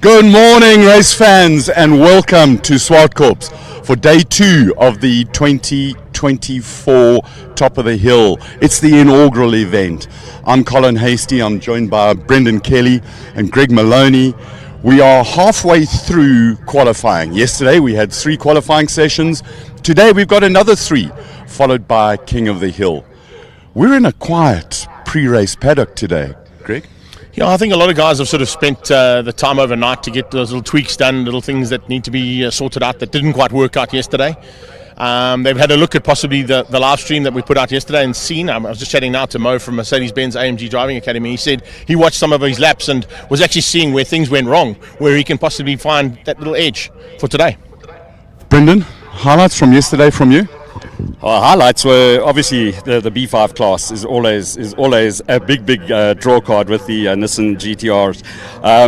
Good morning, race fans, and welcome to Zwartkops for day 2 of the 2024 Top of the Hill. It's the inaugural event. I'm Colin Hasty. I'm joined by Brendan Kelly and Greg Maloney. We are halfway through qualifying. Yesterday we had 3 qualifying sessions. Today we've got another 3, followed by King of the Hill. We're in a quiet pre-race paddock today. Greg? Yeah, I think a lot of guys have sort of spent the time overnight to get those little tweaks done, little things that need to be sorted out that didn't quite work out yesterday. They've had a look at possibly the live stream that we put out yesterday and seen. I was just chatting now to Mo from Mercedes-Benz AMG Driving Academy. He said he watched some of his laps and was actually seeing where things went wrong, where he can possibly find that little edge for today. Brendan, highlights from yesterday from you? Our highlights were obviously the B5 class is always a big draw card with the Nissan GTRs,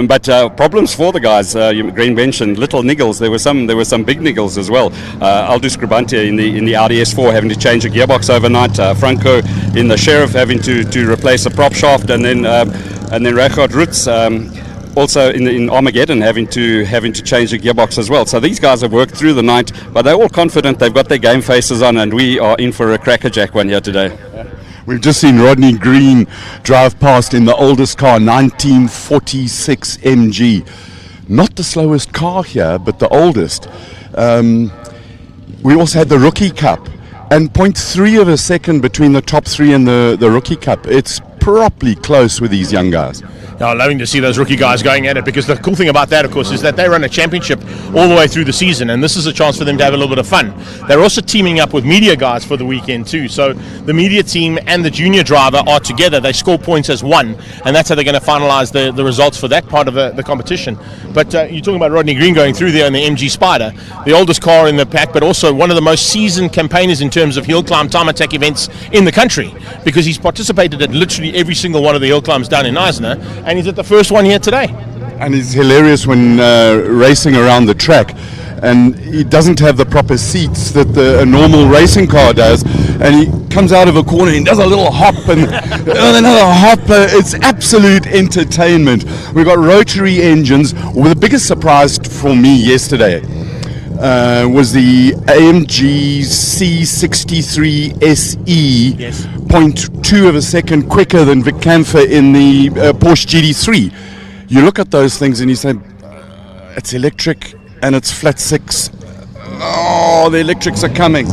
but problems for the guys. Green mentioned little niggles. There were some big niggles as well. Aldous Grabante in the Audi S4 having to change a gearbox overnight. Franco in the Sheriff having to replace a prop shaft, and then Reinhard Rutz. Also in Armageddon having to change the gearbox as well. So these guys have worked through the night, but they're all confident. They've got their game faces on, and we are in for a crackerjack one here today. We've just seen Rodney Green drive past in the oldest car, 1946 MG. Not the slowest car here, but the oldest. We also had the Rookie Cup, and 0.3 of a second between the top 3 and the Rookie Cup. It's properly close with these young guys. Yeah, loving to see those rookie guys going at it, because the cool thing about that, of course, is that they run a championship all the way through the season, and this is a chance for them to have a little bit of fun. They're also teaming up with media guys for the weekend too, so the media team and the junior driver are together. They score points as one, and that's how they're going to finalize the results for that part of the competition. But you're talking about Rodney Green going through there in the MG Spider, the oldest car in the pack, but also one of the most seasoned campaigners in terms of hill climb time attack events in the country, because he's participated at literally every single one of the hill climbs down in Eisner, and he's at the first one here today. And he's hilarious when racing around the track, and he doesn't have the proper seats that a normal racing car does, and he comes out of a corner and does a little hop and another hop. It's absolute entertainment. We've got rotary engines. Well, the biggest surprise for me yesterday was the AMG C63 SE, yes. 0.2 of a second quicker than Vic Camphor in the Porsche GT3. You look at those things and you say, it's electric and it's flat 6. Oh, the electrics are coming.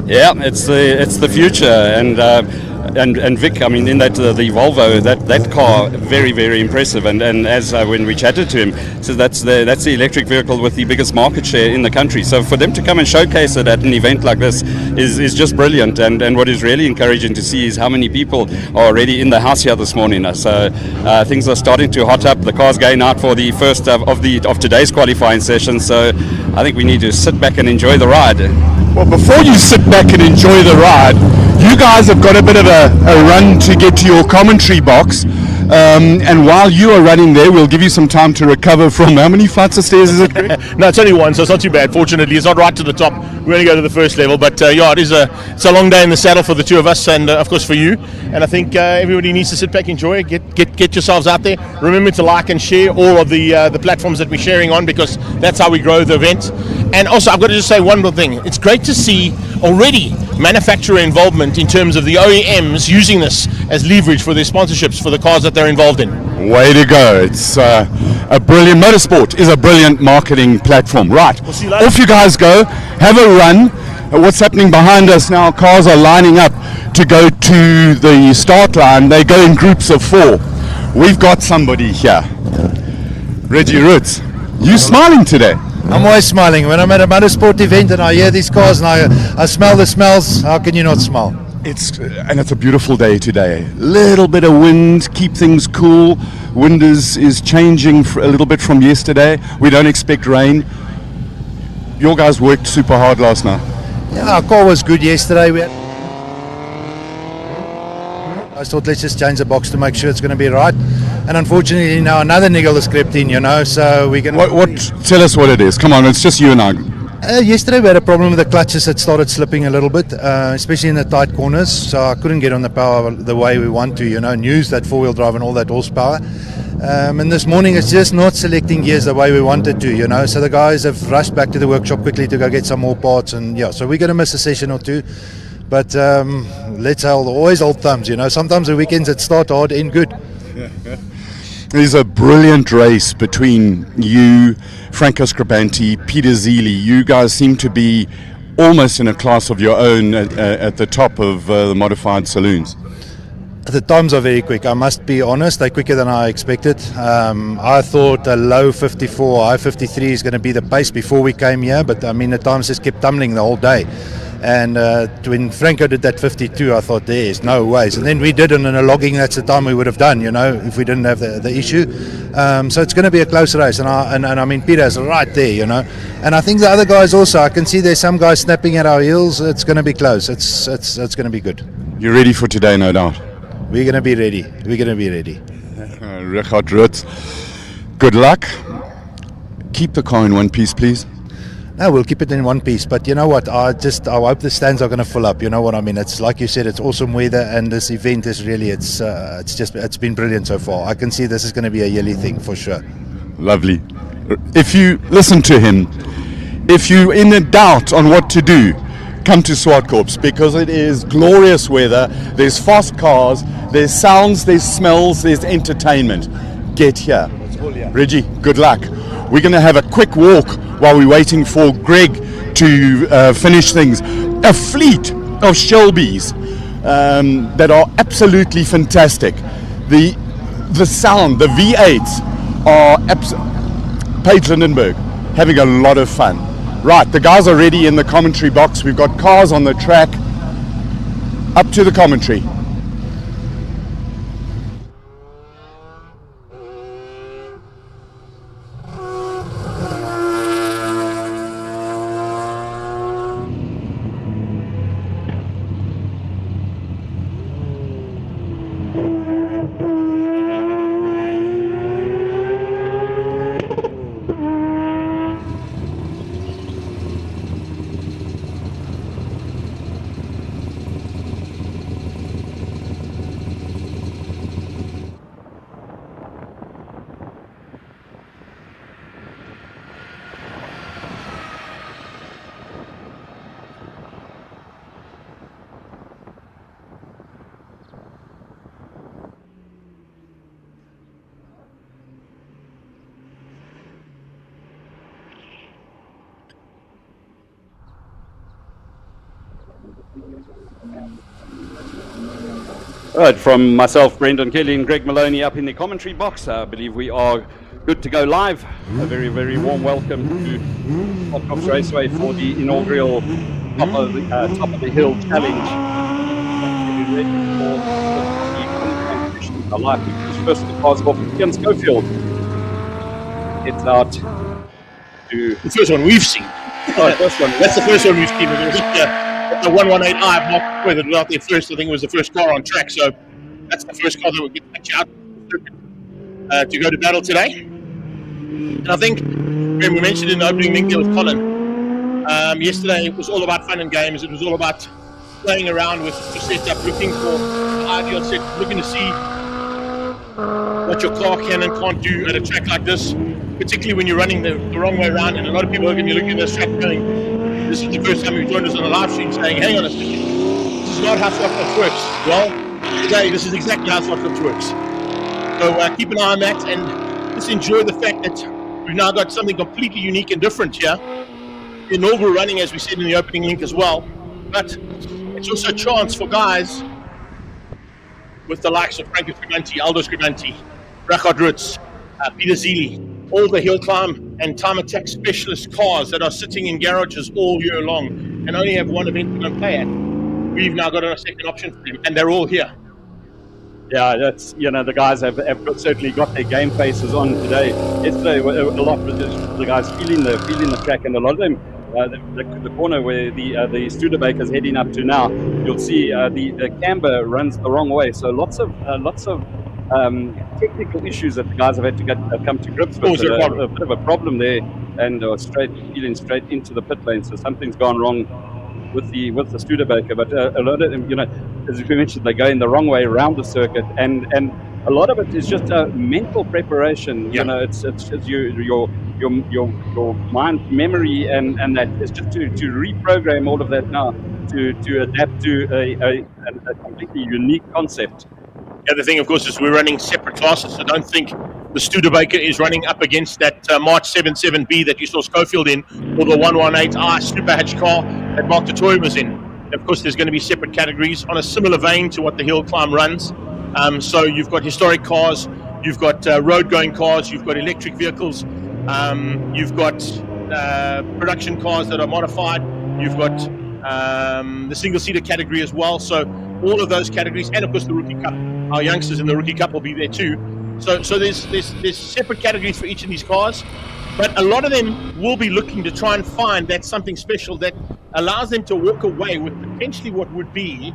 Yeah, it's the future, and Vic, I mean, in that the Volvo, that car, very impressive, and as when we chatted to him, so that's the electric vehicle with the biggest market share in the country. So for them to come and showcase it at an event like this is just brilliant, and what is really encouraging to see is how many people are already in the house here this morning. So things are starting to hot up. The car's going out for the first of today's qualifying session. So I think we need to sit back and enjoy the ride. Well, before you sit back and enjoy the ride, you guys have got a bit of a run to get to your commentary box, and while you are running there, we'll give you some time to recover from, how many flights of stairs is it, Greg? No, it's only one, so it's not too bad. Fortunately, it's not right to the top. We only go to the first level, but yeah, it's a long day in the saddle for the two of us, and of course for you. And I think everybody needs to sit back, enjoy it, get yourselves out there. Remember to like and share all of the platforms that we're sharing on, because that's how we grow the event. And also, I've got to just say one more thing. It's great to see already manufacturer involvement in terms of the OEMs using this as leverage for their sponsorships for the cars that they're involved in. Way to go. It's a brilliant, motorsport is a brilliant marketing platform. Right, we'll see you later. Off you guys go, have a run. What's happening behind us now, cars are lining up to go to the start line. They go in groups of 4. We've got somebody here. Reggie Roots, you smiling today? I'm always smiling. When I'm at a motorsport event and I hear these cars and I smell the smells, how can you not smile? It's a beautiful day today. Little bit of wind, keep things cool. Wind is changing a little bit from yesterday. We don't expect rain. Your guys worked super hard last night. Yeah, our car was good yesterday. I thought let's just change the box to make sure it's going to be right. And unfortunately now another niggle has crept in, so we're going to... What? Tell us what it is. Come on, it's just you and I. Yesterday we had a problem with the clutches that started slipping a little bit, especially in the tight corners, so I couldn't get on the power the way we want to, and use that four-wheel drive and all that horsepower. And this morning it's just not selecting gears the way we wanted to, so the guys have rushed back to the workshop quickly to go get some more parts, and so we're going to miss a session or two. But let's always hold thumbs, sometimes the weekends that start hard end good. There's a brilliant race between you, Franco Scribanti, Peter Zealy. You guys seem to be almost in a class of your own at the top of the modified saloons. The times are very quick, I must be honest. They're quicker than I expected. I thought a low 54, high 53 is going to be the pace before we came here, but the times just kept tumbling the whole day. And when Franco did that 52, I thought there's no ways. And then we did, and in a logging, that's the time we would have done, if we didn't have the issue. So it's going to be a close race, and Peter's right there, And I think the other guys also, I can see there's some guys snapping at our heels. It's going to be close. It's going to be good. You're ready for today, no doubt. We're going to be ready. Richard Rutz, good luck. Keep the car in one piece, please. No, we'll keep it in one piece. But you know what? I hope the stands are going to fill up. You know what I mean? It's like you said, it's awesome weather, and this event is really, it's been brilliant so far. I can see this is going to be a yearly thing for sure. Lovely. If you listen to him, if you're in doubt on what to do, come to Zwartkops, because it is glorious weather. There's fast cars, there's sounds, there's smells, there's entertainment. Get here. Reggie, good luck. We're going to have a quick walk while we're waiting for Greg to finish things. A fleet of Shelbys that are absolutely fantastic. The sound, the V8s are Paige Lindenberg having a lot of fun. Right, the guys are ready in the commentary box. We've got cars on the track. Up to the commentary. Right, from myself, Brendan Kelly, and Greg Maloney up in the commentary box. I believe we are good to go live. A very, very warm welcome to Zwartkops Raceway for the inaugural Top of the Hill Challenge. Get ready for the competition. I like to first of the cars off Ian Schofield. It's out to The first one we've seen. first one. That's the first one we've seen. It was the 118i block where it was out there first. I think it was the first car on track. So that's the first car that would get out to go to battle today. And I think, when we mentioned in the opening link there with Colin, yesterday it was all about fun and games. It was all about playing around with the setup, looking for the ideal set, looking to see what your car can and can't do at a track like this, particularly when you're running the wrong way around. And a lot of people are going to be looking at this track going, this is the first time you've joined us on a live stream, saying, hang on a second, this is not how Zwartkops works. Well, today this is exactly how Zwartkops works. So keep an eye on that, and just enjoy the fact that we've now got something completely unique and different here. The inaugural running, as we said in the opening link as well, but it's also a chance for guys with the likes of Franco Scribanti, Aldo Scribanti, Richard Rutz, Peter Zealy, all the hill climb and time attack specialist cars that are sitting in garages all year long and only have one event to go and play at. We've now got a second option for them, and they're all here. Yeah, that's, the guys have certainly got their game faces on today. Yesterday, a lot of the guys feeling the track, and a lot of them the corner where the Studebaker's heading up to now, you'll see the camber runs the wrong way. So lots of technical issues that the guys have had to come to grips with. A bit of a problem there, and feeding straight into the pit lane. So something's gone wrong with the Studebaker. But a lot of them, as we mentioned, they go in the wrong way around the circuit, and a lot of it is just a mental preparation. Yeah. It's just your mind memory and that is just to reprogram all of that now to adapt to a completely unique concept. The other thing, of course, is we're running separate classes, so don't think the Studebaker is running up against that March 77B that you saw Schofield in, or the 118i Super Hatch car that Mark Totoy was in. And of course, there's going to be separate categories on a similar vein to what the Hill Climb runs. So you've got historic cars, you've got road-going cars, you've got electric vehicles, you've got production cars that are modified, you've got the single-seater category as well. So all of those categories, and of course the Rookie Cup. Our youngsters in the Rookie Cup will be there too. So there's separate categories for each of these cars, but a lot of them will be looking to try and find that something special that allows them to walk away with potentially what would be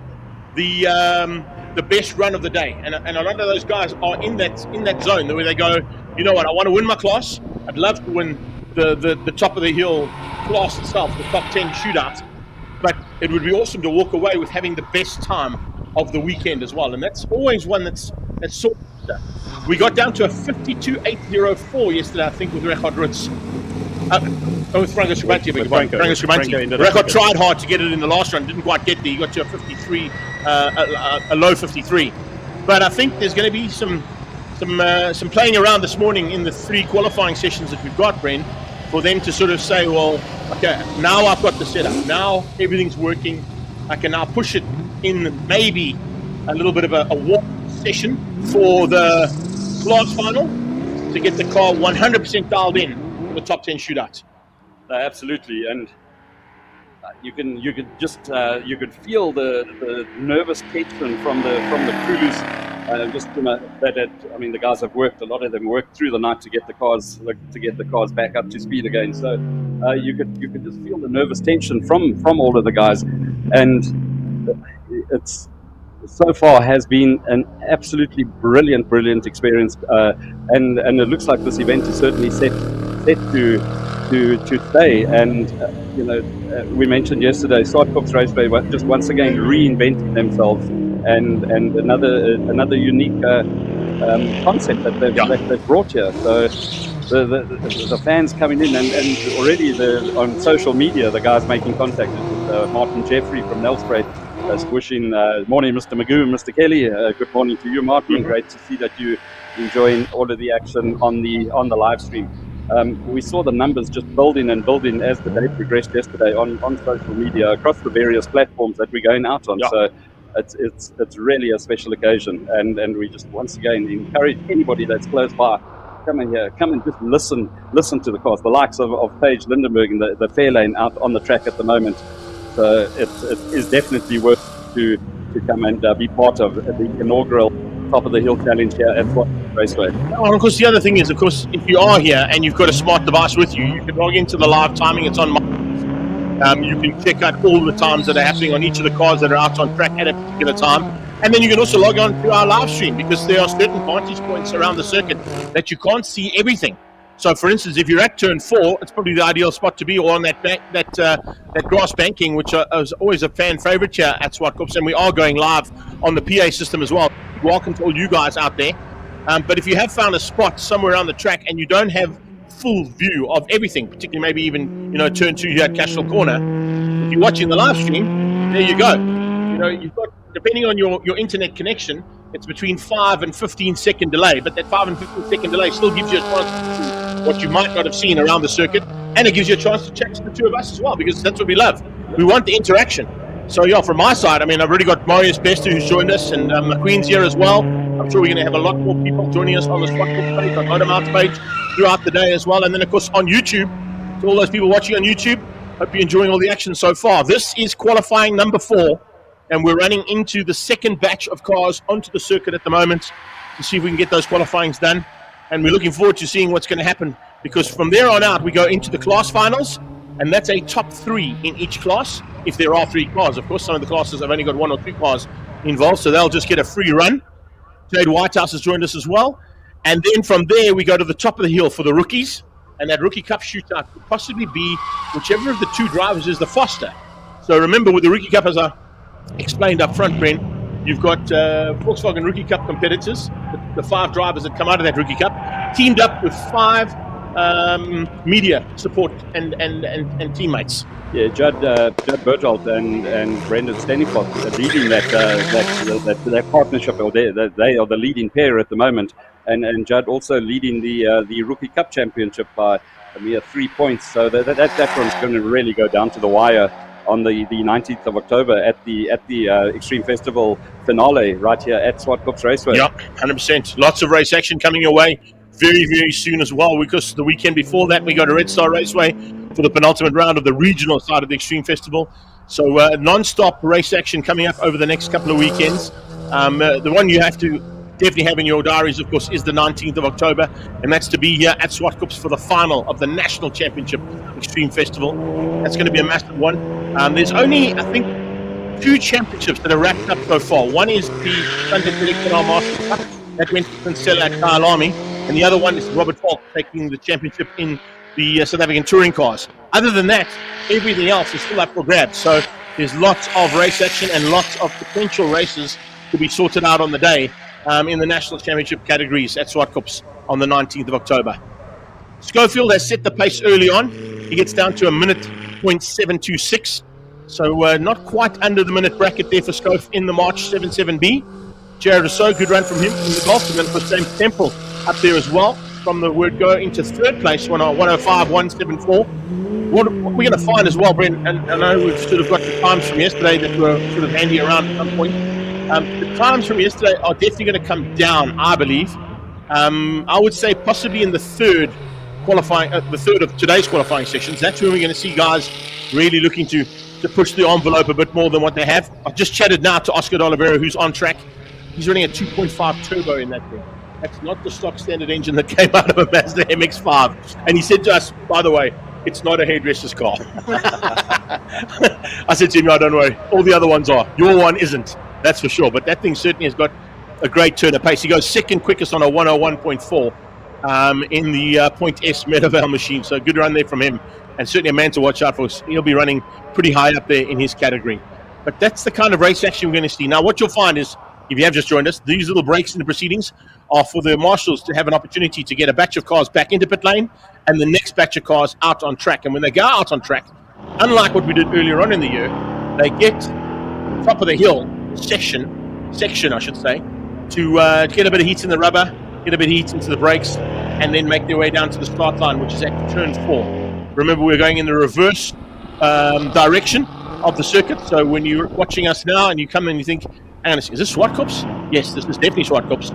the best run of the day. And a lot of those guys are in that zone where they go, you know what, I want to win my class. I'd love to win the top of the hill class itself, the top 10 shootout. But it would be awesome to walk away with having the best time of the weekend as well. And that's always one that's sort of. We got down to a 52.804 yesterday, I think, with Rechard Ritz. With Franco Scribanti. Rechard tried hard to get it in the last run, didn't quite get there. He got to a 53, a low 53. But I think there's going to be some playing around this morning in the 3 qualifying sessions that we've got, Bren, for them to sort of say, well, okay, now I've got the setup. Now everything's working. I can now push it in maybe a little bit of a walk session for the class final to get the car 100% dialed in for the top 10 shootout. Absolutely, and you could feel the nervous tension from the crews. The guys have worked. A lot of them worked through the night to get the cars back up to speed again. So you could just feel the nervous tension from all of the guys, and it's so far has been an absolutely brilliant experience. And it looks like this event is certainly set to stay. And we mentioned yesterday, Zwartkops Raceway just once again reinventing themselves. And another unique concept that they've brought here. So the fans coming in, and already on social media, the guys making contact with Martin Jeffrey from Nelspruit, wishing morning, Mr. Magoo and Mr. Kelly. Good morning to you, Martin. Mm-hmm. Great to see that you enjoying all of the action on the live stream. We saw the numbers just building as the day progressed yesterday on social media across the various platforms that we're going out on. Yeah. So it's really a special occasion, and we just once again encourage anybody that's close by, come in here, come and just listen to the cars, the likes of Paige Lindenberg in the Fairlane out on the track at the moment. So it is definitely worth to come and be part of the inaugural Top of the Hill Challenge here at Zwartkops Raceway. And of course, the other thing is, of course, if you are here and you've got a smart device with you, you can log into the live timing. It's on you can check out all the times that are happening on each of the cars that are out on track at a particular time. And then you can also log on to our live stream, because there are certain vantage points around the circuit that you can't see everything. So, for instance, if you're at turn 4, it's probably the ideal spot to be, or on that grass banking, which is always a fan favourite here at Zwartkops, and we are going live on the PA system as well. Welcome to all you guys out there. But if you have found a spot somewhere around the track and you don't have full view of everything, particularly maybe even turn 2 here at Cashel Corner, if you're watching the live stream, there you go. You've got, depending on your internet connection, it's between 5 and 15 second delay, but that 5 and 15 second delay still gives you a chance to see what you might not have seen around the circuit, and it gives you a chance to chat to the two of us as well, because that's what we love. We want the interaction. So yeah, from my side, I've already got Marius Bester who's joined us, and McQueen's here as well. I'm sure we're going to have a lot more people joining us on the Zwartkops page, on Motormouth page throughout the day as well. And then, of course, on YouTube, to all those people watching on YouTube, hope you're enjoying all the action so far. This is qualifying number 4, and we're running into the second batch of cars onto the circuit at the moment to see if we can get those qualifyings done. And we're looking forward to seeing what's going to happen, because from there on out, we go into the class finals. and that's a top 3 in each class, if there are 3 cars. Of course, some of the classes have only got 1 or 2 cars involved, so they'll just get a free run. Jade Whitehouse has joined us as well. And then from there, we go to the top of the hill for the rookies, and that Rookie Cup shootout could possibly be whichever of the 2 drivers is the faster. So remember, with the Rookie Cup, as I explained up front, Brent, you've got Volkswagen Rookie Cup competitors, the 5 drivers that come out of that Rookie Cup, teamed up with 5 media support and teammates. Yeah, Judd Berthold and Brendan Stanifort are leading that partnership, or they are the leading pair at the moment, and Judd also leading the Rookie Cup Championship by a mere 3 points. So that one's going to really go down to the wire on the 19th of October at the Extreme Festival finale right here at Zwartkops Raceway. Yep, 100%. Lots of race action coming your way very, very soon as well, because the weekend before that we go to Red Star Raceway for the penultimate round of the regional side of the Extreme Festival. So non-stop race action coming up over the next couple of weekends. The one you have to definitely have in your diaries, of course, is the 19th of October, and that's to be here at Zwartkops for the final of the National Championship Extreme Festival. That's going to be a massive one. There's only, I think, 2 championships that are wrapped up so far. One is the Sunday Canal Masters Cup that went to Princella at Kyle Army, and the other one is Robert Falk taking the championship in the South African touring cars. Other than that, everything else is still up for grabs. So there's lots of race action and lots of potential races to be sorted out on the day in the National Championship categories at Zwartkops on the 19th of October. Schofield has set the pace early on. He gets down to 1:07.26. So not quite under the minute bracket there for Schof in the March 77B. Jared Rousseau, good run from him in the golf. And then for James Temple up there as well, from the word go into 3rd place, 1:05.174. What we're going to find as well, Brent, and I know we've sort of got the times from yesterday that were sort of handy around at some point. The times from yesterday are definitely going to come down, I believe. I would say possibly in the third of today's qualifying sections. That's when we're going to see guys really looking to push the envelope a bit more than what they have. I've just chatted now to Oscar D'Oliveira, who's on track. He's running a 2.5 turbo in that thing. That's not the stock standard engine that came out of a Mazda MX-5. And he said to us, by the way, it's not a hairdresser's car. I said to him, no, don't worry. All the other ones are. Your one isn't. That's for sure. But that thing certainly has got a great turn of pace. He goes 2nd quickest on a 1:01.4 in the Point S Meadowvale machine. So good run there from him. And certainly a man to watch out for. He'll be running pretty high up there in his category. But that's the kind of race action we're going to see. Now, what you'll find is, if you have just joined us, these little breaks in the proceedings are for the marshals to have an opportunity to get a batch of cars back into pit lane and the next batch of cars out on track. And when they go out on track, unlike what we did earlier on in the year, they get top of the hill section I should say, to get a bit of heat in the rubber, get a bit of heat into the brakes, and then make their way down to the start line, which is at turn 4. Remember, we're going in the reverse direction of the circuit. So when you're watching us now and you come in and you think, hang on a second, is this Zwartkops? Yes, this is definitely Zwartkops.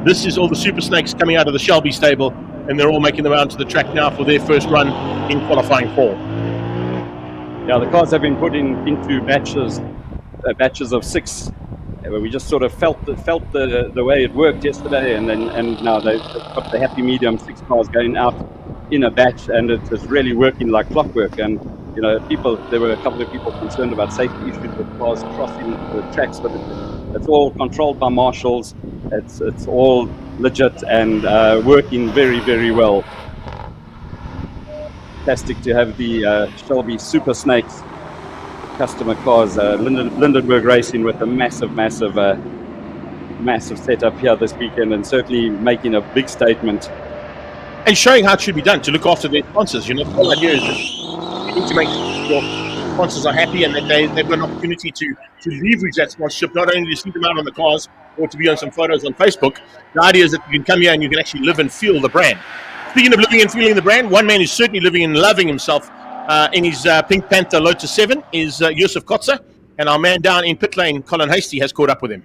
This is all the Super Snakes coming out of the Shelby stable, and they're all making their way onto the track now for their first run in qualifying 4. Yeah, the cars have been put into batches of 6. We just sort of felt the way it worked yesterday, and now they've got the happy medium 6 cars going out in a batch, and it's really working like clockwork. And you know, there were a couple of people concerned about safety issues with cars crossing the tracks, but it's all controlled by marshals. It's all legit and working very, very well. Fantastic to have the Shelby Super Snakes customer cars, Lindenberg Racing, with a massive setup here this weekend, and certainly making a big statement. And showing how it should be done to look after their sponsors. You know, the whole idea is that you need to make sure your sponsors are happy and that they've got an opportunity to leverage that sponsorship, not only to see them out on the cars or to be on some photos on Facebook. The idea is that you can come here and you can actually live and feel the brand. Speaking of living and feeling the brand, one man who's certainly living and loving himself in his Pink Panther Lotus 7 is Joseph Kotzer, and our man down in pit lane, Colin Hasty, has caught up with him.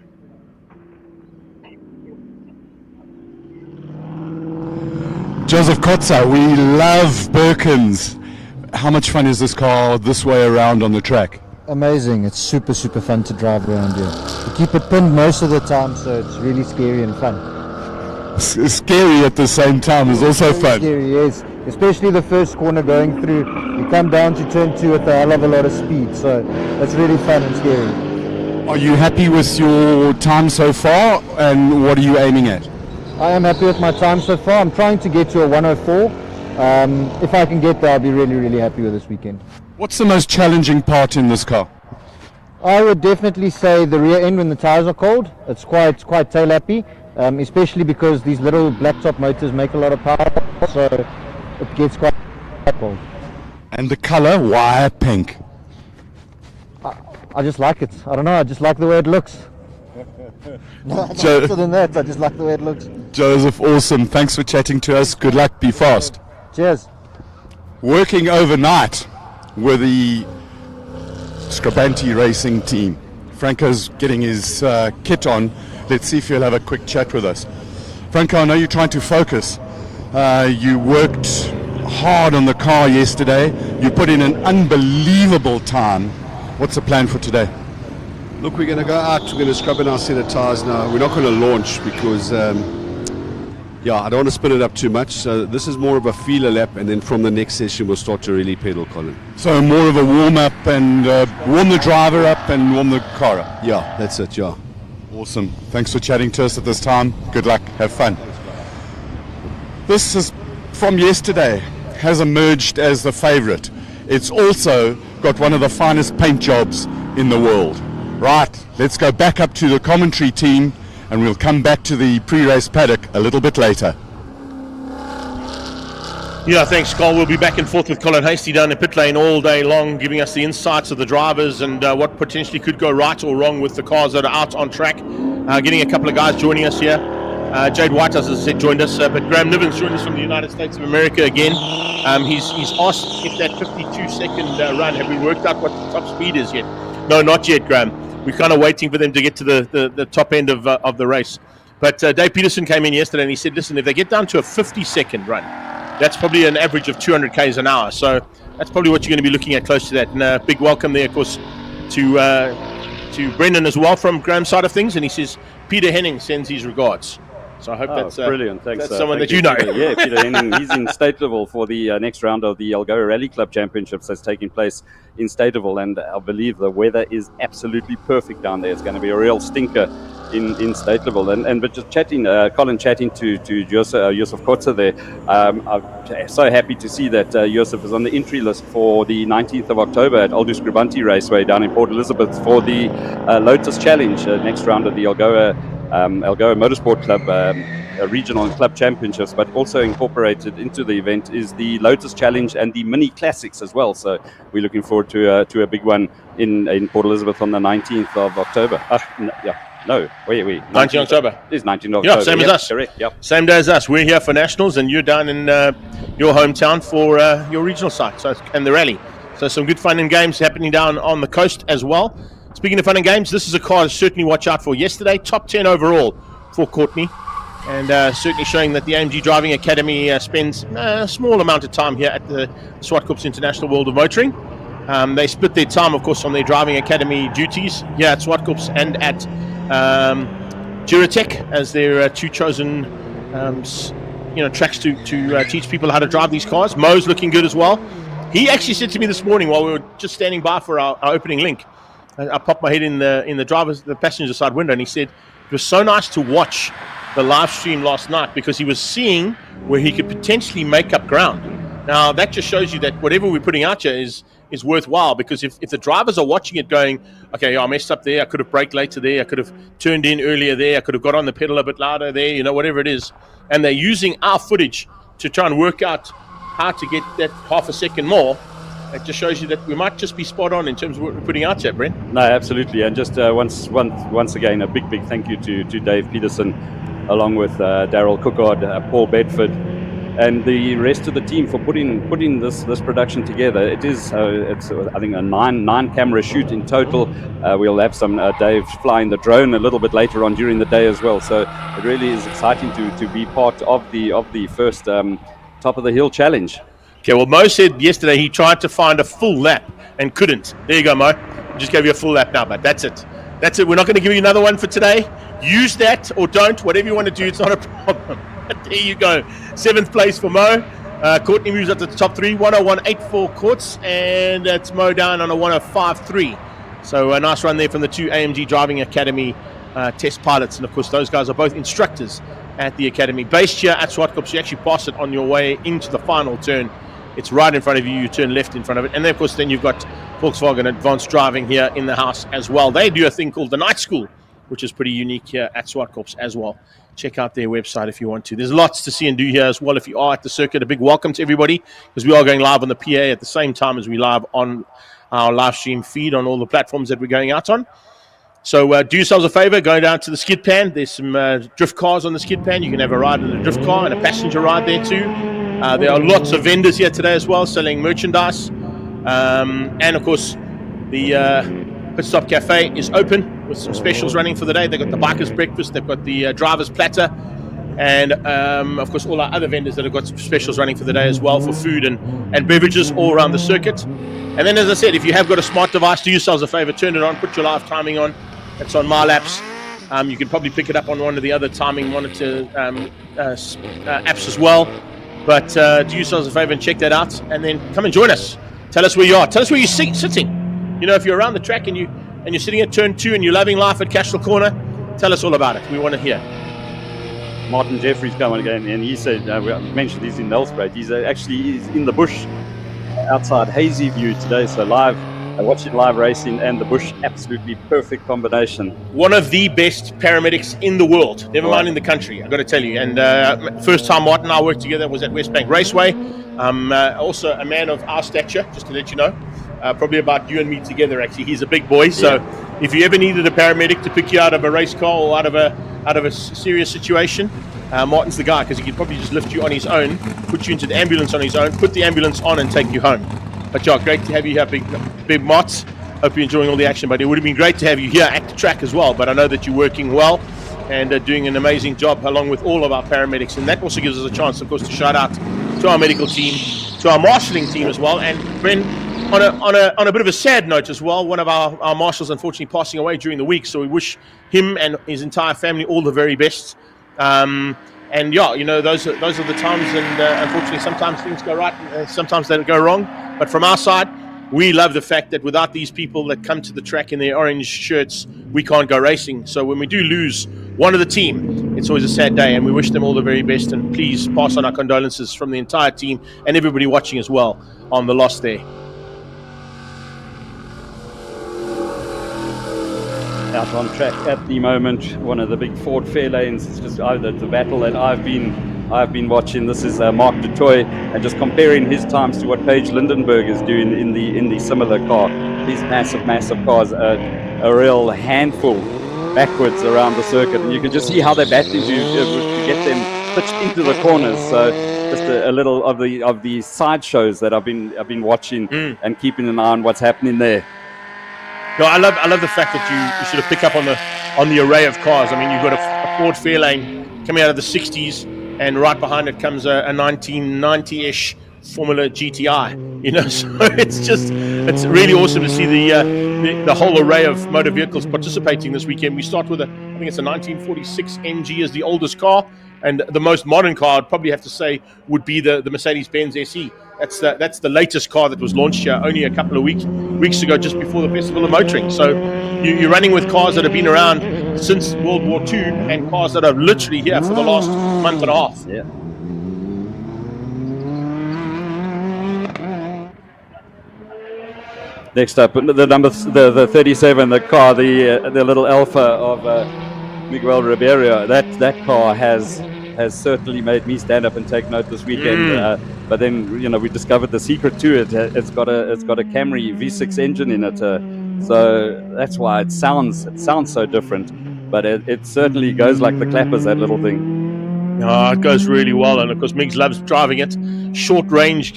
Joseph Kotzer, we love Birkins. How much fun is this car this way around on the track? Amazing. It's super fun to drive around here. We keep it pinned most of the time, so it's really scary and fun. Scary at the same time is also fun. Scary, yes. Especially the first corner going through. You come down to turn 2 with a hell of a lot of speed, so it's really fun and scary. Are you happy with your time so far, and what are you aiming at? I am happy with my time so far. I'm trying to get to a 104. If I can get there, I'll be really, really happy with this weekend. What's the most challenging part in this car? I would definitely say the rear end when the tires are cold. It's quite tail happy, especially because these little black top motors make a lot of power, so it gets quite cold. And the color, why pink? I just like it. I don't know, I just like the way it looks. Other than that, I just like the way it looks. Joseph, awesome. Thanks for chatting to us. Good luck. Be fast. Cheers. Working overnight with the Skrabanti racing team. Franco's getting his kit on. Let's see if he'll have a quick chat with us. Franco, I know you're trying to focus. You worked hard on the car yesterday. You put in an unbelievable time. What's the plan for today? Look, we're going to go out, we're going to scrub in our set of tyres now. We're not going to launch because, I don't want to spin it up too much. So this is more of a feeler lap, and then from the next session we'll start to really pedal, Colin. So more of a warm-up and warm the driver up and warm the car up. Yeah, that's it, yeah. Awesome. Thanks for chatting to us at this time. Good luck. Have fun. This is from yesterday, has emerged as the favourite. It's also got one of the finest paint jobs in the world. Right, let's go back up to the commentary team and we'll come back to the pre-race paddock a little bit later. Yeah, thanks, Carl. We'll be back and forth with Colin Hasty down in pit lane all day long, giving us the insights of the drivers and what potentially could go right or wrong with the cars that are out on track. Getting a couple of guys joining us here. Jade White, as I said, joined us, but Graham Nivens joined us from the United States of America again. He's asked if that 52-second run, have we worked out what the top speed is yet? No, not yet, Graham. We're kind of waiting for them to get to the top end of the race. But Dave Peterson came in yesterday and he said, listen, if they get down to a 50-second run, that's probably an average of 200 k's an hour. So that's probably what you're going to be looking at close to that. And a big welcome there, of course, to Brendan as well from Graham's side of things. And he says, Peter Henning sends his regards. So I hope that's brilliant. Thanks. That's someone thank that you know. Peter. Yeah, Peter Henning. He's in Stateville for the next round of the Algoa Rally Club Championships that's taking place in Stateville, and I believe the weather is absolutely perfect down there. It's going to be a real stinker in Stateville. But just chatting, Colin chatting to Joseph Kotze there. I'm so happy to see that Joseph is on the entry list for the 19th of October at Aldous Skrabanti Raceway down in Port Elizabeth for the Lotus Challenge, next round of the Algoa Motorsport Club regional and club championships, but also incorporated into the event is the Lotus Challenge and the Mini Classics as well. So we're looking forward to a big one in Port Elizabeth on the 19th of October. 19th October. It is 19th October. Yeah, same as us. Correct, yep. Same day as us. We're here for Nationals and you're down in your hometown for your regional site and the rally. So some good fun and games happening down on the coast as well. Speaking of fun and games, this is a car to certainly watch out for. Yesterday, top 10 overall for Courtney. And certainly showing that the AMG Driving Academy spends a small amount of time here at the Zwartkops International World of Motoring. They split their time, of course, on their Driving Academy duties here at Zwartkops and at Duratec as their two chosen tracks to teach people how to drive these cars. Mo's looking good as well. He actually said to me this morning while we were just standing by for our opening link, I popped my head in the passenger side window, and he said it was so nice to watch the live stream last night because he was seeing where he could potentially make up ground. Now that just shows you that whatever we're putting out here is worthwhile, because if the drivers are watching it going, okay, I messed up there, I could have braked later there, I could have turned in earlier there, I could have got on the pedal a bit louder there, whatever it is, and they're using our footage to try and work out how to get that half a second more, it just shows you that we might just be spot on in terms of what we're putting out here, Brent. No, absolutely. And just once again, a big thank you to Dave Peterson, along with Daryl Cookard, Paul Bedford, and the rest of the team for putting this production together. It's I think a nine camera shoot in total. We'll have some Dave flying the drone a little bit later on during the day as well. So it really is exciting to be part of the first Top of the Hill Challenge. Okay, well, Mo said yesterday he tried to find a full lap and couldn't. There you go, Mo. We just gave you a full lap now, but that's it. That's it. We're not going to give you another one for today. Use that or don't, whatever you want to do. It's not a problem. But there you go. 7th place for Mo. Courtney moves up to the top 3, 101.84 courts, and it's Mo down on a 105.3. So a nice run there from the 2 AMG Driving Academy test pilots, and of course those guys are both instructors at the academy. Based here at Zwartkops, you actually pass it on your way into the final turn. It's right in front of you, you turn left in front of it, and then of course then you've got Volkswagen Advanced Driving here in the house as well. They do a thing called the Night School, which is pretty unique here at Zwartkops as well. Check out their website if you want to. There's lots to see and do here as well if you are at the circuit. A big welcome to everybody, because we are going live on the PA at the same time as we live on our live stream feed on all the platforms that we're going out on. So do yourselves a favor, go down to the skid pan. There's some drift cars on the skid pan. You can have a ride in a drift car and a passenger ride there too. There are lots of vendors here today as well selling merchandise. And of course, the Pit Stop Cafe is open with some specials running for the day. They've got the Bikers Breakfast, they've got the Driver's Platter, and of course all our other vendors that have got some specials running for the day as well for food and beverages all around the circuit. And then, as I said, if you have got a smart device, do yourselves a favor, turn it on, put your live timing on. It's on MyLaps. You can probably pick it up on one of the other timing monitor apps as well. But do yourselves a favor and check that out, and then come and join us. Tell us where you are. Tell us where you're sitting. You know, if you're around the track and you're sitting at turn 2 and you're loving life at Cashel Corner, tell us all about it. We want to hear. Martin Jeffries coming again, and he said, we mentioned he's in Nelspruit. He's in the bush outside Hazy View today, so live, watching live racing and the bush, absolutely perfect combination. One of the best paramedics in the world, never mind in the country, I've got to tell you. And first time Martin and I worked together was at Westbank Raceway. Also a man of our stature, just to let you know. Probably about you and me together, actually. He's a big boy, so if you ever needed a paramedic to pick you out of a race car or out of a serious situation, Martin's the guy, because he could probably just lift you on his own, put you into the ambulance on his own, put the ambulance on and take you home. But yeah, great to have you here, Big Mott. Hope you're enjoying all the action, buddy. It would have been great to have you here at the track as well, but I know that you're working well and doing an amazing job along with all of our paramedics, and that also gives us a chance, of course, to shout out to our medical team, to our marshalling team as well. And Bren, on a bit of a sad note as well, one of our marshals unfortunately passing away during the week, so we wish him and his entire family all the very best. And yeah, you know, those are the times, and unfortunately sometimes things go right, sometimes they go wrong. But from our side, we love the fact that without these people that come to the track in their orange shirts, we can't go racing. So when we do lose one of the team, it's always a sad day, and we wish them all the very best. And please pass on our condolences from the entire team and everybody watching as well on the loss there. Out on track at the moment, one of the big Ford Fairlanes. It's just the battle that I've been watching. This is Mark Dutoy, and just comparing his times to what Paige Lindenberg is doing in the similar car. These massive cars, a real handful backwards around the circuit, and you can just see how they're battling to get them pitched into the corners. So just a little of the side shows that I've been watching and keeping an eye on what's happening there. No, I love the fact that you sort of pick up on the array of cars. I mean, you've got a Ford Fairlane coming out of the 60s, and right behind it comes a 1990-ish Formula GTI. You know, so it's really awesome to see the whole array of motor vehicles participating this weekend. We start with I think it's a 1946 MG as the oldest car, and the most modern car I'd probably have to say would be the Mercedes-Benz SE. That's the latest car that was launched here only a couple of weeks ago, just before the Festival of Motoring. So you're running with cars that have been around since World War II, and cars that are literally here for the last month and a half. Yeah. Next up, the 37, the car, the little Alpha of Miguel Ribeiro. That car has certainly made me stand up and take note this weekend. But then, you know, we discovered the secret to it. It's got a Camry V6 engine in it, so that's why it sounds so different. But it certainly goes like the clappers, that little thing. Oh, it goes really well, and of course Migs loves driving it. Short ratio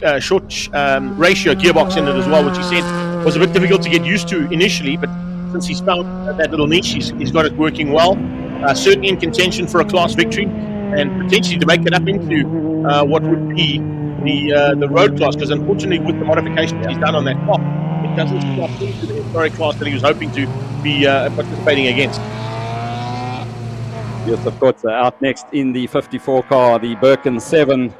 gearbox in it as well, which he said was a bit difficult to get used to initially, but since he's found that little niche, he's got it working well. Certainly in contention for a class victory, and potentially to make it up into what would be the road class, because unfortunately with the modifications he's done on that car, it doesn't slot into the historic class that he was hoping to be participating against. Yes, of course, out next in the 54 car, the Birkin 7.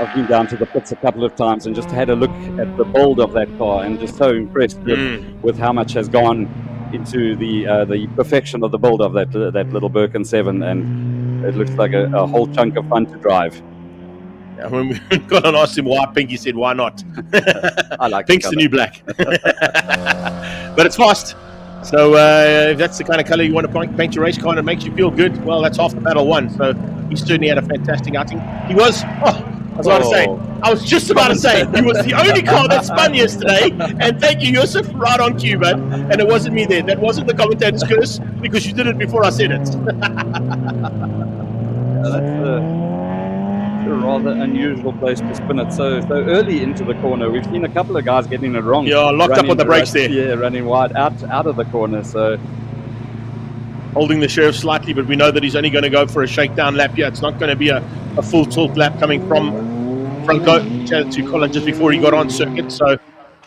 I've been down to the pits a couple of times and just had a look at the build of that car, and just so impressed with how much has gone into the perfection of the build of that little Birkin 7, and it looks like a whole chunk of fun to drive. Yeah, when we got on asked him why pink, he said, "Why not?" I like Pink's the new black, but it's fast. So if that's the kind of color you want to paint your race car and it makes you feel good, well, that's half the battle won. So he certainly had a fantastic outing. He was, I was just about to say, he was the only car that spun yesterday. And thank you, Yusuf, right on cue, man. And it wasn't me there. That wasn't the commentator's curse, because you did it before I said it. That's a rather unusual place to spin it so early into the corner. We've seen a couple of guys getting it wrong. Yeah, locked up on the brakes there. Yeah, running wide out of the corner. So holding the Sheriff slightly, but we know that he's only going to go for a shakedown lap here. It's not going to be a full tilt lap coming from Franco to Colin just before he got on circuit. So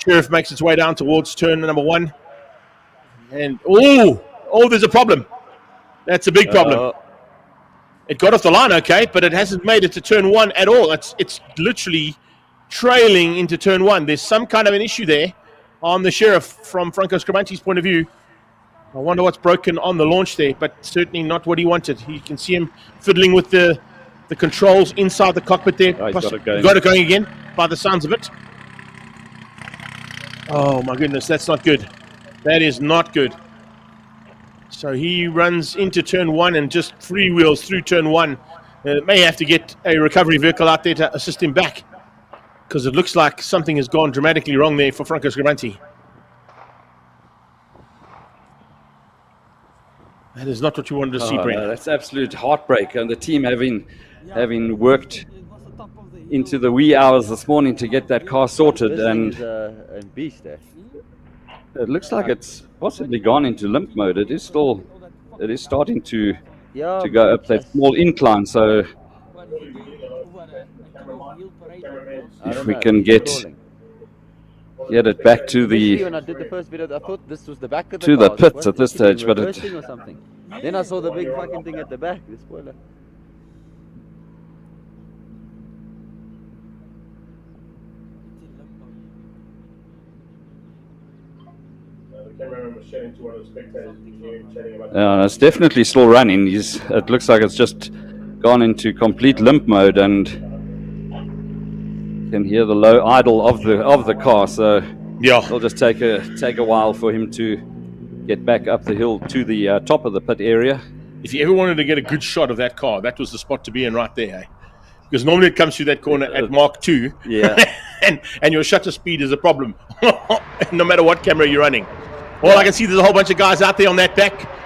Sheriff makes its way down towards turn number 1. And there's a problem. That's a big problem. It got off the line, okay, but it hasn't made it to turn 1 at all. It's literally trailing into turn 1. There's some kind of an issue there on the Sheriff from Franco Scribanti's point of view. I wonder what's broken on the launch there, but certainly not what he wanted. You can see him fiddling with the controls inside the cockpit there. Oh, he's got it going again, by the sounds of it. Oh, my goodness, that's not good. That is not good. So he runs into turn 1 and just freewheels through turn 1. May have to get a recovery vehicle out there to assist him back, because it looks like something has gone dramatically wrong there for Franco Scribanti. That is not what you wanted to see, Brent. No, that's absolute heartbreak. And the team having worked into the wee hours this morning to get that car sorted, and it looks like it's possibly gone into limp mode. It is starting to go up that small incline. So if we can get it back to the when I did the first video, I thought this was the back of the to the car. pits at this stage, but it or something. Then I saw the big fucking thing at the back, the spoiler. it's definitely still running. It looks like it's just gone into complete limp mode, and you can hear the low idle of the car. So yeah, it'll just take a while for him to get back up the hill to the top of the pit area. If you ever wanted to get a good shot of that car, that was the spot to be in right there, eh? Because normally it comes through that corner at Mark 2, yeah, and your shutter speed is a problem, no matter what camera you're running. Well, I can see there's a whole bunch of guys out there on that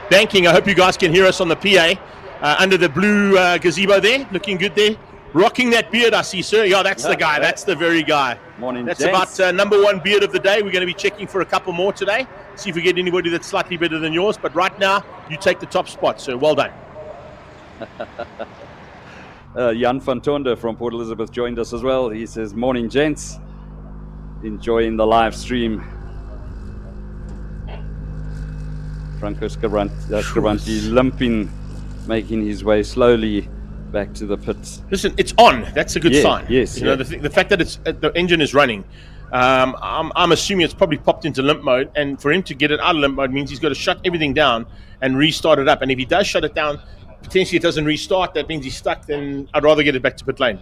banking. I hope you guys can hear us on the PA under the blue gazebo there, looking good there. Rocking that beard, I see, sir. Yeah, that's the guy. That's the very guy. Morning, that's gents. about number 1 beard of the day. We're going to be checking for a couple more today. See if we get anybody that's slightly better than yours. But right now, you take the top spot, sir. Well done. Jan van Tonde from Port Elizabeth joined us as well. He says, "Morning, gents. Enjoying the live stream." Franco Scribanti limping, making his way slowly back to the pits. Listen, it's on. That's a good sign. Yes. You know, the fact that the engine is running. I'm assuming it's probably popped into limp mode, and for him to get it out of limp mode means he's got to shut everything down and restart it up. And if he does shut it down, potentially it doesn't restart. That means he's stuck. Then I'd rather get it back to pit lane.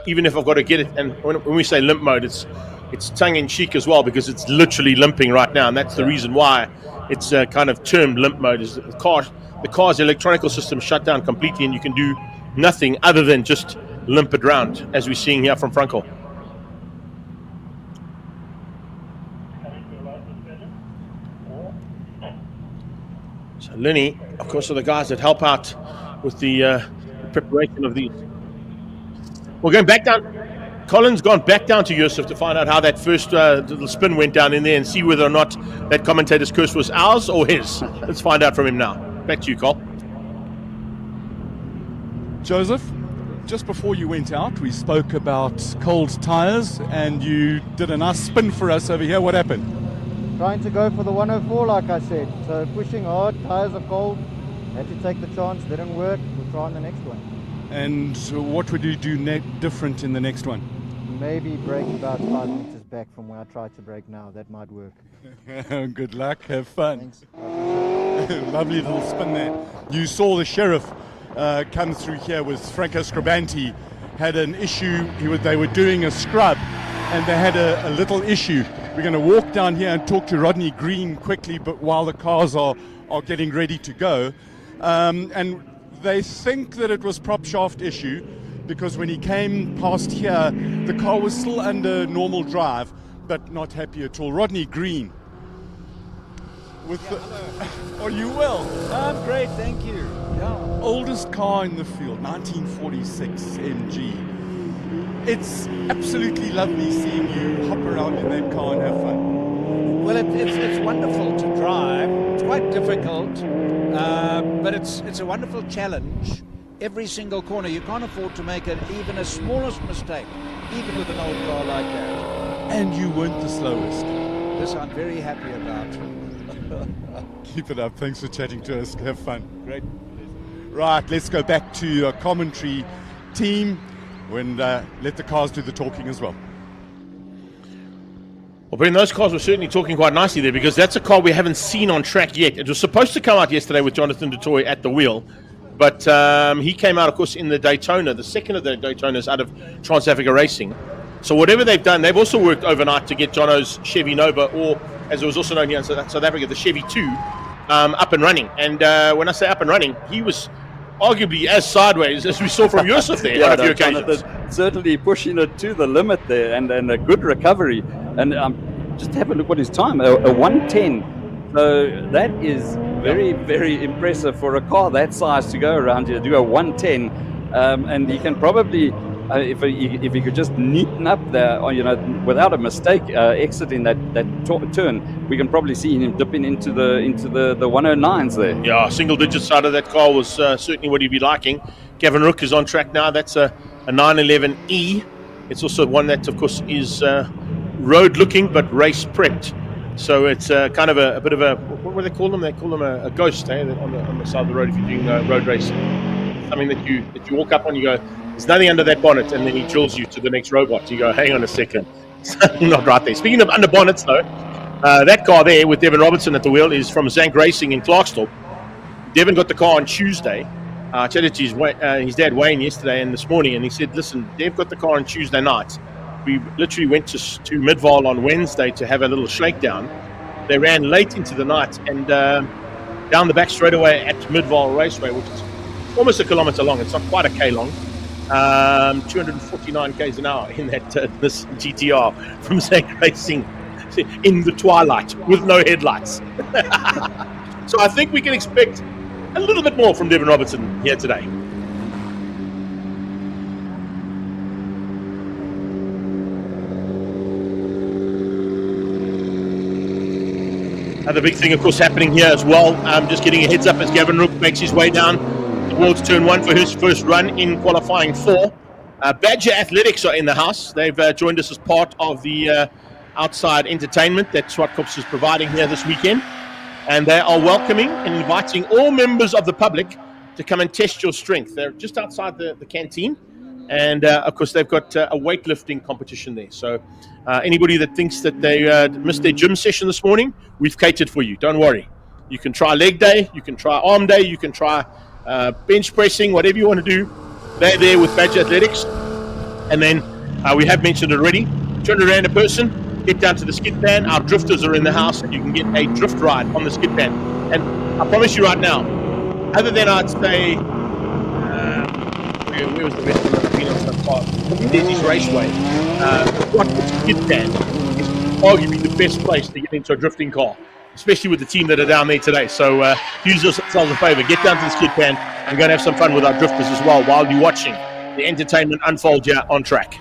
Even if I've got to get it, and when we say limp mode, it's tongue in cheek as well, because it's literally limping right now, and that's the reason why it's kind of termed limp mode. Is the car's electronic system shut down completely, and you can do nothing other than just limp it around, as we're seeing here from Franco. So Lenny, of course, are the guys that help out with the preparation of these. We're going back down. Colin's gone back down to Yusuf to find out how that first little spin went down in there, and see whether or not that commentator's curse was ours or his. Let's find out from him now. Back to you, Cole. Joseph, just before you went out, we spoke about cold tyres, and you did a nice spin for us over here. What happened? Trying to go for the 104, like I said. So pushing hard, tyres are cold. Had to take the chance, didn't work. We'll try on the next one. And what would you do different in the next one? Maybe brake about 5 meters back from where I try to brake now. That might work. Good luck. Have fun. Thanks. Lovely little spin there. You saw the sheriff come through here with Franco Scribanti. Had an issue. They were doing a scrub, and they had a little issue. We're going to walk down here and talk to Rodney Green quickly, but while the cars are getting ready to go, and they think that it was prop shaft issue, because when he came past here, the car was still under normal drive, but not happy at all. Rodney Green. Are you well? I'm great, thank you. Yeah. Oldest car in the field, 1946 MG. It's absolutely lovely seeing you hop around in that car and have fun. Well, it's wonderful to drive. It's quite difficult, but it's a wonderful challenge. Every single corner, you can't afford to make even a smallest mistake, even with an old car like that. And you weren't the slowest. This I'm very happy about. Keep it up. Thanks for chatting to us. Have fun. Great. Right, let's go back to a commentary team and let the cars do the talking as well. Well, Ben, those cars were certainly talking quite nicely there, because that's a car we haven't seen on track yet. It was supposed to come out yesterday with Jonathan DeToy at the wheel, but he came out, of course, in the Daytona, the second of the Daytonas out of Trans-Africa Racing. So whatever they've done, they've also worked overnight to get Jono's Chevy Nova, or as it was also known here in South Africa, the Chevy 2, up and running. And when I say up and running, he was arguably as sideways as we saw from Yusuf there on a few occasions. Certainly pushing it to the limit there, and a good recovery. And just have a look at his time, a 110. So that is very, very impressive for a car that size to go around here, do a 110. And he can probably, if he could just neaten up there, without a mistake, exiting that turn, we can probably see him dipping into the 109s there. Yeah, single digit side of that car was certainly what he'd be liking. Gavin Rook is on track now. That's a 911E. It's also one that, of course, is road looking but race prepped. So it's kind of a bit of a, what do they call them? They call them a ghost, on the side of the road if you're doing road racing. Something that you walk up on, you go, there's nothing under that bonnet, and then he drills you to the next robot. You go, hang on a second, something not right there. Speaking of under bonnets, though, that car there with Devin Robertson at the wheel is from Zank Racing in Clarksdorp. Devin got the car on Tuesday. I chatted to his dad Wayne yesterday and this morning, and he said, listen, Dev got the car on Tuesday night. We literally went to Midvaal on Wednesday to have a little shakedown. They ran late into the night, and down the back straightaway at Midvaal Raceway, which is almost a kilometre long. It's not quite a K long. 249 k's an hour in that this GTR from Zank Racing in the twilight with no headlights. So I think we can expect a little bit more from Devin Robertson here today. The big thing, of course, happening here as well. Just getting a heads up as Gavin Rook makes his way down towards turn 1 for his first run in qualifying 4. Badger Athletics are in the house. They've joined us as part of the outside entertainment that Zwartkops is providing here this weekend. And they are welcoming and inviting all members of the public to come and test your strength. They're just outside the canteen. And, of course, they've got a weightlifting competition there. So anybody that thinks that they missed their gym session this morning, we've catered for you. Don't worry. You can try leg day. You can try arm day. You can try bench pressing, whatever you want to do. They're there with Badger Athletics. And then we have mentioned it already, 200 Rand a person. Get down to the skid pan. Our drifters are in the house, and you can get a drift ride on the skid pan. And I promise you right now, other than I'd say, where was the best one I've been on so far? Disney's Raceway. Zwartkops skid pan is arguably the best place to get into a drifting car, especially with the team that are down there today. So do yourselves a favour, get down to the skid pan and go and have some fun with our drifters as well while you're watching the entertainment unfold here on track.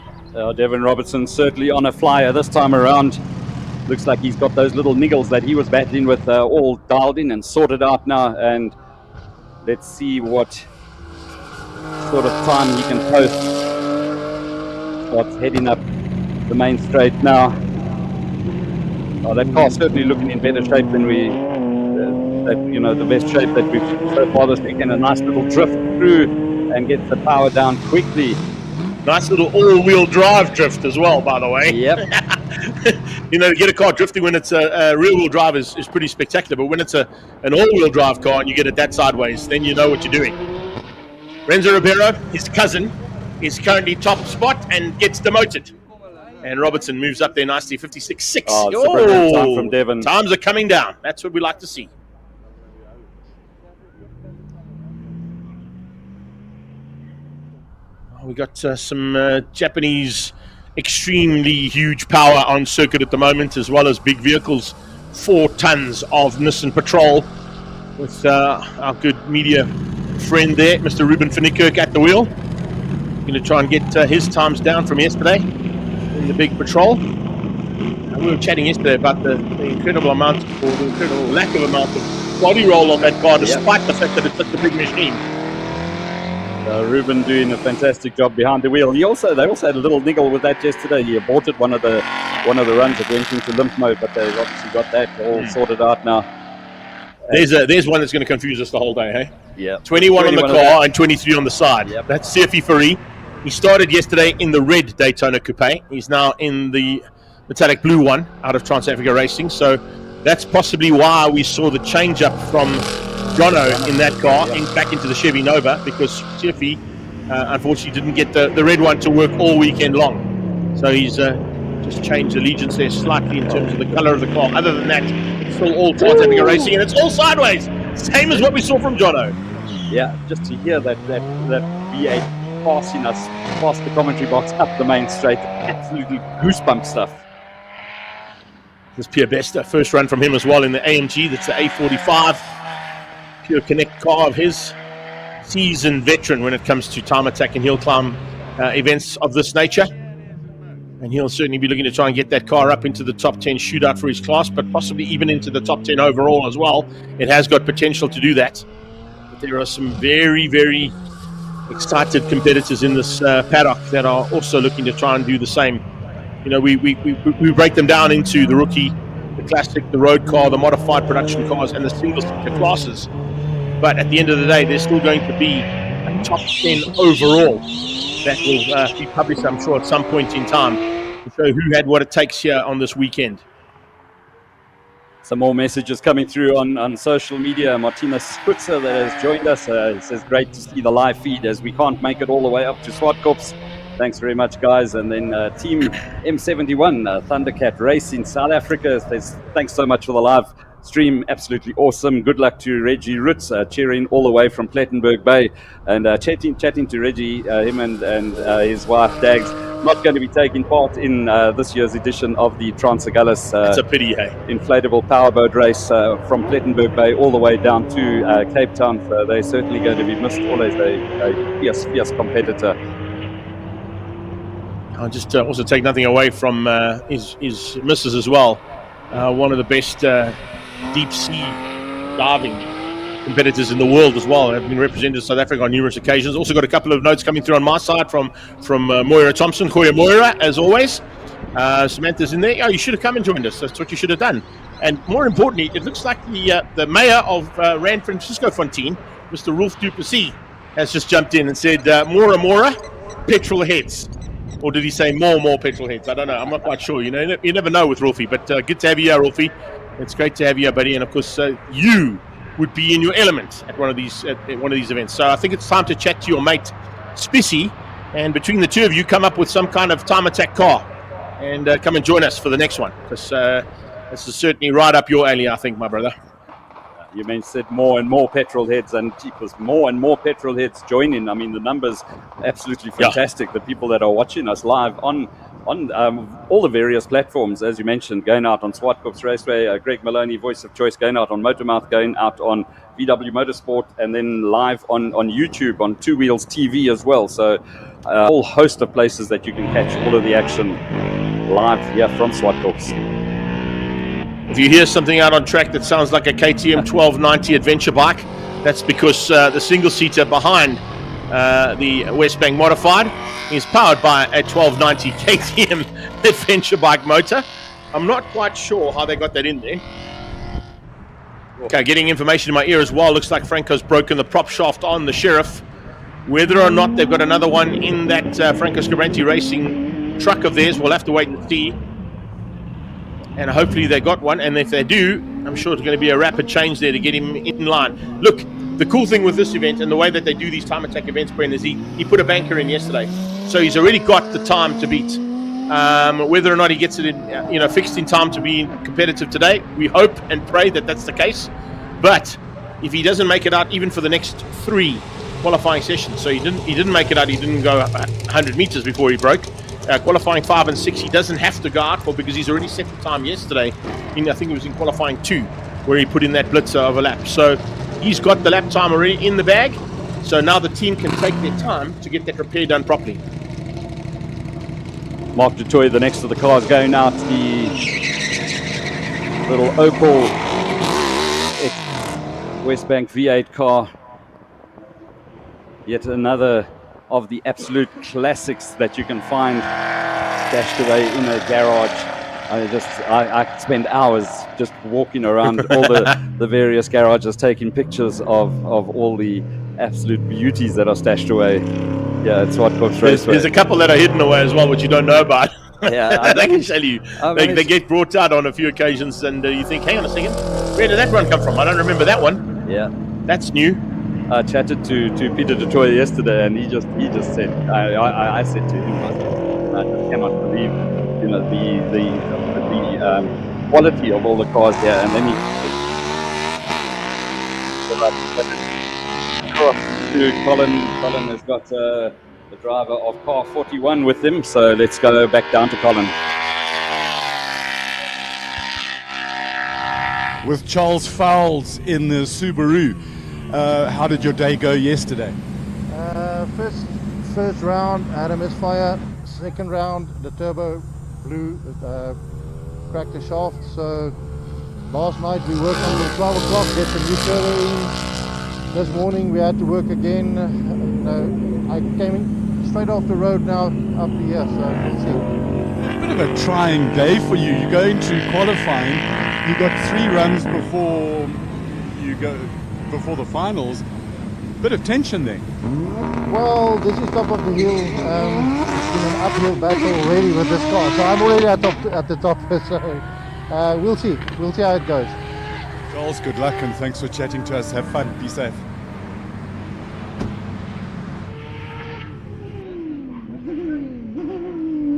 Devin Robertson certainly on a flyer this time around. Looks like he's got those little niggles that he was battling with all dialed in and sorted out now. And let's see what sort of time he can post. Starts heading up the main straight now. Oh, that car's certainly looking in better shape than the best shape that we've so far this weekend. A nice little drift through and gets the power down quickly. Nice little all-wheel drive drift as well, by the way. Yep. You know, to get a car drifting when it's a rear-wheel drive is pretty spectacular, but when it's an all-wheel drive car and you get it that sideways, then you know what you're doing. Renzo Ribeiro, his cousin, is currently top spot and gets demoted. And Robertson moves up there nicely, 56.6. Oh, it's a brilliant time from Devon. Times are coming down. That's what we like to see. We got some Japanese extremely huge power on circuit at the moment, as well as big vehicles. 4 tons of Nissan Patrol with our good media friend there, Mr. Ruben Finnekirk at the wheel. Going to try and get his times down from yesterday in the big Patrol. We were chatting yesterday about the incredible amount, or the incredible lack of amount of body roll on that car, despite the fact that it's such a big machine. Ruben doing a fantastic job behind the wheel. They also had a little niggle with that yesterday. He aborted one of the runs that went into limp mode, but they've obviously got that all sorted out now. There's one that's going to confuse us the whole day, hey? Yeah. 21 on the car and 23 on the side. Yep. That's Sefi Fari. He started yesterday in the red Daytona Coupe. He's now in the metallic blue one out of Trans-Africa Racing. So that's possibly why we saw the change up from Jono in that car back into the Chevy Nova, because Sefi unfortunately didn't get the red one to work all weekend long. So he's just changed allegiance there slightly in terms of the color of the car. Other than that, it's still all Trans-Africa Racing, and it's all sideways. Same as what we saw from Jono. Yeah, just to hear that V8 passing us past the commentary box up the main straight, absolutely goosebump stuff. This is Pierre Bester, first run from him as well in the AMG. That's the A45. Pure Connect car of his, seasoned veteran when it comes to time attack and hill climb events of this nature. And he'll certainly be looking to try and get that car up into the top 10 shootout for his class, but possibly even into the top 10 overall as well. It has got potential to do that. But there are some very, very excited competitors in this paddock that are also looking to try and do the same. You know, we break them down into the rookie, the classic, the road car, the modified production cars, and the single-seater classes. But at the end of the day, there's still going to be a top 10 overall that will be published, I'm sure, at some point in time to show who had what it takes here on this weekend. Some more messages coming through on social media. Martina Spitzer that has joined us says, great to see the live feed as we can't make it all the way up to Zwartkops. Thanks very much, guys. And then Team M71, Thundercat Racing South Africa says, thanks so much for the live stream. Absolutely awesome. Good luck to Reggie Roots, cheering all the way from Plettenberg Bay. And chatting to Reggie, him and his wife, Dags, not going to be taking part in this year's edition of the Trans-Agulhas It's a pity, hey? inflatable powerboat race from Plettenberg Bay all the way down to Cape Town. So they're certainly going to be missed. Always a fierce competitor. I'll just also take nothing away from his missus as well. One of the best deep sea diving competitors in the world as well. Have been represented South Africa on numerous occasions. Also got a couple of notes coming through on my side from Moira Thompson. Koya Moira, as always. Samantha's in there. Oh, you should have come and joined us. That's what you should have done. And more importantly, it looks like the mayor of Rand Francisco Fontaine, Mr. Rolf Duplessis, has just jumped in and said, Mora, petrol heads. Or did he say more petrol heads? I don't know. I'm not quite sure. You know, you never know with Rolfie. But good to have you here, Rolfie. It's great to have you here, buddy. And of course, you would be in your element at one of these events. So I think it's time to chat to your mate Spissy, and between the two of you, come up with some kind of time attack car, and come and join us for the next one. Because this is certainly right up your alley, I think, my brother. You mentioned more and more petrol heads, and more and more petrol heads joining. I mean, the numbers absolutely fantastic. The people that are watching us live on all the various platforms, as you mentioned, going out on Zwartkops Raceway, Greg Maloney, Voice of Choice, going out on Motormouth, going out on VW Motorsport, and then live on YouTube, on Two Wheels TV as well. So a whole host of places that you can catch all of the action live here from Zwartkops. If you hear something out on track that sounds like a KTM 1290 adventure bike, that's because the single-seater behind the Westbank Modified is powered by a 1290 KTM adventure bike motor. I'm not quite sure how they got that in there. Okay, getting information in my ear as well. Looks like Franco's broken the prop shaft on the Sheriff. Whether or not they've got another one in that Franco Scribanti Racing truck of theirs, we'll have to wait and see. And hopefully they got one, and if they do, I'm sure it's going to be a rapid change there to get him in line. Look, the cool thing with this event and the way that they do these time attack events, Bren, is he put a banker in yesterday, so he's already got the time to beat. Whether or not he gets it in, fixed in time to be competitive today, we hope and pray that that's the case. But if he doesn't make it out, even for the next 3 qualifying sessions, so he didn't make it out, he didn't go 100 meters before he broke. Qualifying 5 and 6, he doesn't have to go out for, because he's already set the time yesterday. I think it was in qualifying 2 where he put in that blitzer overlap. So he's got the lap time already in the bag. So now the team can take their time to get that repair done properly. Mark Dutoy, the next of the cars going out, the little Opel Westbank V8 car. Yet another of the absolute classics that you can find stashed away in a garage. I could spend hours just walking around all the various garages, taking pictures of all the absolute beauties that are stashed away. Yeah, it's Zwartkops Raceway. There's a couple that are hidden away as well, which you don't know about. Yeah, they can tell you. They get brought out on a few occasions, and you think, hang on a second, where did that one come from? I don't remember that one. Yeah, that's new. I chatted to Peter Dutoy yesterday, and he just said, I said to him, I just cannot believe, the quality of all the cars here. And then he across to Colin. Colin has got the driver of car 41 with him, so let's go back down to Colin. With Charles Fowles in the Subaru, how did your day go yesterday? First round, I had a misfire. Second round, the turbo blew, cracked the shaft. So last night we worked until 12 o'clock, get the new turbo in. This morning we had to work again. I came in straight off the road now up here, so we'll see. A bit of a trying day for you. You go into qualifying, you got 3 runs before the finals. Bit of tension there. Well, this is top of the hill. It's been an uphill battle already with this car, so I'm already at the top. So we'll see how it goes. Charles, good luck and thanks for chatting to us. Have fun. Be safe.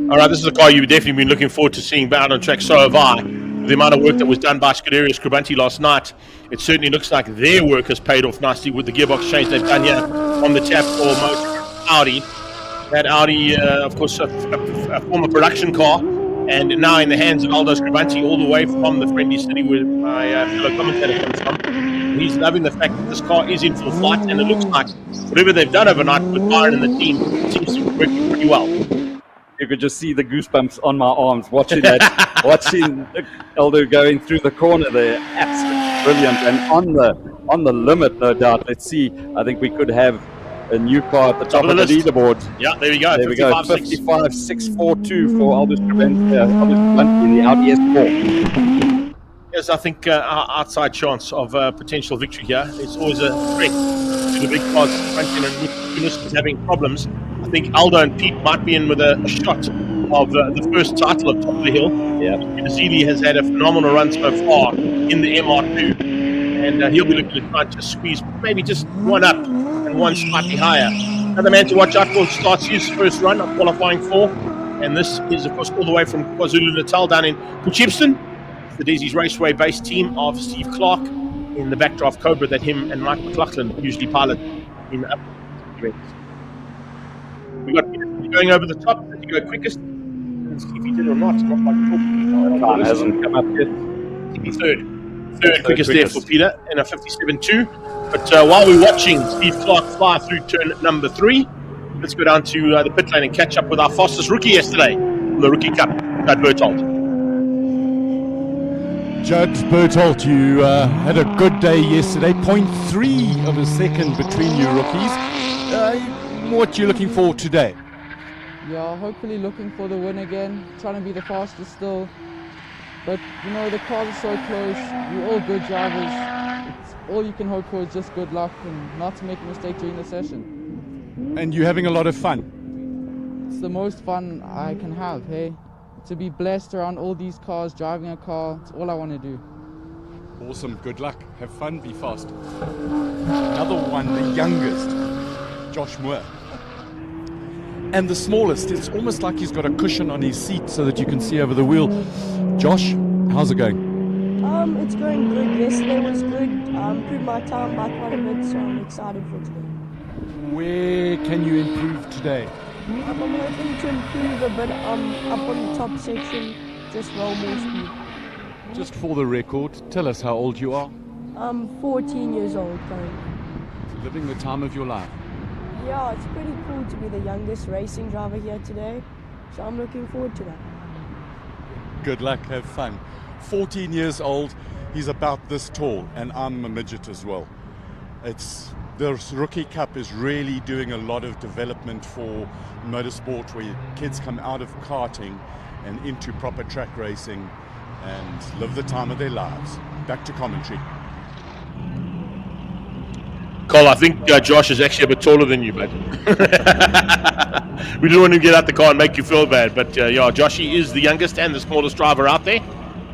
All right, this is a car you've definitely been looking forward to seeing out on track. So have I. The amount of work that was done by Scuderia Scribanti last night, it certainly looks like their work has paid off nicely with the gearbox change they've done here on the tap for Audi. That Audi, of course, a former production car, and now in the hands of Aldo Scribanti, all the way from the friendly city where my fellow commentator comes from. He's loving the fact that this car is in full flight, and it looks like whatever they've done overnight with Byron and the team seems to be working pretty well. You could just see the goosebumps on my arms watching that, watching Aldo going through the corner there. Absolutely brilliant, and on the limit, no doubt. Let's see. I think we could have a new car at the top of the leaderboard. Yeah, there we go. There we go. 55.642 for Aldo Scribanti in the Audi S4. Yes, I think our outside chance of potential victory here. It's always a threat to the big cars. And is having problems. I think Aldo and Pete might be in with a shot of the first title of Top of the Hill. Yeah. Zili has had a phenomenal run so far in the MR2, and he'll be looking to try to squeeze maybe just one up and one slightly higher. Another man to watch out for starts his first run of qualifying 4, and this is, of course, all the way from KwaZulu-Natal down in Potchefstroom. The Daisy's Raceway based team of Steve Clark in the backdraft Cobra that him and Mike McLaughlin usually pilot in the events. We got going over the top. Did he go quickest? Let's see if he did or not. Not like Time hasn't come up yet. I think he's third quickest there for Peter in a 57.2. But while we're watching Steve Clark fly through turn number 3, let's go down to the pit lane and catch up with our fastest rookie yesterday from the Rookie Cup, Judd Berthold. Judd Berthold, you had a good day yesterday. 0.3 of a second between you rookies. What you're looking for today? Yeah, hopefully looking for the win again, trying to be the fastest still. But the cars are so close, we're all good drivers. All you can hope for is just good luck and not to make a mistake during the session. And you're having a lot of fun. It's the most fun I can have, hey? To be blessed around all these cars, driving a car, it's all I want to do. Awesome. Good luck. Have fun. Be fast. Another one, the youngest, Josh Moore. And the smallest, it's almost like he's got a cushion on his seat so that you can see over the wheel. Josh, how's it going? It's going good. Yesterday was good. Improved my time by quite a bit, so I'm excited for today. Where can you improve today? I'm hoping to improve a bit up on the top section, just roll more speed. Just for the record, tell us how old you are. I'm 14 years old currently. Living the time of your life. Yeah, it's pretty cool to be the youngest racing driver here today, so I'm looking forward to that. Good luck, have fun. 14 years old, he's about this tall, and I'm a midget as well. The Rookie Cup is really doing a lot of development for motorsport, where kids come out of karting and into proper track racing and live the time of their lives. Back to commentary. Cole, I think Josh is actually a bit taller than you, bud. We didn't want to get out the car and make you feel bad, but yeah, Joshy is the youngest and the smallest driver out there,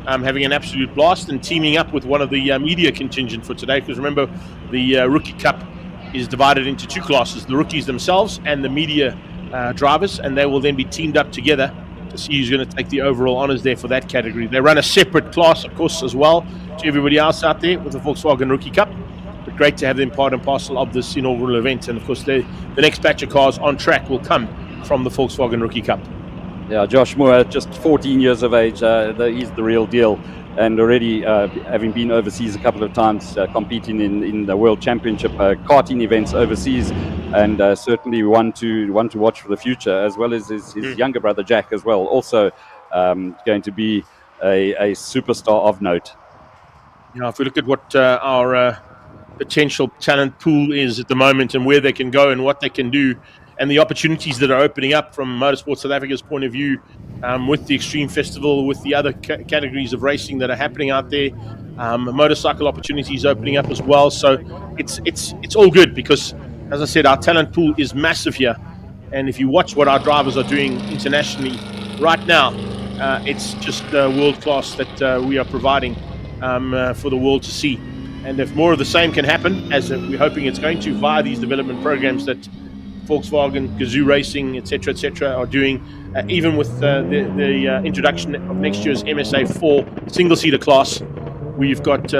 having an absolute blast and teaming up with one of the media contingent for today, because remember, the Rookie Cup is divided into two classes, the rookies themselves and the media drivers, and they will then be teamed up together to see who's going to take the overall honours there for that category. They run a separate class, of course, as well to everybody else out there with the Volkswagen Rookie Cup. But great to have them part and parcel of this inaugural event. And of course, the next batch of cars on track will come from the Volkswagen Rookie Cup. Yeah, Josh Moore, just 14 years of age, he's the real deal. And already having been overseas a couple of times, competing in the World Championship karting events overseas, and certainly one to watch for the future, as well as his younger brother Jack as well, also going to be a superstar of note. Yeah, if we look at what our potential talent pool is at the moment and where they can go and what they can do and the opportunities that are opening up from Motorsport South Africa's point of view, with the Extreme Festival, with the other categories of racing that are happening out there, motorcycle opportunities opening up as well. So it's all good because, as I said, our talent pool is massive here. And if you watch what our drivers are doing internationally right now, it's just world class that we are providing for the world to see. And if more of the same can happen, as we're hoping it's going to via these development programs that Volkswagen, Gazoo Racing, etc., are doing, even with the introduction of next year's MSA4 single-seater class, we've got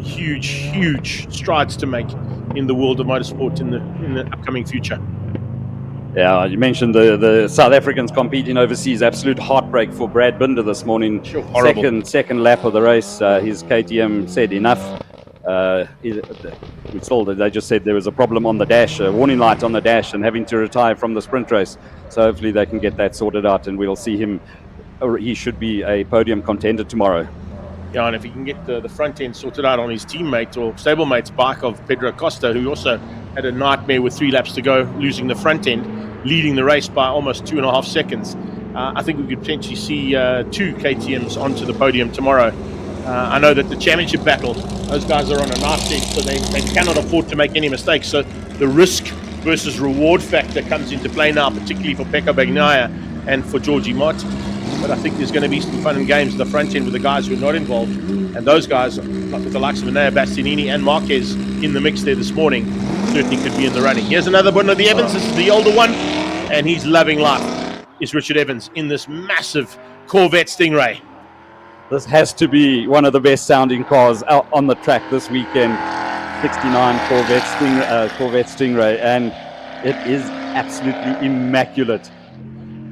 huge strides to make in the world of motorsport in the upcoming future. Yeah, you mentioned the South Africans competing overseas. Absolute heartbreak for Brad Binder this morning. Sure, horrible. Second lap of the race, his KTM said enough. They just said there was a problem on the dash, a warning light on the dash, and having to retire from the sprint race. So hopefully they can get that sorted out, and we'll see him. He should be a podium contender tomorrow. Yeah, and if he can get the front end sorted out on his teammate or stablemate's bike of Pedro Costa, who also had a nightmare with 3 laps to go, losing the front end, leading the race by almost 2.5 seconds. I think we could potentially see 2 KTMs onto the podium tomorrow. I know that the championship battle, those guys are on a knife edge, so they cannot afford to make any mistakes. So the risk versus reward factor comes into play now, particularly for Pecco Bagnaia and for Georgie Mott. But I think there's going to be some fun and games at the front end with the guys who are not involved. And those guys, like with the likes of Enea Bastianini and Marquez in the mix there this morning, certainly could be in the running. Here's another one of the Evans. This is the older one, and he's loving life. Is Richard Evans in this massive Corvette Stingray. This has to be one of the best sounding cars out on the track this weekend. 69 Corvette Stingray, and it is absolutely immaculate.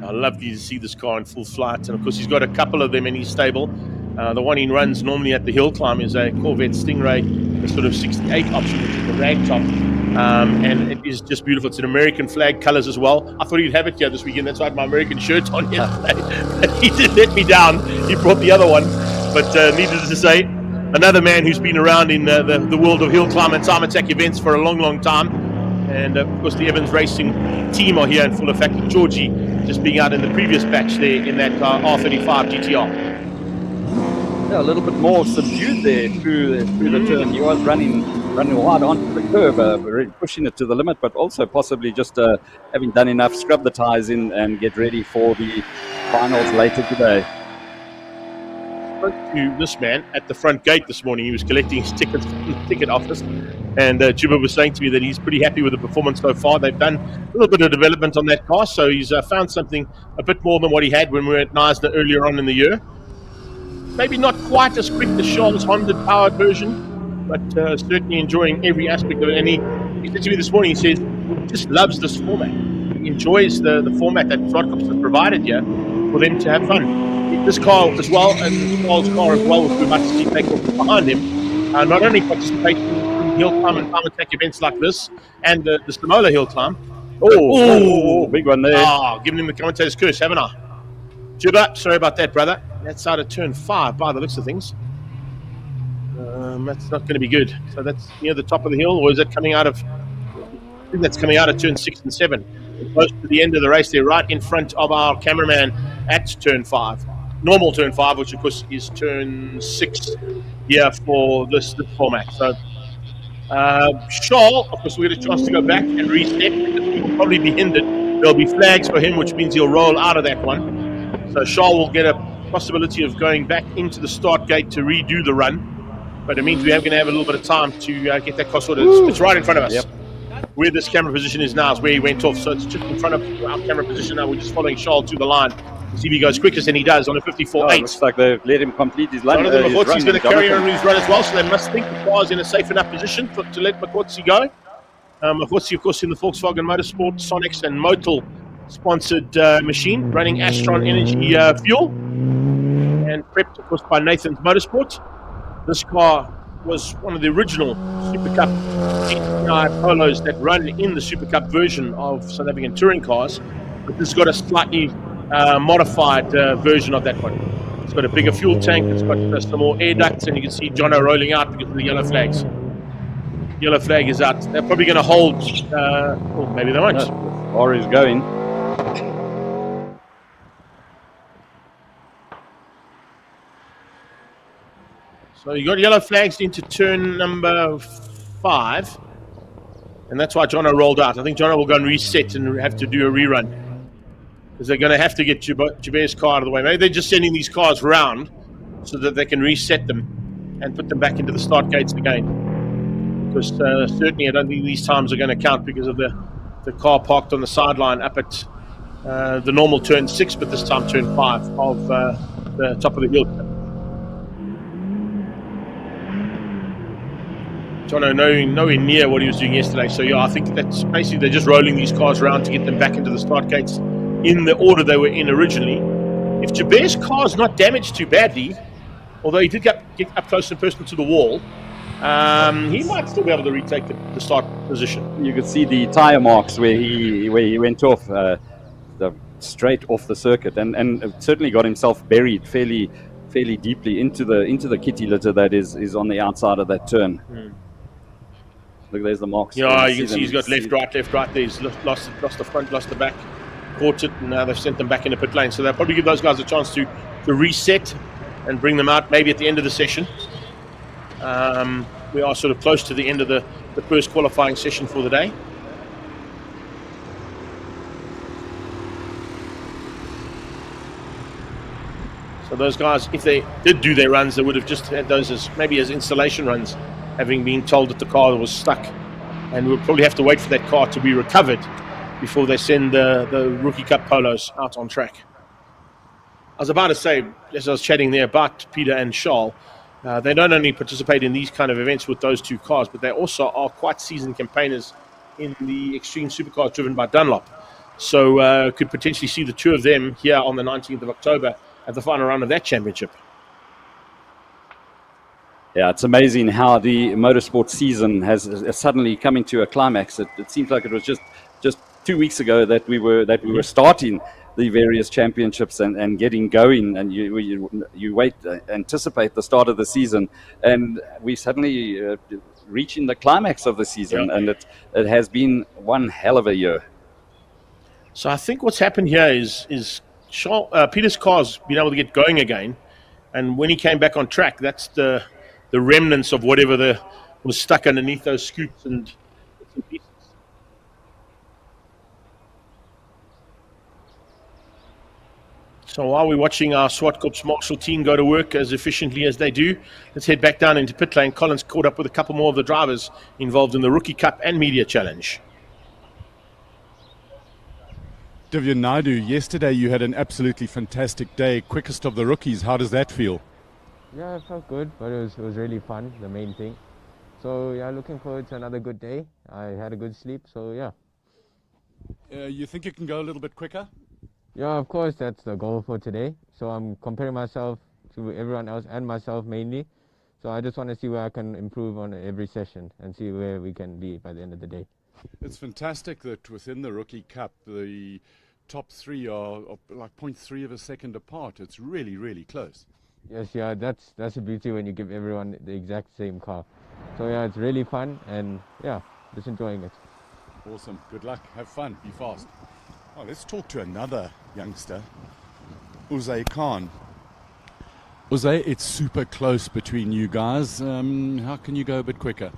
Lovely to see this car in full flight, and of course he's got a couple of them in his stable. The one he runs normally at the hill climb is a Corvette Stingray, a sort of 68 option, which is the rag top, and it is just beautiful. It's an American flag colours as well. I thought he'd have it here this weekend. That's why I had my American shirt on yesterday. He did let me down. He brought the other one, but needless to say, another man who's been around in the world of hill climb and time attack events for a long time. And of course the Evans Racing team are here in full effect, with Georgie just being out in the previous batch there in that R35 GTR. Yeah, a little bit more subdued there through the turn. He was running running wide onto the curb, really pushing it to the limit, but also possibly just having done enough, scrub the tyres in and get ready for the finals later today. Spoke to this man at the front gate this morning. He was collecting his tickets from the ticket office, and Juba was saying to me that he's pretty happy with the performance so far. They've done a little bit of development on that car, so he's found something a bit more than what he had when we were at Neisner earlier on in the year. Maybe not quite as quick as Charles' Honda-powered version, but certainly enjoying every aspect of it. And he said to me this morning, he says he just loves this format. He enjoys the format that Zwartkops has provided here for them to have fun. This car as well, and Charles' car as well, which we're about to see take off behind him, not only participating in hill climb and time attack events like this and the Samola hill climb. Oh, big one there. Giving him the commentator's curse, haven't I? Juba, sorry about that, brother. That's out of turn 5 by the looks of things. That's not going to be good. So that's near the top of the hill, or is it coming out of... I think that's coming out of turn 6 and 7. We're close to the end of the race there, right in front of our cameraman at turn 5. Normal turn 5, which of course is turn 6 here for this format. So Shaw, of course, we get a chance to go back and reset because he will probably be hindered. There'll be flags for him, which means he'll roll out of that one. So Shaw will get a possibility of going back into the start gate to redo the run. But it means we are going to have a little bit of time to get that car sorted. It's right in front of us. Yep. Where this camera position is now is where he went off. So it's just in front of our camera position now. We're just following Charles to the line to see if he goes quickest, and he does on a 54.8. Looks like they've let him complete his run. He's going to carry on his run as well, so they must think the car is in a safe enough position to let Makotsi go. Makotsi, of course, in the Volkswagen Motorsport, Sonics and Motul sponsored machine, running Astron Energy fuel, and prepped, of course, by Nathan's Motorsport. This car was one of the original Super Cup GTI Polos that run in the Super Cup version of South African touring cars, but this has got a slightly modified version of that one. It's got a bigger fuel tank, it's got some more air ducts, and you can see Jono rolling out because of the yellow flags. Yellow flag is out. They're probably going to hold, well, maybe they won't. Or is going. So you got yellow flags into turn number 5, and that's why Jono rolled out. I think Jono will go and reset and have to do a rerun because they're going to have to get Jubair's car out of the way. Maybe they're just sending these cars round so that they can reset them and put them back into the start gates again. Because certainly I don't think these times are going to count because of the car parked on the sideline up at the normal turn 6, but this time turn 5 of the top of the hill. Jono nowhere near what he was doing yesterday. So yeah, I think that's basically they're just rolling these cars around to get them back into the start gates in the order they were in originally. If Jubair's car is not damaged too badly, although he did get up close and personal to the wall, he might still be able to retake the start position. You could see the tyre marks where he went off straight off the circuit, and certainly got himself buried fairly deeply into the kitty litter that is on the outside of that turn. Look, there's the marks. Yeah, you can see he's got left, right there. He's lost the front, lost the back, caught it, and now they've sent them back in the pit lane. So they'll probably give those guys a chance to reset and bring them out maybe at the end of the session. We are sort of close to the end of the first qualifying session for the day. So those guys, if they did do their runs, they would have just had those as installation runs, having been told that the car was stuck. And we'll probably have to wait for that car to be recovered before they send the Rookie Cup Polos out on track. I was about to say, as I was chatting there about Peter and Charles, they don't only participate in these kind of events with those two cars, but they also are quite seasoned campaigners in the extreme supercars driven by Dunlop. So could potentially see the two of them here on the 19th of October at the final round of that championship. Yeah, it's amazing how the motorsport season has suddenly come into a climax. It seems like it was just 2 weeks ago that we were starting the various championships and getting going, and you wait, anticipate the start of the season, and we suddenly reaching the climax of the season, and it has been one hell of a year. So I think what's happened here is Peter's car's been able to get going again, and when he came back on track, that's the remnants of whatever the was stuck underneath those scoops and bits and pieces. So while we're watching our Zwartkops Marshall team go to work as efficiently as they do, let's head back down into pit lane. Colin's caught up with a couple more of the drivers involved in the Rookie Cup and Media Challenge. Divya Naidu, yesterday you had an absolutely fantastic day, quickest of the rookies. How does that feel? Yeah, it felt good, but it was really fun, the main thing. So yeah, looking forward to another good day. I had a good sleep, so yeah. You think you can go a little bit quicker? Yeah, of course, that's the goal for today. So I'm comparing myself to everyone else and myself mainly. So I just want to see where I can improve on every session and see where we can be by the end of the day. It's fantastic that within the Rookie Cup, the top three are like 0.3 of a second apart. It's really, really close. Yes, yeah, that's the beauty when you give everyone the exact same car. So yeah, it's really fun and yeah, just enjoying it. Awesome. Good luck. Have fun. Be fast. Oh, let's talk to another youngster, Uzay Khan. Uzay, it's super close between you guys. How can you go a bit quicker?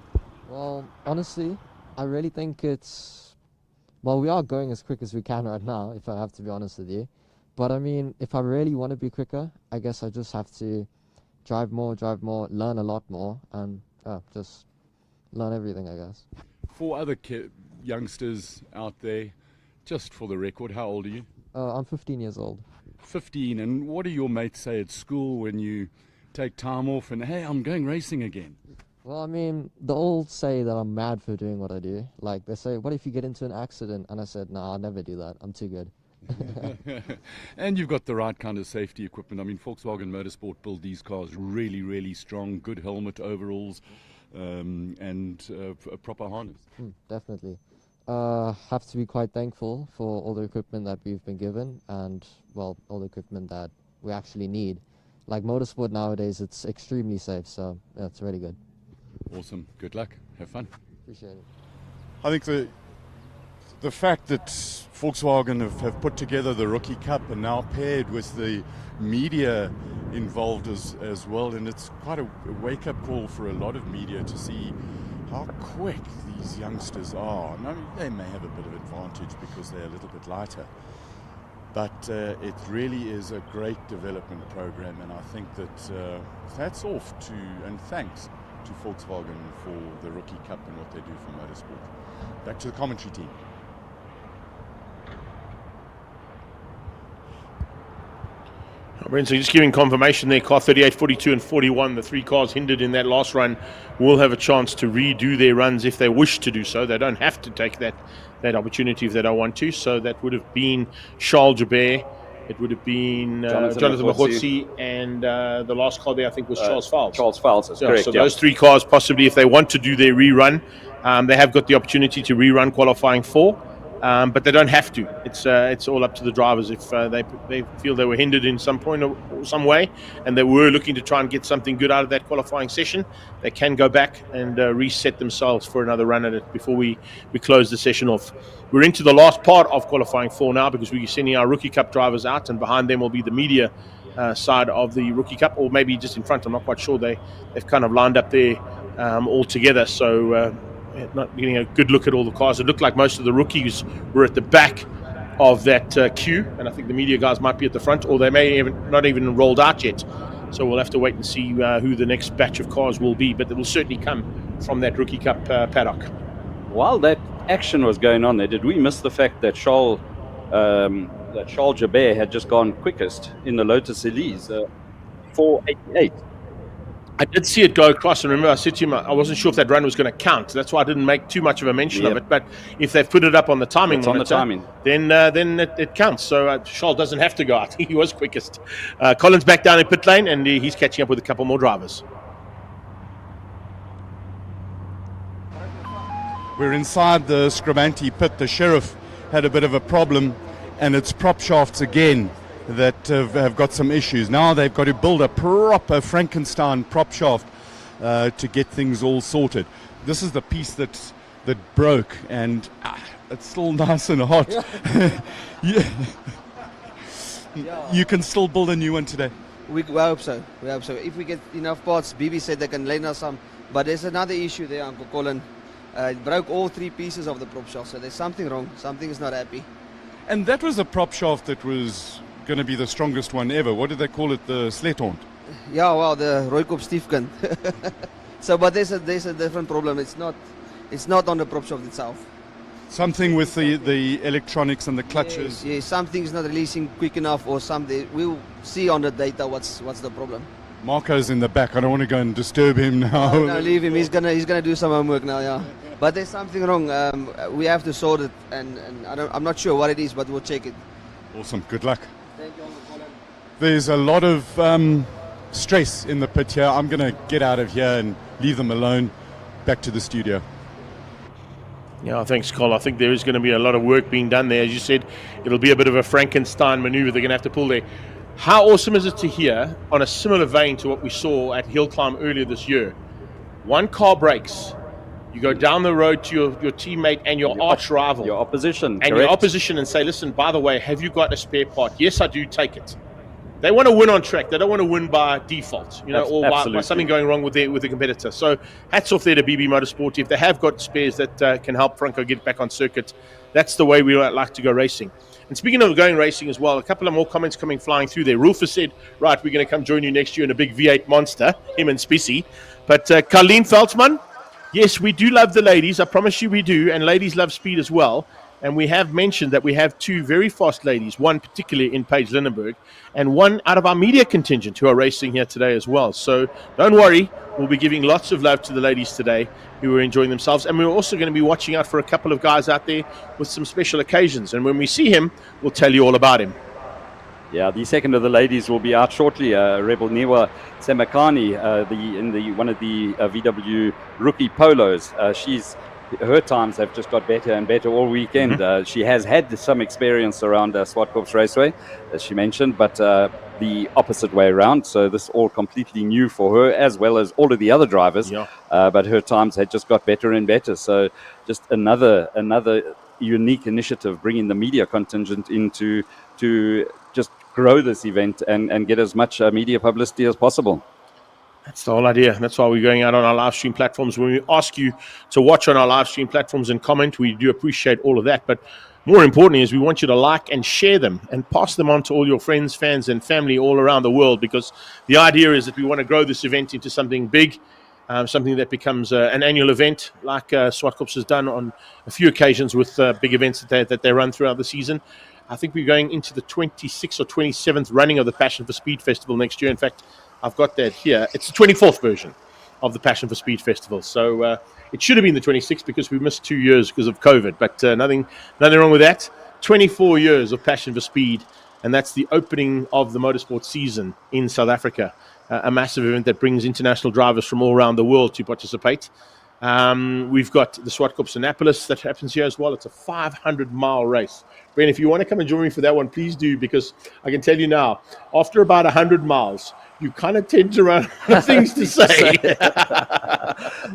Well, honestly, I really think we are going as quick as we can right now, if I have to be honest with you. But I mean, if I really want to be quicker, I guess I just have to drive more, learn a lot more, and just learn everything, I guess. For other youngsters out there, just for the record, how old are you? I'm 15 years old. 15, and what do your mates say at school when you take time off and, hey, I'm going racing again? Well, I mean, they all say that I'm mad for doing what I do. Like, they say, what if you get into an accident? And I said, no, I'll never do that. I'm too good. And you've got the right kind of safety equipment. I mean, Volkswagen Motorsport build these cars really, really strong, good helmet overalls, and a proper harness. Definitely. Have to be quite thankful for all the equipment that we've been given and, well, all the equipment that we actually need. Like motorsport nowadays, it's extremely safe, so yeah, it's really good. Awesome. Good luck. Have fun. Appreciate it. I think the fact that Volkswagen have put together the Rookie Cup and now paired with the media involved as well, and it's quite a wake-up call for a lot of media to see how quick these youngsters are. Now, they may have a bit of advantage because they're a little bit lighter, but it really is a great development program, and I think that hats off to and thanks to Volkswagen for the Rookie Cup and what they do for motorsport. Back to the commentary team. So just giving confirmation there, car 38, 42 and 41, the three cars hindered in that last run will have a chance to redo their runs if they wish to do so. They don't have to take that opportunity if they don't want to. So that would have been Charles Joubert, it would have been Jonathan Mahotsi, and the last car there I think was Charles Fowles. Charles Fowles, that's correct. So those three cars possibly, if they want to do their rerun, they have got the opportunity to rerun qualifying 4. But they don't have to. It's all up to the drivers. If they feel they were hindered in some point or some way, and they were looking to try and get something good out of that qualifying session, they can go back and reset themselves for another run at it before we close the session off. We're into the last part of qualifying 4 now because we're sending our Rookie Cup drivers out, and behind them will be the media side of the Rookie Cup, or maybe just in front. I'm not quite sure. They've kind of lined up there all together. So. Not getting a good look at all the cars. It looked like most of the rookies were at the back of that queue, and I think the media guys might be at the front, or they may not even rolled out yet. So we'll have to wait and see who the next batch of cars will be, but it will certainly come from that Rookie Cup paddock. While that action was going on there, did we miss the fact that Charles Joubert had just gone quickest in the Lotus Elise, 488? I did see it go across, and remember I said to him I wasn't sure if that run was going to count. That's why I didn't make too much of a mention of it. But if they've put it up on the timing monitor, then it counts. So Charles doesn't have to go out. He was quickest. Colin's back down in pit lane, and he's catching up with a couple more drivers. We're inside the Scribanti pit. The sheriff had a bit of a problem, and it's prop shafts again that have got some issues. Now they've got to build a proper Frankenstein prop shaft to get things all sorted. This is the piece that broke, and it's still nice and hot. You can still build a new one today. We hope so. If we get enough parts, BB said they can lend us some But there's another issue there, Uncle Colin. It broke all 3 pieces of the prop shaft, so there's something wrong. Something is not happy. And that was a prop shaft that was going to be the strongest one ever. What did they call it? The Sleethond? Yeah, well, the Zwartkops Stiefkind. So, but there's a different problem. It's not on the prop shaft itself. Something with the electronics and the clutches. Yes, something's not releasing quick enough, or something. We'll see on the data what's the problem. Marco's in the back. I don't want to go and disturb him now. No, leave him. He's gonna do some homework now. Yeah, but there's something wrong. We have to sort it, and I'm not sure what it is, but we'll check it. Awesome. Good luck. Thank you, Uncle Colin. There's a lot of stress in the pit here. I'm going to get out of here and leave them alone. Back to the studio. Yeah, thanks, Col. I think there is going to be a lot of work being done there. As you said, it'll be a bit of a Frankenstein maneuver they're going to have to pull there. How awesome is it to hear, on a similar vein to what we saw at Hill Climb earlier this year, one car breaks, you go down the road to your teammate and your arch rival. Your opposition. And your opposition and say, listen, by the way, have you got a spare part? Yes, I do, take it. They want to win on track. They don't want to win by default, or by something going wrong with the competitor. So hats off there to BB Motorsport. If they have got spares that can help Franco get back on circuit, that's the way we like to go racing. And speaking of going racing as well, a couple of more comments coming flying through there. Rulf has said, right, we're going to come join you next year in a big V8 monster, him and Spissy. But Colleen Veltman, yes, we do love the ladies. I promise you we do. And ladies love speed as well. And we have mentioned that we have 2 very fast ladies, one particularly in Paige Lindenberg, and one out of our media contingent who are racing here today as well. So don't worry, we'll be giving lots of love to the ladies today who are enjoying themselves. And we're also going to be watching out for a couple of guys out there with some special occasions. And when we see him, we'll tell you all about him. Yeah, the second of the ladies will be out shortly. Rebel Niwa Semakani, in one of the VW rookie polos. Her times have just got better and better all weekend. Mm-hmm. She has had some experience around Zwartkops Raceway, as she mentioned, but the opposite way around. So this all completely new for her, as well as all of the other drivers. Yeah. But her times had just got better and better. So just another unique initiative, bringing the media contingent in to just grow this event and get as much media publicity as possible. That's the whole idea. That's why we're going out on our live stream platforms. When we ask you to watch on our live stream platforms and comment, we do appreciate all of that. But more importantly is we want you to like and share them and pass them on to all your friends, fans, and family all around the world, because the idea is that we want to grow this event into something big, something that becomes an annual event like Zwartkops has done on a few occasions with big events that they run throughout the season. I think we're going into the 26th or 27th running of the Passion for Speed Festival next year. In fact, I've got that here. It's the 24th version of the Passion for Speed Festival. So it should have been the 26th because we missed 2 years because of COVID. But nothing wrong with that. 24 years of Passion for Speed. And that's the opening of the motorsport season in South Africa. A massive event that brings international drivers from all around the world to participate. We've got the Zwartkops Annapolis that happens here as well. It's a 500-mile race. Brent, if you want to come and join me for that one, please do, because I can tell you now, after about 100 miles, you kind of tend to run out of things to say.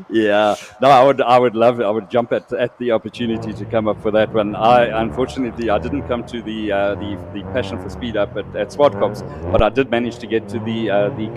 Yeah, no, I would love it. I would jump at the opportunity to come up for that one. Unfortunately, I didn't come to the Passion for Speed up at Zwartkops, but I did manage to get to the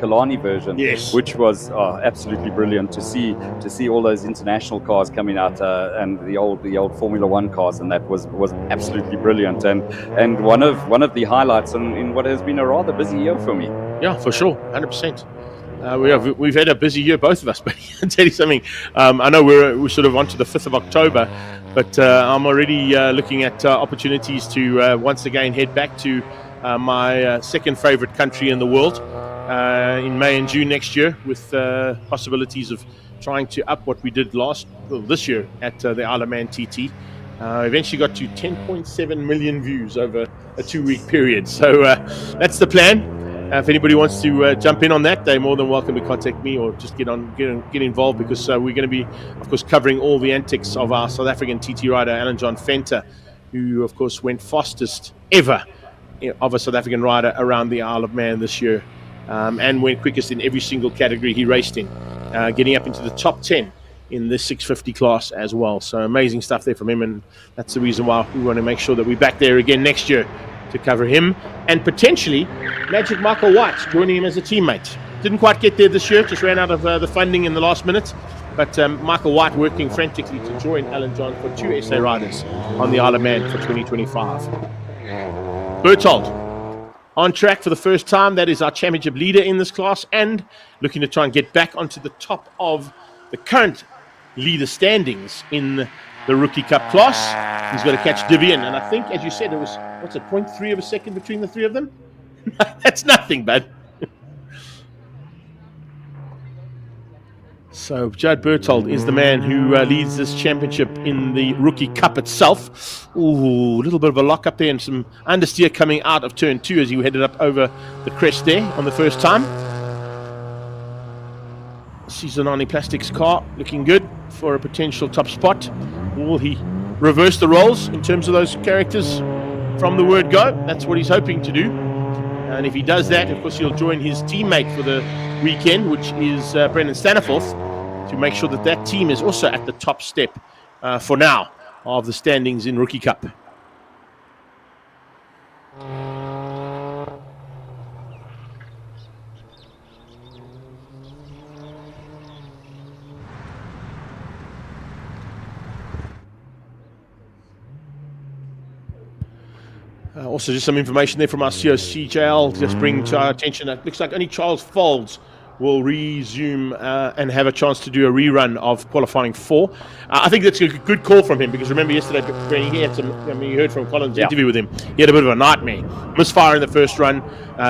Kalani version, yes, which was absolutely brilliant to see all those international cars coming out and the old Formula One cars, and that was absolutely brilliant and one of the highlights in what has been a rather busy year for me. Yeah, for sure, 100%. We've had a busy year, both of us. But I'll tell you something. I know we're sort of on to the 5th of October, but I'm already looking at opportunities to once again head back to my second favorite country in the world in May and June next year, with possibilities of trying to up what we did this year at the Isle of Man TT. Eventually got to 10.7 million views over a 2-week period. So that's the plan. If anybody wants to jump in on that, they're more than welcome to contact me or just get involved, because we're going to be, of course, covering all the antics of our South African TT rider, Alan John Venter, who, of course, went fastest ever of a South African rider around the Isle of Man this year, and went quickest in every single category he raced in, getting up into the top 10 in the 650 class as well. So amazing stuff there from him, and that's the reason why we want to make sure that we're back there again next year to cover him, and potentially Magic Michael White joining him as a teammate. Didn't quite get there this year, just ran out of the funding in the last minute. But Michael White working frantically to join Alan John for 2 SA riders on the Isle of Man for 2025. Berthold on track for the first time. That is our championship leader in this class and looking to try and get back onto the top of the current leader standings in the Rookie Cup class. He's got to catch Divian. And I think, as you said, it was, 0.3 of a second between the three of them? That's nothing, bud. So Judd Berthold is the man who leads this championship in the Rookie Cup itself. Ooh, a little bit of a lock up there and some understeer coming out of turn 2 as he headed up over the crest there on the first time. Seasonani Plastics car looking good for a potential top spot. Will he reverse the roles in terms of those characters from the word go? That's what he's hoping to do. And if he does that, of course, he'll join his teammate for the weekend, which is Brendan Staniforth, to make sure that that team is also at the top step for now of the standings in Rookie Cup. Also, just some information there from our COCJL, just bring to our attention that it looks like only Charles Folds will resume and have a chance to do a rerun of qualifying 4. I think that's a good call from him, because remember yesterday when he had some, you heard from Colin's interview with him, he had a bit of a nightmare. Misfire in the first run,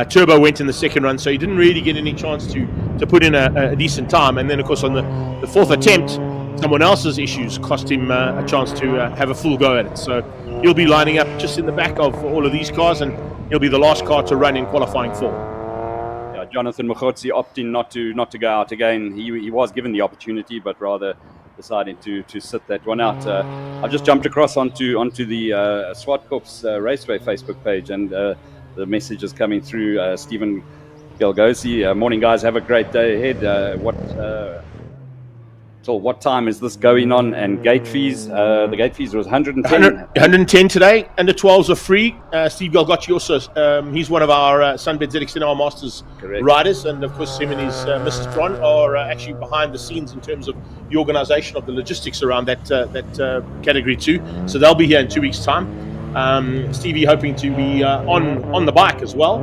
Turbo went in the second run, so he didn't really get any chance to put in a decent time. And then, of course, on the fourth attempt, someone else's issues cost him a chance to have a full go at it. So he'll be lining up just in the back of all of these cars, and he'll be the last car to run in qualifying 4. Yeah, Jonathan Mokotsi opting not to go out again. He was given the opportunity, but rather deciding to sit that one out. I've just jumped across onto the Zwartkops Raceway Facebook page, and the message is coming through. Stephen Galgosi, morning guys, have a great day ahead. Till what time is this going on? And gate fees, the gate fees was 110 today. Under 12s are free. Steve Galgocci also, he's one of our Sunbed ZX10R Masters riders, and of course him and his Mrs. Bron are actually behind the scenes in terms of the organisation of the logistics around that category 2. So they'll be here in 2 weeks' time. Stevie hoping to be on the bike as well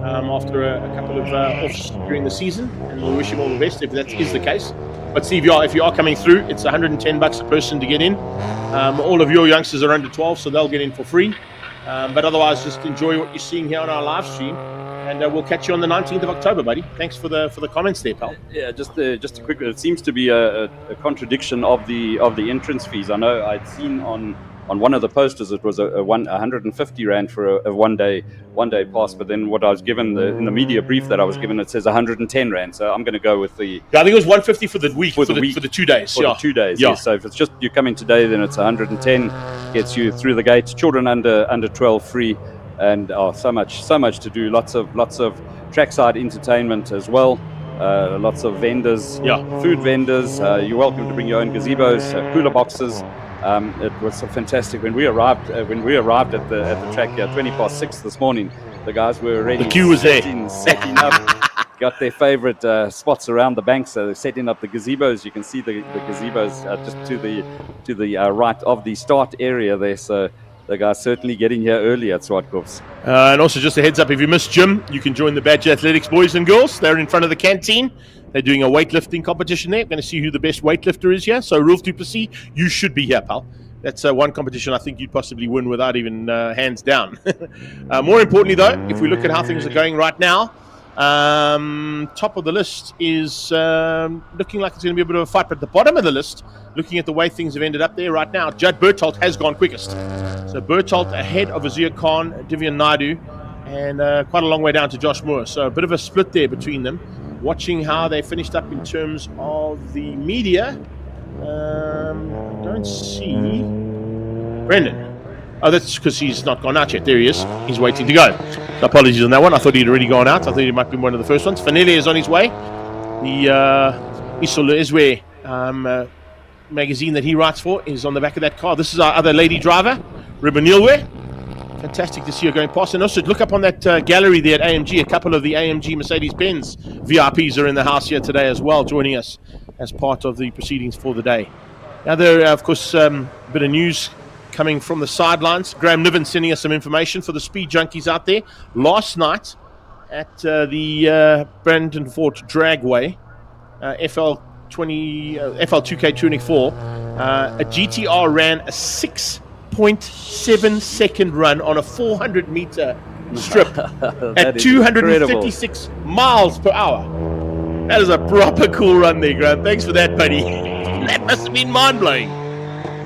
after a couple of offs during the season, and we wish him all the best if that is the case. But Steve, if you are coming through, it's $110 a person to get in. All of your youngsters are under 12, so they'll get in for free. But otherwise, just enjoy what you're seeing here on our live stream, and we'll catch you on the 19th of October, buddy. Thanks for the comments there, pal. Yeah, just a quick. It seems to be a contradiction of the entrance fees. I know I'd seen on one of the posters it was 150 rand for a one day pass, but then what I was given in the media brief that I was given, it says 110 rand. So I'm going to go with the. Yeah, I think it was 150 for the week for the 2 days. For the 2 days. Yeah. So if it's just you come in today, then it's 110, gets you through the gates. Children under 12 free, and so much to do. Lots of trackside entertainment as well. Lots of vendors, food vendors. You're welcome to bring your own gazebos, cooler boxes. It was fantastic when we arrived at the track here 6:20 this morning. The guys were already the queue was setting up, got their favorite spots around the bank, so they're setting up the gazebos. You can see the gazebos just to the right of the start area there. So the guys certainly getting here early at Zwartkops. And also just a heads up, if you missed gym, you can join the Badger Athletics boys and girls. They're in front of the canteen. They're doing a weightlifting competition there. We're going to see who the best weightlifter is here. So, Rulf Duplessis, you should be here, pal. That's one competition I think you'd possibly win without even hands down. More importantly, though, if we look at how things are going right now, top of the list is looking like it's going to be a bit of a fight. But at the bottom of the list, looking at the way things have ended up there right now, Judd Berthold has gone quickest. So, Berthold ahead of Azir Khan, Divian Naidu, and quite a long way down to Josh Moore. So, a bit of a split there between them. Watching how they finished up in terms of the media. I don't see Brendan. Oh, that's because he's not gone out yet. There he is. He's waiting to go. So apologies on that one. I thought he'd already gone out. I thought he might be one of the first ones. Fanele is on his way. The Isolo Ezwe magazine that he writes for is on the back of that car. This is our other lady driver, Ribbonilwe. Fantastic to see her going past. And also look up on that gallery there at AMG. A couple of the AMG Mercedes-Benz VIPs are in the house here today as well, joining us as part of the proceedings for the day. Now there, of course, a bit of news coming from the sidelines. Graham Niven sending us some information for the speed junkies out there. Last night at the Brandon Fort Dragway, FL2K24, a GTR ran a 6.7 second run on a 400 meter strip at 256 miles per hour. That is a proper cool run there, Graham. Thanks for that, buddy. That must have been mind-blowing.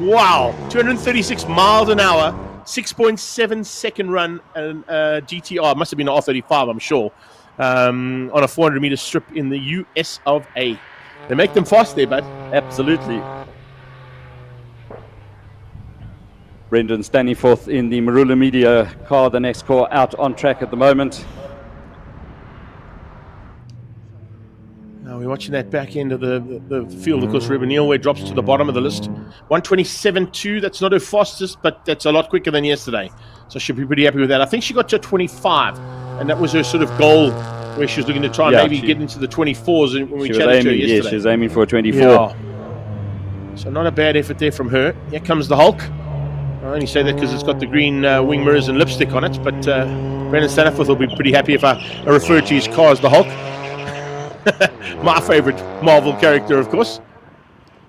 Wow, 236 miles an hour, 6.7 second run, and GTR, must have been an R35, I'm sure, on a 400 meter strip in the US of A. They make them fast there, bud. Absolutely. Brendan standing fourth in the Marula Media car, the next car out on track at the moment. Now we're watching that back end of the field. Of course, Ruben Nealway drops to the bottom of the list. 127.2, that's not her fastest, but that's a lot quicker than yesterday. So she'll be pretty happy with that. I think she got to 25, and that was her sort of goal where she was looking to try and maybe get into the 24s when we chatted to her yesterday. Yeah, she was aiming for a 24. Yeah. So not a bad effort there from her. Here comes the Hulk. I only say that because it's got the green wing mirrors and lipstick on it, but Brendan Staniforth will be pretty happy if I refer to his car as the Hulk. My favourite Marvel character, of course.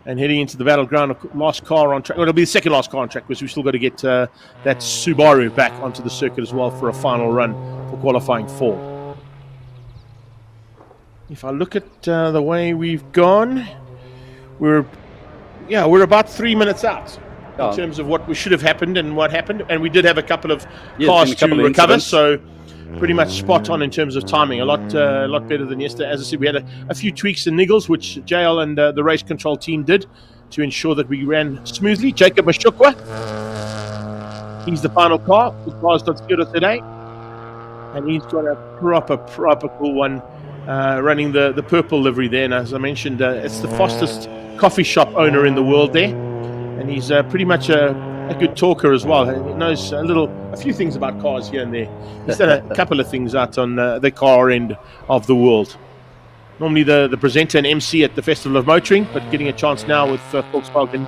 And heading into the battleground, last car on track. Well, it'll be the second last car on track because we've still got to get that Subaru back onto the circuit as well for a final run for qualifying 4. If I look at the way we've gone, we're about 3 minutes out in terms of what should have happened and what happened. And we did have a couple of cars to recover, so pretty much spot on in terms of timing. A lot better than yesterday. As I said, we had a few tweaks and niggles, which JL and the race control team did to ensure that we ran smoothly. Jacob Mashukwa, he's the final car. The car's not scared today. And he's got a proper cool one, running the purple livery there. And as I mentioned, it's the fastest coffee shop owner in the world there. And he's pretty much a good talker as well. He knows a few things about cars here and there. He's done a couple of things out on the car end of the world. Normally the presenter and MC at the Festival of Motoring, but getting a chance now with Volkswagen.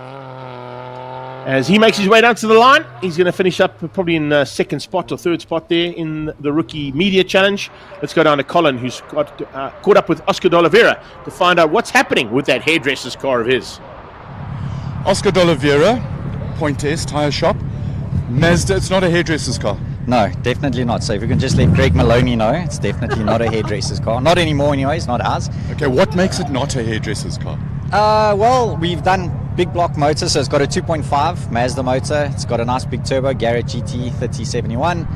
As he makes his way down to the line, he's going to finish up probably in second spot or third spot there in the Rookie Media Challenge. Let's go down to Colin, who's got caught up with Oscar de Oliveira to find out what's happening with that hairdresser's car of his. Oscar de Oliveira, Point S Tyre Shop. Mazda, it's not a hairdresser's car. No, definitely not. So if we can just let Greg Maloney know, it's definitely not a hairdresser's car. Not anymore anyways, not ours. Okay, what makes it not a hairdresser's car? Well, we've done big block motor, so it's got a 2.5 Mazda motor. It's got a nice big turbo, Garrett GT 3071.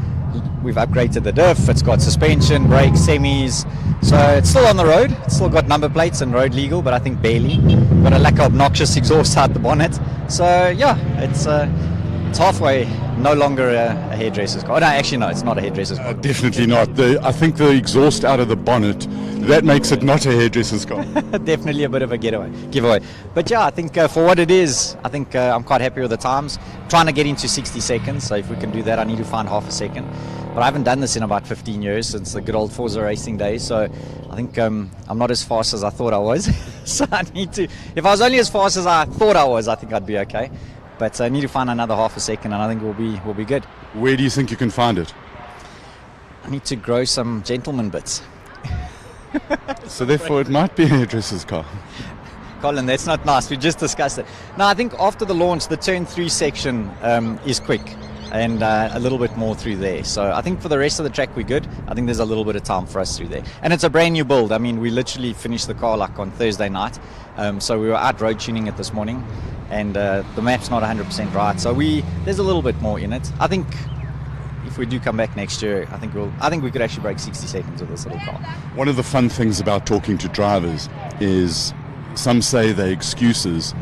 We've upgraded the diff. It's got suspension, brakes, semis. So it's still on the road. It's still got number plates and road legal, but I think barely. Got a lack of obnoxious exhaust out the bonnet. So yeah, it's halfway no longer a hairdresser's car. Oh, no, actually no, it's not a hairdresser's car. Definitely not. I think the exhaust out of the bonnet, that makes it not a hairdresser's car. Definitely a bit of a giveaway. But yeah, I think for what it is, I think I'm quite happy with the times. Trying to get into 60 seconds, so if we can do that, I need to find half a second. But I haven't done this in about 15 years, since the good old Forza racing days, so I think I'm not as fast as I thought I was. So I need to, if I was only as fast as I thought I was, I think I'd be okay. But I need to find another half a second, and I think we'll be good. Where do you think you can find it? I need to grow some gentleman bits. So therefore it might be a hairdresser's car. Colin, that's not nice. We just discussed it. No, I think after the launch, the turn 3 section is quick, and a little bit more through there. So I think for the rest of the track we're good. I think there's a little bit of time for us through there. And it's a brand new build. I mean, we literally finished the car like on Thursday night. So we were out road tuning it this morning, and the map's not 100% right. So there's a little bit more in it. I think if we do come back next year, I think we could actually break 60 seconds with this little car. One of the fun things about talking to drivers is some say they're excuses,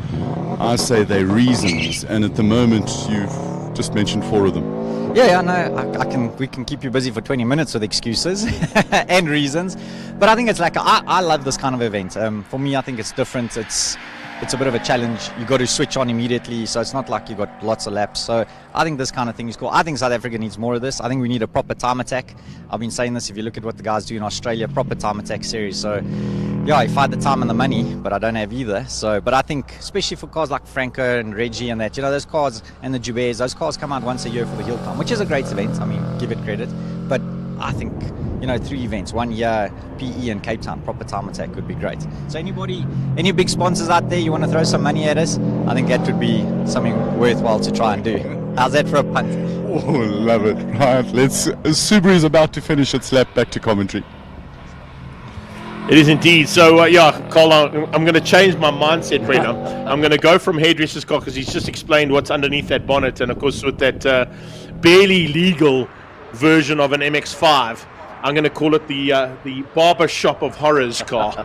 I say they're reasons, and at the moment you've just mentioned 4 of them. Yeah, no, we can keep you busy for 20 minutes with excuses and reasons. But I think it's like, I love this kind of event. For me, I think it's different. It's it's a bit of a challenge. You got to switch on immediately, so it's not like you got lots of laps. So I think this kind of thing is cool. I think South Africa needs more of this. I think we need a proper time attack. I've been saying this, if you look at what the guys do in Australia, proper time attack series. So yeah, if I had the time and the money, but I don't have either. So, but I think especially for cars like Franco and Reggie and that, you know, those cars and the Joubert, those cars come out once a year for the hill climb, which is a great event. I mean, give it credit. But I think, you know, 3 events, 1 year, PE and Cape Town, proper time attack would be great. So any big sponsors out there, you want to throw some money at us? I think that would be something worthwhile to try and do. How's that for a punt? Oh, love it. Right, Subaru is about to finish its lap back to commentary. It is indeed. So, Cole, I'm going to change my mindset right now. I'm going to go from hairdresser's car because he's just explained what's underneath that bonnet. And, of course, with that barely legal version of an MX-5, I'm going to call it the barber shop of horrors car.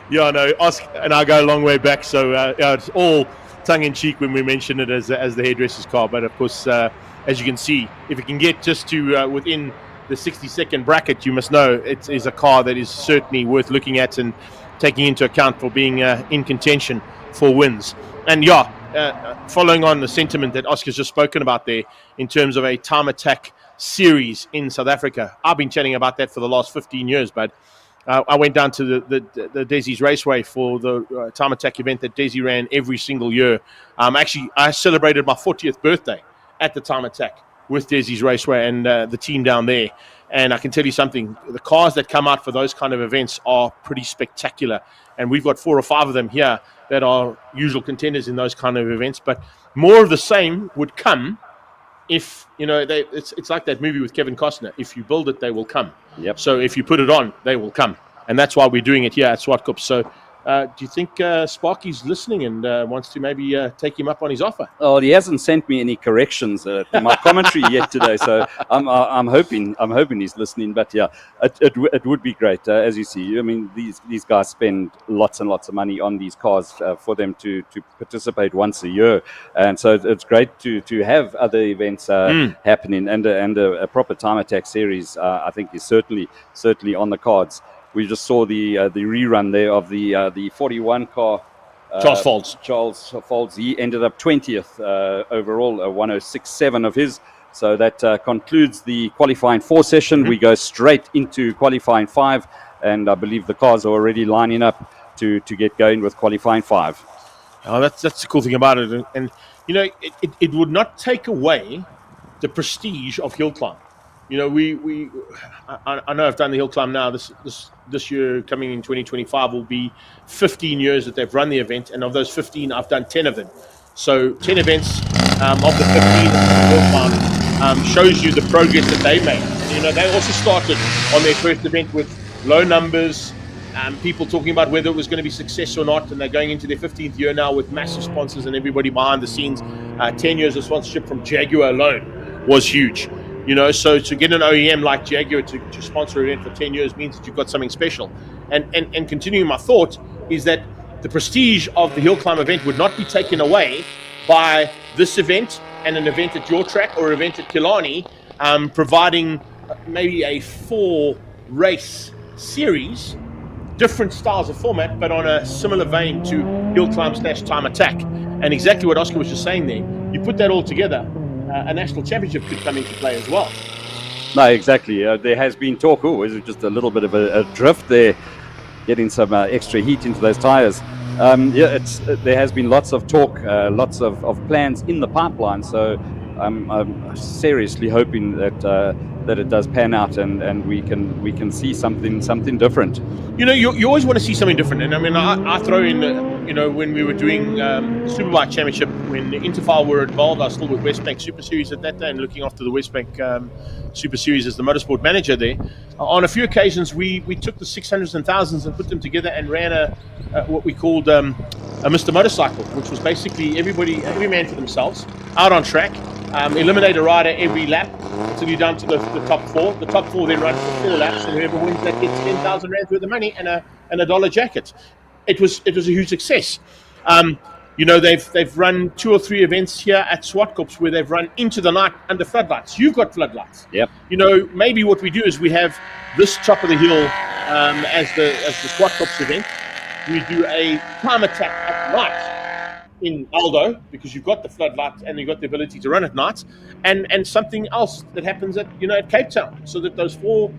Yeah, no, Oscar and I go a long way back. So, it's all tongue-in-cheek when we mention it as the hairdresser's car. But, of course, as you can see, if it can get just to within the 60-second bracket, you must know it is a car that is certainly worth looking at and taking into account for being in contention for wins. And following on the sentiment that Oscar's just spoken about there in terms of a time attack series in South Africa, I've been chatting about that for the last 15 years, but I went down to the Desi's Raceway for the time attack event that Desi ran every single year. Actually, I celebrated my 40th birthday at the time attack with Desi's Raceway and the team down there. And I can tell you something, the cars that come out for those kind of events are pretty spectacular. And we've got 4 or 5 of them here that are usual contenders in those kind of events. But more of the same would come if, you know, it's like that movie with Kevin Costner. If you build it, they will come. Yep. So if you put it on, they will come. And that's why we're doing it here at Zwartkops. So do you think Sparky's listening and wants to maybe take him up on his offer? Oh, he hasn't sent me any corrections to my commentary yet today, so I'm hoping he's listening. But yeah, it would be great, as you see. I mean, these guys spend lots and lots of money on these cars for them to participate once a year, and so it's great to have other events happening, and a proper time attack series. I think is certainly on the cards. We just saw the rerun there of the 41 car. Charles Folds. Charles Folds. He ended up 20th overall, a 106.7 of his. So that concludes the qualifying 4 session. We go straight into qualifying 5, and I believe the cars are already lining up to get going with qualifying 5. Oh, that's the cool thing about it, and you know, it would not take away the prestige of hill climb. You know, I know I've done the hill climb now. This year, coming in 2025, will be 15 years that they've run the event, and of those 15, I've done 10 of them. So 10 events of the 15 hill climb shows you the progress that they made. And, you know, they also started on their first event with low numbers, people talking about whether it was going to be success or not, and they're going into their 15th year now with massive sponsors and everybody behind the scenes. 10 years of sponsorship from Jaguar alone was huge. You know, so to get an OEM like Jaguar to sponsor an event for 10 years means that you've got something special. And continuing my thought is that the prestige of the hill climb event would not be taken away by this event and an event at your track or an event at Killarney, providing maybe a 4-race series, different styles of format, but on a similar vein to hill climb / time attack. And exactly what Oscar was just saying there, you put that all together, a national championship could come into play as well. No, exactly. There has been talk. Oh, is it just a little bit of a drift there, getting some extra heat into those tires? There has been lots of talk, lots of plans in the pipeline. So I'm seriously hoping that it does pan out and we can see something different. You know, you always want to see something different. And I mean, I throw in, you know, when we were doing the Superbike Championship, when Interfile were involved, I was still with Westbank Super Series at that day and looking after the Westbank Super Series as the motorsport manager there. On a few occasions, we took the 600s and thousands and put them together and ran what we called a Mr. Motorcycle, which was basically every man for themselves, out on track, eliminate a rider every lap until you're down to the top 4. The top 4 then run for 4 laps, and whoever wins that gets 10,000 rand worth of money and a dollar jacket. It was a huge success. You know, they've run 2 or 3 events here at Zwartkops where they've run into the night under floodlights. You've got floodlights. Yep. You know, maybe what we do is we have this top of the hill as the Zwartkops event, we do a time attack at night in Aldo, because you've got the floodlights and you've got the ability to run at night, and something else that happens at Cape Town, so that those four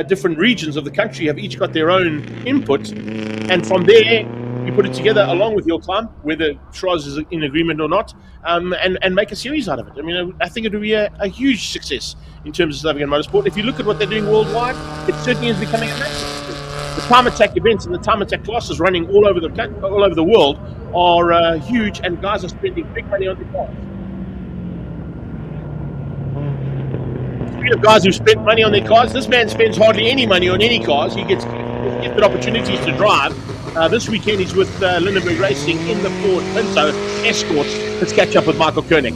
different regions of the country have each got their own input, and from there you put it together along with your climb, whether Shiraz is in agreement or not, and make a series out of it. I mean, I think it would be a huge success in terms of South African motorsport. If you look at what they're doing worldwide, it certainly is becoming a massive success. The time attack events and the time attack classes running all over the world are huge, and guys are spending big money on their cars. Speaking of guys who spent money on their cars, this man spends hardly any money on any cars. He gets gifted opportunities to drive. This weekend he's with Lindenberg Racing in the Ford Pinto Escort. Let's catch up with Michael Koenig.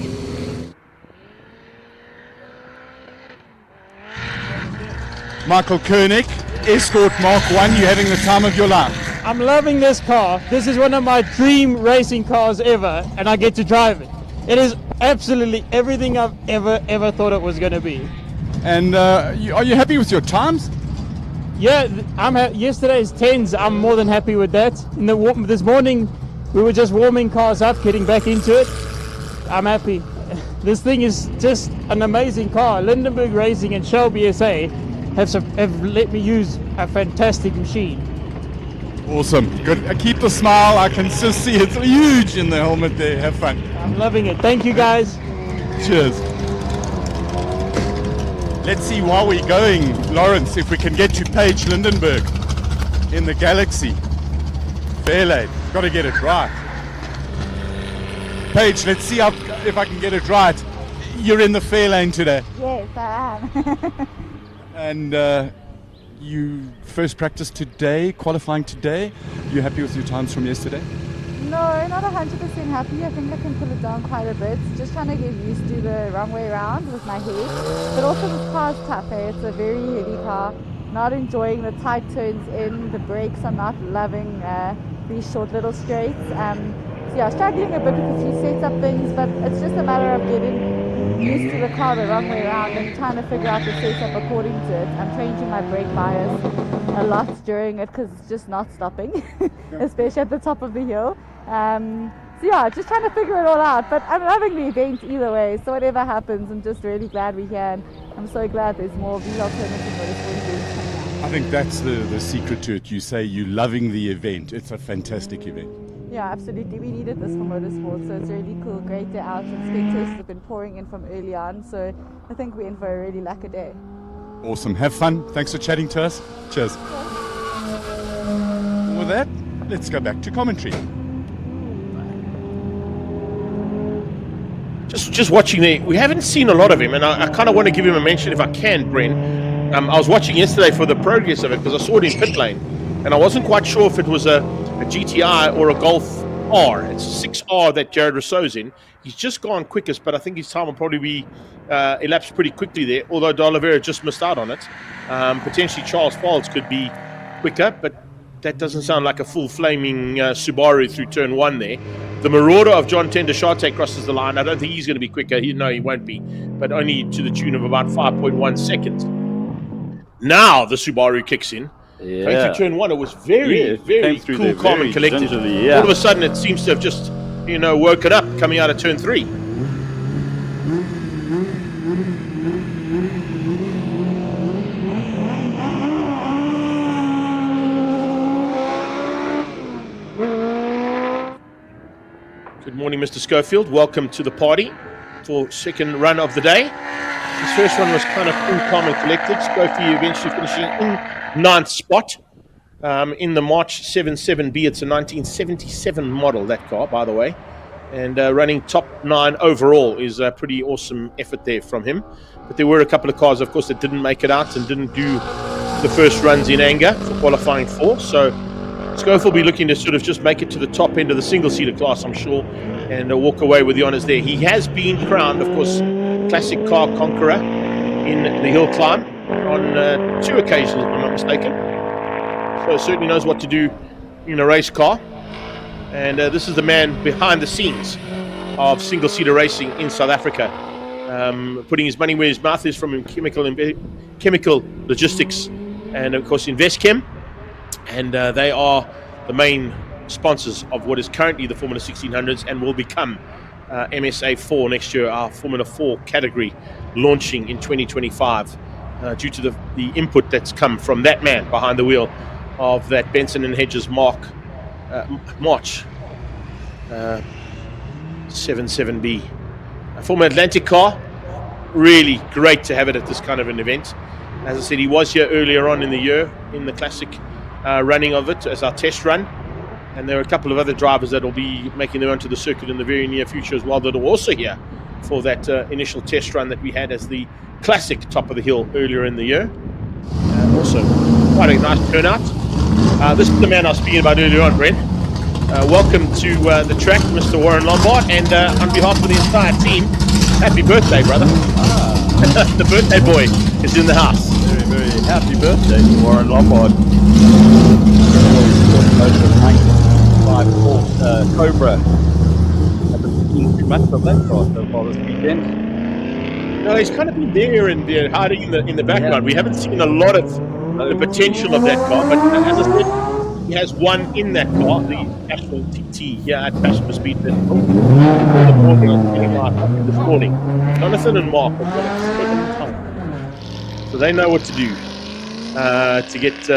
Michael Koenig, Escort Mark 1, you're having the time of your life. I'm loving this car. This is one of my dream racing cars ever, and I get to drive it. It is absolutely everything I've ever thought it was going to be. And are you happy with your times? Yeah, yesterday's 10s. I'm more than happy with that. This morning, we were just warming cars up, getting back into it. I'm happy. This thing is just an amazing car. Lindenberg Racing and Shell BSA have let me use a fantastic machine. Awesome. Good. Keep the smile. I can just see it's huge in the helmet there. Have fun. I'm loving it. Thank you, guys. Cheers. Let's see while we're going, Lawrence, if we can get to Paige Lindenberg in the Galaxy. Fairlane. Got to get it right. Paige, let's see if I can get it right. You're in the Fairlane today. Yes, I am. And you first practiced today, qualifying today. You happy with your times from yesterday? No, not 100% happy. I think I can pull it down quite a bit. Just trying to get used to the runway round with my head. But also this car's tough, eh? It's a very heavy car. Not enjoying the tight turns in, the brakes. I'm not loving these short little straights. So yeah, struggling a bit with a few setup things, but it's just a matter of getting used to the car the wrong way around and trying to figure out the setup according to it. I'm changing my brake bias a lot during it because it's just not stopping, especially at the top of the hill. So yeah, just trying to figure it all out, but I'm loving the event either way, so whatever happens, I'm just really glad we're here, and I'm so glad there's more of these alternative motorsport events coming out. I think that's the secret to it. You say you're loving the event. It's a fantastic event. Yeah, absolutely. We needed this for motorsport, so it's really cool. Great day out, and spectators have been pouring in from early on, so I think we're in for a really lucky day. Awesome. Have fun. Thanks for chatting to us. Cheers. With that, let's go back to commentary. Just watching there, we haven't seen a lot of him, and I kind of want to give him a mention if I can, Bren. I was watching yesterday for the progress of it because I saw it in pit lane, and I wasn't quite sure if it was a GTI or a Golf R. It's a 6R that Jared Rousseau's in. He's just gone quickest, but I think his time will probably be elapsed pretty quickly there, although De Oliveira just missed out on it. Potentially Charles Falls could be quicker, but that doesn't sound like a full flaming Subaru through turn one there. The Marauder of John Tendashate crosses the line. I don't think he's going to be quicker. He won't be, but only to the tune of about 5.1 seconds. Now the Subaru kicks in. Yeah. Going through turn one, it was very cool, calm and collected. Gingerly, yeah. All of a sudden, it seems to have just, woken up coming out of turn three. Good morning, Mr. Schofield. Welcome to the party for second run of the day. His first one was kind of cool, calm and collected. Schofield eventually finishing in ninth spot in the March 77B. It's a 1977 model, that car, by the way. And running top 9 overall is a pretty awesome effort there from him. But there were a couple of cars, of course, that didn't make it out and didn't do the first runs in anger for qualifying 4. So Schofield will be looking to sort of just make it to the top end of the single-seater class, I'm sure, and walk away with the honours there. He has been crowned, of course, classic car conqueror in the hill climb on 2 occasions, if I'm not mistaken. So certainly knows what to do in a race car. And this is the man behind the scenes of single-seater racing in South Africa, putting his money where his mouth is from chemical logistics and, of course, Investchem. And they are the main sponsors of what is currently the Formula 1600s and will become MSA4 next year, our Formula 4 category launching in 2025 due to the input that's come from that man behind the wheel of that Benson and Hedges March 77B. A former Atlantic car, really great to have it at this kind of an event. As I said, he was here earlier on in the year in the classic running of it as our test run. And there are a couple of other drivers that will be making their own to the circuit in the very near future as well that are also here for that initial test run that we had as the classic top of the hill earlier in the year. Also, quite a nice turnout. This is the man I was speaking about earlier on, Brent. Welcome to the track, Mr. Warren Lombard, and on behalf of the entire team, happy birthday, brother. The birthday boy is in the house. Very, very happy birthday to Warren Lombard. Cobra. Haven't seen too much of that car so far this weekend. No, he's kind of been there and there, hiding in the background. Yeah. We haven't seen a lot of the potential of that car, but as I said, he has one in that car, the Ashwell TT here at Passenger Speed this morning. Jonathan and Mark have got it 7 times. So they know what to do to get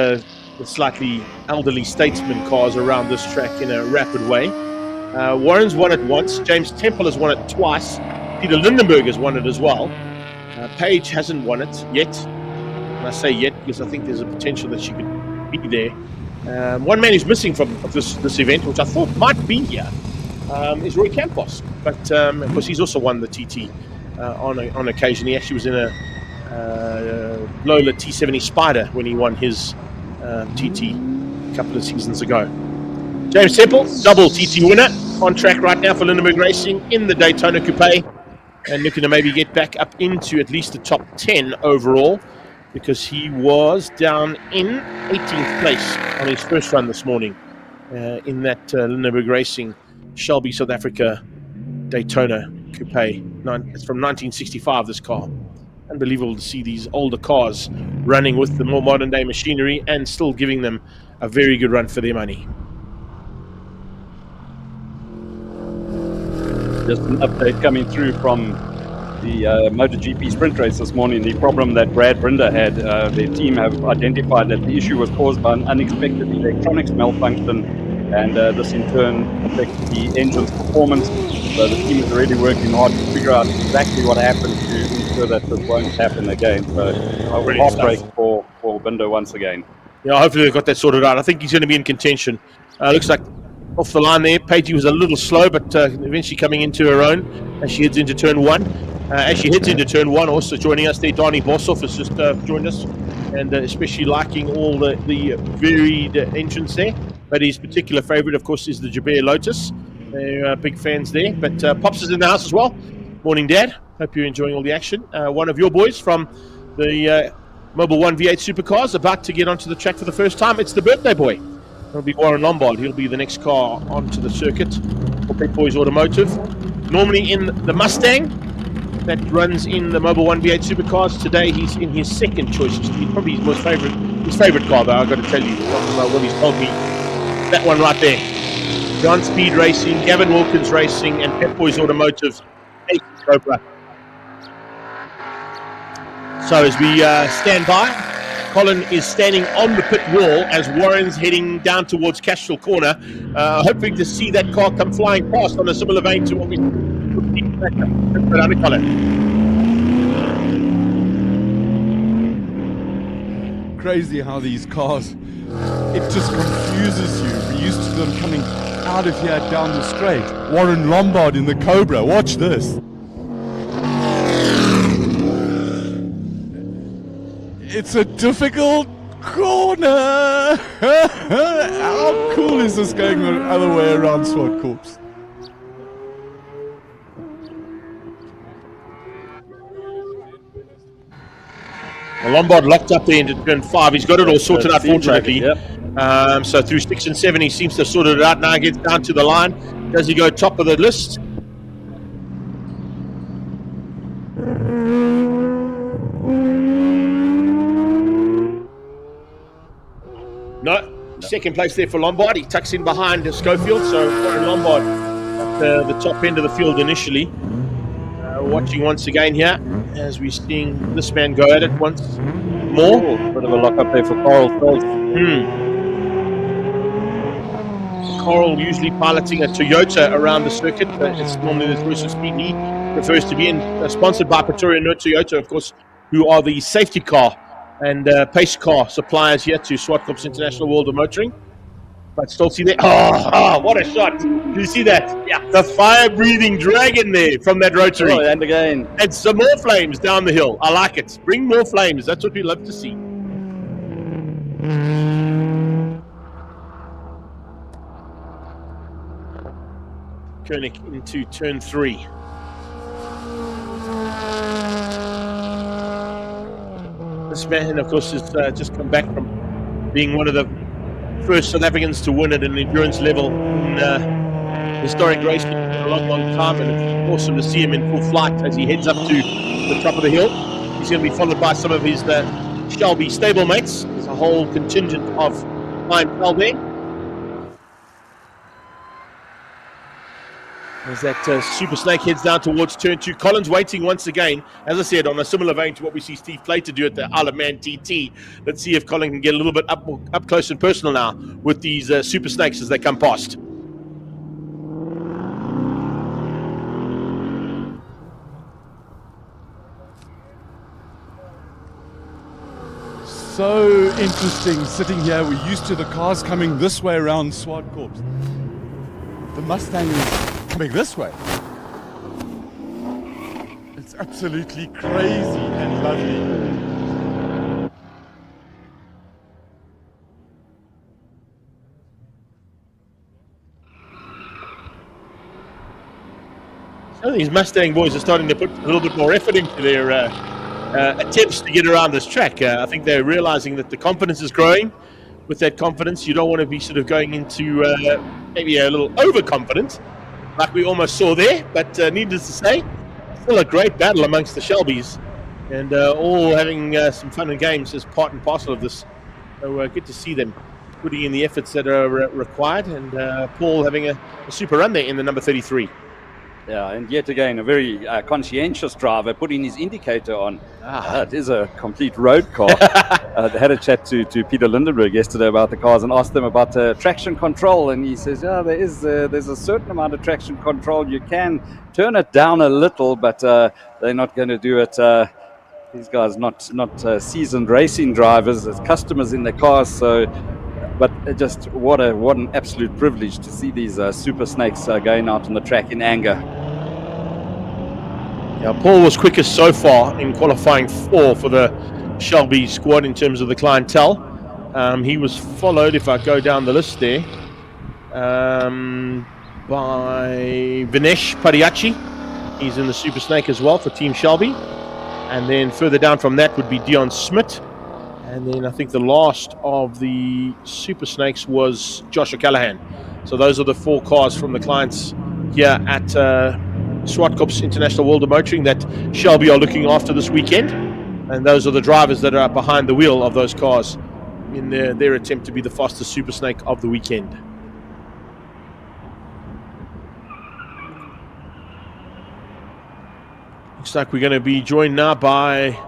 the slightly elderly statesman cars around this track in a rapid way. Warren's won it once. James Temple has won it twice. Peter Lindenberg has won it as well. Paige hasn't won it yet. And I say yet because I think there's a potential that she could be there. One man who's missing from this event, which I thought might be here, is Roy Campos. But of course, he's also won the TT on occasion. He actually was in a Lola T70 Spider when he won his TT a couple of seasons ago. James Temple, double TT winner, on track right now for Lindenberg Racing in the Daytona Coupe, and looking to maybe get back up into at least the top 10 overall, because he was down in 18th place on his first run this morning in that Lindenberg Racing Shelby South Africa Daytona Coupe. It's from 1965, this car. Unbelievable to see these older cars running with the more modern day machinery and still giving them a very good run for their money. Just an update coming through from the MotoGP sprint race this morning. The problem that Brad Brinder had, their team have identified that the issue was caused by an unexpected electronics malfunction, and this in turn affected the engine's performance. So the team is already working hard to figure out exactly what happened to ensure that this won't happen again. So heartbreak for Binder once again. Yeah, hopefully they've got that sorted out. I think he's going to be in contention. Looks like off the line there, Paige was a little slow, but eventually coming into her own as she heads into turn one. As she heads into turn one, also joining us there, Donnie Bossoff has just joined us, and especially liking all the varied engines there. But his particular favourite, of course, is the Jabir Lotus. They're big fans there. But Pops is in the house as well. Morning, Dad. Hope you're enjoying all the action. One of your boys from the Mobil 1 V8 Supercars about to get onto the track for the first time. It's the birthday boy. It'll be Warren Lombard. He'll be the next car onto the circuit for Pet Boys Automotive. Normally in the Mustang that runs in the Mobil 1 V8 Supercars. Today he's in his second choice. It's probably his favourite car, though, I've got to tell you. What he's told me. That one right there. John Speed Racing, Gavin Wilkins Racing, and Pet Boys Automotive, Cobra. So as we stand by, Colin is standing on the pit wall as Warren's heading down towards Castrol Corner, hoping to see that car come flying past on a similar vein to what we under Colin. Crazy how these cars, it just confuses you. We're used to them coming out of here down the straight. Warren Lombard in the Cobra, watch this. It's a difficult corner. How cool is this going the other way around Zwartkops? Lombard locked up there into turn 5. He's got it all sorted out, fortunately. Yep. So through 6 and 7, he seems to have sorted it out. Now he gets down to the line. Does he go top of the list? No. second place there for Lombard. He tucks in behind Schofield, so Warren Lombard at the top end of the field initially. Watching once again here as we're seeing this man go at it once more. Bit of a lock up there for Coral Phelps. Coral usually piloting a Toyota around the circuit. It's normally the first speed he prefers to be in. Sponsored by Pretoria No Toyota, of course, who are the safety car and pace car suppliers here to Zwartkops International World of Motoring. But still see that. Oh, what a shot. Did you see that? Yeah. The fire-breathing dragon there from that rotary. Oh, and again. And some more flames down the hill. I like it. Bring more flames. That's what we love to see. Koenig into turn 3. This man, of course, has just come back from being one of the first South Africans to win at an endurance level in historic racing for a long, long time, and it's awesome to see him in full flight as he heads up to the top of the hill. He's going to be followed by some of his Shelby stablemates. There's a whole contingent of clientele there. As that Super Snake heads down towards turn 2. Collins waiting once again, as I said, on a similar vein to what we see Steve Plater do at the Isle of Man TT. Let's see if Colin can get a little bit up close and personal now with these Super Snakes as they come past. So interesting sitting here. We're used to the cars coming this way around Zwartkops. The Mustang is coming this way. It's absolutely crazy and lovely. So these Mustang boys are starting to put a little bit more effort into their attempts to get around this track. I think they're realizing that the confidence is growing. With that confidence, you don't want to be sort of going into maybe a little overconfident, like we almost saw there. But needless to say, still a great battle amongst the Shelbys, and all having some fun and games as part and parcel of this. So good to see them putting in the efforts that are required, and Paul having a super run there in the number 33. Yeah, and yet again, a very conscientious driver putting his indicator on. It is a complete road car. I had a chat to Peter Lindenberg yesterday about the cars and asked them about traction control, and he says, yeah, there's a certain amount of traction control. You can turn it down a little, but they're not going to do it. These guys not seasoned racing drivers, as customers in their cars, so... But just what an absolute privilege to see these Super Snakes going out on the track in anger. Yeah, Paul was quickest so far in qualifying 4 for the Shelby squad in terms of the clientele. He was followed, if I go down the list there, by Vinesh Padiachi. He's in the Super Snake as well for Team Shelby. And then further down from that would be Dion Smith. And then I think the last of the Super Snakes was Josh O'Callaghan. So those are the 4 cars from the clients here at Zwartkops International World of Motoring that Shelby are looking after this weekend. And those are the drivers that are behind the wheel of those cars in their attempt to be the fastest Super Snake of the weekend. Looks like we're going to be joined now by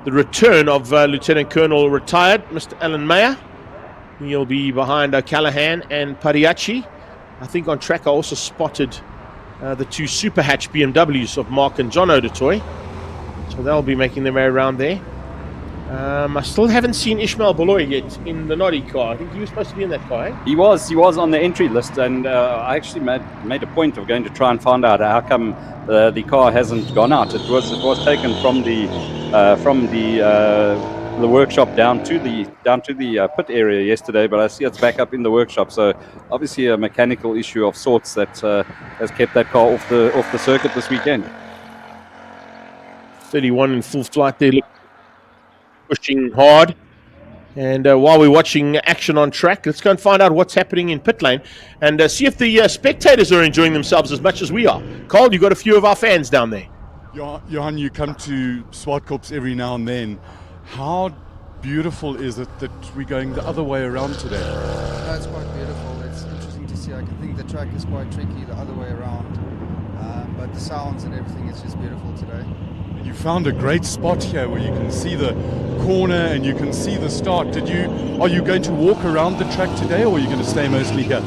the return of Lieutenant Colonel retired, Mr. Alan Mayer. He'll be behind O'Callaghan and Padiachi. I think on track I also spotted the 2 Super Hatch BMWs of Mark and John Odutoy. So they'll be making their way around there. I still haven't seen Ishmael Baloy yet in the Noddy car. I think he was supposed to be in that car, eh? He was on the entry list, and I actually made a point of going to try and find out how come the car hasn't gone out. It was taken from the workshop down to the pit area yesterday, but I see it's back up in the workshop. So obviously a mechanical issue of sorts that has kept that car off the circuit this weekend. 31 in full flight there, pushing hard. And while we're watching action on track, let's go and find out what's happening in pit lane and see if the spectators are enjoying themselves as much as we are. Carl, you've got a few of our fans down there. Johan, you come to Zwartkops every now and then. How beautiful is it that we're going the other way around today? No, it's quite beautiful. It's interesting to see. I think the track is quite tricky the other way around, but the sounds and everything is just beautiful today. You found a great spot here where you can see the corner and you can see the start. Are you going to walk around the track today, or are you going to stay mostly here?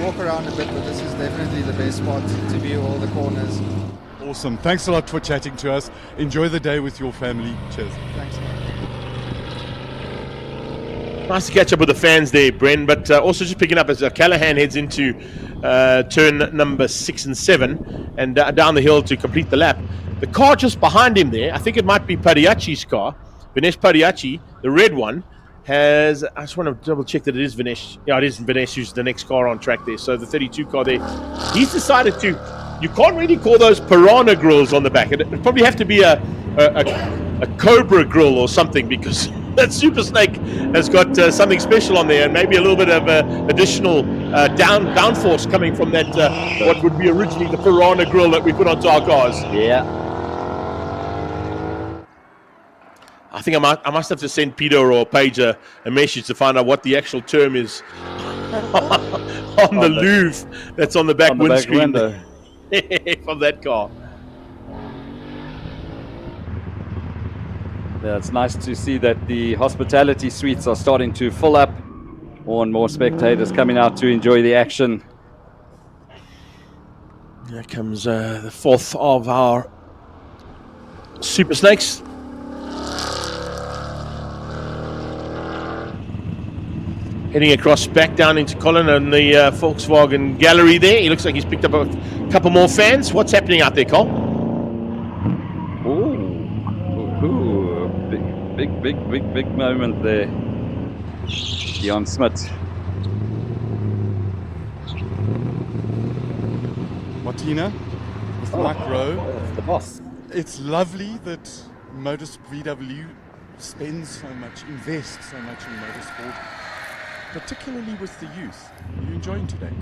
Walk around a bit, but this is definitely the best spot to view all the corners. Awesome. Thanks a lot for chatting to us. Enjoy the day with your family. Cheers. Thanks a lot. Nice to catch up with the fans there, Bren, but also just picking up as Callahan heads into turn number 6 and 7 and down the hill to complete the lap. The car just behind him there, I think it might be Pariachi's car, Vinesh Pariachi, the red one, has, I just want to double check that it is Vinesh. Yeah, it is Vinesh who's the next car on track there. So the 32 car there, he's decided to, you can't really call those piranha grills on the back. It'd probably have to be a Cobra grill or something, because that Super Snake has got something special on there, and maybe a little bit of additional downforce coming from that what would be originally the Piranha grill that we put onto our cars. Yeah. I think I must have to send Peter or Paige a message to find out what the actual term is on the louve that's on the back windscreen from that car. Yeah, it's nice to see that the hospitality suites are starting to fill up. More and more spectators coming out to enjoy the action. Here comes the fourth of our Super Snakes. Heading across back down into Colin and the Volkswagen gallery there. He looks like he's picked up a couple more fans. What's happening out there, Cole? Big moment there. Dion Smith. Martina, with Mike Rowe. That's the boss. It's lovely that VW spends so much, invests so much in motorsport, particularly with the youth. Are you enjoying today?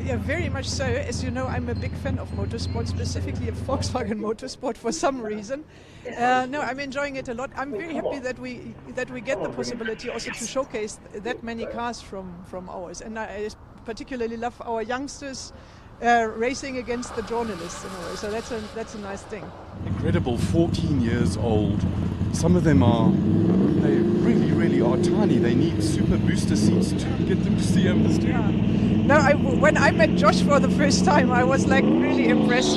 Yeah, very much so. As you know, I'm a big fan of motorsport, specifically of Volkswagen Motorsport for some reason. No, I'm enjoying it a lot. I'm very happy that we get the possibility also to showcase that many cars from ours, and I particularly love our youngsters racing against the journalists in a way. So that's a nice thing. Incredible, 14 years old. Some of them they really are tiny. They need super booster seats to get them to see over the steering. Yeah. No, when I met Josh for the first time, I was like really impressed,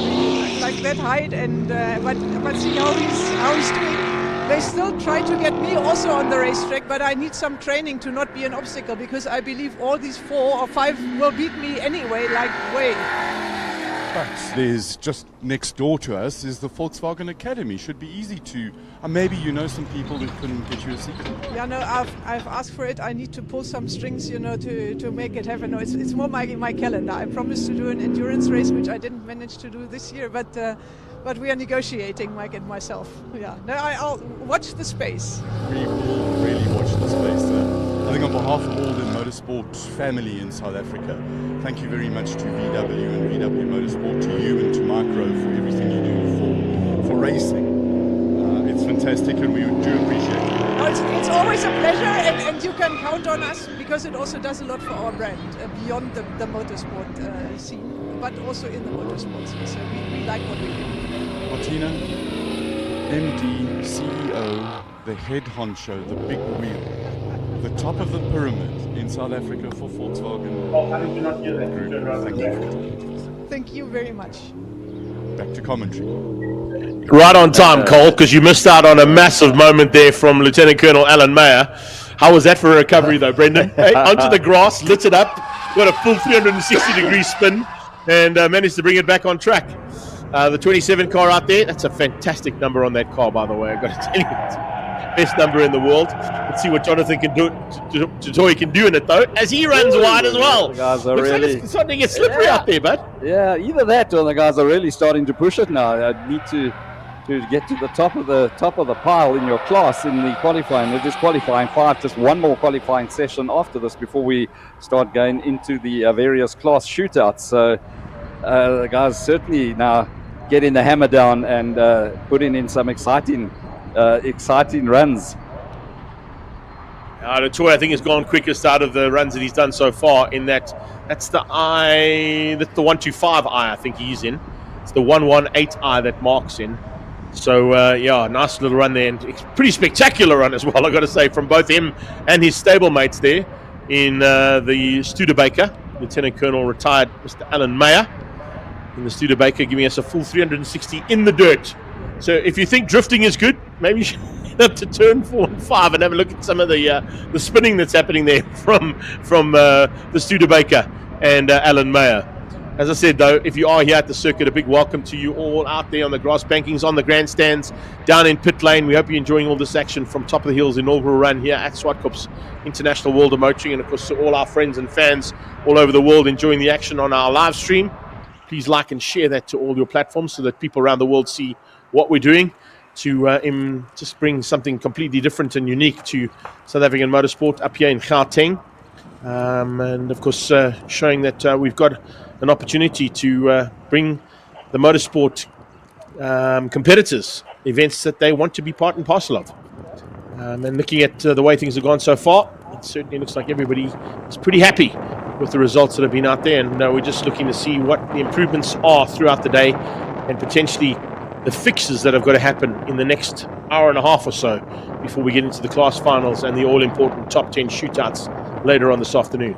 like that height, and but see how he's doing. They still try to get me also on the racetrack, but I need some training to not be an obstacle, because I believe all these 4 or 5 will beat me anyway, like way. But there's just next door to us is the Volkswagen Academy. Should be easy to, maybe you know some people that can get you a seat. Yeah, no, I've asked for it. I need to pull some strings, to make it happen. No, it's more my calendar. I promised to do an endurance race, which I didn't manage to do this year, but we are negotiating, Mike and myself. Yeah, no, I'll watch the space. We will really watch the space. I think on behalf of all the motorsport family in South Africa, thank you very much to VW and VW Motorsport, to you and to Micro for everything you do for racing. It's fantastic, and we do appreciate it. No, it's always a pleasure, and you can count on us, because it also does a lot for our brand beyond the motorsport scene, but also in the motorsport scene. So we like what we do. Martina, MD, CEO, the head honcho, the big wheel, the top of the pyramid in South Africa for Volkswagen. Thank you very much. Back to commentary. Right on time, Cole, because you missed out on a massive moment there from Lieutenant Colonel Alan Mayer. How was that for a recovery, though, Brendan? Hey, onto the grass, lit it up, got a full 360-degree spin, and managed to bring it back on track. The 27 car out there, that's a fantastic number on that car, by the way. I've got to tell you, best number in the world. Let's see what Jonathan can do. Toy can do in it, though, as he runs wide as well. The guys are Looks really like it's starting to get slippery out there, bud. Yeah, either that or the guys are really starting to push it now. I need to get to the top of the pile in your class in the qualifying. They're just qualifying 5, just one more qualifying session after this before we start going into the various class shootouts. So the guys certainly now getting the hammer down and putting in some exciting runs. The toy, I think, has gone quickest out of the runs that he's done so far. In that's the 125 I think he's in. It's the 118 I that Mark's in. So nice little run there, and pretty spectacular run as well, I got to say, from both him and his stablemates there in the Studebaker. Lieutenant Colonel retired Mr. Alan Mayer in the Studebaker, giving us a full 360 in the dirt. So if you think drifting is good, maybe you should up to turn 4 and 5 and have a look at some of the spinning that's happening there from the Studebaker and Alan Mayer. As I said, though, if you are here at the circuit, a big welcome to you all out there on the grass bankings, on the grandstands, down in pit lane. We hope you're enjoying all this action from Top of the Hill's inaugural run here at Zwartkops International World of Motoring, and of course to all our friends and fans all over the world enjoying the action on our live stream. Please like and share that to all your platforms so that people around the world see what we're doing to just bring something completely different and unique to South African motorsport up here in Gauteng. And of course showing that we've got an opportunity to bring the motorsport competitors events that they want to be part and parcel of. And looking at the way things have gone so far, it certainly looks like everybody is pretty happy with the results that have been out there, and we're just looking to see what the improvements are throughout the day and potentially the fixes that have got to happen in the next hour and a half or so before we get into the class finals and the all-important top 10 shootouts later on this afternoon.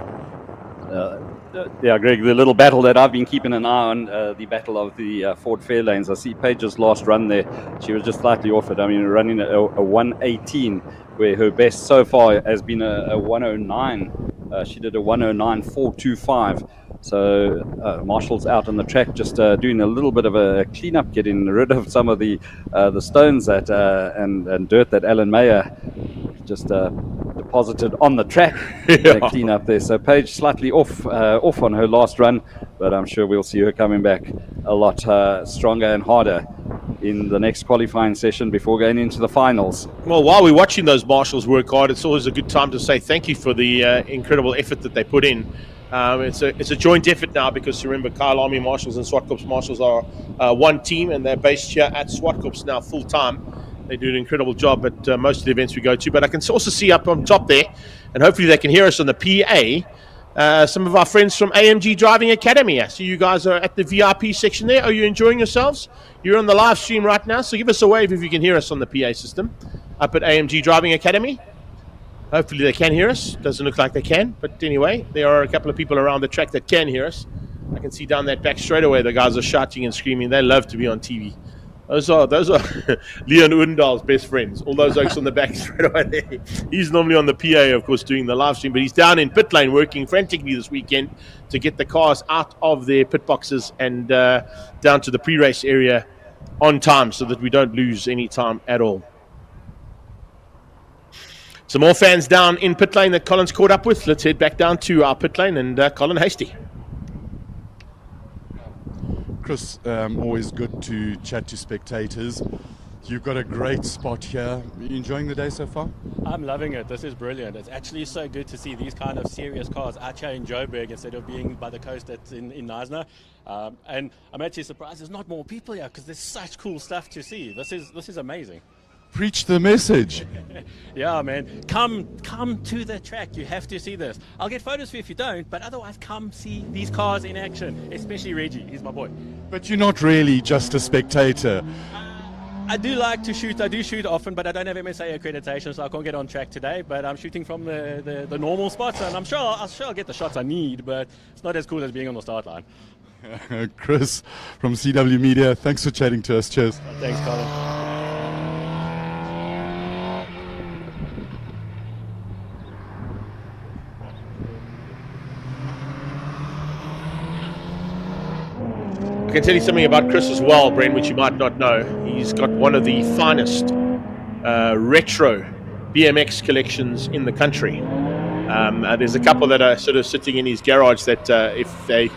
Greg, the little battle that I've been keeping an eye on, the battle of the Ford Fairlanes. I see Paige's last run there. She was just slightly off it. I mean, running a 118, where her best so far has been a 109. She did a 109.425. So Marshall's out on the track, just doing a little bit of a cleanup, getting rid of some of the stones that and dirt that Alan Mayer just deposited on the track. Clean up there. So Paige slightly off on her last run, but I'm sure we'll see her coming back a lot stronger and harder in the next qualifying session before going into the finals. Well, while we're watching those marshals work hard, it's always a good time to say thank you for the incredible effort that they put in. It's a joint effort now, because remember, Kyle Army Marshals and Zwartkops Marshals are one team, and they're based here at Zwartkops now full time. They do an incredible job at most of the events we go to. But I can also see up on top there, and hopefully they can hear us on the PA, some of our friends from AMG Driving Academy. I see you guys are at the VIP section there. Are you enjoying yourselves? You're on the live stream right now, so give us a wave if you can hear us on the PA system up at AMG Driving Academy. Hopefully they can hear us. Doesn't look like they can, but anyway, there are a couple of people around the track that can hear us. I can see down that back straightaway the guys are shouting and screaming. They love to be on TV. Those are Leon Undal's best friends. All those oaks on the back straightaway there. He's normally on the PA, of course, doing the live stream, but he's down in pit lane working frantically this weekend to get the cars out of their pit boxes and down to the pre-race area on time, so that we don't lose any time at all. Some more fans down in pit lane that Colin's caught up with. Let's head back down to our pit lane and Colin Hasty. Chris, always good to chat to spectators. You've got a great spot here. Are you enjoying the day so far? I'm loving it. This is brilliant. It's actually so good to see these kind of serious cars out here in Joburg instead of being by the coast in Knysna. And I'm actually surprised there's not more people here, because there's such cool stuff to see. This is amazing. Preach the message. Yeah, man. Come to the track. You have to see this. I'll get photos for you if you don't, but otherwise come see these cars in action, especially Reggie. He's my boy. But you're not really just a spectator. I do like to shoot. I do shoot often, but I don't have MSA accreditation, so I can't get on track today. But I'm shooting from the normal spots, and I'm sure I'll get the shots I need, but it's not as cool as being on the start line. Chris from CW Media, thanks for chatting to us. Cheers. Thanks, Colin. I can tell you something about Chris as well, Brent, which you might not know. He's got one of the finest retro BMX collections in the country. There's a couple that are sort of sitting in his garage that if they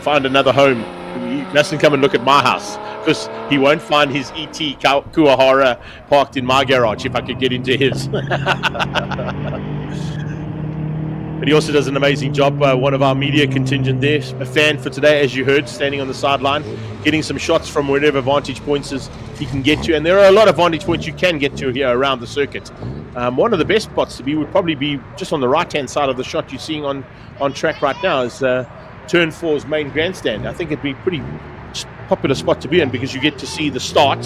find another home, he mustn't come and look at my house, because he won't find his ET Kuahara parked in my garage if I could get into his. But he also does an amazing job. One of our media contingent there, a fan for today, as you heard, standing on the sideline, getting some shots from wherever vantage points he can get to. And there are a lot of vantage points you can get to here around the circuit. One of the best spots to be would probably be just on the right-hand side of the shot you're seeing on track right now is Turn 4's main grandstand. I think it'd be a pretty popular spot to be in because you get to see the start.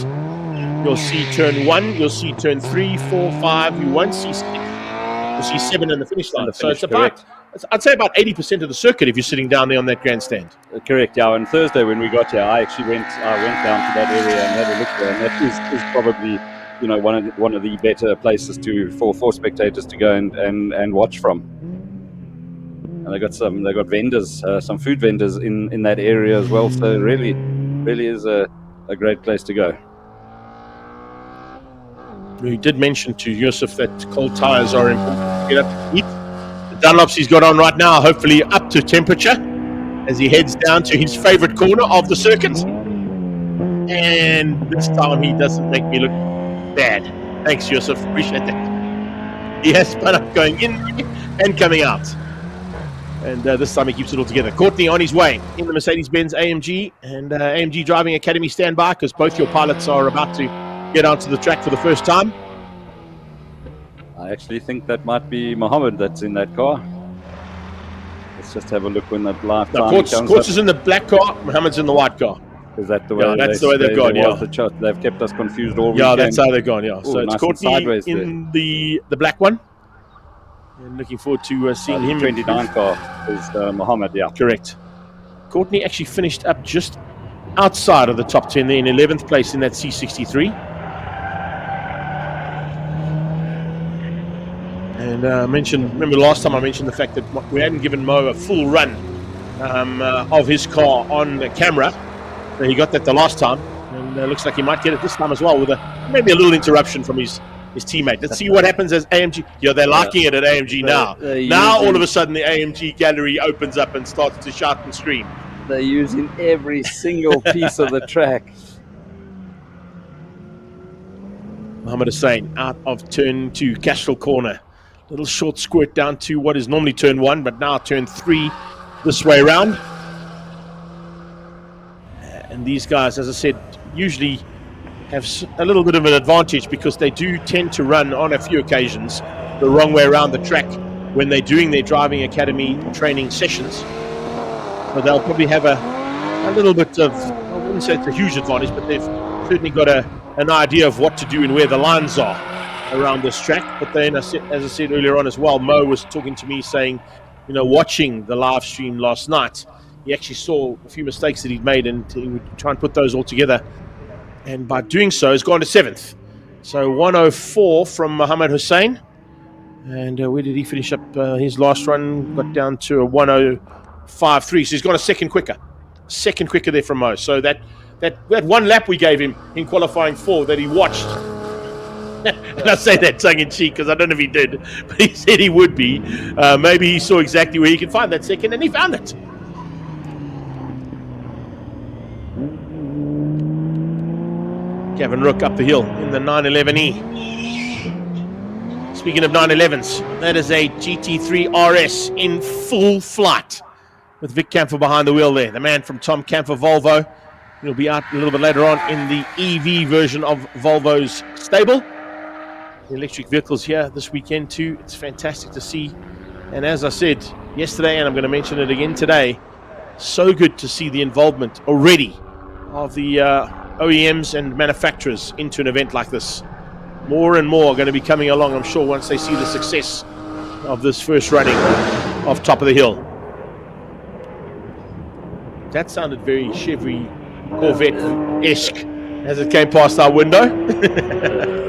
You'll see Turn 1, you'll see Turn 3, 4, 5, you won't see 6. You'll see 7 in the finish line. So it's about, I'd say about 80% of the circuit if you're sitting down there on that grandstand. Correct, yeah. And Thursday when we got here, I actually went down to that area and had a look there, and that is probably, you know, one of the better places for spectators to go and watch from. And they got vendors, some food vendors in that area as well. So really is a great place to go. We did mention to Yusuf that cold tyres are important to get up to heat. The Dunlops he's got on right now, hopefully up to temperature, as he heads down to his favourite corner of the circuit. And this time he doesn't make me look bad. Thanks, Yusuf. Appreciate that. He has spun up going in and coming out. And this time he keeps it all together. Courtney on his way in the Mercedes-Benz AMG, and AMG Driving Academy standby because both your pilots are about to get onto the track for the first time. I actually think that might be Mohammed that's in that car. Let's just have a look when that live time comes up. Courts is in the black car, Mohammed's in the white car. Is that the way? Yeah, that's the way they've gone, yeah. They've kept us confused all weekend. Yeah, that's how they've gone, yeah. Ooh, So it's nice Courtney in the black one. And looking forward to seeing him. The 29 car is Mohammed, yeah. Correct. Courtney actually finished up just outside of the top 10 there in 11th place in that C63. And remember last time I mentioned the fact that we hadn't given Mo a full run of his car on the camera. So he got that the last time, and looks like he might get it this time as well with maybe a little interruption from his teammate. Let's see what happens as AMG. Yeah, they're liking it at AMG now. Now all of a sudden the AMG gallery opens up and starts to shout and scream. They're using every single piece of the track. Mohammed Hussain out of turn 2, Castrol corner. Little short squirt down to what is normally turn 1, but now turn 3 this way around. And these guys, as I said, usually have a little bit of an advantage because they do tend to run on a few occasions the wrong way around the track when they're doing their driving academy training sessions. So they'll probably have a little bit of, I wouldn't say it's a huge advantage, but they've certainly got an idea of what to do and where the lines are around this track. But then, as I said earlier on as well, Mo was talking to me saying, you know, watching the live stream last night, he actually saw a few mistakes that he'd made and he would try and put those all together. And by doing so, he's gone to 7th. So 104 from Mohammed Hussain. And where did he finish up his last run? Got down to a 105.3. So he's gone a second quicker. Second quicker there from Mo. So that one lap we gave him in qualifying 4 that he watched. And I say that tongue-in-cheek because I don't know if he did. But he said he would be. Maybe he saw exactly where he could find that second and he found it. Gavin Rook up the hill in the 911E. Speaking of 911s, that is a GT3 RS in full flight with Vic Camphor behind the wheel there. The man from Tom Camphor Volvo. He'll be out a little bit later on in the EV version of Volvo's stable. The electric vehicles here this weekend too. It's fantastic to see. And as I said yesterday, and I'm going to mention it again today, so good to see the involvement already of the OEMs and manufacturers into an event like this. More and more are going to be coming along, I'm sure, once they see the success of this first running of Top of the Hill. That sounded very Chevy Corvette-esque as it came past our window.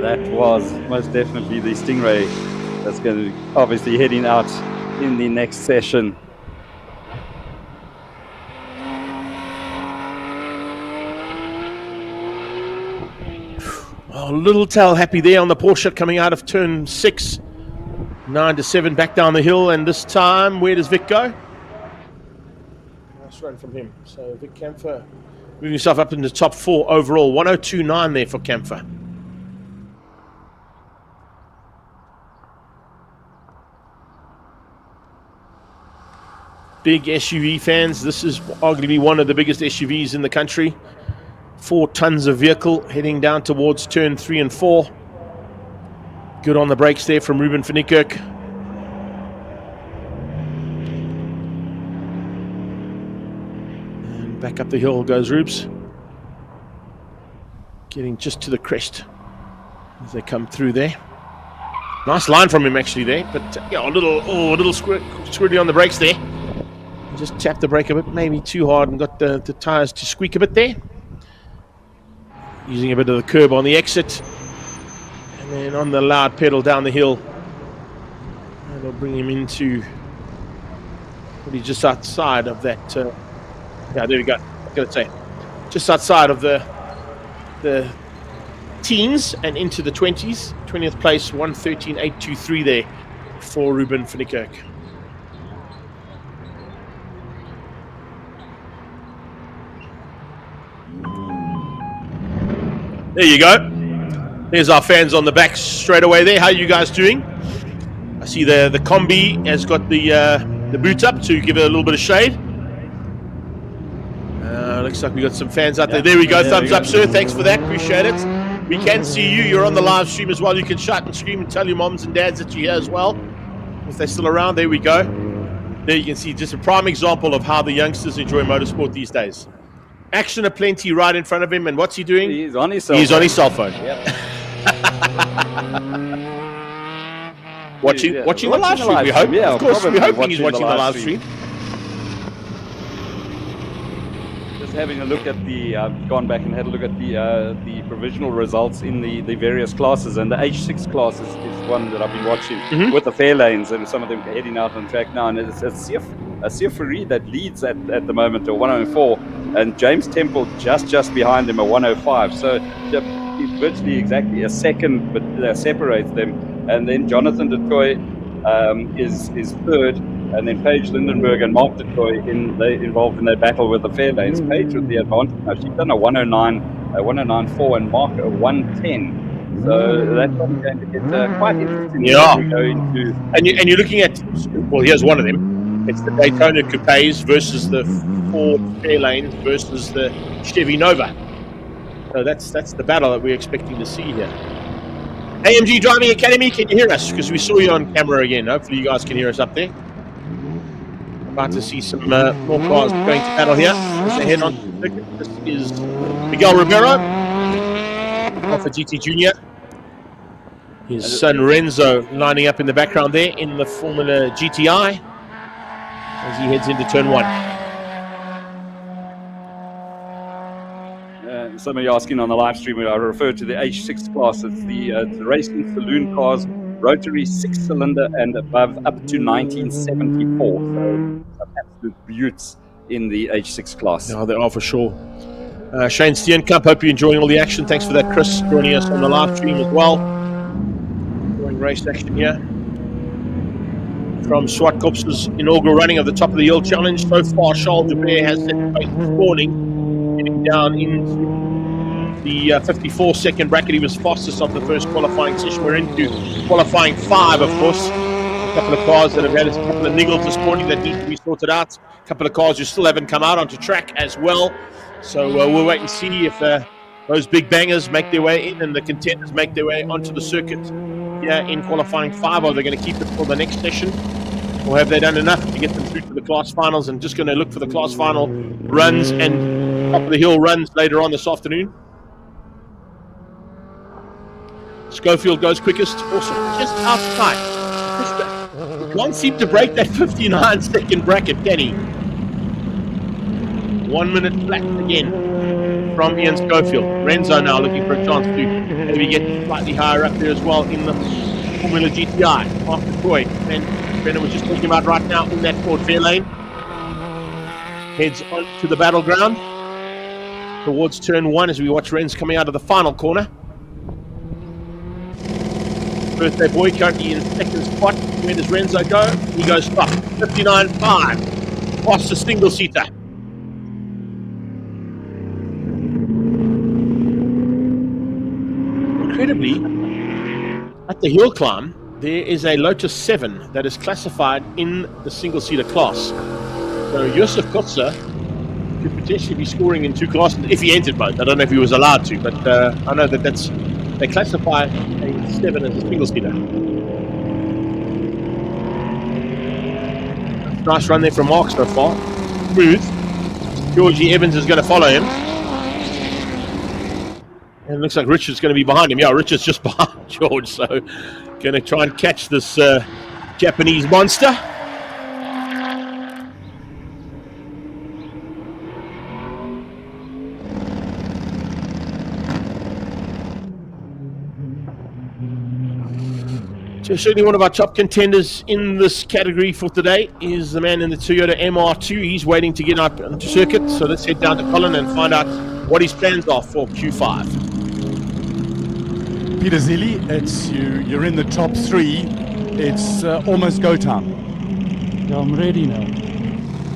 That was most definitely the Stingray that's going to be obviously heading out in the next session. Oh, Little Tail happy there on the Porsche coming out of turn 6. 9 to 7 back down the hill, and this time, where does Vic go? Nice run from him. So Vic Camphor moving himself up in the top 4 overall. 102.9 there for Camphor. big SUV fans, this is arguably one of the biggest SUVs in the country. 4 tons of vehicle heading down towards turn 3 and 4. Good on the brakes there from Ruben van Niekerk. And back up the hill goes Rubes. Getting just to the crest as they come through there. Nice line from him actually there, but a little squirty on the brakes there. Just tapped the brake a bit, maybe too hard, and got the tyres to squeak a bit there. Using a bit of the curb on the exit, and then on the loud pedal down the hill. That'll bring him into probably just outside of that. Yeah, there we go. I gotta say, just outside of the teens and into the 20s. 20th place, 1:13.823 there for Ruben van Niekerk. There you go. There's our fans on the back straight away there. How are you guys doing? I see the combi has got the boot up to give it a little bit of shade. Looks like we got some fans out there. There we go. Thumbs up, sir. Thanks for that. Appreciate it. We can see you. You're on the live stream as well. You can shout and scream and tell your moms and dads that you're here as well, if they're still around. There we go. There you can see just a prime example of how the youngsters enjoy motorsport these days. Action aplenty right in front of him, and what's he doing? He's on his cell phone. He's on his cell phone. Yep. watching the live stream. We hope. Yeah, of course, we're hoping he's watching the live stream. stream. Just having a look at the gone back and had a look at the provisional results in the various classes, and the H6 class is one that I've been watching with the fair lanes, and some of them heading out on track now, and it's a Sia Farid that leads at the moment at 104, and James Temple just behind him at 105. So it's virtually exactly a second, but separates them. And then Jonathan Detroy is third, and then Paige Lindenberg and Mark Detroy involved in that battle with the fair lanes. Paige with the advantage. Now she's done a 109.4 and Mark a 110. So that's going to get quite interesting. Yeah. We go into And you're looking at, well, here's one of them. It's the Daytona Coupes versus the Ford Fairlane versus the Chevy Nova. So that's the battle that we're expecting to see here. AMG Driving Academy, can you hear us? Because we saw you on camera again. Hopefully you guys can hear us up there. About to see some more cars going to battle here as they head on to the circuit. This is Miguel Ribeiro, Alpha GT Jr. His son Renzo lining up in the background there in the Formula GTI as he heads into turn 1. Some of you asking on the live stream, I refer to the H6 class. It's the racing saloon cars, rotary 6-cylinder and above, up to 1974. So some absolute beauts in the H6 class. Yeah, they are for sure. Shane Steenkamp, hope you're enjoying all the action. Thanks for that, Chris, joining us on the live stream as well. Enjoying race action here from Zwartkops' inaugural running of the Top of the Hill Challenge. So far, Charles Dubert has set the pace this morning, getting down into the 54-second bracket. He was fastest of the first qualifying session. We're into qualifying 5, of course. A couple of cars that have had a couple of niggles this morning that need to be sorted out. A couple of cars who still haven't come out onto track as well. So we'll wait and see if those big bangers make their way in and the contenders make their way onto the circuit here in qualifying 5. Are they going to keep it for the next session? Or have they done enough to get them through to the class finals? And just going to look for the class final runs and Top of the Hill runs later on this afternoon. Schofield goes quickest, also just outside. He can't seem to break that 59-second bracket, can he? 1 minute flat again from Ian Schofield. Renzo now looking for a chance to maybe get slightly higher up there as well in the Formula GTI. After Troy, and Brendan was just talking about right now in that Ford Fairlane. Heads on to the battleground towards turn 1 as we watch Renz coming out of the final corner. Birthday boy currently in second spot. Where does Renzo go? He goes top. 59.5. Past the single-seater. Incredibly, at the hill climb, there is a Lotus 7 that is classified in the single-seater class. So Josef Kotzer could potentially be scoring in 2 classes if he entered both. I don't know if he was allowed to, but I know they classify a 7 as a single seater. Nice run there from Mark so far. Smooth. Georgie Evans is going to follow him. And it looks like Richard's going to be behind him. Yeah, Richard's just behind George, so going to try and catch this Japanese monster. So certainly one of our top contenders in this category for today is the man in the Toyota MR2. He's waiting to get up onto circuit, so let's head down to Colin and find out what his plans are for Q5. Peter Zilli, it's you're in the top 3. It's almost go time. Yeah, I'm ready now.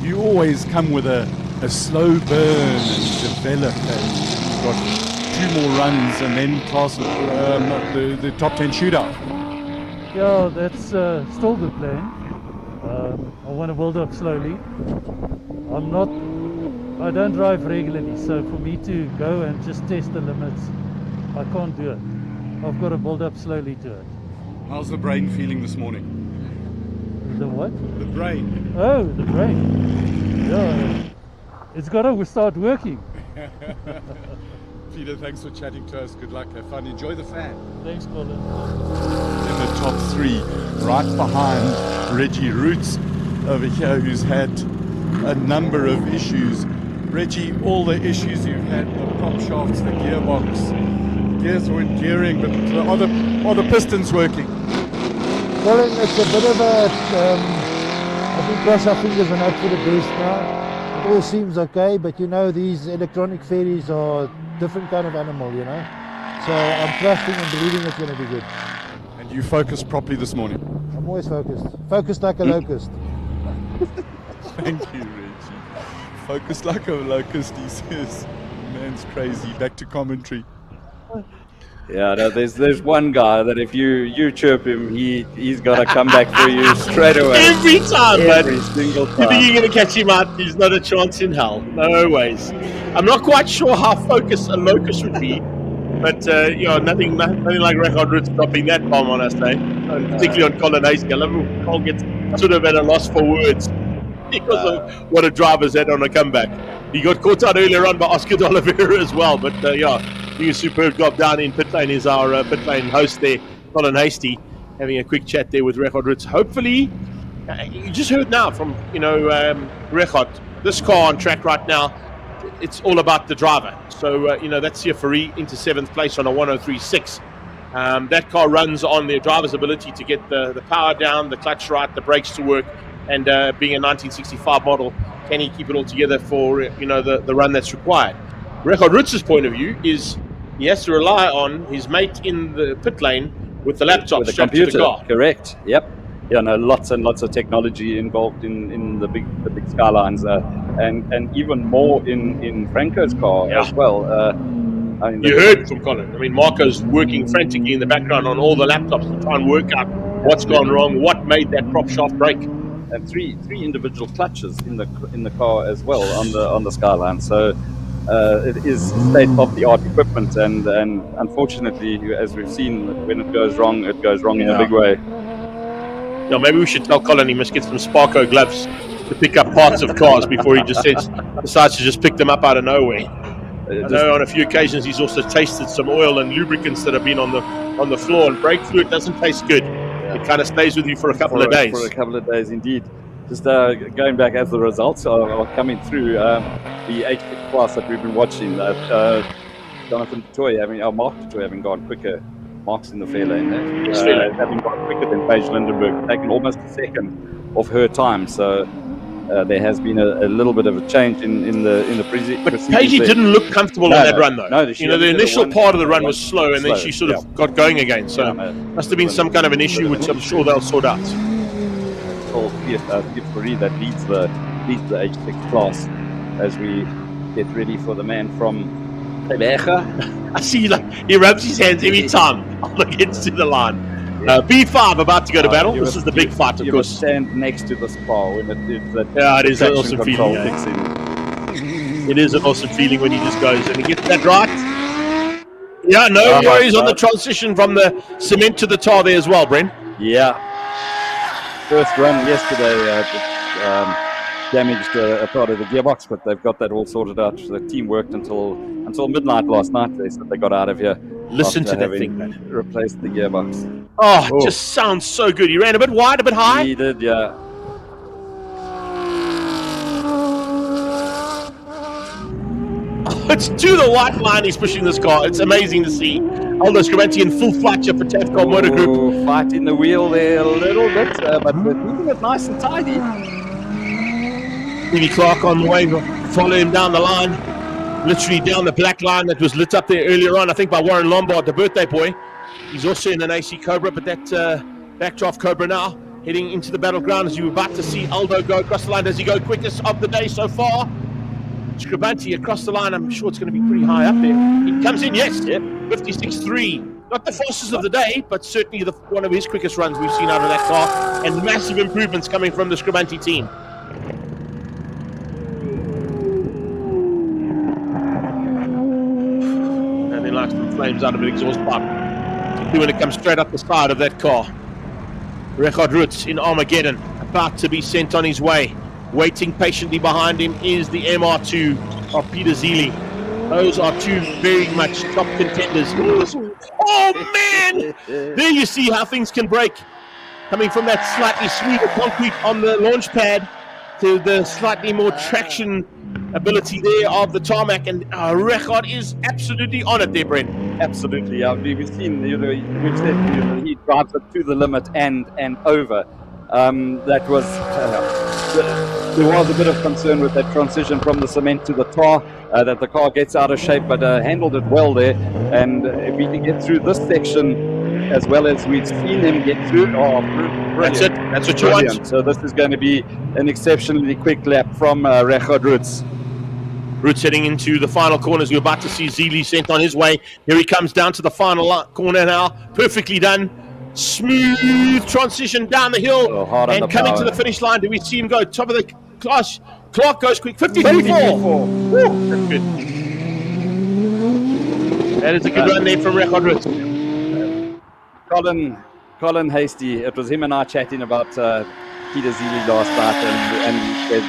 You always come with a slow burn and develop, and you've got 2 more runs and then class the top 10 shootout. Yeah, that's still the plan. I want to build up slowly. I don't drive regularly, so for me to go and just test the limits, I can't do it. I've got to build up slowly to it. How's the brain feeling this morning? The what? The brain. Oh, the brain. Yeah, it's got to start working. Peter, thanks for chatting to us. Good luck. Have fun. Enjoy the fan. Thanks, Colin. In the top 3, right behind Reggie Roots over here, who's had a number of issues. Reggie, all the issues you've had, the prop shafts, the gearbox, gears weren't gearing, but are the pistons working? Colin, it's a bit of a, I think cross our fingers and hope for the best now. It all seems okay, but you know these electronic ferries are different kind of animal, you know. So I'm trusting and believing it's going to be good. And you focused properly this morning? I'm always focused. Focused like a locust. Thank you, Reggie. Focused like a locust, he says. Man's crazy. Back to commentary. Yeah, no, there's one guy that if you chirp him, he's got to come back for you straight away. Every time, Every single time. You think you're going to catch him out? There's not a chance in hell. No ways. I'm not quite sure how focused a locust would be, but nothing like Record Roots dropping that bomb on us, particularly on Colin Hasty. I love when Cole gets sort of at a loss for words because of what a driver's had on a comeback. He got caught out earlier on by Oscar De Oliveira as well, but doing a superb job down in pit lane is our pit lane host there, Colin Hasty, having a quick chat there with Record Roots. Hopefully, you just heard now from Record, this car on track right now, it's all about the driver. So that's Siafari into 7th place on a 103.6. That car runs on their driver's ability to get the power down, the clutch right, the brakes to work, and being a 1965 model, can he keep it all together for the run that's required? Record Roots' point of view is he has to rely on his mate in the pit lane with the laptop with the strapped computer. to the car. Correct. Yep. Yeah, no, lots and lots of technology involved in the big Skylines, and even more in Franco's car as well. You heard from Colin. I mean, Marco's working frantically in the background on all the laptops to try and work out what's gone wrong, what made that prop shaft break. And three individual clutches in the car as well on the Skyline. So it is state-of-the-art equipment, and unfortunately, as we've seen, when it goes wrong in a big way. Yeah, maybe we should tell Colin he must get some Sparko gloves to pick up parts of cars before he just decides to just pick them up out of nowhere. I know on a few occasions he's also tasted some oil and lubricants that have been on the floor, and brake fluid doesn't taste good. It kind of stays with you for a couple of days. For a couple of days, indeed. Just going back as the results are coming through, the H6 class that we've been watching, Jonathan Toy, Mark Toy having gone quicker. Mark's in the fair lane there. Having gone quicker than Paige Lindenberg, taken almost a second of her time. So there has been a little bit of a change in the procedure. But Paige didn't look comfortable on that run, though. No, the initial part of the run was slow, and then she sort of got going again. So must have been some kind of an issue, which I'm sure they'll sort out. It's called Fiat that leads the H6 class as we get ready for the man from I see, he rubs his hands every time Alma gets to the line. B5 about to go to battle. You This must- is the big fight, of you course. must stand next to this car when Yeah, it is an traction awesome control feeling. kicks in. It is an awesome feeling when he just goes and he gets that right. Yeah, no worries on the transition from the cement to the tar there as well, Brent. Yeah. First run yesterday damaged a part of the gearbox, but they've got that all sorted out. The team worked until midnight last night. They said they got out of here. Listen after to that having thing, man. replaced the gearbox. Oh, it just sounds so good. He ran a bit wide, a bit high. He did, yeah. It's to the white line he's pushing this car. It's amazing to see. Aldo Scribenti in full flight here for Tafcar Motor Group. Fighting the wheel there a little bit, but they're keeping it nice and tidy. Stevie Clark on the way, follow him down the line. Literally down the black line that was lit up there earlier on, I think by Warren Lombard, the birthday boy. He's also in an AC Cobra, but that backdraft Cobra now heading into the battleground as you're about to see Aldo go across the line. Does he go quickest of the day so far? Scribenti across the line, I'm sure it's going to be pretty high up there. He comes in, yes, 56.3. Not the fastest of the day, but certainly one of his quickest runs we've seen out of that car, and massive improvements coming from the Scribenti team. And then like some flames out of an exhaust pipe. When it comes straight up the side of that car. Richard Roots in Armageddon, about to be sent on his way. Waiting patiently behind him is the MR2 of Peter Zeely. Those are two very much top contenders. Oh man! There you see how things can break. Coming from that slightly sweeter concrete on the launch pad to the slightly more traction ability there of the tarmac, and Richard is absolutely on it there, Brent. Absolutely, yeah. We've seen, we've said he drives it to the limit and over. That was there was a bit of concern with that transition from the cement to the tar, that the car gets out of shape, but handled it well there. And if we can get through this section as well as we've seen him get through, brilliant. That's it. That's what you want. So this is going to be an exceptionally quick lap from Richard Roots. Roots heading into the final corners. We're about to see Zeely sent on his way. Here he comes down to the final corner now. Perfectly done. Smooth transition down the hill and coming to the finish line. Do we see him go top of the class? Clark goes quick. 54. That's good. That is a good run there from Richard Roots. Colin Hasty. It was him and I chatting about Peter Zeely last night, and he said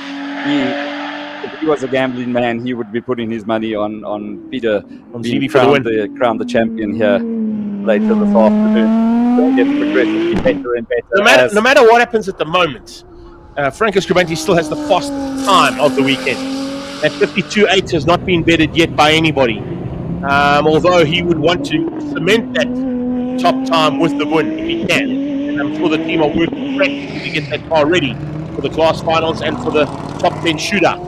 if he was a gambling man, he would be putting his money on Peter being crowned the champion here later this afternoon. Get progressively better and better. No matter what happens at the moment, Franco Scribenti still has the fastest time of the weekend. That 52.8 has not been bettered yet by anybody. Although he would want to cement that top time with the win if he can. And I'm sure the team are working frantically to get that car ready for the class finals and for the top 10 shootout.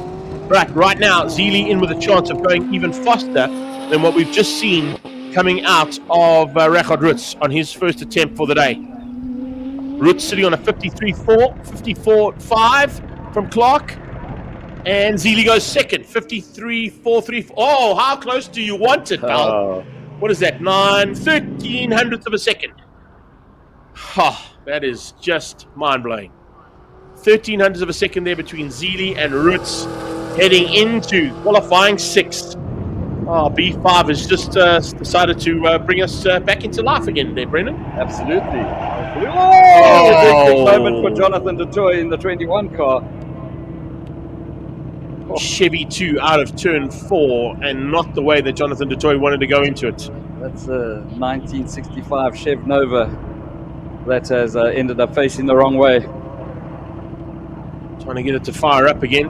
Right now, Zeely in with a chance of going even faster than what we've just seen coming out of Richard Roots on his first attempt for the day. Roots sitting on a 54.5 from Clark, and Zeely goes second, 53.434. Oh, how close do you want it, pal? What is that? 13 hundredths of a second. That is just mind-blowing. 13 hundredths of a second there between Zeely and Roots heading into qualifying sixth. B5 has just decided to bring us back into life again there, Brendan. Absolutely. Big moment for Jonathan DeToy in the 21 car. Chevy 2 out of turn 4, and not the way that Jonathan DeToy wanted to go into it. That's a 1965 Chev Nova that has ended up facing the wrong way. Trying to get it to fire up again.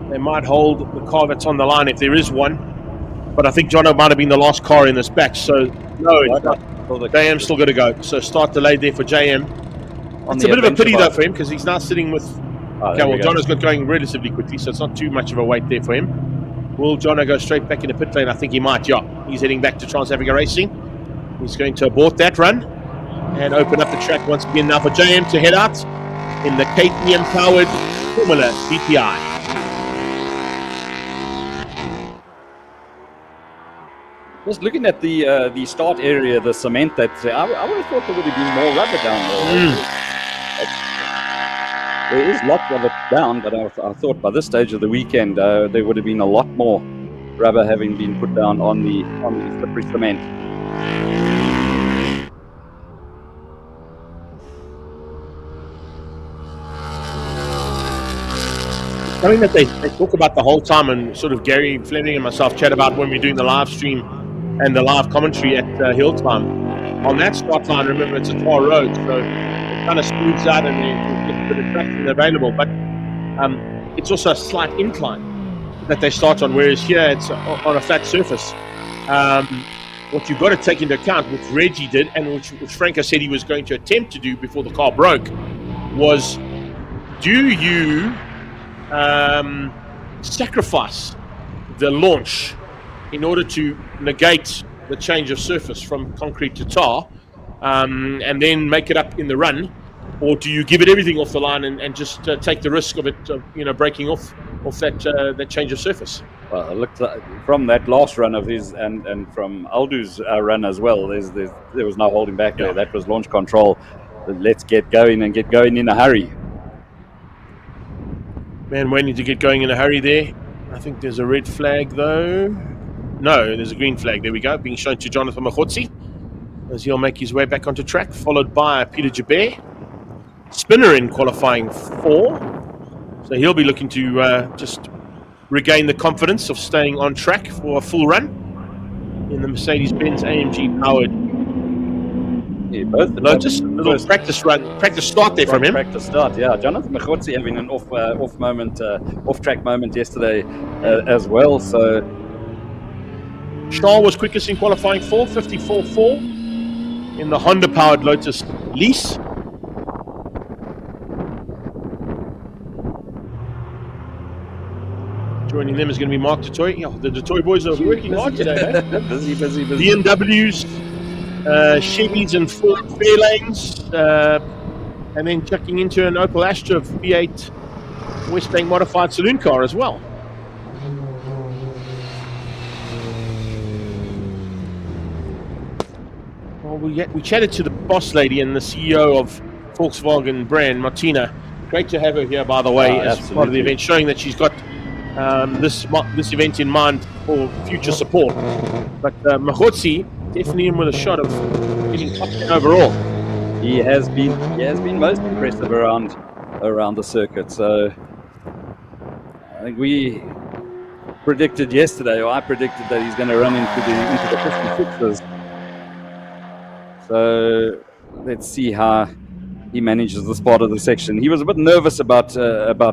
They might hold the car that's on the line if there is one. But I think Jono might have been the last car in this batch, so no, it's not. JM's still got to go. So start delayed there for JM. It's a bit of a pity though for him because he's now sitting with. Okay, well, Jono's got going relatively quickly, so it's not too much of a wait there for him. Will Jono go straight back into pit lane? I think he might, yeah. He's heading back to Trans Africa Racing. He's going to abort that run and open up the track once again now for JM to head out in the KTM powered Formula GTI. Just looking at the start area, the cement, that I would have thought there would have been more rubber down there. There is lots of it down, but I thought by this stage of the weekend there would have been a lot more rubber having been put down on the slippery cement. Something that they talk about the whole time, and sort of Gary Fleming and myself chat about when we're doing the live stream and the live commentary at Hilltime. On that start line, remember, it's a tar road, so it kind of smooths out and there's a bit of traction available, but it's also a slight incline that they start on, whereas here it's on a flat surface. What you've got to take into account, which Reggie did, and which Franco said he was going to attempt to do before the car broke, was do you sacrifice the launch in order to negate the change of surface from concrete to tar, and then make it up in the run, or do you give it everything off the line and just take the risk of it, breaking off that change of surface? Well, it looked like from that last run of his and from Aldu's run as well, there was no holding back there. That was launch control. Let's get going and get going in a hurry. Man waiting to get going in a hurry there. I think there's a red flag though. No, there's a green flag. There we go. Being shown to Jonathan Machotsi as he'll make his way back onto track, followed by Peter Jabert. Spinner in qualifying 4. So he'll be looking to just regain the confidence of staying on track for a full run in the Mercedes-Benz AMG powered. Yeah, both. Just a little practice start there from him. Practice start, yeah. Jonathan Machotsi having an off-track moment yesterday as well. So Shaw was quickest in qualifying 4, 54.4 in the Honda-powered Lotus Lease. Joining them is going to be Mark Dutoy. Yeah, the Dutoy boys are working hard today. Eh? busy. BMWs, Chevys and Ford Fairlanes, and then checking into an Opel Astra V8 West Bank modified saloon car as well. Well, we chatted to the boss lady and the CEO of Volkswagen brand, Martina. Great to have her here, by the way, as part of the event, showing that she's got this event in mind for future support. But Machotsi definitely in with a shot of getting top 10 overall. He has been most impressive around the circuit. So I think we predicted yesterday, or I predicted, that he's going to run into the 56s. So let's see how he manages this part of the section. He was a bit nervous about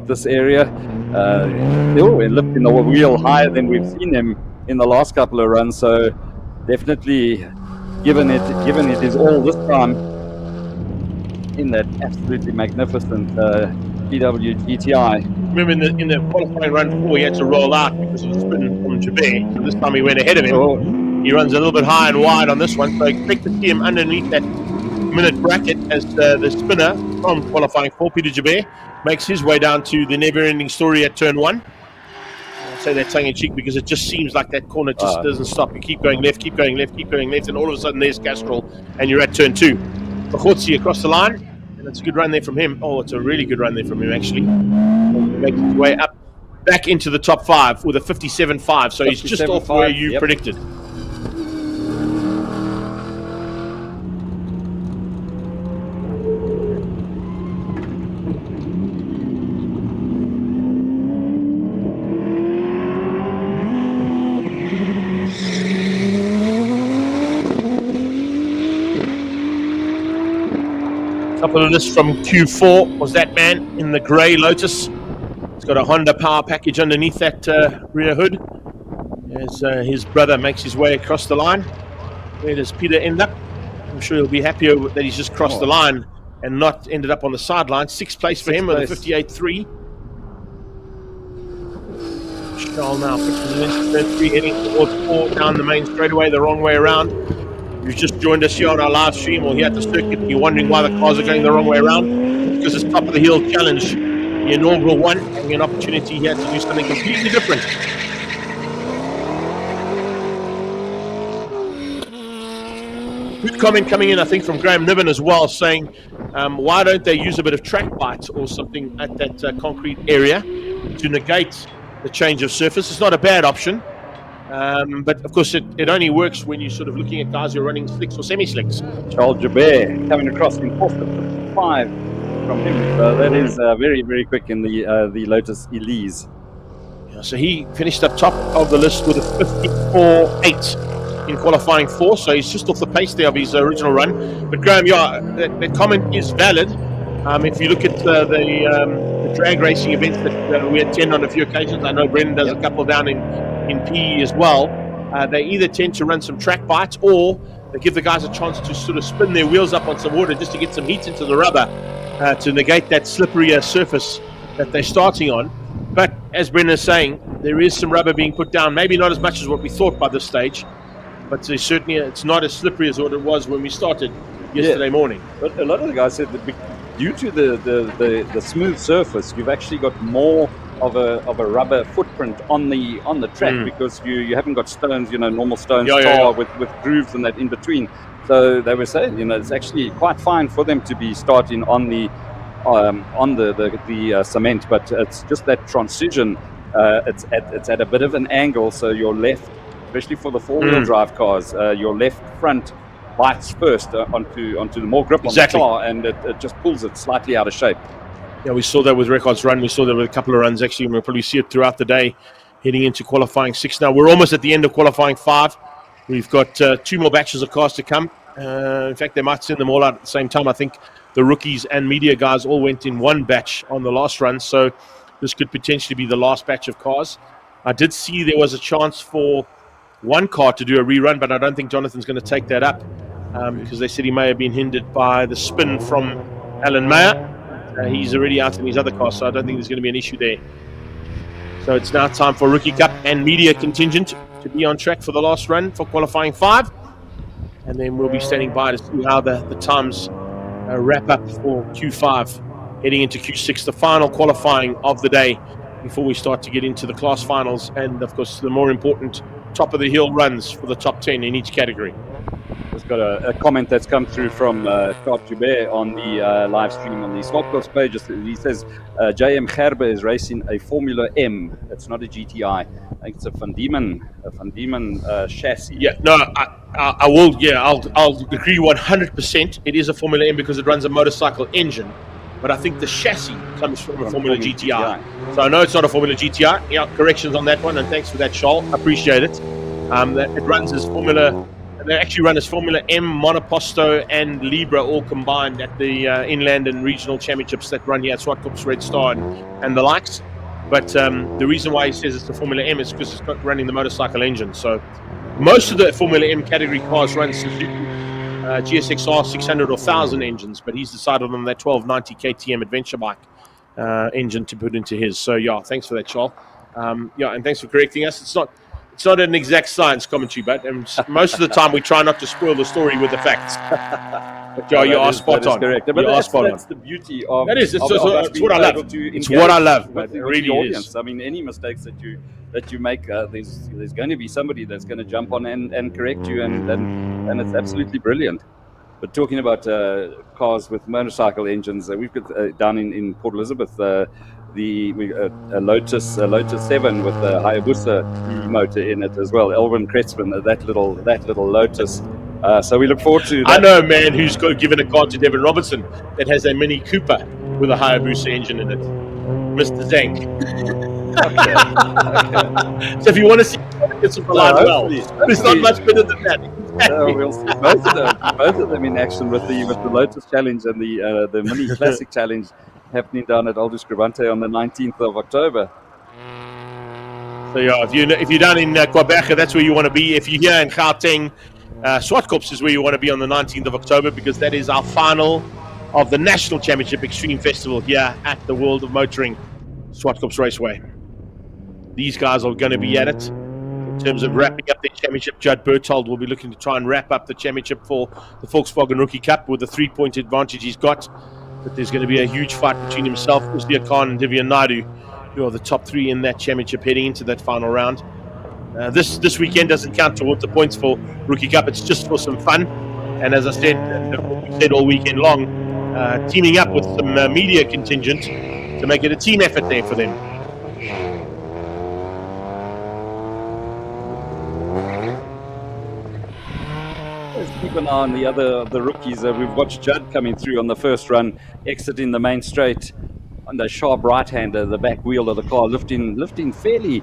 this area. They were lifting the wheel higher than we've seen him in the last couple of runs. So definitely, given it is all this time in that absolutely magnificent VW GTI. Remember in the qualifying run 4, he had to roll out because of the spin from Jabert. So this time he went ahead of him. He runs a little bit high and wide on this one, so I expect to see him underneath that minute bracket as the spinner from qualifying 4, Peter Jabert, makes his way down to the never-ending story at turn 1. I say that tongue-in-cheek because it just seems like that corner just doesn't stop. You keep going left, and all of a sudden there's Castrol, and you're at turn 2. Machotsi across the line, and it's a good run there from him. Oh, it's a really good run there from him, actually. Making his way up back into the top 5 with a 57.5, so he's just off where you predicted. Top of the list from Q4 was that man in the grey Lotus. It's got a Honda power package underneath that rear hood. As his brother makes his way across the line. Where does Peter end up? I'm sure he'll be happier that he's just crossed the line and not ended up on the sideline. 6th place for him with a 58.3. Charles now pushing into turn 3, heading towards 4 down the main straightaway, the wrong way around. You've just joined us here on our live stream or here at the circuit, and you're wondering why the cars are going the wrong way around. Because it's top of the hill challenge, the inaugural one, having an opportunity here to do something completely different. Good comment coming in, I think, from Graham Niven as well, saying, why don't they use a bit of track bite or something at that concrete area to negate the change of surface? It's not a bad option. But of course, it only works when you're sort of looking at guys who are running slicks or semi-slicks. Charles Jabert coming across in 4:55 from him. So that is very, very quick in the Lotus Elise. Yeah, so he finished up top of the list with a 54.8 in qualifying 4. So he's just off the pace there of his original run. But Graham, yeah, that comment is valid. If you look at the drag racing events that we attend on a few occasions, I know Brendan does a couple down in PE as well. They either tend to run some track bites or they give the guys a chance to sort of spin their wheels up on some water just to get some heat into the rubber to negate that slipperier surface that they're starting on. But as Brendan is saying, there is some rubber being put down, maybe not as much as what we thought by this stage, but certainly it's not as slippery as what it was when we started yesterday morning. But a lot of the guys said that due to the smooth surface, you've actually got more of a rubber footprint on the track because you haven't got stones, normal stones, with grooves and that in between. So they were saying, it's actually quite fine for them to be starting on the cement, but it's just that transition. It's at a bit of an angle, so your left, especially for the four-wheel drive cars, your left front bites first onto the more grip on the car, and it just pulls it slightly out of shape. Yeah, we saw that with Records Run. We saw that with a couple of runs, actually, and we'll probably see it throughout the day, heading into qualifying 6 now. We're almost at the end of qualifying 5. We've got 2 more batches of cars to come. In fact, they might send them all out at the same time. I think the rookies and media guys all went in one batch on the last run, so this could potentially be the last batch of cars. I did see there was a chance for one car to do a rerun, but I don't think Jonathan's going to take that up because they said he may have been hindered by the spin from Alan Mayer. He's already out in his other car, so I don't think there's going to be an issue there. So it's now time for Rookie Cup and media contingent to be on track for the last run for qualifying 5. And then we'll be standing by to see how the times wrap up for Q5, heading into Q6, the final qualifying of the day, before we start to get into the class finals and, of course, the more important top-of-the-hill runs for the top 10 in each category. Just got a comment that's come through from Charles Jubert on the live stream on the Zwartkops page. He says JM Gerber is racing a Formula M. It's not a GTI. I think it's a Van Diemen chassis. Yeah, no, I will. Yeah, I'll agree 100%. It is a Formula M because it runs a motorcycle engine, but I think the chassis comes from a Formula GTI. So I know it's not a Formula GTI. Yeah, corrections on that one, and thanks for that, Charles. Appreciate it. That it runs as Formula. They actually run as Formula M, Monoposto, and Libra all combined at the Inland and Regional Championships that run here at Zwartkops Red Star and the likes. But the reason why he says it's the Formula M is because it's not running the motorcycle engine. So most of the Formula M category cars run Suzuki GSXR 600 or 1000 engines, but he's decided on that 1290 KTM adventure bike engine to put into his. So yeah, thanks for that, Charles. Yeah, and thanks for correcting us. It's not an exact science commentary, but most of the time we try not to spoil the story with the facts. But yeah, you are spot on. Correct. But that's the beauty of that is. It's what I love. It's what I love. It really is. I mean, any mistakes that you make, there's going to be somebody that's going to jump on and correct you, and it's absolutely brilliant. But talking about cars with motorcycle engines, we've got down in Port Elizabeth. A Lotus 7 with the Hayabusa motor in it as well. Elvin Kretzmann, that little Lotus. So we look forward to that. I know a man who's given a car to Devin Robertson that has a Mini Cooper with a Hayabusa engine in it. Mr. Zank. Okay. So if you want to see it's well, it's not much better than that. Exactly. We'll see both of them in action with the Lotus Challenge and the Mini Classic Challenge happening down at Aldous Gravante on the 19th of October. So yeah, if you're down in Kwabecha, that's where you want to be. If you're here in Gauteng, Zwartkops is where you want to be on the 19th of October because that is our final of the National Championship Extreme Festival here at the World of Motoring Zwartkops Raceway. These guys are going to be at it. In terms of wrapping up their championship, Judd Berthold will be looking to try and wrap up the championship for the Volkswagen Rookie Cup with the 3-point advantage he's got. But there's going to be a huge fight between himself, Uslia Khan, and Divya Naidu, who are the top 3 in that championship heading into that final round. This weekend doesn't count towards the points for Rookie Cup. It's just for some fun. And as I said, we said all weekend long, teaming up with some media contingent to make it a team effort there for them. Let's keep an eye on the rookies. We've watched Judd coming through on the first run, exiting the main straight on the sharp right-hander, the back wheel of the car, lifting fairly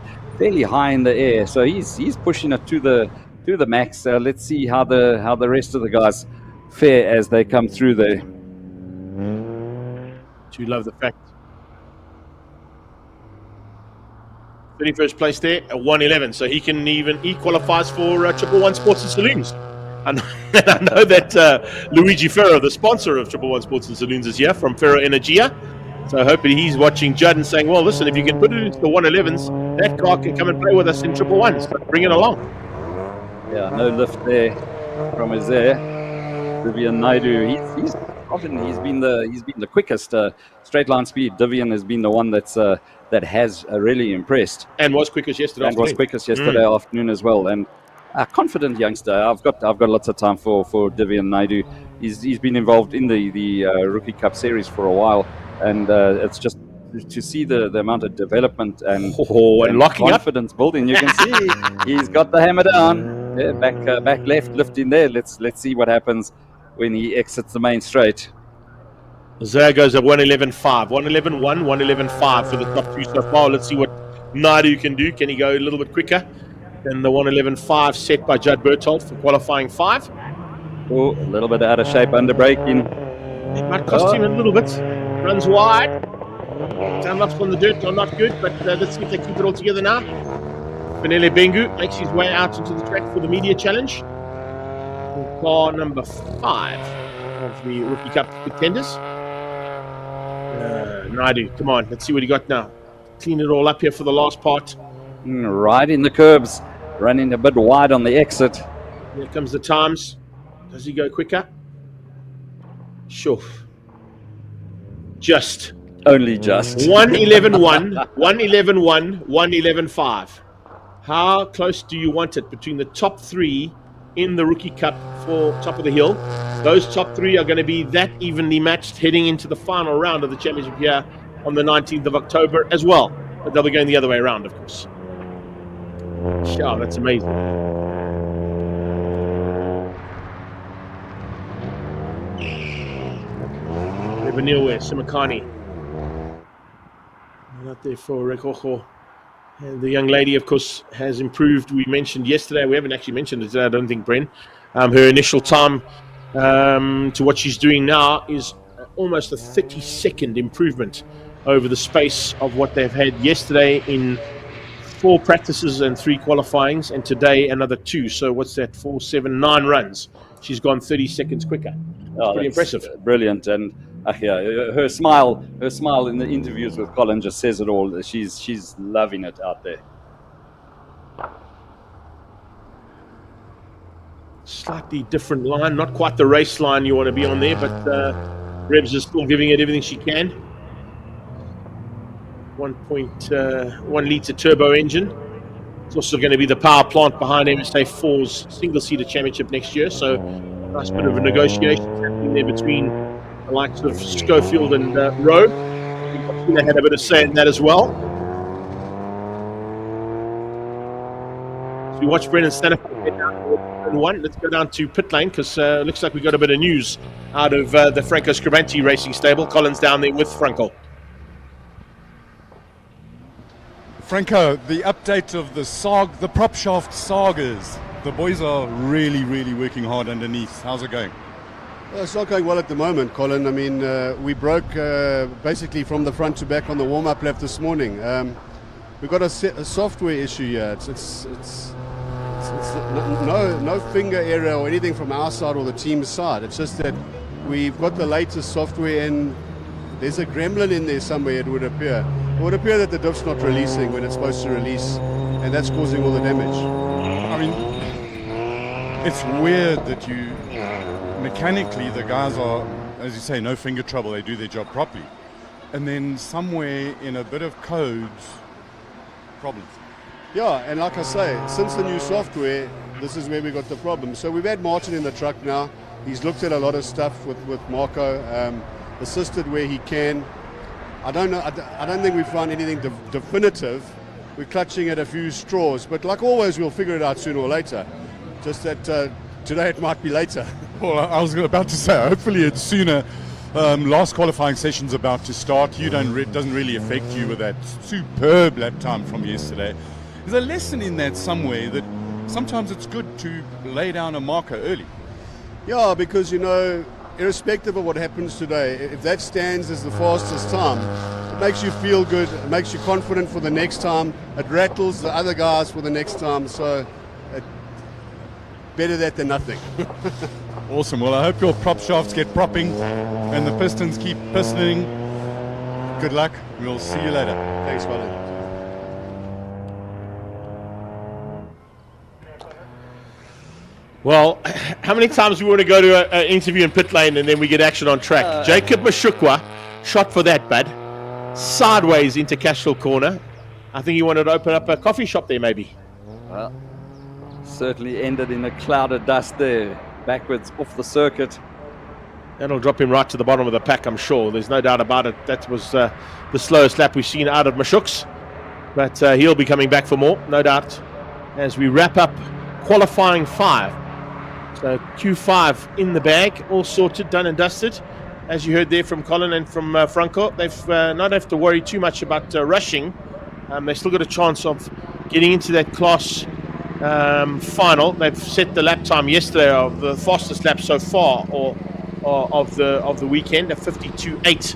high in the air. So he's pushing it to the max. Let's see how the rest of the guys fare as they come through there. Do love the fact 31st place there at 1:11, so he qualifies for 111 Sports and Saloons. And I know that Luigi Ferro, the sponsor of 111 Sports and Saloons, is here from Ferro Energia. So hopefully he's watching Judd and saying, well, listen, if you can put it into the 111s, that car can come and play with us in 111s. So bring it along. Yeah, no lift there from his there. Vivian Naidu, he's been the quickest straight line speed. Vivian has been the one that has really impressed. And was quickest yesterday afternoon as well. And a confident youngster. I've got lots of time for Vivian Naidu. He's been involved in the Rookie Cup series for a while, and it's just to see the amount of development and locking confidence building. You can see he's got the hammer down. Yeah, back left, lifting there. Let's see what happens when he exits the main straight. There goes a 111.5, 111.1, 111.5 for the top two so far. Let's see what Naidu can do. Can he go a little bit quicker than the 111.5 set by Judd Berthold for qualifying 5? Oh, a little bit out of shape under braking. It might cost him a little bit. Runs wide. Downlofts on the dirt are not good, but let's see if they keep it all together now. Benele Bengu makes his way out into the track for the media challenge. Car number 5 of the Rookie Cup contenders. Naidu, come on, let's see what he got now. Clean it all up here for the last part. Right in the curbs, running a bit wide on the exit. Here comes the times. Does he go quicker? Sure. Just. Only just. 111.1, 111.1, 111.5. How close do you want it between the top 3 in the Rookie Cup for top of the hill? Those top 3 are going to be that evenly matched heading into the final round of the championship here on the 19th of October as well. But they'll be going the other way around, of course. Sure, that's amazing. Lebanilwe, Simakani. Out there for Rekocho. And the young lady, of course, has improved. We mentioned yesterday, we haven't actually mentioned it today, I don't think, Bren. Her initial time to what she's doing now is almost a 30-second improvement over the space of what they've had yesterday in 4 practices and 3 qualifyings, and today another 2. So what's that? 4, 7, 9 runs. She's gone 30 seconds quicker. Pretty impressive. Brilliant. And yeah, her smile in the interviews with Colin just says it all. She's loving it out there. Slightly different line, not quite the race line you want to be on there, but Rebs is still giving it everything she can. 1.1 litre turbo engine. It's also going to be the power plant behind MSA4's single-seater championship next year, so nice bit of a negotiation happening there between the likes of Schofield and Rowe. They had a bit of say in that as well. So we watch Brendan Stanifer head down to 1. Let's go down to pit lane because it looks like we got a bit of news out of the Franco Scribanti racing stable. Colin's down there with Franco. Franco, the update of the prop shaft sagas. The boys are really, really working hard underneath. How's it going? Well, it's not going well at the moment, Colin. I mean, we broke basically from the front to back on the warm-up lap this morning. We've got a software issue here. It's no finger error or anything from our side or the team's side. It's just that we've got the latest software and there's a gremlin in there somewhere, it would appear. It would appear that the diff's not releasing when it's supposed to release, and that's causing all the damage. I mean, it's weird that mechanically the guys are, as you say, no finger trouble, they do their job properly. And then somewhere in a bit of codes, problems. Yeah, and like I say, since the new software, this is where we got the problem. So we've had Martin in the truck now. He's looked at a lot of stuff with Marco, assisted where he can. I don't know. I don't think we found anything definitive. We're clutching at a few straws, but like always, we'll figure it out sooner or later. Just that today it might be later. Well, I was about to say, hopefully it's sooner. Last qualifying session's about to start. Doesn't really affect you with that superb lap time from yesterday. There's a lesson in that somewhere that sometimes it's good to lay down a marker early. Yeah, because irrespective of what happens today, if that stands as the fastest time, it makes you feel good, it makes you confident for the next time, it rattles the other guys for the next time, so better that than nothing. Awesome. Well, I hope your prop shafts get propping and the pistons keep pistoning. Good luck. We'll see you later. Thanks, Colin. Well, how many times we want to go to an interview in pit lane and then we get action on track? Jacob Mashukwa shot for that, bud. Sideways into Cashville corner. I think he wanted to open up a coffee shop there, maybe. Well, certainly ended in a cloud of dust there, backwards off the circuit. That'll drop him right to the bottom of the pack, I'm sure. There's no doubt about it. That was the slowest lap we've seen out of Mashuks. But he'll be coming back for more, no doubt, as we wrap up qualifying 5. So Q5 in the bag, all sorted, done and dusted. As you heard there from Colin and from Franco, they've not have to worry too much about rushing. They've still got a chance of getting into that class final. They've set the lap time yesterday of the fastest lap so far, or of the weekend, a 52.8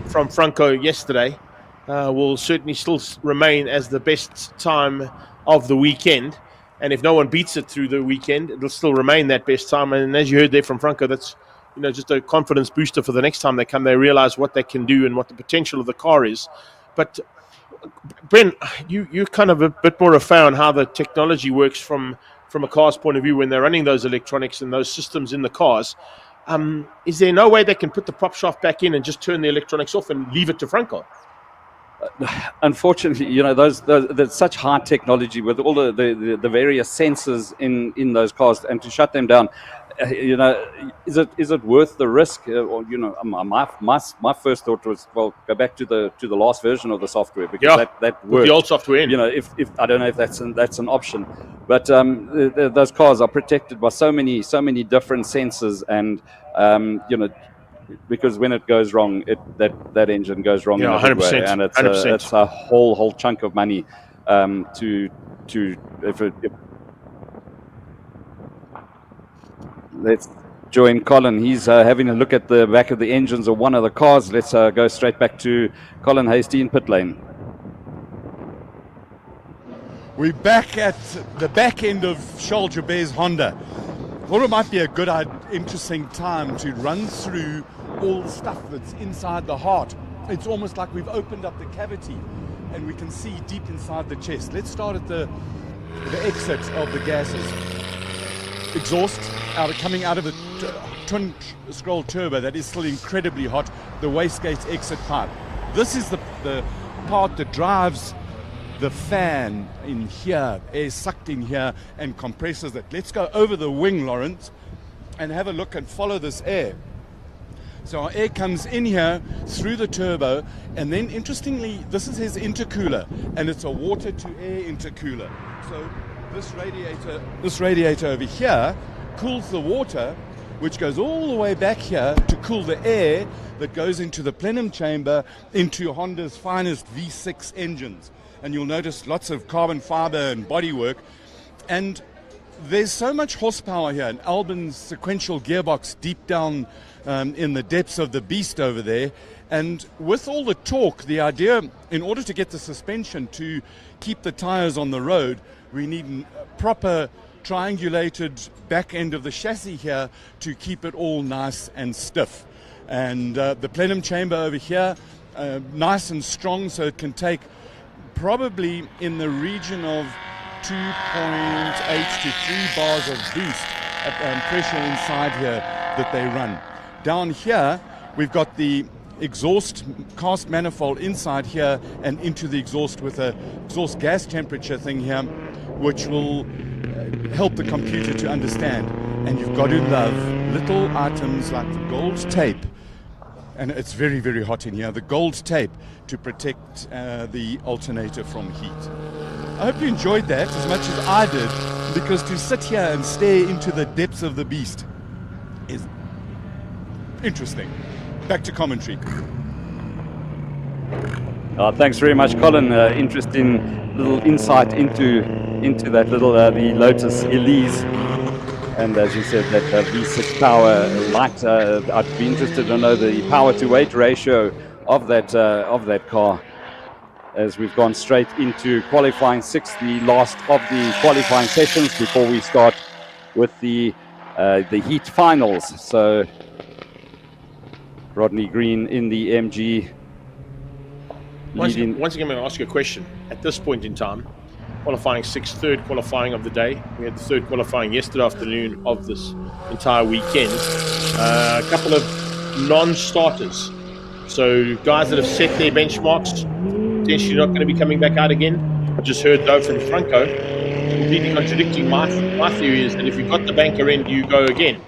from Franco yesterday. Will certainly still remain as the best time of the weekend. And if no one beats it through the weekend, it'll still remain that best time. And as you heard there from Franco, that's just a confidence booster for the next time they come. They realize what they can do and what the potential of the car is. But Brent, you're kind of a bit more au fait on how the technology works from a car's point of view when they're running those electronics and those systems in the cars. Is there no way they can put the prop shaft back in and just turn the electronics off and leave it to Franco? Unfortunately, there's such high technology with all the various sensors in those cars, and to shut them down, is it worth the risk? My first thought was, well, go back to the last version of the software, because that worked. With the old software in. If I don't know if that's an option, but those cars are protected by so many different sensors, and because when it goes wrong, that engine goes wrong in a big way, and it's a whole chunk of money Let's join Colin. He's having a look at the back of the engines of one of the cars. Let's go straight back to Colin Hasty in pit lane. We're back at the back end of Charles Joubert's Honda. Thought it might be a good, interesting time to run through all the stuff that's inside the heart. It's almost like we've opened up the cavity and we can see deep inside the chest. Let's start at the exit of the gases. Exhaust coming out of the twin scroll turbo that is still incredibly hot, the wastegate exit pipe. This is the part that drives the fan in here, air sucked in here and compresses it. Let's go over the wing, Lawrence, and have a look and follow this air. So our air comes in here through the turbo, and then interestingly, this is his intercooler, and it's a water to air intercooler. So this radiator over here cools the water, which goes all the way back here to cool the air that goes into the plenum chamber into Honda's finest V6 engines. And you'll notice lots of carbon fiber and bodywork. And there's so much horsepower here, and Albin's sequential gearbox deep down in the depths of the beast over there. And with all the torque, the idea, in order to get the suspension to keep the tires on the road, we need a proper triangulated back end of the chassis here to keep it all nice and stiff. And the plenum chamber over here, nice and strong, so it can take probably in the region of 2.8 to 3 bars of boost at pressure inside here that they run. Down here, we've got the exhaust cast manifold inside here and into the exhaust with a exhaust gas temperature thing here, which will help the computer to understand. And you've got to love little items like the gold tape. And it's very, very hot in here. The gold tape to protect the alternator from heat. I hope you enjoyed that as much as I did, because to sit here and stare into the depths of the beast is interesting. Back to commentary. Thanks very much, Colin. Interesting little insight into that little the Lotus Elise. And as you said, that V6 power light, I'd be interested to know the power to weight ratio of that car, as we've gone straight into qualifying 6, the last of the qualifying sessions before we start with the heat finals. So Rodney Green in the MG. Once again, I'm going to ask you a question. At this point in time, qualifying 6, third qualifying of the day. We had the third qualifying yesterday afternoon of this entire weekend. A couple of non-starters. So guys that have set their benchmarks, potentially not going to be coming back out again. I just heard though from Franco, completely contradicting my theory is that if you've got the banker end, you go again.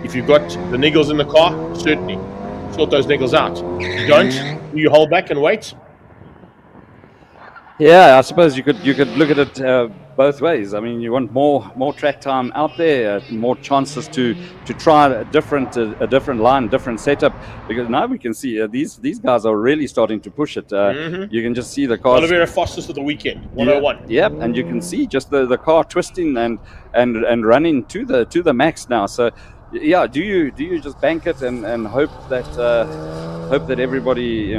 If you've got the niggles in the car, certainly sort those niggles out. If you don't, you hold back and wait. Yeah, I suppose you could look at it both ways. I mean, you want more track time out there, more chances to try a different line, different setup. Because now we can see these guys are really starting to push it. You can just see the cars. Oliveira fastest of the weekend, 101. Yeah, and you can see just the car twisting and running to the max now. So yeah, do you just bank it and hope that everybody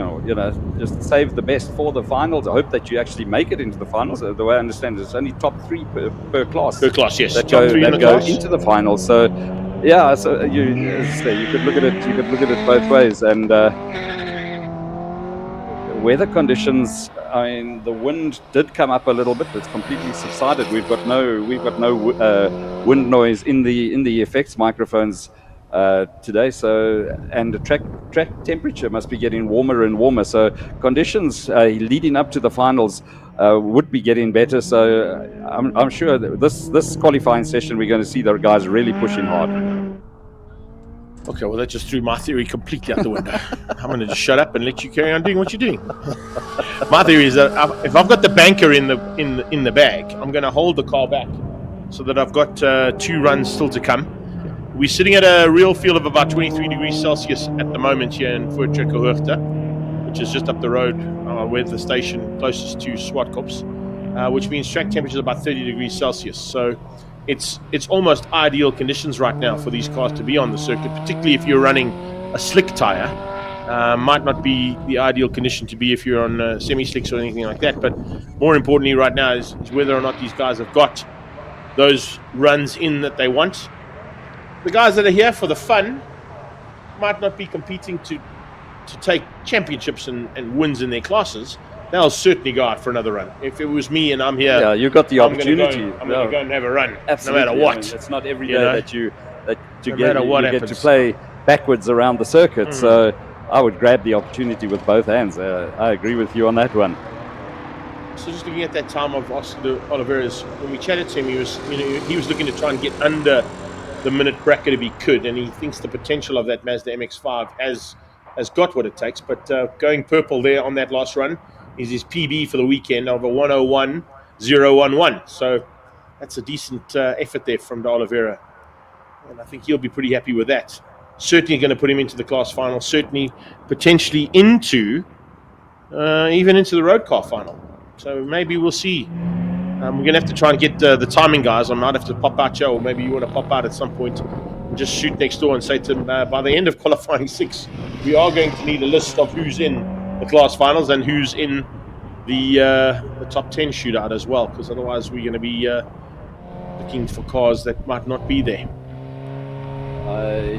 just save the best for the finals? I hope that you actually make it into the finals. The way I understand it, it's only top 3 per class. Per class, yes. That Top go, 3 that in the go class. into the finals. So yeah, so you could look at it. You could look at it both ways. And weather conditions. I mean, the wind did come up a little bit, but it's completely subsided. We've got no wind noise in the effects microphones today. So, and the track temperature must be getting warmer and warmer. So conditions leading up to the finals would be getting better. So I'm sure that this qualifying session we're going to see the guys really pushing hard. Okay, well that just threw my theory completely out the window. I'm going to just shut up and let you carry on doing what you're doing. My theory is that if I've got the banker in the bag, I'm going to hold the car back so that I've got 2 runs still to come. We're sitting at a real feel of about 23 degrees Celsius at the moment here in Zwartkops, which is just up the road where the station closest to Zwartkops, which means track temperature is about 30 degrees Celsius. So it's almost ideal conditions right now for these cars to be on the circuit, particularly if you're running a slick tire. Might not be the ideal condition to be if you're on semi-slicks or anything like that, but more importantly right now is whether or not these guys have got those runs in that they want. The guys that are here for the fun might not be competing to take championships and wins in their classes. They'll certainly go out for another run. If it was me and I'm here, yeah, you got the opportunity. I'm going to go and have a run, Absolutely. no matter what. I mean, it's not every day that you get to play backwards around the circuit. So I would grab the opportunity with both hands. I agree with you on that one. So just looking at that time of Oscar Oliveira's, when we chatted to him, he was looking to try and get under the minute bracket if he could, and he thinks the potential of that Mazda MX-5 has got what it takes. But going purple there on that last run is his PB for the weekend of a 101.011. So that's a decent effort there from Oliveira, and I think he'll be pretty happy with that. Certainly going to put him into the class final, certainly potentially into even into the road car final. So maybe we'll see. We're going to have to try and get the timing guys. I might have to pop out here, or maybe you want to pop out at some point and just shoot next door and say to them, by the end of qualifying 6, we are going to need a list of who's in the class finals and who's in the top 10 shootout as well, because otherwise we're going to be looking for cars that might not be there.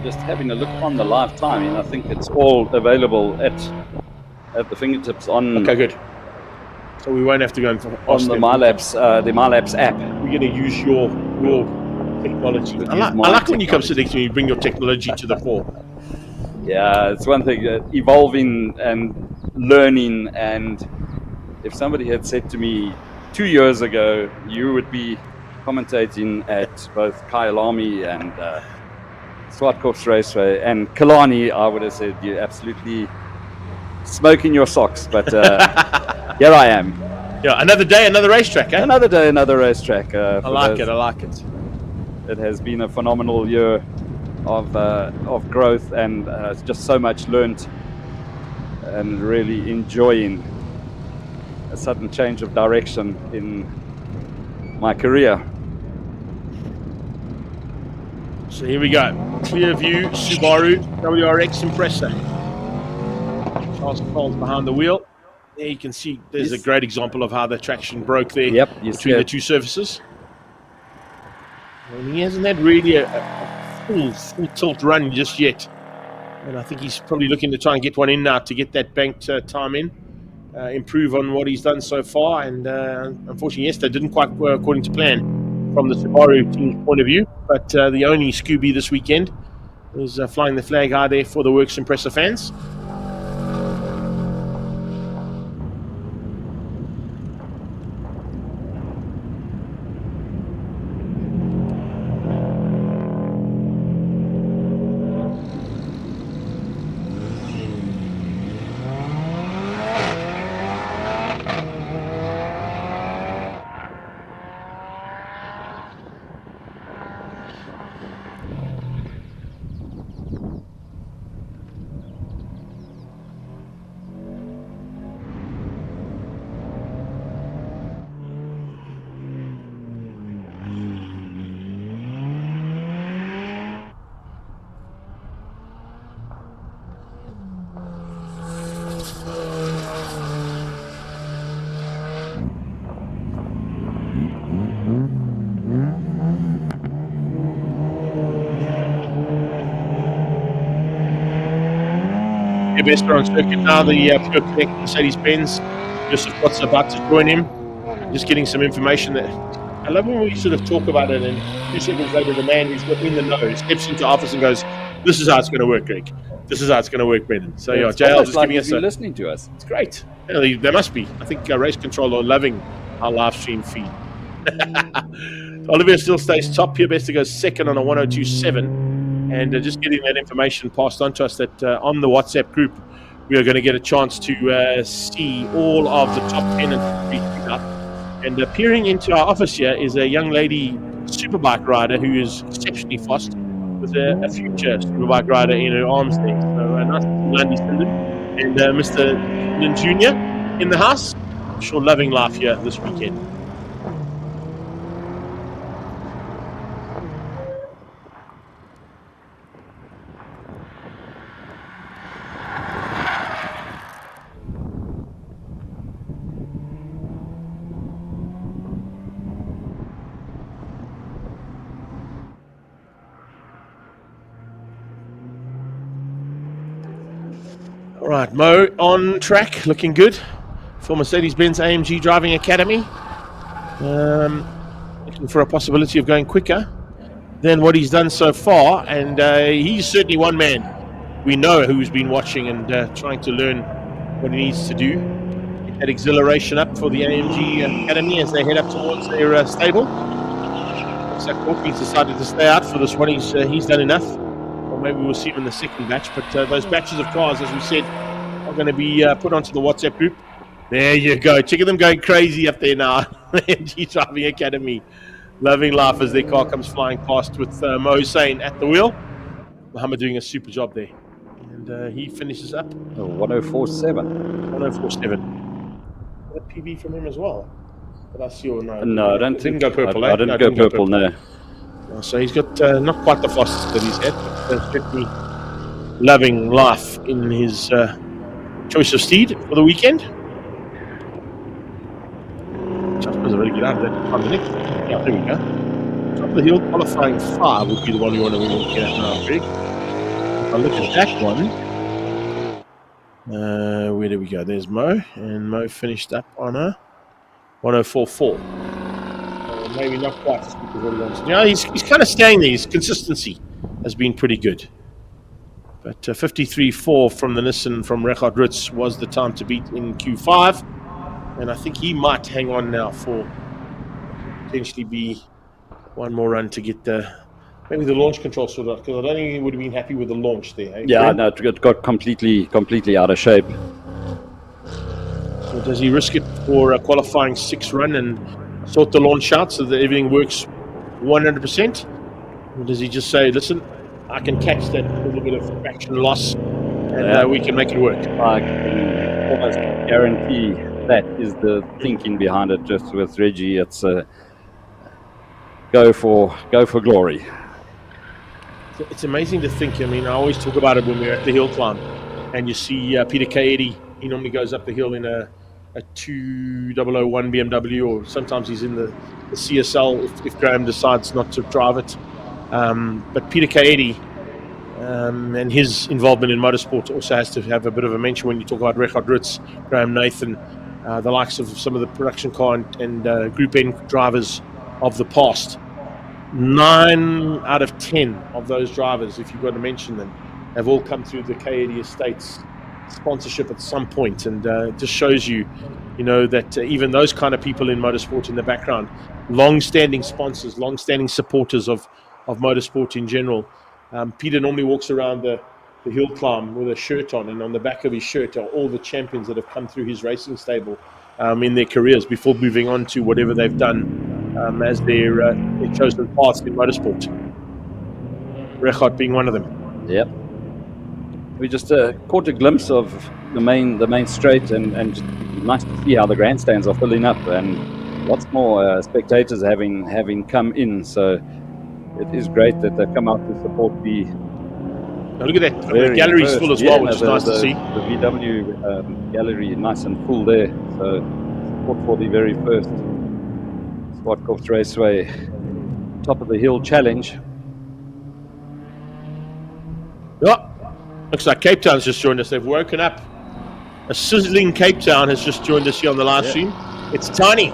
Just having a look on the live timing, I think it's all available at the fingertips on. Okay, good. So we won't have to go and on the MyLabs app. We're going to use your technology. I like when you come sit next to me, you bring your technology to the fore. Yeah, it's one thing, evolving and learning. And if somebody had said to me 2 years ago, you would be commentating at both Kyalami and Zwartkops Raceway and Killarney, I would have said you're absolutely smoking your socks. But here I am. Yeah, another day, another racetrack, eh? Another day, another racetrack. I like it. It has been a phenomenal year of growth and just so much learnt and really enjoying a sudden change of direction in my career. So here we go. Clear view, Subaru WRX Impreza. Charles Cole's behind the wheel. There you can see there's a great example of how the traction broke there between the two surfaces. And he hasn't had really a full tilt run just yet. And I think he's probably looking to try and get one in now to get that banked time in. Improve on what he's done so far. And unfortunately, yesterday didn't quite work according to plan from the Subaru team's point of view. But the only Scooby this weekend is flying the flag high there for the Works Impreza fans. Bester on circuit now, the Pure Connect Mercedes-Benz. Joseph Potts about to join him. Just getting some information that I love when we sort of talk about it, and 2 seconds later the man who's in the know steps into office and goes, "This is how it's going to work, Greg. This is how it's going to work, Brendan." So yeah, JL just giving us listening to us. It's great. Yeah, they must be. I think Race Control are loving our live stream feed. Olivier still stays top. Pure Bester goes second on a 102.7. And just getting that information passed on to us that on the WhatsApp group, we are going to get a chance to see all of the top 10 and 3 up. And peering into our office here is a young lady superbike rider who is exceptionally fast with a future superbike rider in her arms there. So nice to see Landy Sinden and Mr. Sinden Jr. in the house. I'm sure loving life here this weekend. All right, Mo on track, looking good for Mercedes-Benz AMG Driving Academy. Looking for a possibility of going quicker than what he's done so far, and he's certainly one man we know who's been watching and trying to learn what he needs to do. Get that exhilaration up for the AMG Academy as they head up towards their stable. Looks like Hawkins decided to stay out for this one. He's done enough. Or maybe we'll see him in the second batch, but those batches of cars, as we said, are going to be put onto the WhatsApp group. There you go. Check them going crazy up there now. AMG Driving Academy. Loving life as their car comes flying past with Mo Hussein at the wheel. Muhammad doing a super job there. And he finishes up. 104.7. 104.7. A PB from him as well. Did I see or no? No, I don't didn't go purple. I didn't go purple, no. So he's got not quite the fastest that he's had, but certainly loving life in his choice of steed for the weekend. Jasper's already get out of that on the next. Yeah, there we go. Top of the hill, qualifying 5 would be the one we want to get at now, Greg. If I look at that one, where do we go? There's Mo, and Mo finished up on a 104.4. Maybe not quite as quick as what he wants. Yeah, he's kind of staying there. His consistency has been pretty good. But 53.4 from the Nissan from Richard Ritz was the time to beat in Q5. And I think he might hang on now for potentially be one more run to get maybe the launch control sorted out, because I don't think he would have been happy with the launch there. Eh, Yeah, Graham? no, it got completely out of shape. So does he risk it for a qualifying 6 run and sort the launch out so that everything works 100%? Or does he just say, listen, I can catch that little bit of fraction loss and we can make it work? I can almost guarantee that is the thinking behind it. Just with Reggie, it's go for glory. It's amazing to think. I mean, I always talk about it when we're at the hill climb, and you see Peter Kaedi. He normally goes up the hill in a 2001 BMW, or sometimes he's in the CSL if Graham decides not to drive it. But Peter Kaedi and his involvement in motorsport also has to have a bit of a mention when you talk about Richard Ritz, Graham Nathan, the likes of some of the production car and Group N drivers of the past. 9 out of 10 of those drivers, if you've got to mention them, have all come through the Kaedi Estates sponsorship at some point, and it just shows you, that even those kind of people in motorsport in the background, long-standing sponsors, long-standing supporters of motorsport in general. Peter normally walks around the hill climb with a shirt on, and on the back of his shirt are all the champions that have come through his racing stable in their careers before moving on to whatever they've done as their chosen paths in motorsport. Richard being one of them. Yep. We just caught a glimpse of the main straight, and just nice to see how the grandstands are filling up, and lots more spectators having come in. So it is great that they've come out to support the. Now look at that. The gallery's full as well, which is nice to see. The VW gallery nice and full there. So support for the very first Zwartkops Raceway top of the hill challenge. Yeah, looks like Cape Town's just joined us. They've woken up. A sizzling Cape Town has just joined us here on the live stream. It's Tiny.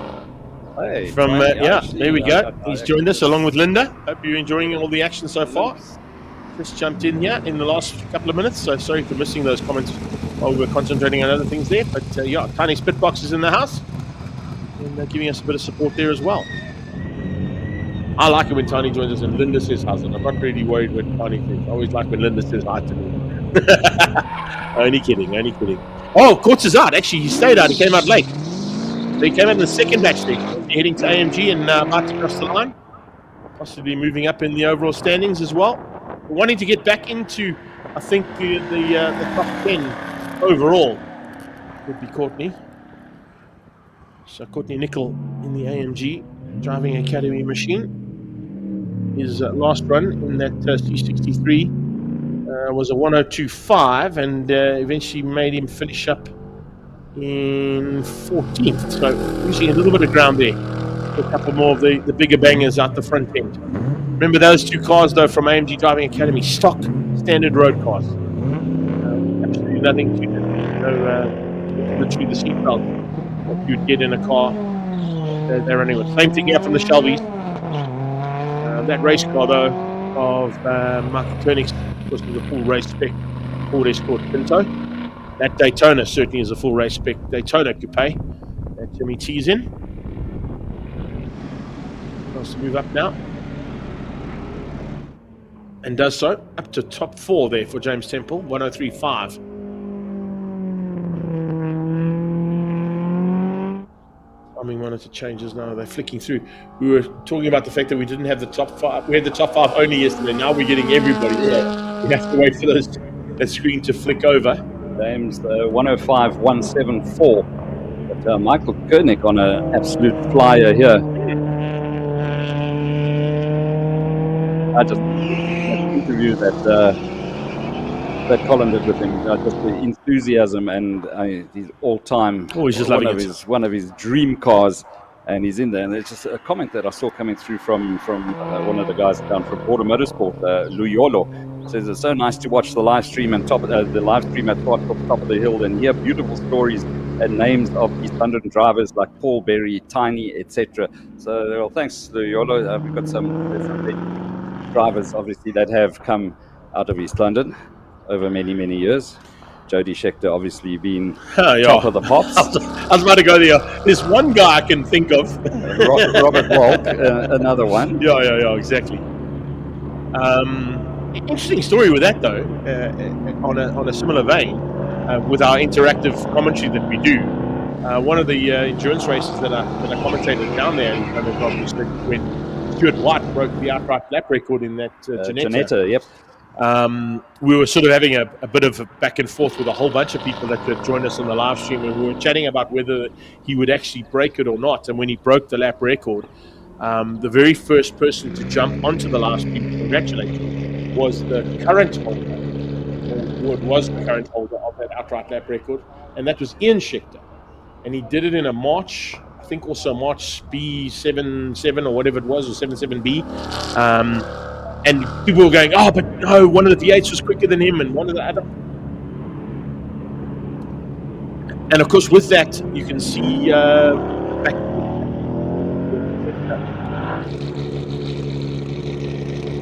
Hey, from Tiny, there we go. He's joined us along with Linda. Hope you're enjoying all the action so far. Just jumped in here in the last couple of minutes, so sorry for missing those comments while we were concentrating on other things there. But Tiny's Pitbox is in the house and giving us a bit of support there as well. I like it when Tiny joins us and Linda says how's it. I'm not really worried when Tiny says. I always like when Linda says hi to me. Only kidding. Oh, Courts is out. Actually, he stayed out. He came out late. So he came out in the second batch there, heading to AMG and about to cross the line. Possibly moving up in the overall standings as well. Wanting to get back into, I think, the top 10 overall would be Courtney. So Courtney Nickel in the AMG Driving Academy machine. His last run in that C63 was a 102.5 and eventually made him finish up in 14th. So losing a little bit of ground there. A couple more of the bigger bangers out the front end. Remember those two cars though from AMG Driving Academy, stock standard road cars. Absolutely nothing to literally the seatbelt what you'd get in a car they're running with. Same thing here from the Shelbys. That race car though of Michael Koenig's was a full race spec Ford Escort Pinto. That Daytona certainly is a full race spec Daytona coupe that Jimmy T's in. Wants to move up now. And does so up to top 4 there for James Temple, 103.5. Timing monitor changes now. They're flicking through. We were talking about the fact that we didn't have the top 5. We had the top 5 only yesterday. Now we're getting everybody. We have to wait for that screen to flick over. James 105.174. But Michael Koenig on an absolute flyer here. I just interview that Colin did with him, just the enthusiasm and his all-time. He's just one of his dream cars, and he's in there. And it's just a comment that I saw coming through from one of the guys down from Border Motorsport, Luyolo. Says it's so nice to watch the live stream and the live stream at top of the hill and hear beautiful stories and names of East London drivers like Paul Berry, Tiny, etc. So, well, thanks, Luyolo. We've got some big drivers, obviously, that have come out of East London over many, many years. Jody Scheckter obviously being Yeah. top of the pops. I was about to go there. There's one guy I can think of. Robert Walk, another one. Yeah, exactly. Interesting story with that though. On a similar vein, with our interactive commentary that we do. One of the endurance races that I commentated down there in when Stuart White broke the outright lap record in that Janetta, yep. We were sort of having a bit of a back and forth with a whole bunch of people that had joined us on the live stream, and we were chatting about whether he would actually break it or not. And when he broke the lap record, the very first person to jump onto the live stream to congratulate him was the current holder, or was the current holder of that outright lap record, and that was Ian Scheckter. And he did it in a March, I think also March B77 or whatever it was, or 77B. And people were going, oh, but no, one of the V8s was quicker than him, and one of the other. And of course, with that, you can see back.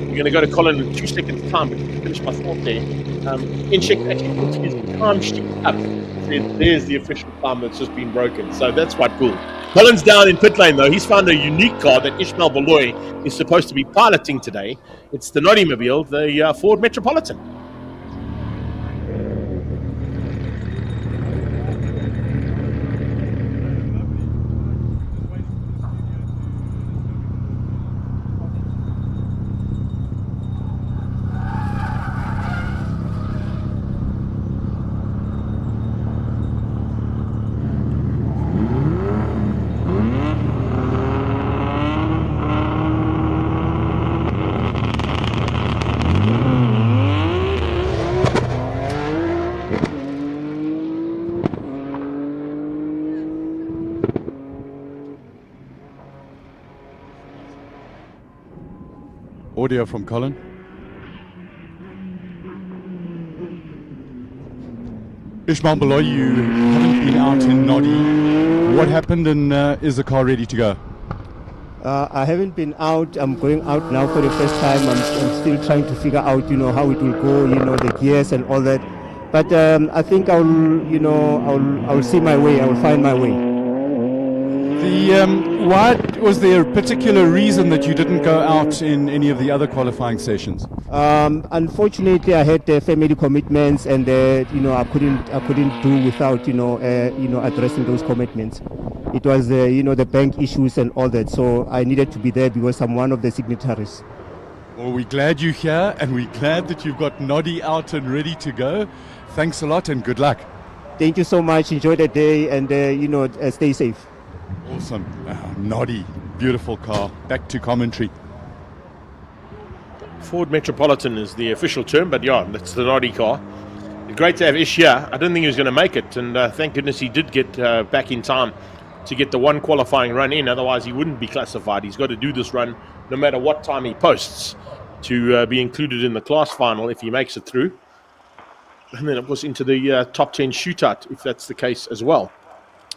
We're going to go to Colin in 2 seconds' time, but to finish my thought there, Incheck actually puts his time sheet up. There's the official time that's just been broken. So that's quite cool. Colin's down in pit lane, though. He's found a unique car that Ishmael Baloy is supposed to be piloting today. It's the Noddy Mobile, the Ford Metropolitan. Audio from Colin. Ishmael Baloy, you haven't been out in Noddy. What happened, and is the car ready to go? I haven't been out. I'm going out now for the first time. I'm still trying to figure out, how it will go, the gears and all that. But I think I'll see my way. I will find my way. Why was there a particular reason that you didn't go out in any of the other qualifying sessions? Unfortunately, I had family commitments, and I couldn't do without addressing those commitments. It was the bank issues and all that, so I needed to be there because I'm one of the signatories. Well, we're glad you're here, and we're glad that you've got Noddy out and ready to go. Thanks a lot, and good luck. Thank you so much. Enjoy the day, and stay safe. Awesome. Noddy, beautiful car. Back to commentary. Ford Metropolitan is the official term, but yeah, that's the Noddy car. Great to have Ish here. I didn't think he was going to make it, and thank goodness he did get back in time to get the one qualifying run in. Otherwise, he wouldn't be classified. He's got to do this run no matter what time he posts to be included in the class final if he makes it through. And then, of course, into the top 10 shootout, if that's the case as well.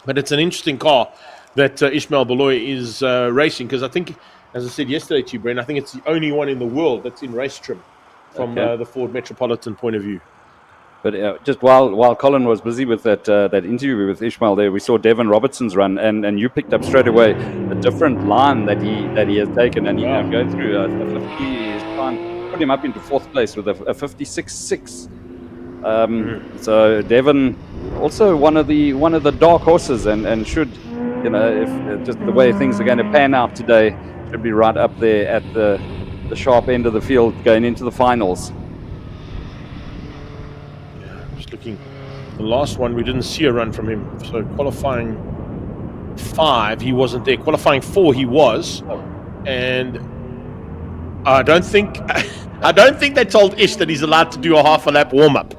But it's an interesting car that Ishmael Baloy is racing, because I think, as I said yesterday to you, Brent, I think it's the only one in the world that's in race trim from the Ford Metropolitan point of view. But just while Colin was busy with that interview with Ishmael there, we saw Devon Robertson's run, and you picked up straight away a different line that he has taken, and going through a 50, he's trying to put him up into fourth place with a 56.6. So Devon also one of the dark horses, and should, if just the way things are going to pan out today, should be right up there at the sharp end of the field going into the finals. Just looking, the last one we didn't see a run from him. So qualifying 5, he wasn't there. Qualifying 4, he was, and I don't think they told Ish that he's allowed to do a half a lap warm up.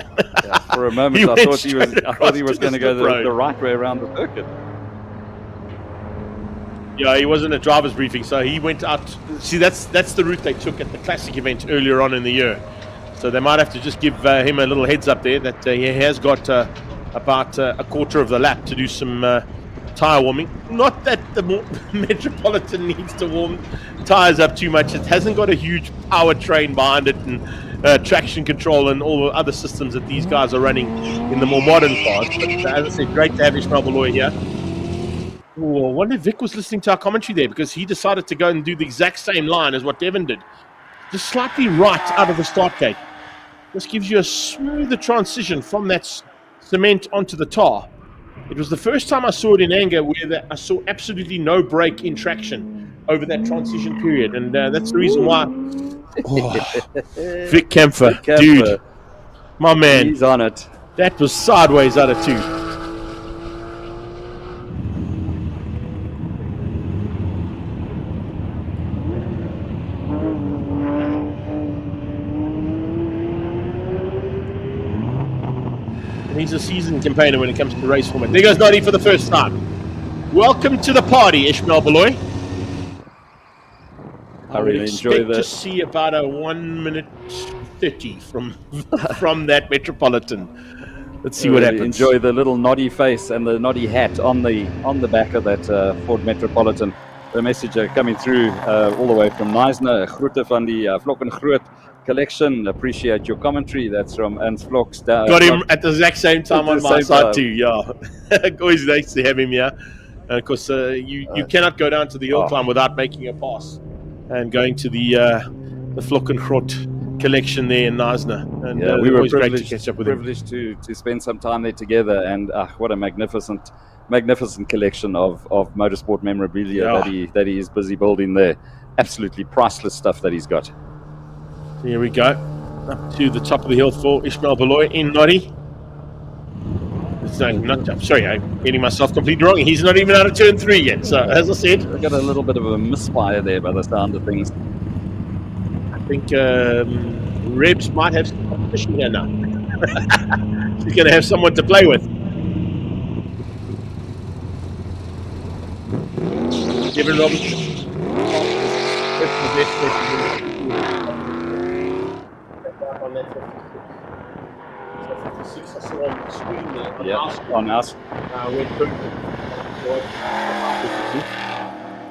For a moment, I thought he was going to go the right way around the circuit. Yeah, he was in a driver's briefing, so he went out. See, that's the route they took at the Classic event earlier on in the year. So they might have to just give him a little heads up there that he has got about a quarter of the lap to do some tyre warming. Not that the Metropolitan needs to warm tyres up too much. It hasn't got a huge power train behind it, and traction control and all the other systems that these guys are running in the more modern cars. But as I said, great to have Ishmael Baloy here. Ooh, I wonder if Vic was listening to our commentary there, because he decided to go and do the exact same line as what Devon did. Just slightly right out of the start gate. This gives you a smoother transition from that cement onto the tar. It was the first time I saw it in anger where I saw absolutely no break in traction over that transition period. And that's the reason why. Vic Kempfer, dude, my man. He's on it. That was sideways out of 2. He's a seasoned campaigner when it comes to race format. There goes Noddy for the first time. Welcome to the party, Ishmael Baloy. I really enjoy that. To see about a 1:30 from that Metropolitan. Let's see what happens. Enjoy the little noddy face and the noddy hat on the back of that Ford Metropolitan. The message coming through all the way from Neisner. Groete van die Vlok en Groot collection. Appreciate your commentary. That's from Ernst Vlok's. Got him at the exact same time on my side too. Yeah, always nice to have him here. And of course, you cannot go down to the hill climb without making a pass and going to the Vlok en Groot collection there in Neisner. And we were great to catch up with privileged to spend some time there together. And what a magnificent collection of motorsport memorabilia that he is busy building there. Absolutely priceless stuff that he's got. Here we go, up to the top of the hill for Ishmael Baloy in Noddy. I'm sorry, I'm getting myself completely wrong. He's not even out of turn 3 yet. So, as I said, I got a little bit of a misfire there by the sound of things. I think Rebs might have some competition here now. She's going to have someone to play with. Devon Robertson. On us.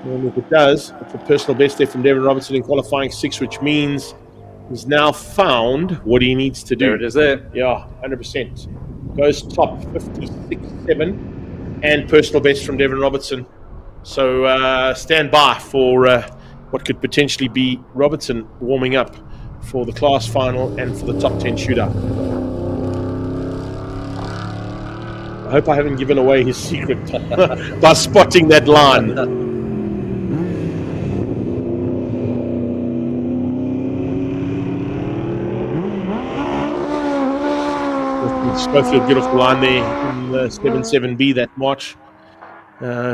And if it does, it's a personal best there from Devon Robertson in qualifying 6, which means he's now found what he needs to do. There it is there. Yeah, 100%. Goes top 56.7 and personal best from Devon Robertson. So stand by for what could potentially be Robertson warming up for the class final and for the top 10 shootout. I hope I haven't given away his secret by spotting that line. Schofield get off the line there in the 7-7B that March.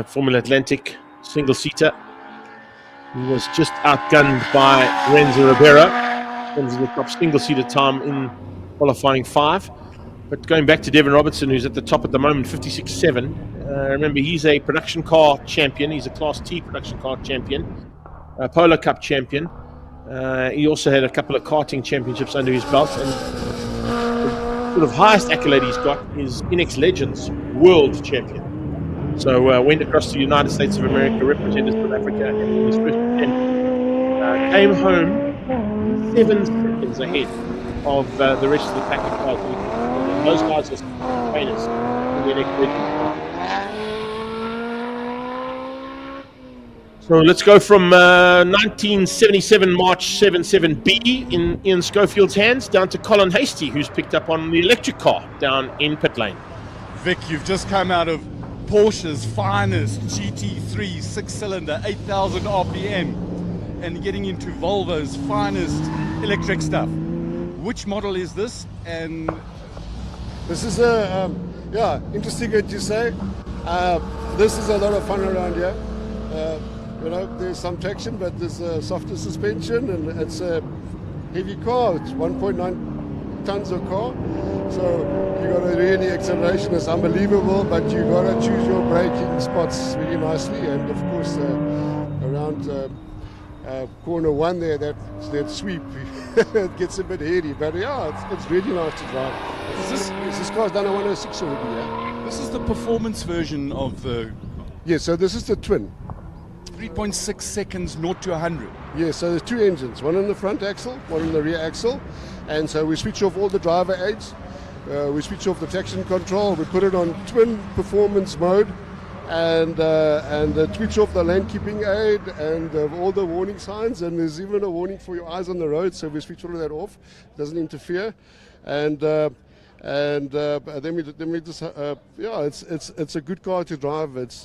Formula Atlantic single-seater. He was just outgunned by Renzo Rivera. Renzo the top single-seater time in qualifying 5. But going back to Devon Robertson, who's at the top at the moment, 56.7. Remember, he's a production car champion. He's a Class T production car champion, a Polo Cup champion. He also had a couple of karting championships under his belt. And the sort of highest accolade he's got is Inex Legends World Champion. So went across to the United States of America, represented South Africa in his first attempt. Came home 7 seconds ahead of the rest of the pack of cars. Those guys are trainers in the Inex Legends. So let's go from 1977 March 77B in Ian Schofield's hands down to Colin Hastie, who's picked up on the electric car down in pit lane. Vic, you've just come out of Porsche's finest GT3 6-cylinder, 8,000 RPM, and getting into Volvo's finest electric stuff. Which model is this? And this is interesting what you say. This is a lot of fun around here. There's some traction, but there's a softer suspension, and it's a heavy car. It's 1.9 tons of car. So you got a really acceleration is unbelievable, but you got to choose your braking spots really nicely. And of course, around corner 1 there, that sweep, it gets a bit heady. But yeah, it's really nice to drive. This car's done a 106 already. Yeah. This is the performance version of the. Yeah, so this is the twin. 3.6 seconds 0 to 100. Yeah, so there's 2 engines, one on the front axle, one on the rear axle. And so we switch off all the driver aids, we switch off the traction control, we put it on twin performance mode, and switch off the lane keeping aid and all the warning signs, and there's even a warning for your eyes on the road, so we switch all of that off, it doesn't interfere. And then we just it's a good car to drive. It's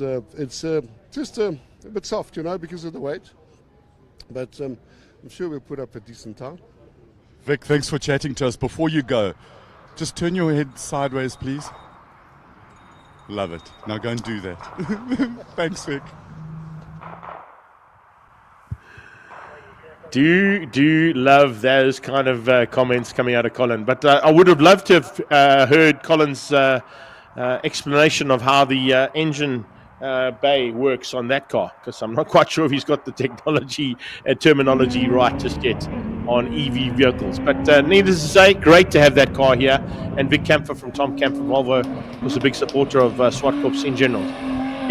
just a bit soft, because of the weight, but I'm sure we'll put up a decent time. Vic, thanks for chatting to us. Before you go, just turn your head sideways, please. Love it. Now go and do that. Thanks, Vic. Do love those kind of comments coming out of Colin. But I would have loved to have heard Colin's explanation of how the engine bay works on that car, because I'm not quite sure if he's got the technology and terminology right just yet on EV vehicles. But needless to say, great to have that car here. And Vic Camphor from Tom Camphor Volvo was a big supporter of Zwartkops in general.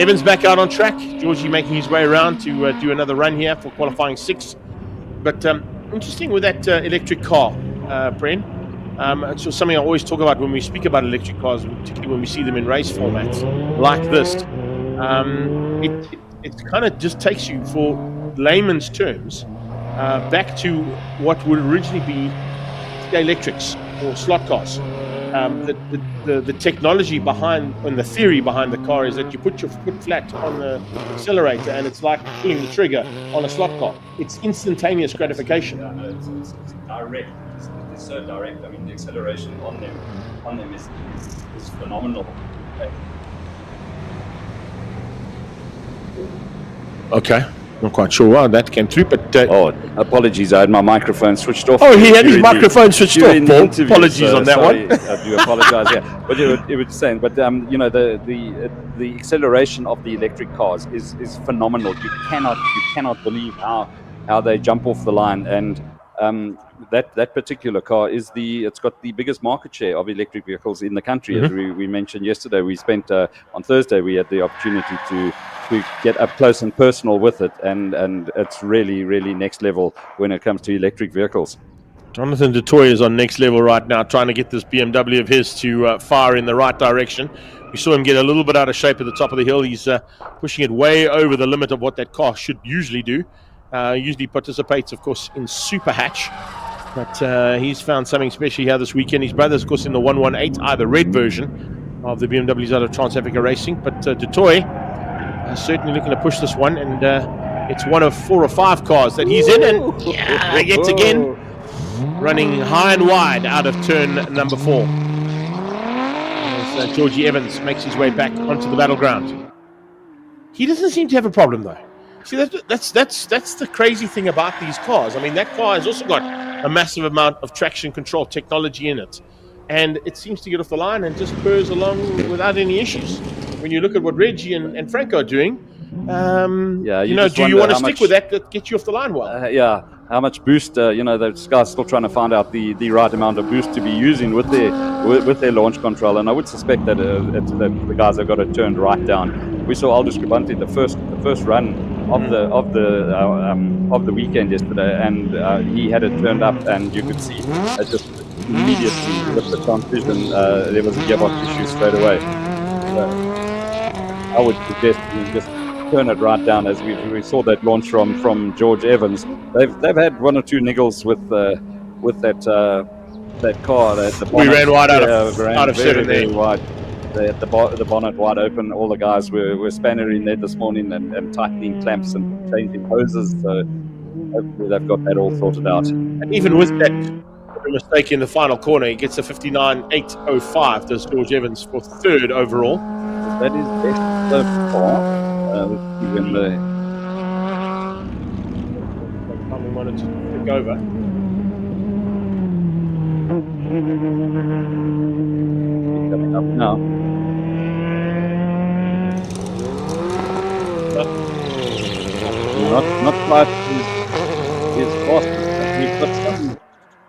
Evans back out on track. Georgie making his way around to do another run here for qualifying 6. But interesting with that electric car, Bren. It's something I always talk about when we speak about electric cars, particularly when we see them in race formats like this. It kind of just takes you, for layman's terms, back to what would originally be electrics or slot cars. The technology behind, and the theory behind the car is that you put your foot flat on the accelerator and it's like pulling the trigger on a slot car. It's instantaneous gratification. It's direct. It's so direct. I mean, the acceleration on them is phenomenal. Okay. Not quite sure why that came through, but... apologies, I had my microphone switched off. Oh, he had his microphone switched off, Paul. Apologies on that sorry, one. I do apologize, yeah. But it was saying, but the acceleration of the electric cars is phenomenal. You cannot believe how they jump off the line, and that particular car it's got the biggest market share of electric vehicles in the country. Mm-hmm. As we mentioned yesterday, we spent on Thursday we had the opportunity to get up close and personal with it, and it's really, really next level when it comes to electric vehicles. Jonathan du Toit is on next level right now, trying to get this BMW of his to fire in the right direction. We saw him get a little bit out of shape at the top of the hill. He's pushing it way over the limit of what that car should usually do. Usually participates, of course, in Super Hatch, but he's found something special here this weekend. His brother's, of course, in the 118i, the red version of the BMWs out of Trans Africa Racing, but du Toit certainly looking to push this one, and it's one of 4 or 5 cars that he's in, and yet again running high and wide out of turn number 4 as Georgie Evans makes his way back onto the battleground. He doesn't seem to have a problem though. See, that's the crazy thing about these cars. I mean, that car has also got a massive amount of traction control technology in it, and it seems to get off the line and just purrs along without any issues. When you look at what Reggie and Franco are doing, do you want to stick with that gets you off the line well? How much boost? The guys still trying to find out the right amount of boost to be using with their launch control, and I would suspect that the guys have got it turned right down. We saw Aldous Scribante the first run of the weekend yesterday, and he had it turned up, and you could see just immediately with the transmission there was a gearbox issue straight away. So I would suggest you just turn it right down, as we saw that launch from George Evans. They've had 1 or 2 niggles with that car. We ran wide out of 7 there. Wide. They had the bonnet wide open. All the guys were spannering there this morning and tightening clamps and changing hoses. So hopefully they've got that all sorted out. And even with that mistake in the final corner, he gets a 59.805. Does George Evans for 3rd overall? That is best so far. Let's see when the time we wanted to pick over. Coming up now. Not quite his fastest. We've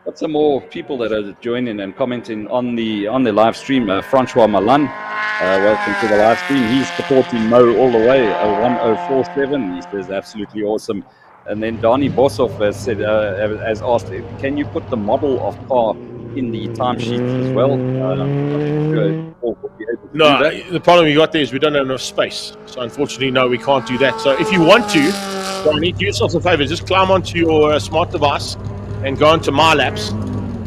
got some more people that are joining and commenting on the live stream. Francois Malan, welcome to the live stream. He's supporting Mo all the way. 1047. He says absolutely awesome. And then Donnie Boshoff has said, has asked, can you put the model of car in the timesheets as well? We'll be able to do No, that. the problem we got there is we don't have enough space. So unfortunately, no, we can't do that. So if you want to, Donnie, do yourself a favor. Just climb onto your smart device and go into My Laps.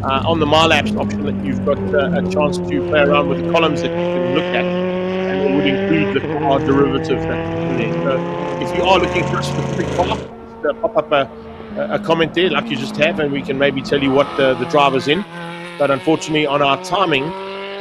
On the My Laps option, that you've got a chance to play around with the columns that you can look at, and it would include the car derivative that's in there. So if you are looking for a specific car, just pop up a comment there like you just have, and we can maybe tell you what the driver's in. But unfortunately, on our timing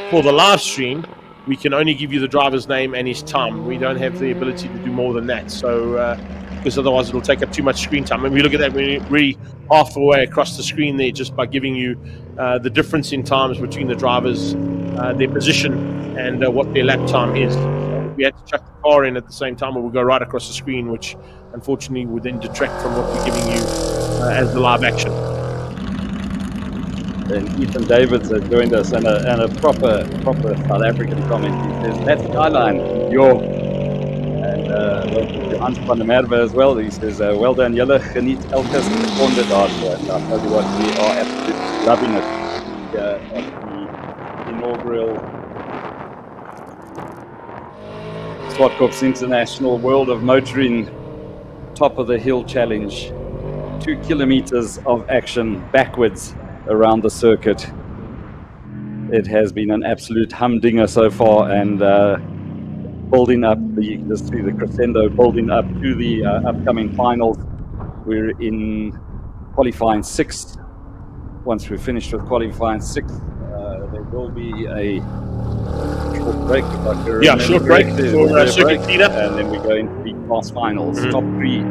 for the live stream, we can only give you the driver's name and his time. We don't have the ability to do more than that. So because otherwise it'll take up too much screen time. And we look at that, we're really halfway across the screen there just by giving you the difference in times between the drivers, their position, and what their lap time is. So if we had to chuck the car in at the same time, it would go right across the screen, which unfortunately would then detract from what we're giving you as the live action. And Ethan Davids has joined us, and a proper South African comment. He says, "That's Skyline, yo." And Hans van der Merwe as well. He says, "Well done, julle. Geniet elke seconde daarvoor." And I'll tell you what, we are absolutely loving it here at the inaugural Zwartkops International World of Motoring Top of the Hill Challenge. 2 kilometers of action backwards around the circuit. It has been an absolute humdinger so far, and building up the crescendo, building up to the upcoming finals. We're in qualifying 6. Once we're finished with qualifying 6, there will be a short break. Short break for circuit cleanup, and then we go into the class finals. Top 3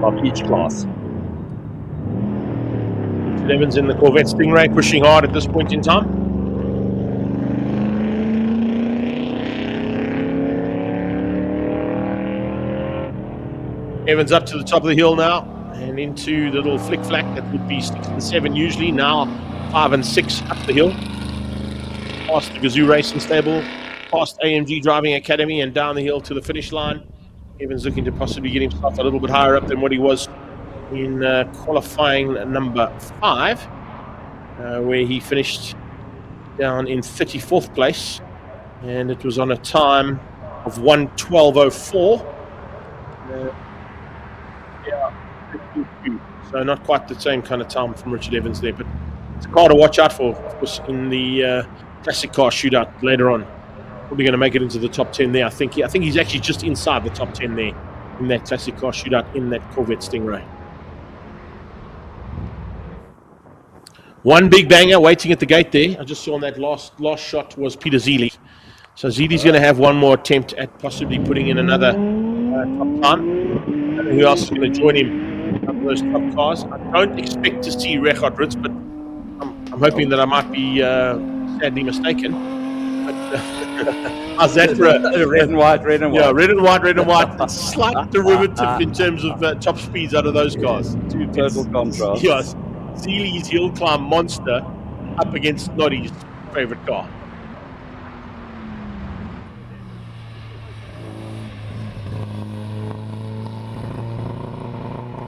of each class. Evans in the Corvette Stingray pushing hard at this point in time. Evans up to the top of the hill now and into the little flick flack that would be 6 and 7 usually, now 5 and 6 up the hill. Past the Gazoo Racing Stable, past AMG Driving Academy, and down the hill to the finish line. Evans looking to possibly get himself a little bit higher up than what he was in qualifying number 5, where he finished down in 34th place, and it was on a time of 1:12:04. So not quite the same kind of time from Richard Evans there, but it's a car to watch out for, of course, in the classic car shootout later on. Probably going to make it into the top 10 there. I think he's actually just inside the top 10 there in that classic car shootout in that Corvette Stingray. One big banger waiting at the gate there. I just saw on that last shot was Peter Zeely. So Zeely's going to have one more attempt at possibly putting in another top time. I don't know who else is going to join him on those top cars. I don't expect to see Richard Ritz, but I'm hoping that I might be sadly mistaken. But how's that for a red and white? Yeah, red and white. Slight derivative in terms of top speeds out of those cars. Two total contrasts. Yes. Zeely's hill climb monster up against Noddy's favorite car.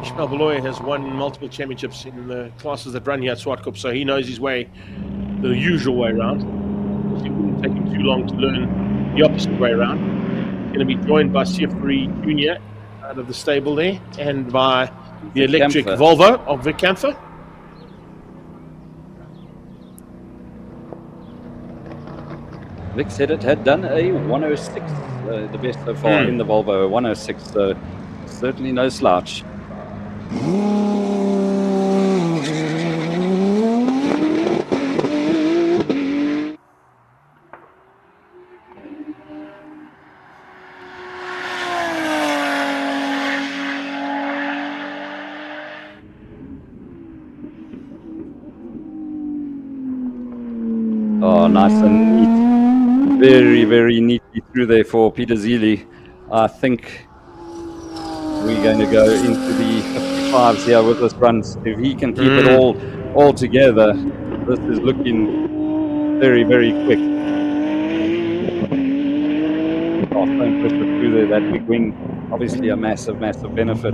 Ishmael Beloya has won multiple championships in the classes that run here at Zwartkops, so he knows his way the usual way around. It wouldn't take him too long to learn the opposite way around. He's going to be joined by Siegfried Jr. out of the stable there, and by the electric Volvo of Vic Camphor. Vic said it had done a 106, the best so far in the Volvo, 106, so certainly no slouch. Oh, nice and neat. Very, very neatly through there for Peter Zeely. I think we're going to go into the 55s here with this run. If he can keep it all together, this is looking very, very quick. Oh, so impressive through there, that big wing. Obviously a massive, massive benefit.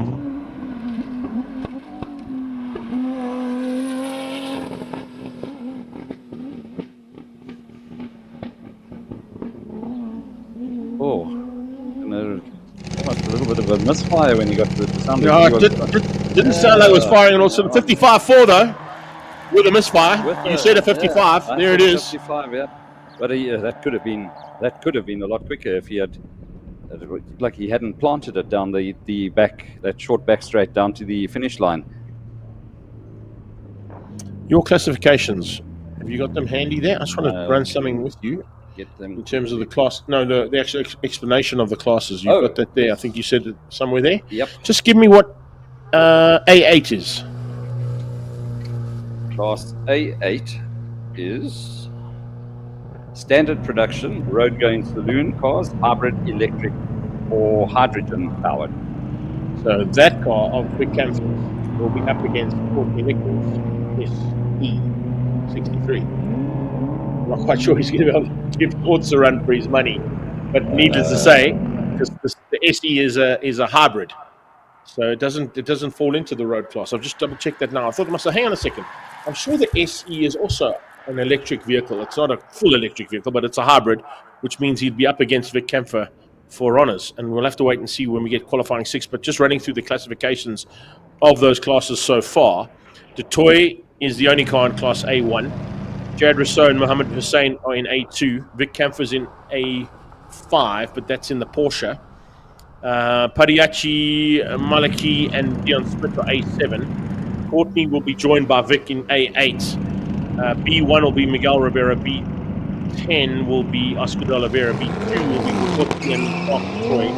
Oh, and almost a little bit of a misfire when he got the sound. No, it didn't sound like it was firing on all cylinders. 55.4 though, with a misfire. You said a 55. Yeah, there it is. 55, yeah. But that could have been a lot quicker if he had, like he hadn't planted it down the back, that short back straight down to the finish line. Your classifications, have you got them handy there? I just want to run something with you. Get them in terms of the class. No, the actual explanation of the classes. You've got that there. I think you said it somewhere there. Yep. Just give me what A8 is. Class A8 is standard production, road-going saloon cars, hybrid, electric, or hydrogen-powered. So that car of Quick Canvas will be up against Courtney Nichols SE63. I'm not quite sure he's going to be able to give Courts a run for his money, but needless to say, because the SE is a hybrid, so it doesn't fall into the road class. I've just double checked that now. I thought to myself, hang on a second, I'm sure the SE is also an electric vehicle. It's not a full electric vehicle, but it's a hybrid, which means he'd be up against Vic Kempfer for honours, and we'll have to wait and see when we get qualifying 6. But just running through the classifications of those classes so far, Du Toit is the only car in class A1. Jad Rousseau and Mohammed Hussein are in A2. Vic Kempfer's in A5, but that's in the Porsche. Padiachi, Malaki, and Dion Smith are A7. Courtney will be joined by Vic in A8. B1 will be Miguel Rivera. B10 will be Oscar de Oliveira. B2 will be Courtney and Mark Troy.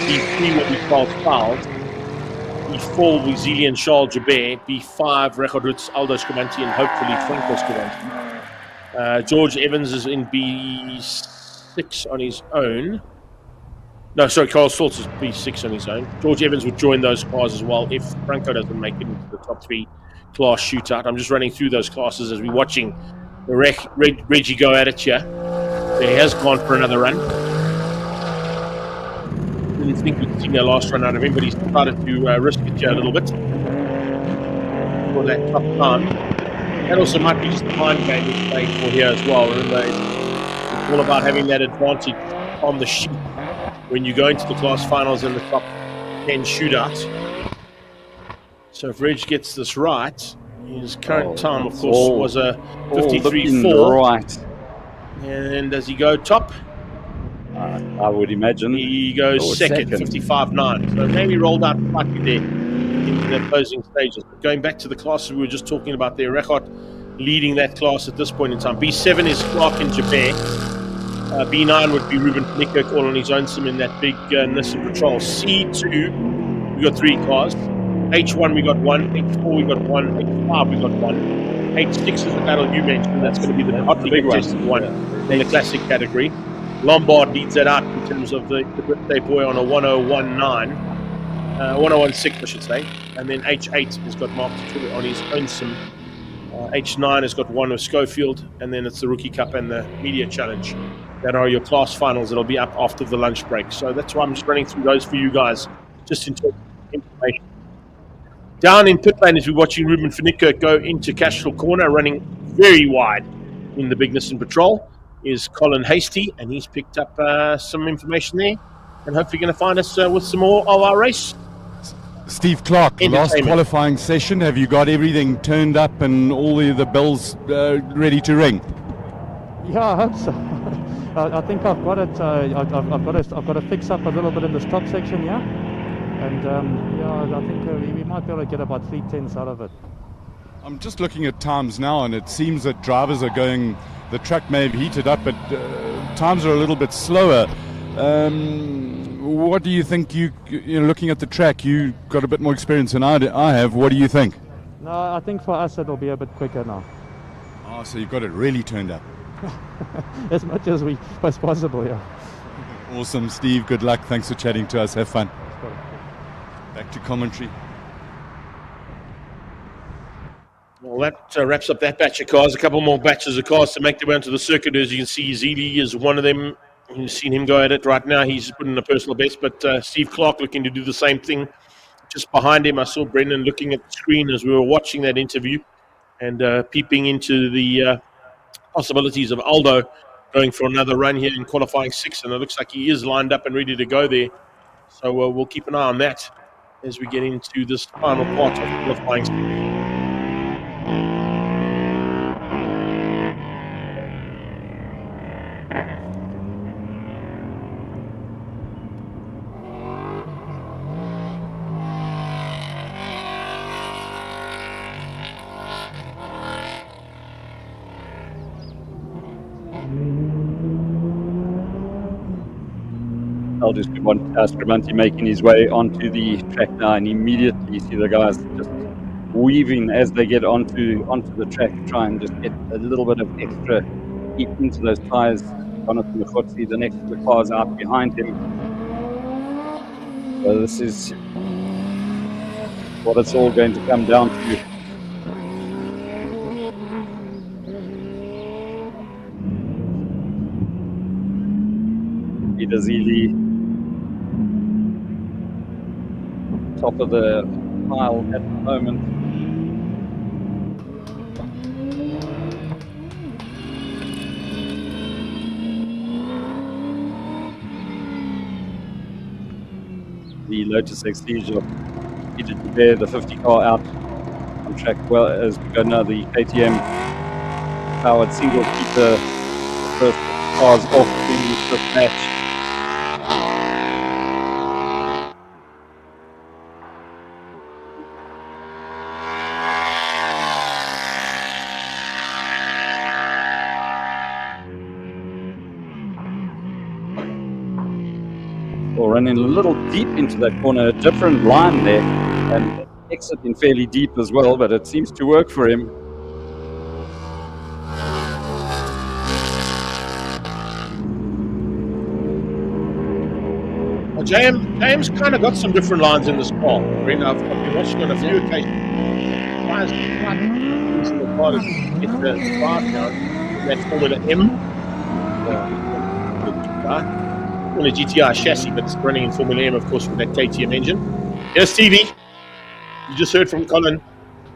B3 will be Charles Fowles. B4 will be Zili and Charles Jabert. B5, Rechard Rutz, Aldo Scavanti, and hopefully Franco Scavanti. George Evans is in B6 on his own. No, sorry, Carl Stoltz is B6 on his own. George Evans would join those cars as well if Franco doesn't make it into the top 3 class shootout. I'm just running through those classes as we're watching the Reggie go at it here. He has gone for another run. Didn't think we'd see a last run out of him, but he's started to risk it here a little bit for that top time. That also might be just the mind game he's playing for here as well. Remember, it's all about having that advantage on the sheet when you go into the class finals in the top 10 shootout. So if Reg gets this right, his current time, of course, was a 53.4. Right. And does he go top? I would imagine. He goes second, 55.9. So maybe rolled out slightly there in the closing stages. But going back to the classes we were just talking about there, Rechard leading that class at this point in time. B7 is Clark and Jabert. B9 would be Ruben Nikok all on his own sim in that big Nissan Patrol. C2, we got 3 cars. H1 we got 1, H4 we got 1, H5 we got 1. H6 is the battle you mentioned. That's going to be the hotly contested one in the classic category. Lombard leads that out in terms of the birthday boy on a 1016, I should say. And then H8 has got Mark Tutu on his own sim. H9 has got one with Schofield, and then it's the Rookie Cup and the Media Challenge that are your class finals. It'll be up after the lunch break. So that's why I'm just running through those for you guys, just in terms of information. Down in pit lane as we're watching Ruben Finnicker go into Cashel Corner, running very wide in the Big Nissan Patrol, is Colin Hasty, and he's picked up some information there, and hopefully going to find us with some more of our race. Steve Clark, last qualifying session, have you got everything turned up and all the bells ready to ring? Yeah, I hope so. I think I've got it. I've got to fix up a little bit in this top section, yeah. And I think we might be able to get about 3/10 out of it. I'm just looking at times now, and it seems that drivers are going. The track may have heated up, but times are a little bit slower. What do you think? You're looking at the track, you got a bit more experience than I have. What do you think? No, I think for us it'll be a bit quicker now. Oh, so you've got it really turned up. As much as possible, yeah. Awesome, Steve. Good luck. Thanks for chatting to us. Have fun. Back to commentary. Well, that wraps up that batch of cars. A couple more batches of cars to make their way onto the circuit. As you can see, Zili is one of them. You've seen him go at it right now. He's putting a personal best, but Steve Clark looking to do the same thing. Just behind him, I saw Brendan looking at the screen as we were watching that interview and peeping into the possibilities of Aldo going for another run here in qualifying 6, and it looks like he is lined up and ready to go there. So we'll keep an eye on that as we get into this final part of qualifying 6. I'll just want Scribanti making his way onto the track now, and immediately you see the guys just weaving as they get onto the track, try and just get a little bit of extra heat into those tyres. Jonathan Mkhotsi, the next of the cars out behind him. So this is what it's all going to come down to. Peter Zili, top of the pile at the moment. The Lotus Exige of Peter Dubé, the 50 car out on track well as we go now. The KTM powered single seater, the first cars off in this match. Running a little deep into that corner, a different line there, and exiting fairly deep as well, but it seems to work for him. Well, James kind of got some different lines in this car. I've been watching on a few occasions. Guys, using the car to get the drive down. That Formula M. On a GTR chassis, but it's running in Formula M, of course, with that KTM engine. Here's Stevie. You just heard from Colin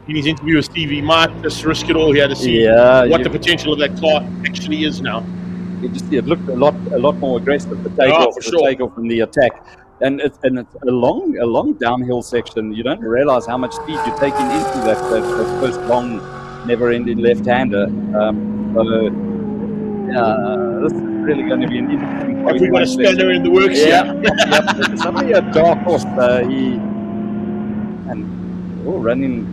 in his interview with Stevie. Might just risk it all here to see what the potential of that car actually is now. You just see it looked a lot more aggressive. The takeoff, takeoff and the attack, and it's a long downhill section. You don't realize how much speed you're taking into that first long, never-ending left-hander. This is really going to be an interesting. Have we got a spanner in the works here? Yep. Suddenly a dark horse. Running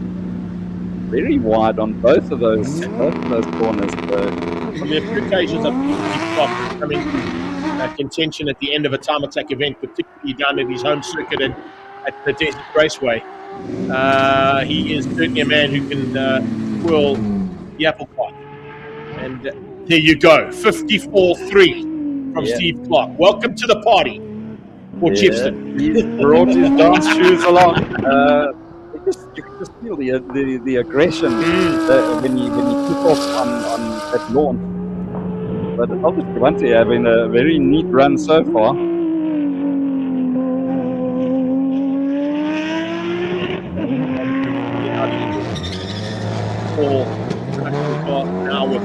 very wide on both of those corners. On the few occasions I've coming contention at the end of a time attack event, particularly down at his home circuit and at the Zwartkops Raceway. He is certainly a man who can twirl the apple cart. And there you go, 54-3 from Steve Clark. Welcome to the party for Chipson. He's brought his dance shoes along. You can just feel the aggression when you kick off on that launch. But obviously, Scribanti having a very neat run so far. Now with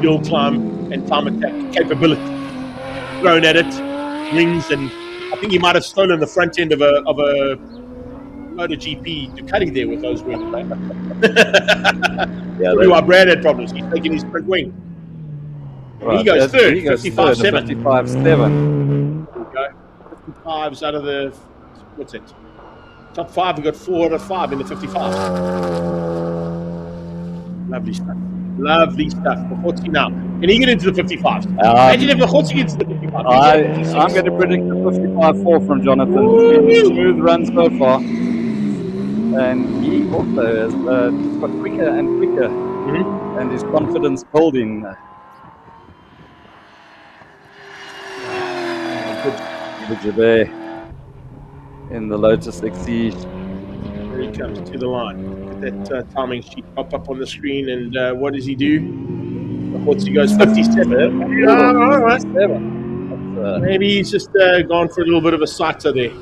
hill climb and time attack capability thrown at it, rings, and I think he might have stolen the front end of a MotoGP Ducati there with those wings. Brad had problems. He's taking his front wing. Right, he goes third, 55-7. 55-7. There we go. 55s out of the, what's it? Top 5, we've got 4 out of 5 in the 55. Lovely stuff. Mkhotsi now. Can he get into the 55s? Imagine if Mkhotsi gets into the 55s. I'm going to predict the 55-4 from Jonathan. It's been a smooth run so far. And he also has got quicker and quicker. And his confidence building. Good in the Lotus Exige. Here he comes to the line. Look at that timing sheet pop up on the screen, and what does he do? Mkhotsi goes 57. All right. Maybe he's just gone for a little bit of a sighter there.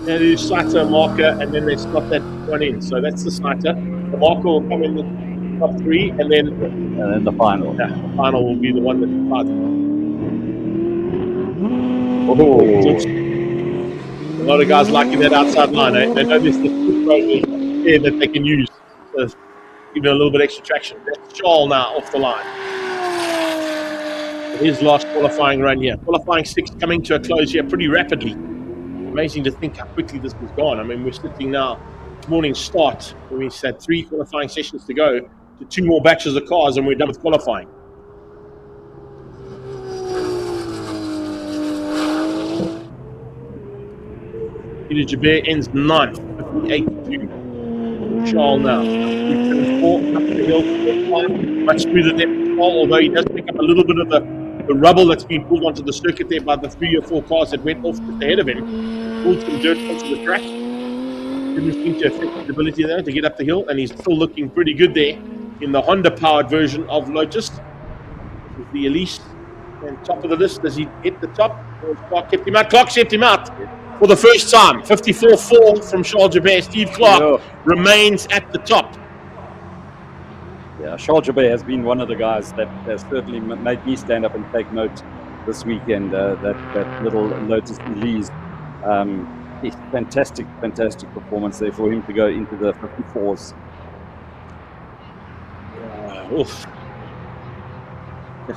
They do sighter marker, and then they slot that one in. So that's the sighter. The marker will come in top three, and then the final. Yeah, the final will be the one that decides. A lot of guys liking that outside line. They know there's this there that they can use. Give it a little bit extra traction. That's Charles now off the line. His last qualifying run here. Qualifying 6 coming to a close here pretty rapidly. Amazing to think how quickly this has gone. I mean, we're sitting now, this morning's start, when we said 3 qualifying sessions to go, to 2 more batches of cars, and we're done with qualifying. Peter Jabir ends 9th, 58-2. Charles now. 4 up the hill, much smoother than Charles, although he does pick up a little bit of the rubble that's been pulled onto the circuit there by the 3 or 4 cars that went off just ahead of him. Pulled some dirt onto the track. Didn't seem to affect his ability there to get up the hill, and he's still looking pretty good there in the Honda-powered version of Lotus. This is the Elise, and top of the list. Does he hit the top? Clark kept him out. Clark kept him out for the first time. 54-4 from Charles Jabir. Steve Clark remains at the top. Yeah, Charles Jabir has been one of the guys that has certainly made me stand up and take note this weekend. That little Lotus Elise. Fantastic performance there for him to go into the 54s.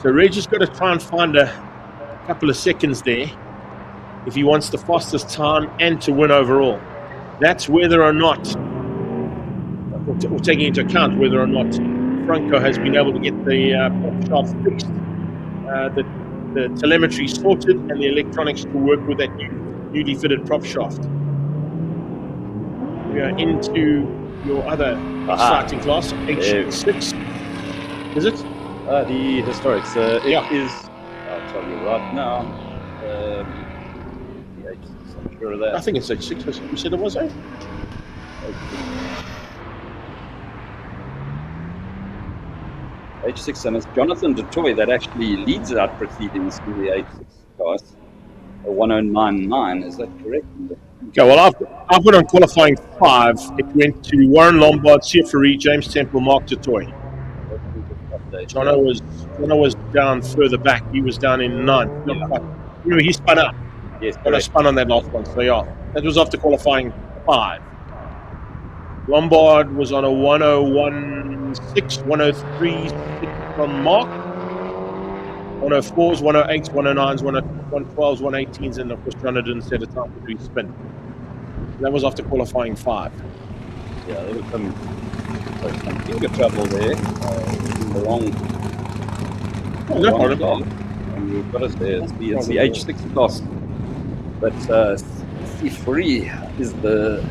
So Reg just got to try and find a couple of seconds there if he wants the fastest time and to win overall. That's whether or not, or taking into account whether or not Franco has been able to get the prop shaft fixed, the telemetry sorted, and the electronics to work with that newly fitted prop shaft. We are into your other exciting class, H6. Is it? The historics. It is, I'll tell you right now, the H6, I'm sure of that. I think it's H6. You said it was, eh? H6, and it's Jonathan DeToy that actually leads out proceedings in the H6 class. 1099, is that correct? Okay, well, I've got on qualifying 5. It went to Warren Lombard, Sia Faree, James Temple, Mark DeToy. Jono was down further back. He was down in 9th. Not quite. Remember, he spun up. Yes, but I spun on that last one. So yeah, that was after qualifying 5. Lombard was on a 101.6, 103.6 from Mark. 104s, 108s, 109s, 112s, 118s, and of course Jono didn't set a time for 3 spin. That was after qualifying 5. Yeah, there was some finger trouble there. The wrong. No problem. And we've got us there. It's the H6 class. But Steve Faree is the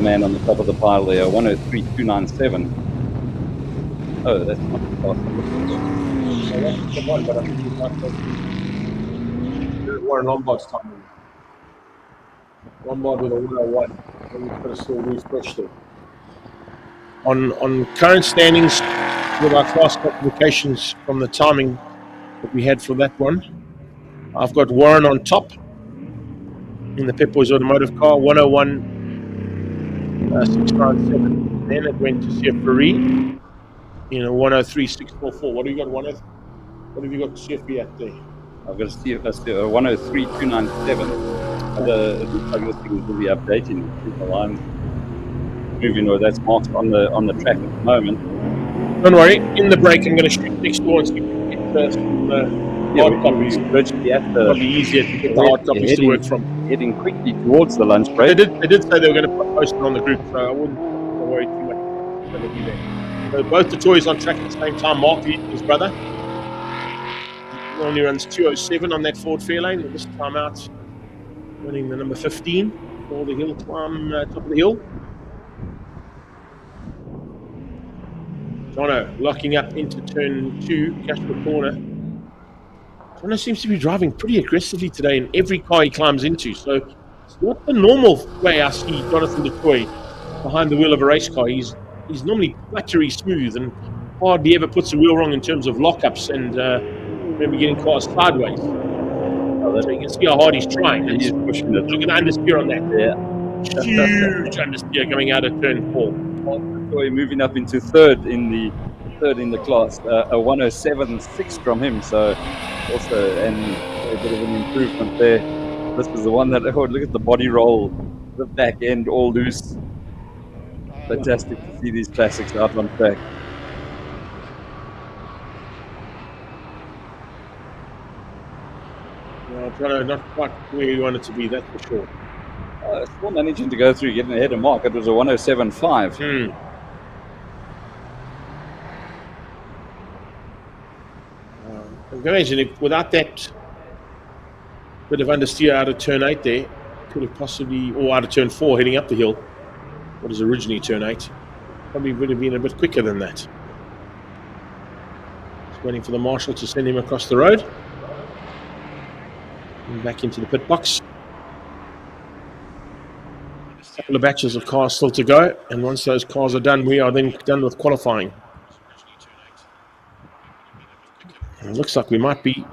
man on the top of the pile there. 103.297. Oh, that's not the class. That's the one, but I think he's not Warren Lombard's time. Lombard with a 101. And he's got to still lose push there. On current standings, with our class classifications from the timing that we had for that one, I've got Warren on top in the Pep Boys Automotive car, 101.697. Then it went to Sia Faree in a 103.644. What have you got? What have you got CFB at there? I've got a 103.297. It looks like this thing will be updating the lines. Moving, or that's marked on the track at the moment. Don't worry, in the break I'm going to shoot next door and see if we can get some hard copies. Virtually at the, probably easier to get the hard copies to work from. Heading quickly towards the lunch break. They did say they were going to post it on the group, so I wouldn't worry too much. Going to be there. So both the toys on track at the same time. Mark leading his brother. He only runs 2:07 on that Ford Fairlane. This time out, running the number 15 for the hill climb, top of the hill. Jono locking up into turn 2, Casper corner. Jono seems to be driving pretty aggressively today in every car he climbs into. So it's not the normal way I see Jonathan DeToy behind the wheel of a race car. He's normally buttery smooth and hardly ever puts a wheel wrong in terms of lockups and maybe getting cars sideways. So you can see how hard he's trying. He's pushing it. Look at the understeer on that. Yeah. Huge understeer coming out of turn 4. Joy moving up into third in the class, a 107.6 from him. So also and a bit of an improvement there. This is the one that look at the body roll, the back end all loose. Fantastic to see these classics out on track. Well, not quite where you want it to be, that's for sure. Still managing to go through, getting ahead of Mark. It was a 107.5. You can imagine if without that bit of understeer out of turn 8 there, could have possibly, or out of turn 4 heading up the hill, what is originally turn 8, probably would have been a bit quicker than that. Just waiting for the marshal to send him across the road and back into the pit box. A couple of batches of cars still to go, and once those cars are done, we are then done with qualifying. And it looks like we might be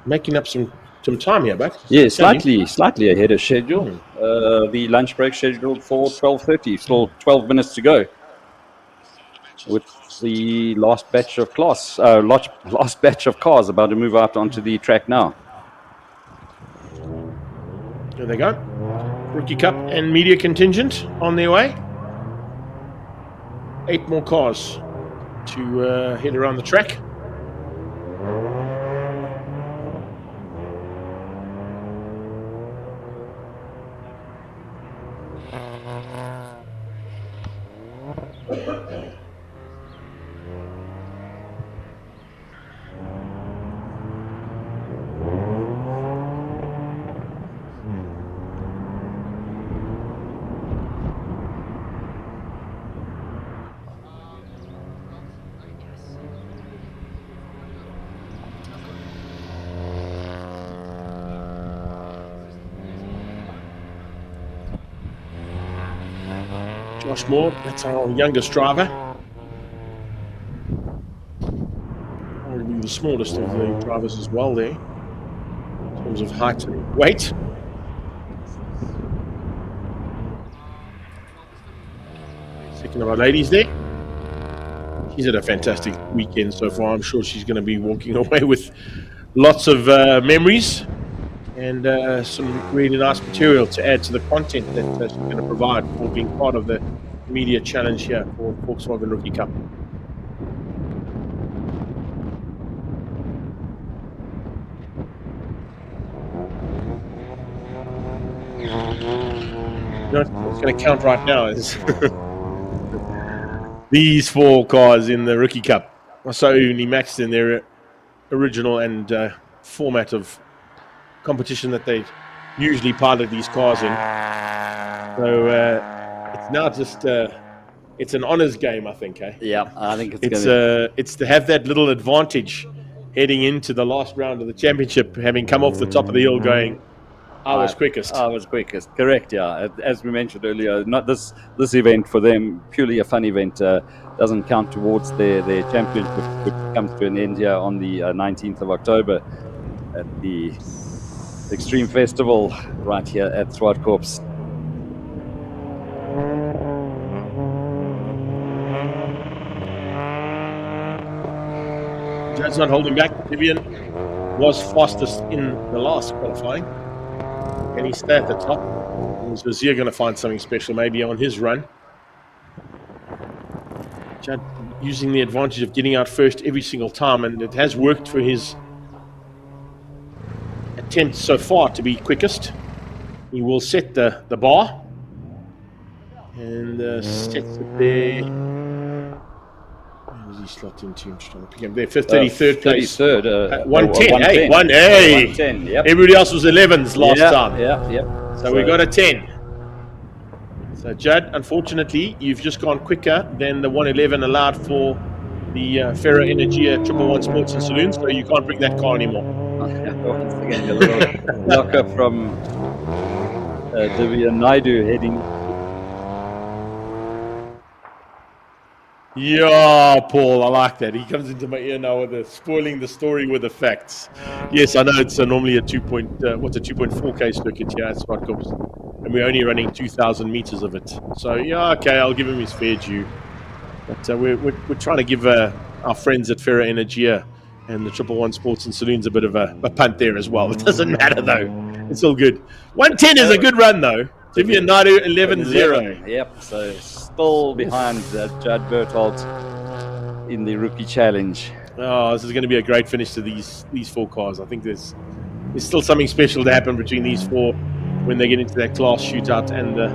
making up some time here, but yeah, slightly ahead of schedule. The lunch break scheduled for 12:30. Still 12 minutes to go. With the last batch of cars about to move out onto the track now. There they go. Rookie Cup and media contingent on their way. 8 more cars to head around the track. Josh Moore, that's our youngest driver. Probably the smallest of the drivers as well there, in terms of height and weight. Second of our ladies there. She's had a fantastic weekend so far. I'm sure she's going to be walking away with lots of memories and some really nice material to add to the content that she's going to provide for being part of the media challenge here for Volkswagen Rookie Cup. You know what's going to count right now is these 4 cars in the Rookie Cup are so evenly matched in their original and format of competition that they usually pilot these cars in. So it's now just it's an honours game, I think. Yeah, I think it's to have that little advantage heading into the last round of the championship, having come off the top of the hill going, I was quickest. Correct. Yeah, as we mentioned earlier, not this event for them, purely a fun event, doesn't count towards their championship, which comes to an end here on the 19th of October at the Extreme Festival right here at Zwartkops. Jad's not holding back. Vivian was fastest in the last qualifying. Can he stay at the top? Is Vizier going to find something special maybe on his run? Jad using the advantage of getting out first every single time, and it has worked for his attempt so far to be quickest. He will set the bar and sets it there. Where does he slot into? I'm just trying to pick him there. 33rd place. 33rd. 110. Hey, 110. Yep. Everybody else was 11s last time. Yeah. So we got a 10. So Judd, unfortunately, you've just gone quicker than the 111 allowed for the Ferro Energia 111 Sports and Saloon, so you can't bring that car anymore. Once again, a little knock up from Divya Naidu heading. Yeah, Paul, I like that. He comes into my ear now with spoiling the story with the facts. Yes, I know it's normally a 2.4K circuit here at Zwartkops, and we're only running 2,000 meters of it. So yeah, okay, I'll give him his fair due. But we're trying to give our friends at Ferra Energia and the 111 Sports and Saloons a bit of a punt there as well. It doesn't matter though. It's all good. 110 is a good run though. Give you a 11-0. Yep, so still behind Judd Berthold in the rookie challenge. Oh, this is going to be a great finish to these 4 cars. I think there's still something special to happen between these 4 when they get into that class shootout and the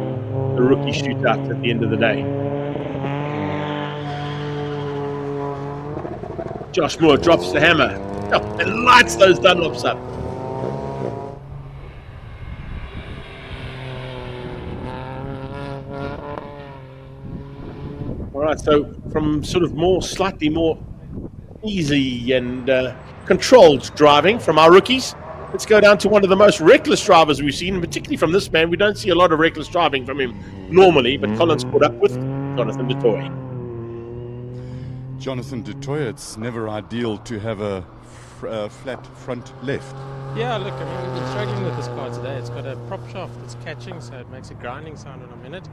rookie shootout at the end of the day. Josh Moore drops the hammer and lights those Dunlops up. All right, so from sort of slightly more easy and controlled driving from our rookies, let's go down to one of the most reckless drivers we've seen, and particularly from this man. We don't see a lot of reckless driving from him normally, but Colin's caught up with Jonathan du Toit. Jonathan du Toit, it's never ideal to have a flat front left. Yeah, look, I mean, we've been struggling with this car today. It's got a prop shaft that's catching, so it makes a grinding sound in a minute.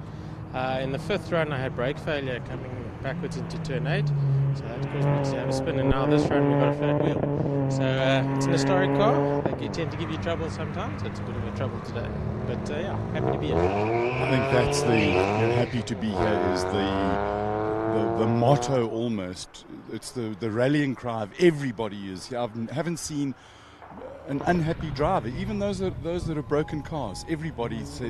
In the 5th run, I had brake failure coming backwards into turn 8, so that caused me to have a spin, and now this run we've got a flat wheel. So it's an historic car. They tend to give you trouble sometimes. It's a bit of a trouble today, but yeah, happy to be here. I think that's happy to be here is the motto almost. It's the rallying cry of everybody is here. I haven't seen an unhappy driver, even those that are broken cars. Everybody is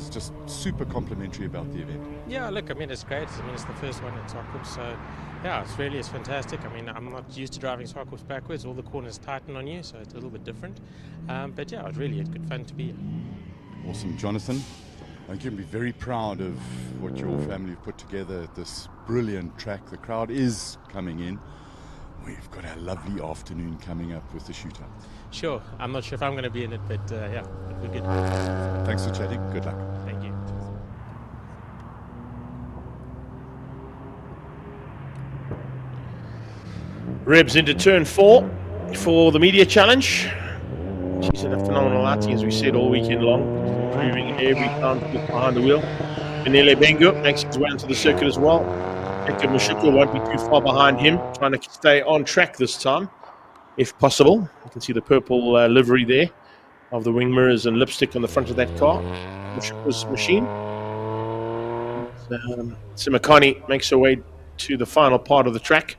just super complimentary about the event. Yeah, look, I mean, it's great. I mean, it's the first one at Zwartkops, so yeah, it's fantastic. I mean, I'm not used to driving Zwartkops backwards. All the corners tighten on you, so it's a little bit different. But yeah, it's good fun to be here. Awesome, Jonathan. I think you'll be very proud of what your family have put together at this brilliant track. The crowd is coming in. We've got a lovely afternoon coming up with the shootout. Sure. I'm not sure if I'm going to be in it, but yeah, we're good. Thanks for chatting. Good luck. Thank you. Rebs into turn 4 for the media challenge. She's in a phenomenal outing, as we said, all weekend long, improving every time behind the wheel. Benele Bengu makes his way into the circuit as well. Eka Mushuko won't be too far behind him, trying to stay on track this time, if possible. You can see the purple livery there of the wing mirrors and lipstick on the front of that car. Mushuko's machine. Simakani makes her way to the final part of the track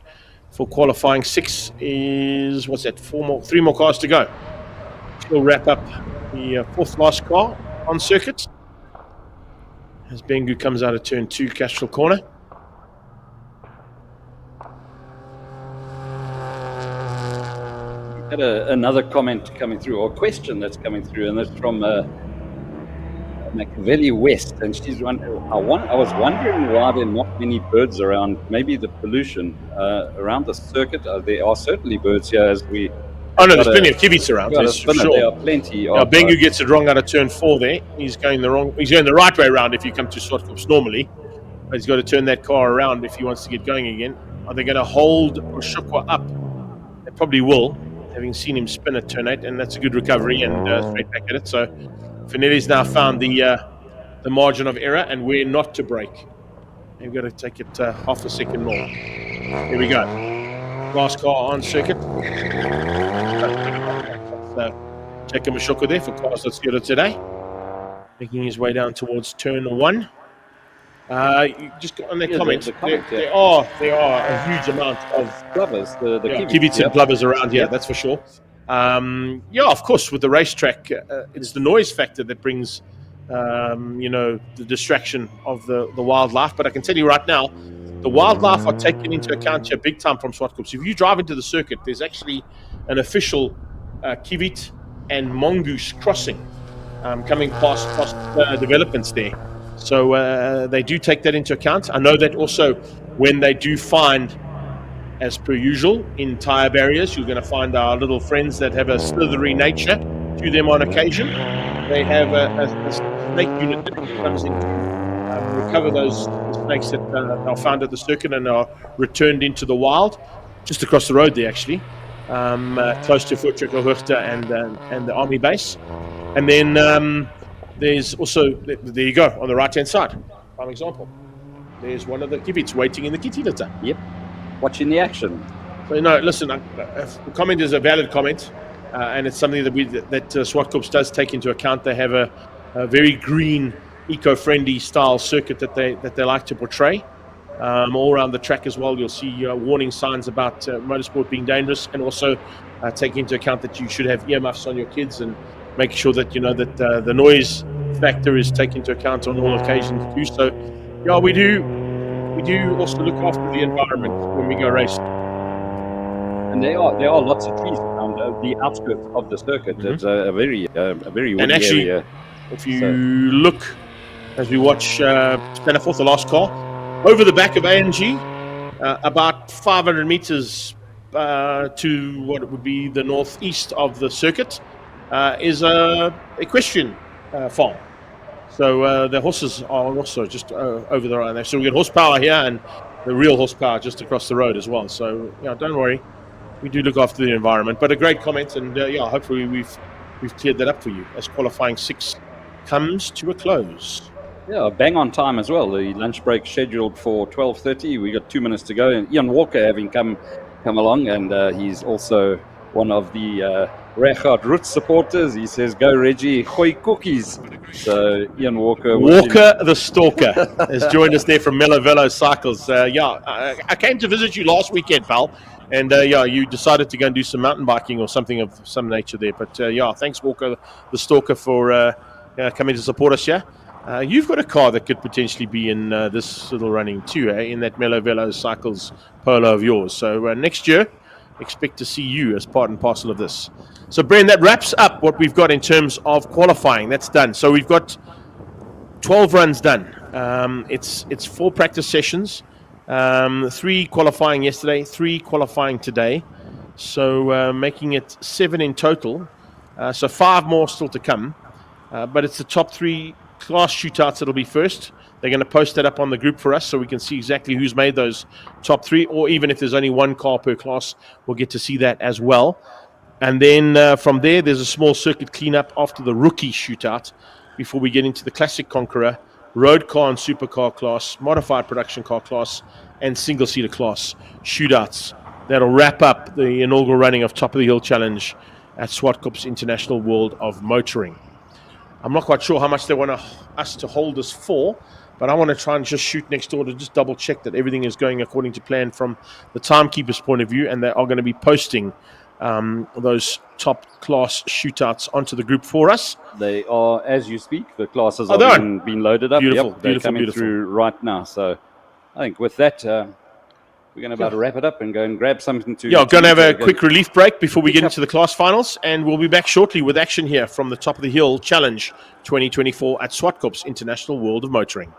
for qualifying. 6 is, 3 more cars to go. She'll wrap up the 4th last car on circuit as Bengu comes out of turn 2, Castrol corner. Had another comment coming through, or question that's coming through, and that's from Machiavelli West, and she's I was wondering why there are not many birds around. Maybe the pollution around the circuit. There are certainly birds here as we. Oh no, there's plenty of kibitz around. For sure. There are plenty. Now, Bengu gets it wrong out of turn 4 there. He's going the right way around if you come to Zwartkops normally. But he's got to turn that car around if he wants to get going again. Are they going to hold Oshukwa up? They probably will, having seen him spin at turn 8, and that's a good recovery and straight back at it. So Finelli's now found the margin of error and where not to brake. They've got to take it half a second more. Here we go. Last car on circuit. Jacob Mashoko there for Cars Let's Get It today. Making his way down towards turn 1. You just got on their comments. There are a huge amount of plovers, the kibitz and plovers around here, that's for sure. Of course, with the racetrack, it's the noise factor that brings, the distraction of the wildlife. But I can tell you right now, the wildlife are taken into account here big time from Zwartkops. If you drive into the circuit, there's actually an official kibitz and mongoose crossing coming past developments there. So they do take that into account. I know that also when they do find, as per usual, in tyre barriers, you're going to find our little friends that have a slithery nature to them on occasion. They have a snake unit that comes in to recover those snakes that are found at the circuit and are returned into the wild, just across the road there actually, close to Voortrekker and the army base. And then there's also, there you go, on the right-hand side, prime example. there's one of the kibits waiting in the kitty litter. Yep, watching the action. So no, listen, the comment is a valid comment, and it's something that Zwartkops does take into account. They have a very green, eco-friendly style circuit that they like to portray. All around the track as well, you'll see warning signs about motorsport being dangerous, and also take into account that you should have earmuffs on your kids and make sure that you know that the noise factor is taken into account on all occasions too. So, yeah, we do also look after the environment when we go racing. And there are lots of trees around the outskirts of the circuit. It's a very woody And actually, area. if you look as we watch stand forth the last car over the back of AMG, about 500 meters to what would be the northeast of the circuit, is a equestrian farm. So the horses are also just over the road there. So we get horsepower here and the real horsepower just across the road as well. So yeah, don't worry, we do look after the environment. But a great comment, and yeah, hopefully we've cleared that up for you as qualifying 6 comes to a close. Yeah, bang on time as well. The lunch break scheduled for 12:30. We got 2 minutes to go, and Ian Walker having come along, and he's also one of the Richard Roots supporters. He says, "Go Reggie, gooi cookies." So Ian Walker the Stalker has joined us there from Velo Cycles. I came to visit you last weekend, pal, and yeah, you decided to go and do some mountain biking or something of some nature there. But yeah, thanks Walker the Stalker for coming to support us here. You've got a car that could potentially be in this little running too, in that Velo Cycles Polo of yours. So next year, expect to see you as part and parcel of this. So, Bren, that wraps up what we've got in terms of qualifying. That's done. So we've got 12 runs done. It's 4 practice sessions, 3 qualifying yesterday, 3 qualifying today. So making it 7 in total. So 5 more still to come. But it's the top 3 class shootouts that'll be first. They're going to post that up on the group for us so we can see exactly who's made those top 3, or even if there's only 1 car per class, we'll get to see that as well. And then from there, there's a small circuit cleanup after the rookie shootout before we get into the Classic Conqueror, road car and supercar class, modified production car class, and single-seater class shootouts. That'll wrap up the inaugural running of Top of the Hill Challenge at Zwartkops International World of Motoring. I'm not quite sure how much they want us to hold us for, but I want to try and just shoot next door to just double check that everything is going according to plan from the timekeeper's point of view, and they are going to be posting those top class shootouts onto the group for us. They are, as you speak, the classes have been loaded up. Beautiful, yep, they're coming through right now. So I think with that, we're going to about wrap it up and go and grab something to... Yeah, going to have a quick relief break before we get into the class finals, and we'll be back shortly with action here from the Top of the Hill Challenge 2024 at Zwartkops International World of Motoring.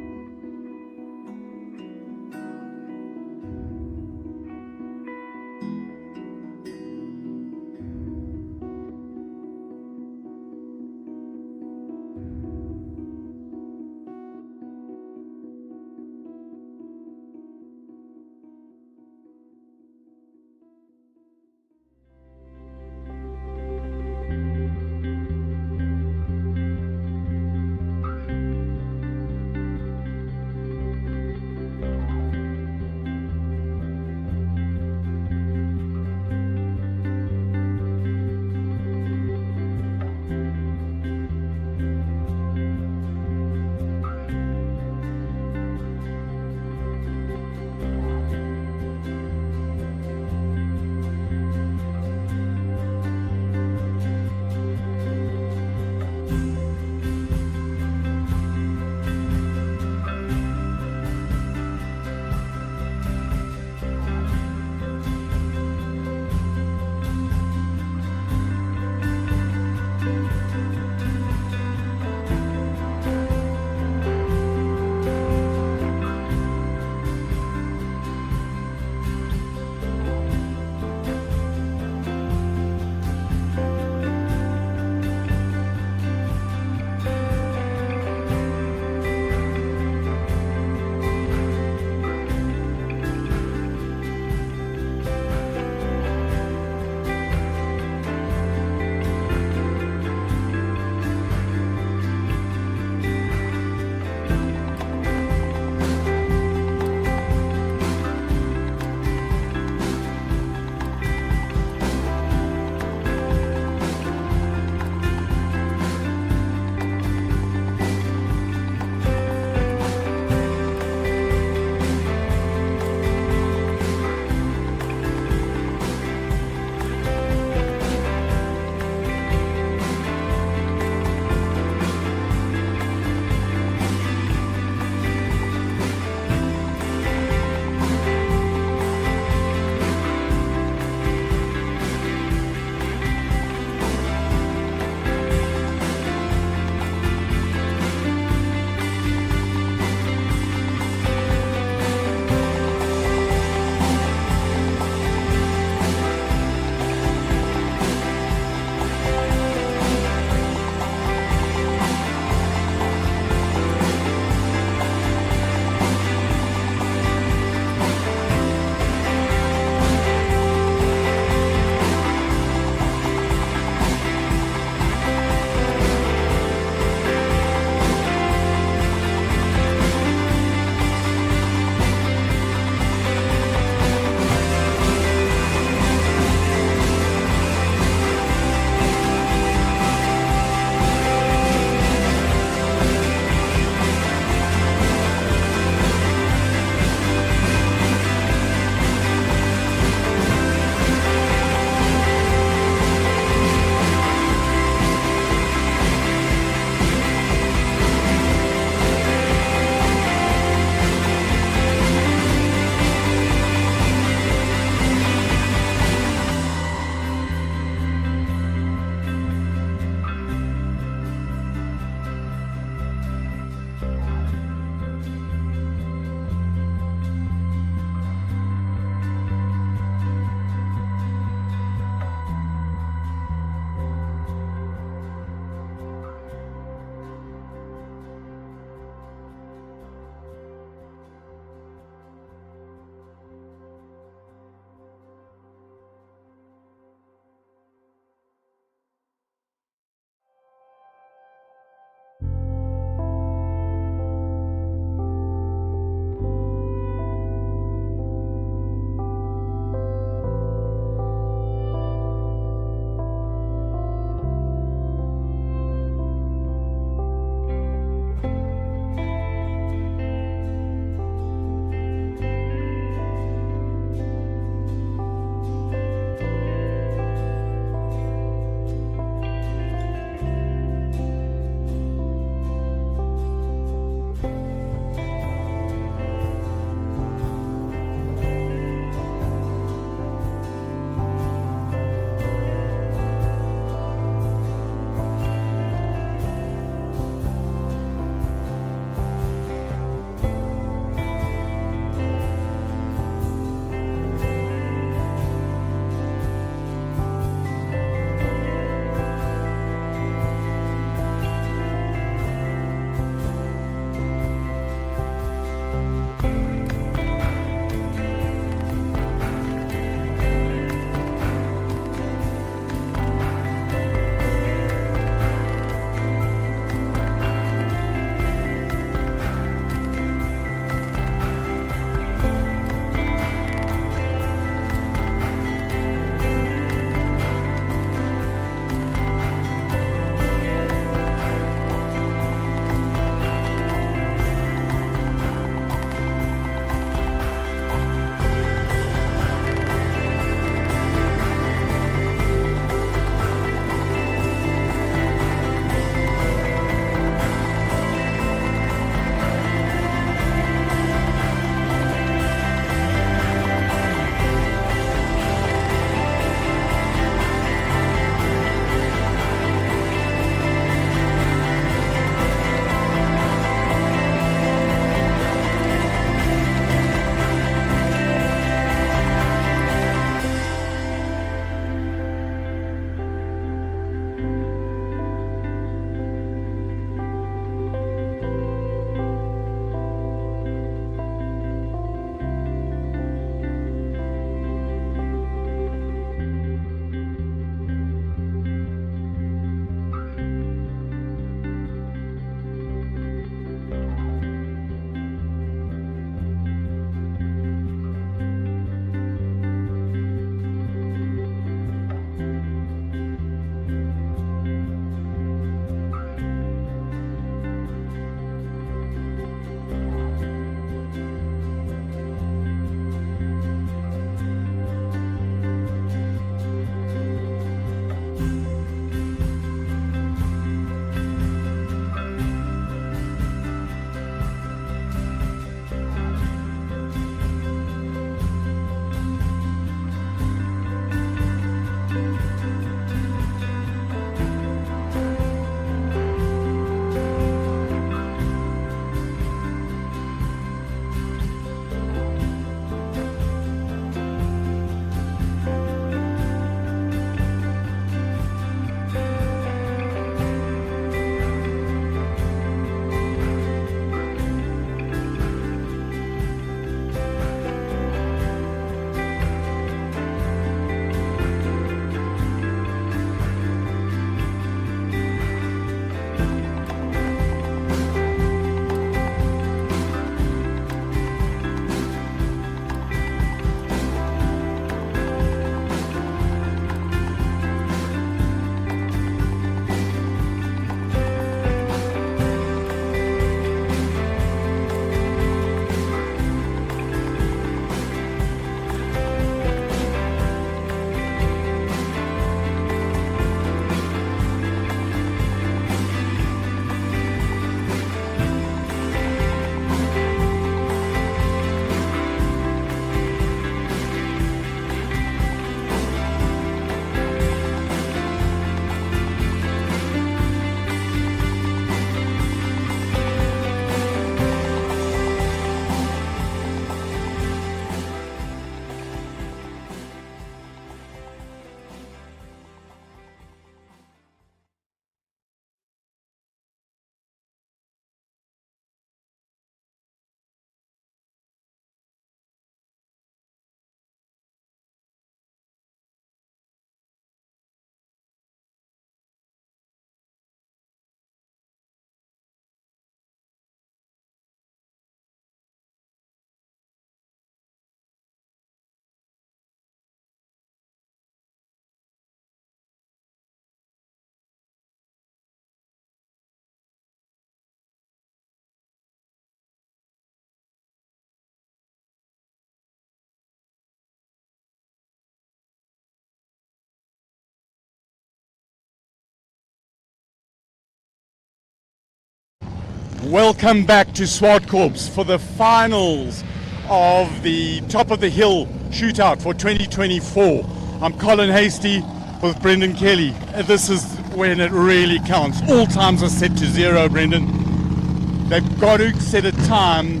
Welcome back to Zwartkops for the finals of the Top of the Hill shootout for 2024. I'm Colin Hasty with Brendan Kelly. This is when it really counts. All times are set to 0, Brendan. They've got to set a time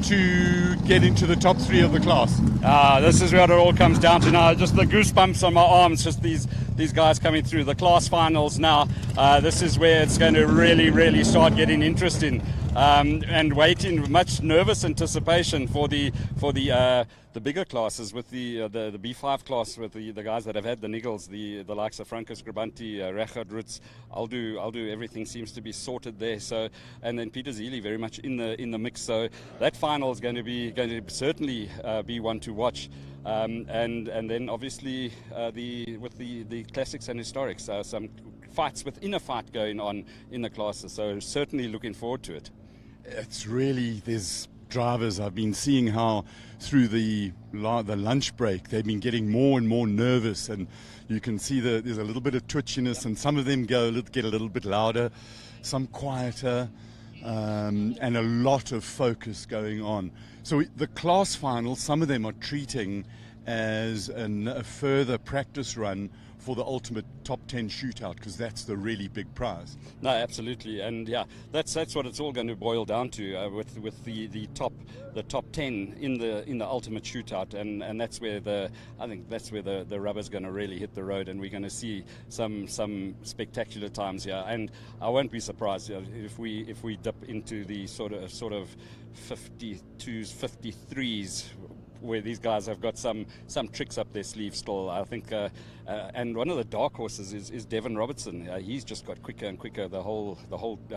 to get into the top 3 of the class. This is what it all comes down to now. Just the goosebumps on my arms, just these guys coming through. The class finals now, this is where it's going to really start getting interesting. And waiting, much nervous anticipation for the bigger classes with the B5 class with the guys that have had the niggles, the likes of Franco Scribanti, Rechard Rutz. I'll do everything seems to be sorted there. So, and then Peter Zeely very much in the mix. So that final is going to certainly be one to watch. And then obviously with the classics and historics, some fights within a fight going on in the classes. So certainly looking forward to it. It's really, there's drivers, I've been seeing how through the lunch break they've been getting more and more nervous, and you can see there's a little bit of twitchiness, and some of them get a little bit louder, some quieter, and a lot of focus going on. So the class final, some of them are treating as a further practice run for the ultimate top 10 shootout, because that's the really big prize. No, absolutely, and yeah, that's what it's all going to boil down to with the top 10 in the ultimate shootout, and that's where I think that's where the rubber's going to really hit the road, and we're going to see some spectacular times here. And I won't be surprised if we dip into the sort of 52s, 53s. Where these guys have got some tricks up their sleeve still, I think, and one of the dark horses is Devon Robertson. He's just got quicker and quicker the whole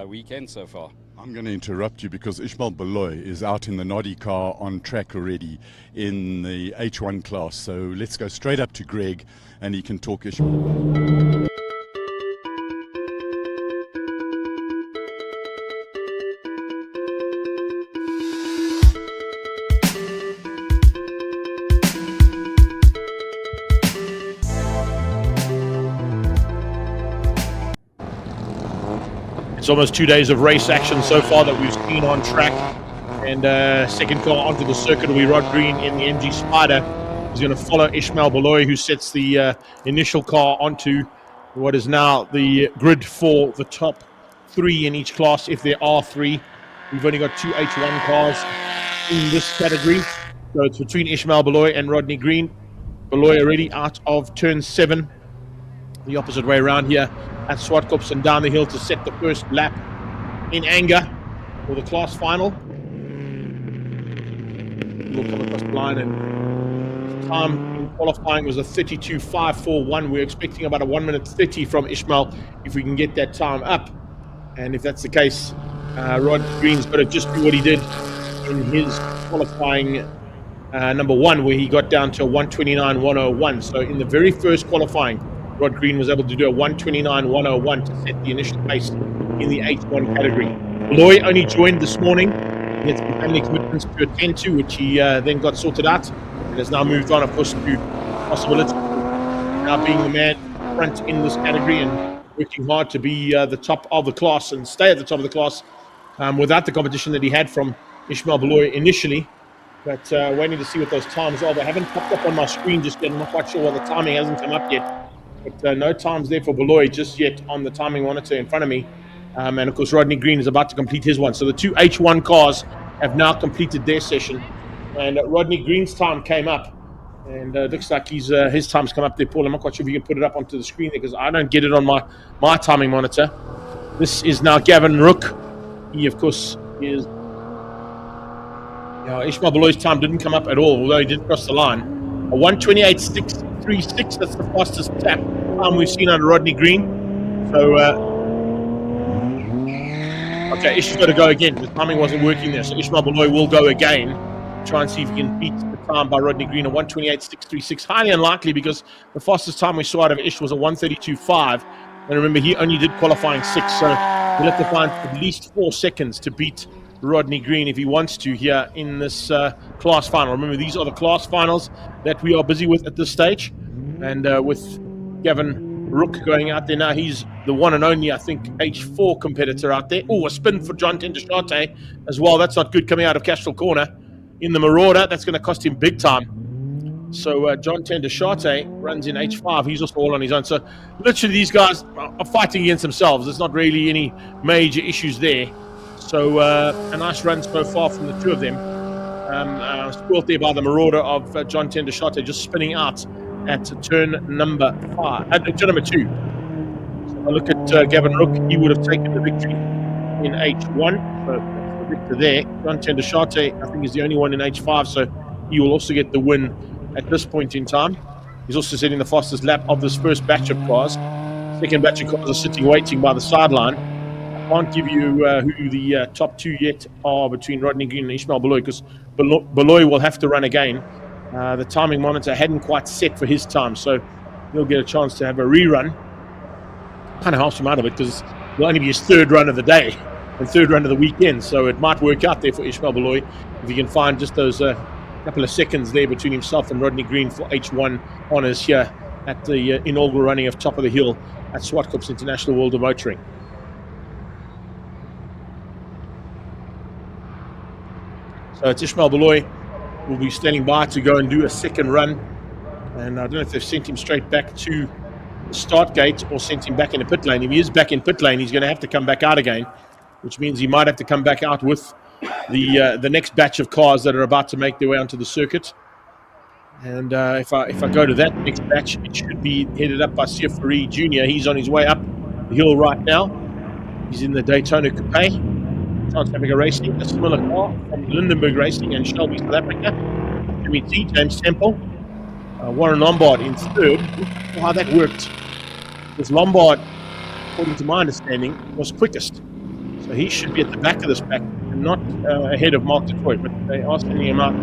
weekend so far. I'm going to interrupt you because Ishmael Beloy is out in the Noddy car on track already in the H1 class. So let's go straight up to Greg and he can talk Ishmael. It's almost 2 days of race action so far that we've seen on track. And second car onto the circuit will be Rod Green in the MG Spider. He's going to follow Ishmael Beloy, who sets the initial car onto what is now the grid for the top 3 in each class, if there are 3. We've only got 2 H1 cars in this category. So it's between Ishmael Beloy and Rodney Green. Beloy already out of turn 7. The opposite way around here at Zwartkops and down the hill to set the first lap in anger for the class final. We'll come across the line, and time in qualifying was a 32.541. We're expecting about a 1 minute 30 from Ishmael if we can get that time up. And if that's the case, Rod Green's got to just do what he did in his qualifying number 1, where he got down to a 1:29.101. So in the very first qualifying, Rod Green was able to do a 1:29.101 to set the initial pace in the H1 category. Beloy only joined this morning. He had some family commitments to attend to, which he then got sorted out, and has now moved on, of course, to possibility now being the man front in this category and working hard to be the top of the class and stay at the top of the class without the competition that he had from Ishmael Beloy initially. But waiting to see what those times are. They haven't popped up on my screen just yet. I'm not quite sure why the timing hasn't come up yet. But no times there for Beloy just yet on the timing monitor in front of me. And of course, Rodney Green is about to complete his one. So the 2 H1 cars have now completed their session. And Rodney Green's time came up. And it looks like his time's come up there, Paul. I'm not quite sure if you can put it up onto the screen there because I don't get it on my timing monitor. This is now Gavin Rook. He, of course, is... Ishmael Beloy's time didn't come up at all, although he did cross the line. A 1:28.636, that's the fastest tap time we've seen under Rodney Green. So, okay, Ish's got to go again. The timing wasn't working there, so Ishmael Beloy will go again. Try and see if he can beat the time by Rodney Green, a 1:28.636. Highly unlikely because the fastest time we saw out of Ish was a 1:32.5. And remember, he only did qualifying 6, so he'll have to find at least 4 seconds to beat Rodney Green if he wants to here in this class final. Remember, these are the class finals that we are busy with at this stage. And with Gavin Rook going out there now. He's the one and only, I think, H4 competitor out there. Oh, a spin for John Tendashate as well. That's not good coming out of Castrol Corner. In the Marauder, that's going to cost him big time. So John Tendashate runs in H5. He's also all on his own. So literally these guys are fighting against themselves. There's not really any major issues there. So a nice run so far from the two of them. Spoiled there by the Marauder of John Tendashate just spinning out at turn number 2. So if I look at Gavin Rook, he would have taken the victory in H1. So that's the victor there. John Tendashate, I think, is the only one in H5. So he will also get the win at this point in time. He's also setting the fastest lap of this first batch of cars. Second batch of cars are sitting waiting by the sideline. I can't give you who the top two yet are between Rodney Green and Ishmael Beloy, because Beloy will have to run again. The timing monitor hadn't quite set for his time, so he'll get a chance to have a rerun. Kind of helps him out of it because it'll only be his third run of the day and third run of the weekend, so it might work out there for Ishmael Beloy if he can find just those couple of seconds there between himself and Rodney Green for H1 honours here at the inaugural running of Top of the Hill at Zwartkops International World of Motoring. So it's Ishmael Beloy will be standing by to go and do a second run, and I don't know if they've sent him straight back to the start gate or sent him back in the pit lane. If he is back in pit lane, he's going to have to come back out again, which means he might have to come back out with the next batch of cars that are about to make their way onto the circuit. And if I go to that next batch, it should be headed up by Siafari Jr. He's on his way up the hill right now. He's in the Daytona Coupe. South Africa Racing, a similar car from Lindenberg Racing and Shelby, South Africa. Jimmy T, James Temple, Warren Lombard in third. How that worked, because Lombard, according to my understanding, was quickest. So he should be at the back of this pack and not ahead of Mark Detroit, but they are sending him out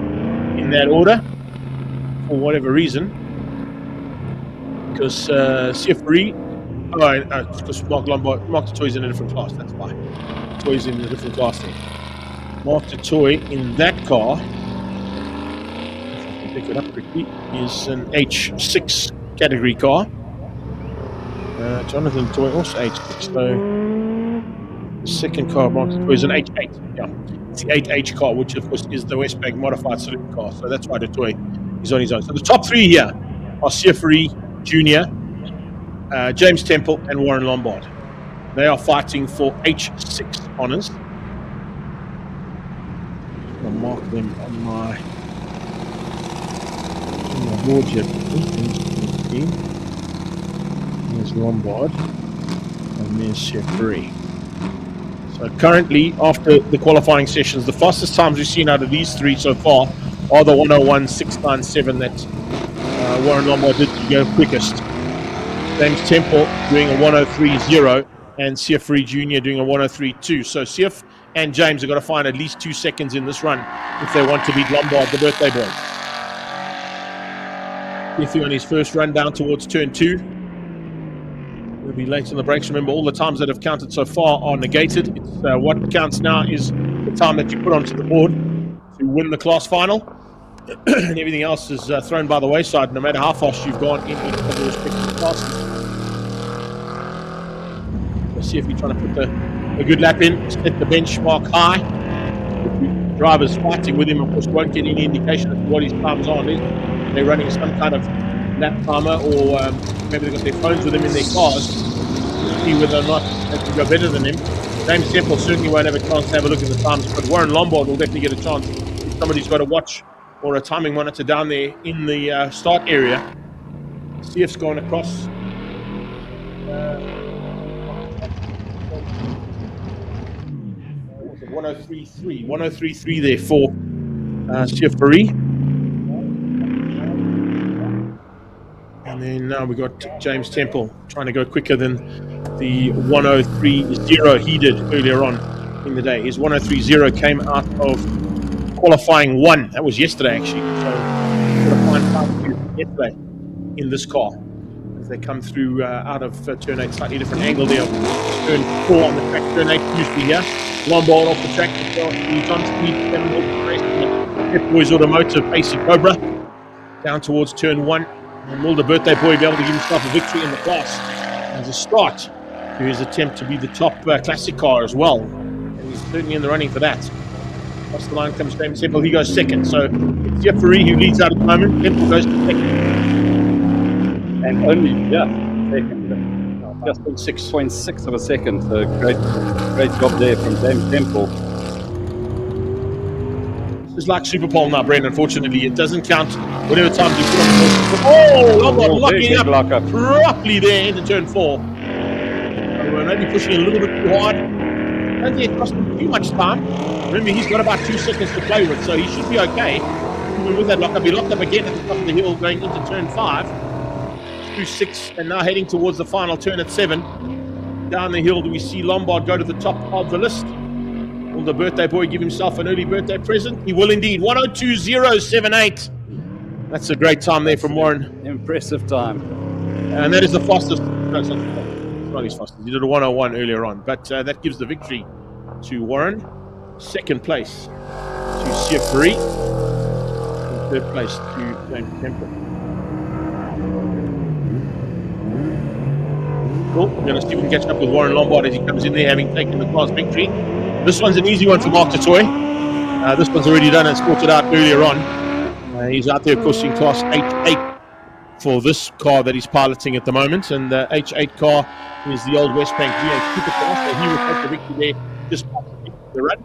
in that order for whatever reason. Because Siafari, because Mark Detroit's in a different class, that's why. Toy's in a different class there. Mark Toy in that car, if I can pick it up quickly, is an H6 category car. Jonathan Toy also H6. So the second car Mark Toy is an H8. Yeah, it's the 8H car, which of course is the Westbank modified saloon car. So that's why Toy is on his own. So the top three here are Siafari Jr., James Temple, and Warren Lombard. They are fighting for H6 honours. I'll mark them on my board here. There's Lombard and there's Siafari. So currently, after the qualifying sessions, the fastest times we've seen out of these three so far are the 101.697 that Warren Lombard did to go quickest. James Temple doing a 103.0. and Siafari Jr. doing a 103.2. So Siaf and James have got to find at least 2 seconds in this run if they want to beat Lombard, the birthday boy. Siafari on his first run down towards turn 2. He'll be late on the brakes. Remember, all the times that have counted so far are negated. It's, what counts now is the time that you put onto the board to win the class final. And everything else is thrown by the wayside, no matter how fast you've gone in each of the respective classes. See if you're trying to put a good lap in, set the benchmark high. The drivers fighting with him, of course, won't get any indication as to what his times are. They're running some kind of lap timer, or maybe they've got their phones with them in their cars to see whether or not they can go better than him. James Temple certainly won't have a chance to have a look at the times, but Warren Lombard will definitely get a chance if somebody's got a watch or a timing monitor down there in the start area. CF's going across. 103.3 there for Siafari. And then now we got James Temple trying to go quicker than the 103.0 he did earlier on in the day. His 103.0 came out of qualifying 1. That was yesterday, actually. So qualifying 5 yesterday in this car. They come through out of turn 8, slightly different angle there. Turn 4 on the track, turn 8 usually here. Lombard off the track, he's on speed, Pep Boys Automotive, AC Cobra, down towards turn 1. And will the birthday boy be able to give himself a victory in the class? as a start to his attempt to be the top classic car as well. And he's certainly in the running for that. Across the line comes James Temple. He goes second. So it's Jeffrey who leads out at the moment. Temple goes to second. And only second. Just 6.6 of a second. So great job there from James Temple. It's like Super Bowl now, Brent. Unfortunately, it doesn't count whatever time you put on the horse. Oh, Lombard locking up properly there into turn 4. So we're maybe pushing a little bit too hard. Don't think it cost him too much time. Remember, he's got about 2 seconds to play with, so he should be okay. Even with that lockup, he locked up again at the top of the hill going into turn 5. Through 6, and now heading towards the final turn at 7. Down the hill, do we see Lombard go to the top of the list? Will the birthday boy give himself an early birthday present? He will indeed. 1:02.078. That's a great time there from Warren. Impressive time. And that is the fastest. No, it's not his fastest. He did a 1:01 earlier on. But that gives the victory to Warren. Second place to Siefri. And third place to James Temple. Cool. We're going to see if we can catch up with Warren Lombard as he comes in there, having taken the class victory. This one's an easy one for Mark Totoy. This one's already done and sorted out earlier on. He's out there, of course, in class 8.8 for this car that he's piloting at the moment. And the H8 car is the old Westbank V8 Super class. So he will take the victory there just after the run.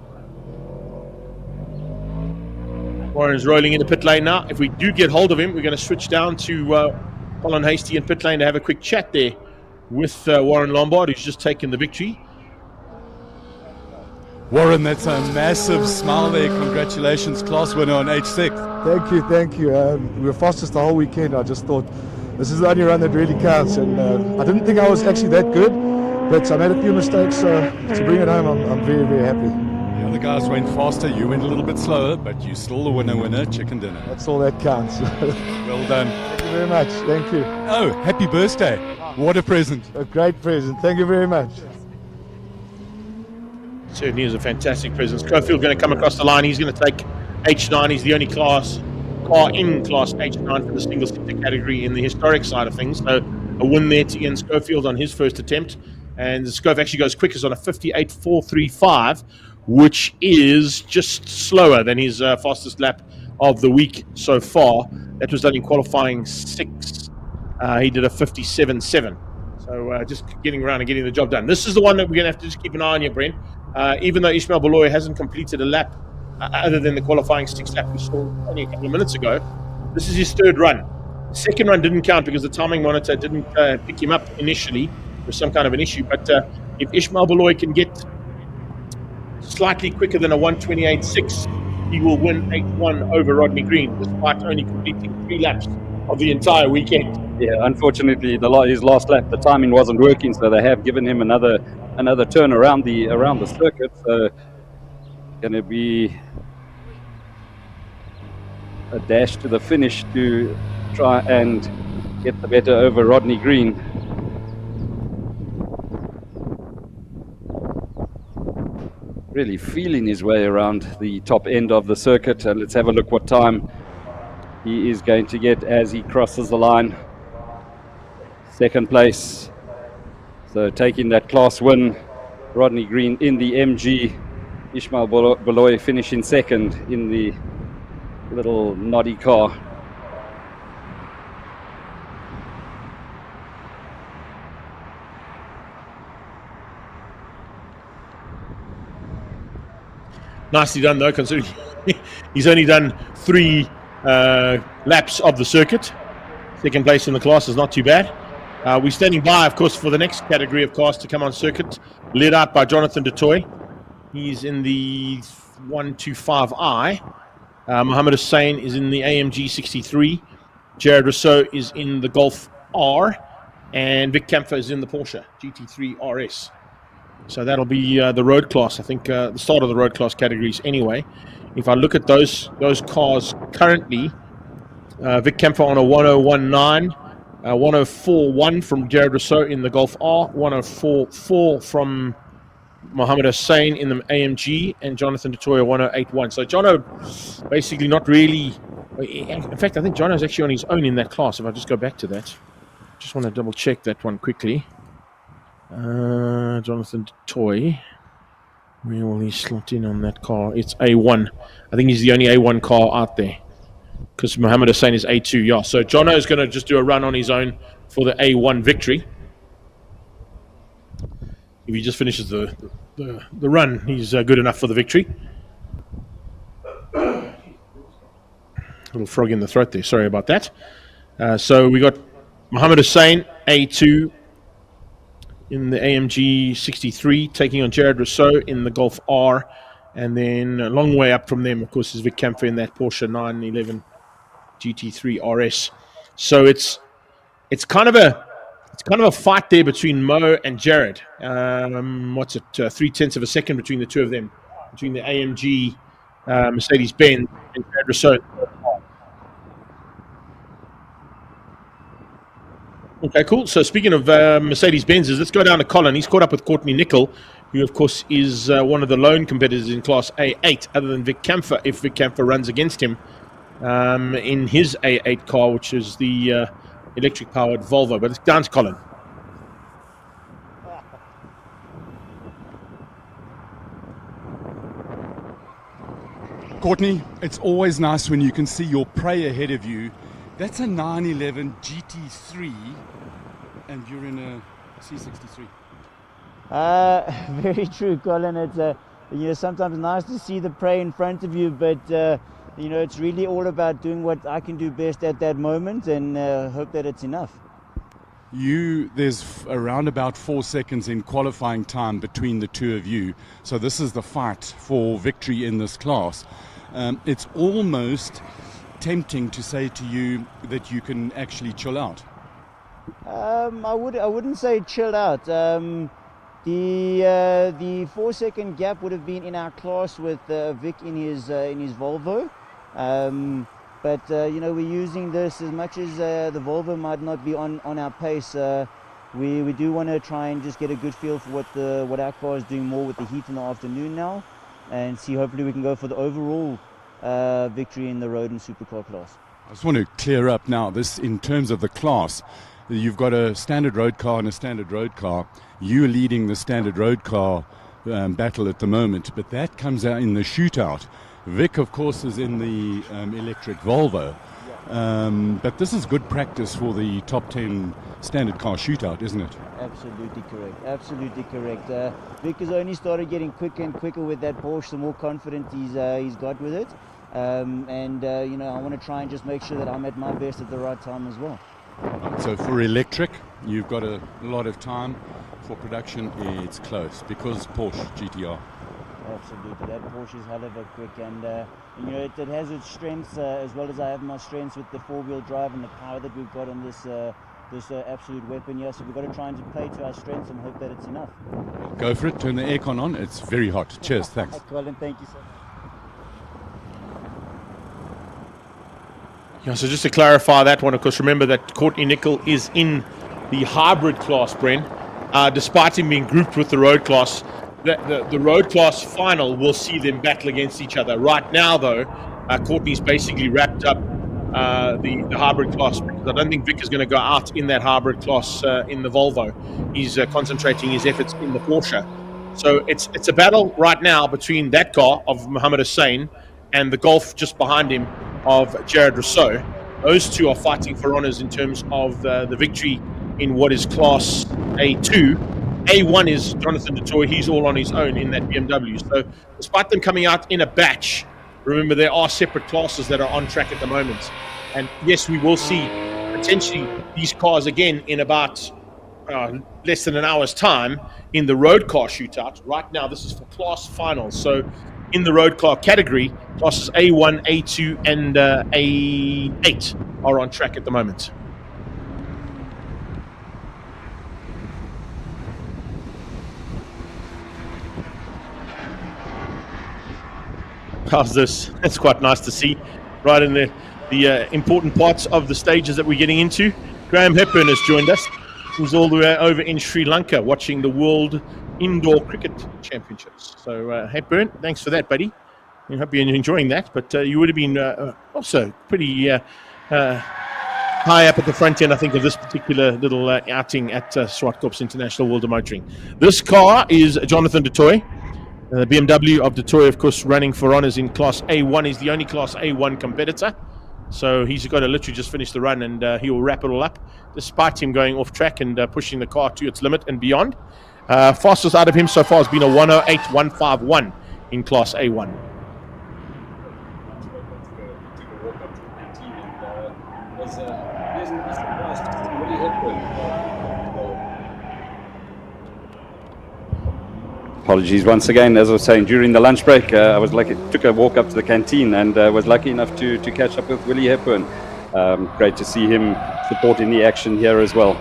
Warren's rolling into pit lane now. If we do get hold of him, we're going to switch down to Colin Hasty in pit lane to have a quick chat there with Warren Lombard, who's just taken the victory. Warren, that's a massive smile there. Congratulations, class winner on H6. Thank you. We were fastest the whole weekend. I just thought this is the only run that really counts, and I didn't think I was actually that good, but I made a few mistakes, so to bring it home, I'm very, very happy. The other guys went faster, you went a little bit slower, but you're still the winner, chicken dinner. That's all that counts. Well done. Thank you very much. Thank you. Oh, happy birthday. What a present. A great present. Thank you very much. Certainly is a fantastic present. Schofield going to come across the line. He's going to take H9. He's the only car in class H9 for the single seater category in the historic side of things. So a win there to Ian Schofield on his first attempt. And Schofield actually goes quickest on a 58.435, which is just slower than his fastest lap of the week so far. That was done in qualifying 6. He did a 57.7. So just getting around and getting the job done. This is the one that we're going to have to just keep an eye on here, Brent. Even though Ishmael Baloy hasn't completed a lap other than the qualifying 6 lap we saw only a couple of minutes ago, this is his third run. The second run didn't count because the timing monitor didn't pick him up initially. There was some kind of an issue. But if Ishmael Baloy can get slightly quicker than a 1:28.6, he will win H1 over Rodney Green, despite only completing 3 laps of the entire weekend. Yeah, unfortunately, his last lap, the timing wasn't working, so they have given him another turn around the circuit. So, going to be a dash to the finish to try and get the better over Rodney Green. Really feeling his way around the top end of the circuit, and let's have a look what time he is going to get as he crosses the line. Second place. So taking that class win, Rodney Green in the MG, Ishmael Baloy finishing second in the little noddy car. Nicely done, though, considering he's only done 3 laps of the circuit. Second place in the class is not too bad. We're standing by, of course, for the next category of cars to come on circuit, led out by Jonathan Dutoy. He's in the 125i. Mohammed Hussain is in the AMG 63. Jared Rousseau is in the Golf R. And Vic Kampfer is in the Porsche GT3 RS. So that'll be the road class, I think, the start of the road class categories anyway. If I look at those cars currently, Vic Kampfer on a 101.9, 104.1 from Jared Rousseau in the Golf R, 104.4 from Mohammed Hussain in the AMG, and Jonathan Dutoy 108.1. So Jono basically not really, in fact, I think Jono's actually on his own in that class. If I just go back to that, just want to double check that one quickly. Jonathan Toy. Where will he slot in on that car? It's A1. I think he's the only A1 car out there. Because Mohammed Hussein is A2. Yeah, so Jono is going to just do a run on his own for the A1 victory. If he just finishes the run, he's good enough for the victory. Little frog in the throat there. Sorry about that. So we got Mohammed Hussein, A2 in the AMG 63, taking on Jared Rousseau in the Golf R. And then a long way up from them, of course, is Vic Camphor in that Porsche 911 GT3 RS. So it's kind of a fight there between Mo and Jared. What's it? 0.3 of a second between the two of them, between the AMG Mercedes-Benz and Jared Rousseau. Okay, cool. So speaking of Mercedes-Benzes, let's go down to Colin. He's caught up with Courtney Nickel, who, of course, is one of the lone competitors in Class A8, other than Vic Camphor, if Vic Camphor runs against him in his A8 car, which is the electric-powered Volvo. But it's down to Colin. Courtney, it's always nice when you can see your prey ahead of you. That's a 911 GT3, and you're in a C63. Very true, Colin. It's sometimes nice to see the prey in front of you, but it's really all about doing what I can do best at that moment, and hope that it's enough. There's around about 4 seconds in qualifying time between the two of you, so this is the fight for victory in this class. It's almost tempting to say to you that you can actually chill out. I wouldn't say chill out. The 4 second gap would have been in our class with Vic in his Volvo. But we're using this as much as the Volvo might not be on our pace. We do want to try and just get a good feel for what our car is doing more with the heat in the afternoon now, and see hopefully we can go for the overall victory in the road and supercar class. I just want to clear up now this in terms of the class. You've got a standard road car and a standard road car. You're leading the standard road car battle at the moment, but that comes out in the shootout. Vic, of course, is in the electric Volvo. But this is good practice for the top 10 standard car shootout, isn't it? Absolutely correct. Absolutely correct. Vic has only started getting quicker and quicker with that Porsche, the more confident he's got with it. I want to try and just make sure that I'm at my best at the right time as well. So for electric, you've got a lot of time. For production, it's close because Porsche GTR. Absolutely, that Porsche is hell of a quick, and it has its strengths as well as I have my strengths with the four-wheel drive and the power that we've got on this absolute weapon here. So we've got to try and play to our strengths and hope that it's enough. Go for it. Turn the aircon on. It's very hot. Cheers. Thanks. Colin, thank you so much. Yeah, so just to clarify that one, of course, remember that Courtney Nickel is in the hybrid class, Bren. Despite him being grouped with the road class, the road class final will see them battle against each other. Right now, though, Courtney's basically wrapped up the hybrid class, because I don't think Vic is going to go out in that hybrid class in the Volvo. He's concentrating his efforts in the Porsche. So it's a battle right now between that car of Mohammed Hussein and the Golf just behind him of Jared Rousseau. Those two are fighting for honours in terms of the victory in what is Class A2. A1 is Jonathan Dutoy. He's all on his own in that BMW. So despite them coming out in a batch, remember there are separate classes that are on track at the moment. And yes, we will see potentially these cars again in about less than an hour's time in the road car shootout. Right now, this is for class finals. So in the road car category, classes A1, A2, and A8 are on track at the moment. How's this? It's quite nice to see right in the important parts of the stages that we're getting into. Graham Hepburn has joined us. He's all the way over in Sri Lanka watching the World Indoor Cricket Championships. So Hepburn, thanks for that, buddy. I hope you're enjoying that. But you would have been also pretty high up at the front end, I think, of this particular little outing at Zwartkops International World of Motoring. This car is Jonathan du Toit. The BMW of du Toit, of course, running for honours in Class A1. He's the only Class A1 competitor. So he's got to literally just finish the run, and he will wrap it all up, despite him going off track and pushing the car to its limit and beyond. Fastest out of him so far has been a 108.151 in Class A1. Apologies once again. As I was saying, during the lunch break, I was lucky, took a walk up to the canteen and was lucky enough to catch up with Willie Hepburn. Great to see him supporting the action here as well.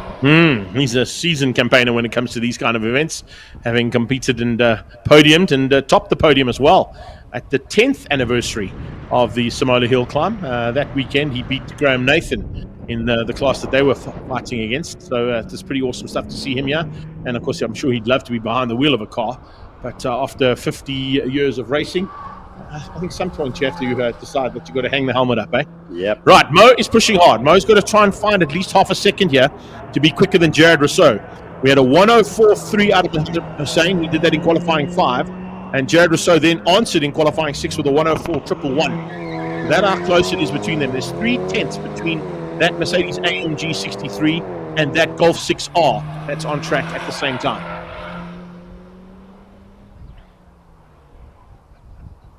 He's a seasoned campaigner when it comes to these kind of events, having competed and podiumed and topped the podium as well at the 10th anniversary of the Samola Hill Climb. That weekend, he beat Graham Nathan in the class that they were fighting against. So it's pretty awesome stuff to see him here. And of course, I'm sure he'd love to be behind the wheel of a car. But after 50 years of racing, I think some point you have to decide that you've got to hang the helmet up, eh? Yep. Right, Mo is pushing hard. Mo's got to try and find at least half a second here to be quicker than Jared Rousseau. We had a 104.3 out of Hussein. We did that in qualifying 5. And Jared Rousseau then answered in qualifying 6 with a 104.111. That's how close it is between them. There's 3/10 between that Mercedes AMG 63 and that Golf 6R that's on track at the same time.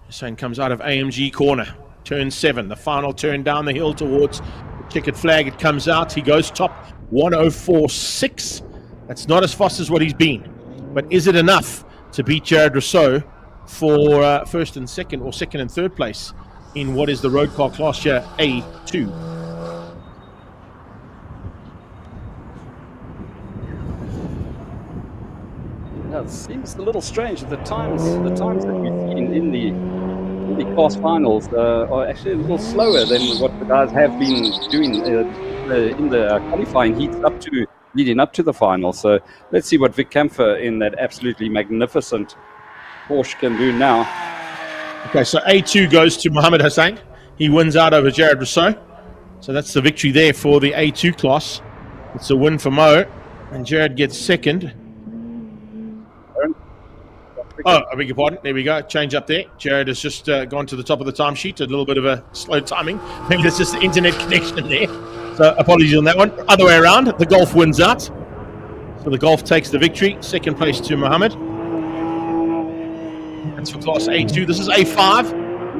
Hussein comes out of AMG corner, turn 7, the final turn down the hill towards the checkered flag. It comes out, he goes top 104.6. That's not as fast as what he's been, but is it enough to beat Jared Rousseau for first and second, or second and third place in what is the road car class here, A2? It seems a little strange that the times that we've seen in the class finals are actually a little slower than what the guys have been doing in the qualifying heats leading up to the final. So let's see what Vic Camphor in that absolutely magnificent Porsche can do now. Okay, so A2 goes to Mohammed Hussein. He wins out over Jared Rousseau. So that's the victory there for the A2 class. It's a win for Mo, and Jared gets second. Oh, I beg your pardon. There we go. Change up there. Jared has just gone to the top of the timesheet. A little bit of a slow timing. Maybe that's just the internet connection there. So apologies on that one. Other way around. The Golf wins out. So the Golf takes the victory. Second place to Mohammed. That's for Class A2. This is A5.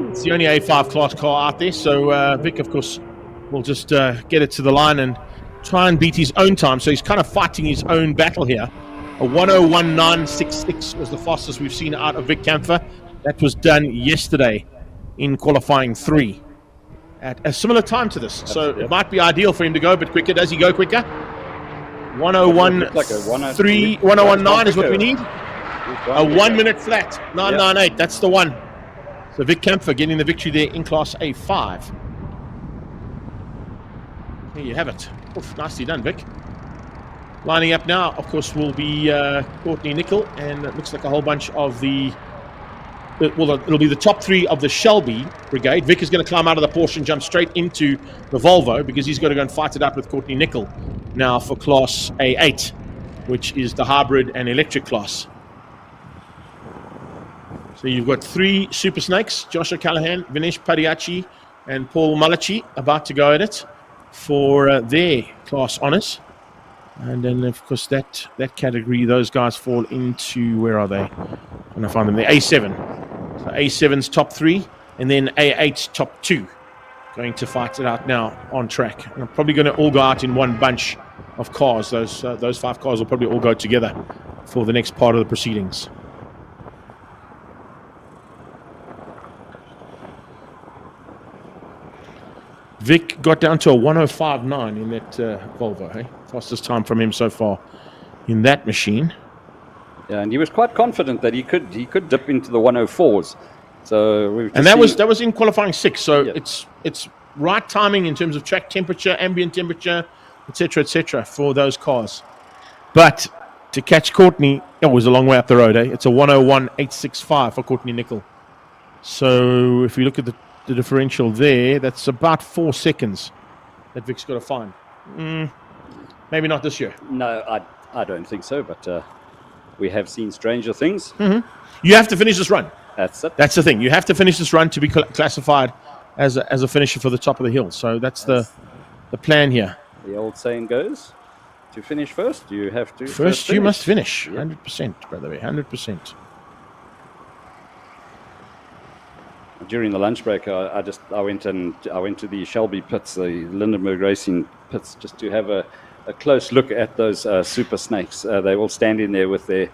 It's the only A5 class car out there. So Vic, of course, will just get it to the line and try and beat his own time. So he's kind of fighting his own battle here. A 101.966 was the fastest we've seen out of Vic Camphor. That was done yesterday in qualifying 3 at a similar time to this. So it might be ideal for him to go a bit quicker. Does he go quicker? 101.3, 101.9 is what we need. A 1 minute flat, 998. That's the one. So Vic Camphor getting the victory there in Class A5. There you have it. Oof, nicely done, Vic. Lining up now, of course, will be Courtney Nickel, and it looks like a whole bunch of it'll be the top 3 of the Shelby brigade. Vic is going to climb out of the Porsche and jump straight into the Volvo, because he's got to go and fight it out with Courtney Nickel now for Class A8, which is the hybrid and electric class. So you've got 3 Super Snakes, Joshua Callahan, Vinesh Padiachi, and Paul Malachi about to go at it for their class honours. And then, of course, that category, those guys fall into, where are they? I'm going to find them there. A7. So A7's top 3, and then A8's top 2. Going to fight it out now on track. And I'm probably going to all go out in one bunch of cars. Those 5 cars will probably all go together for the next part of the proceedings. Vic got down to a 105.9 in that Volvo, hey? Fastest time from him so far in that machine. Yeah, and he was quite confident that he could dip into the 104s. So that was in qualifying 6. So yeah, it's right timing in terms of track temperature, ambient temperature, etc., for those cars. But to catch Courtney, it was a long way up the road, eh? It's a 101.865 for Courtney Nickel. So if you look at the differential there, that's about 4 seconds that Vic's got to find. Maybe not this year. No, I don't think so, but we have seen stranger things. You have to finish this run. That's it. That's the thing. You have to finish this run to be classified as a finisher for the top of the hill. So that's the plan here. The old saying goes, to finish first, you have to First you must finish. Yep. 100%, by the way, 100%. During the lunch break, I went to the Shelby pits, the Lindenberg Racing pits, just to have a close look at those super snakes. They all stand in there with their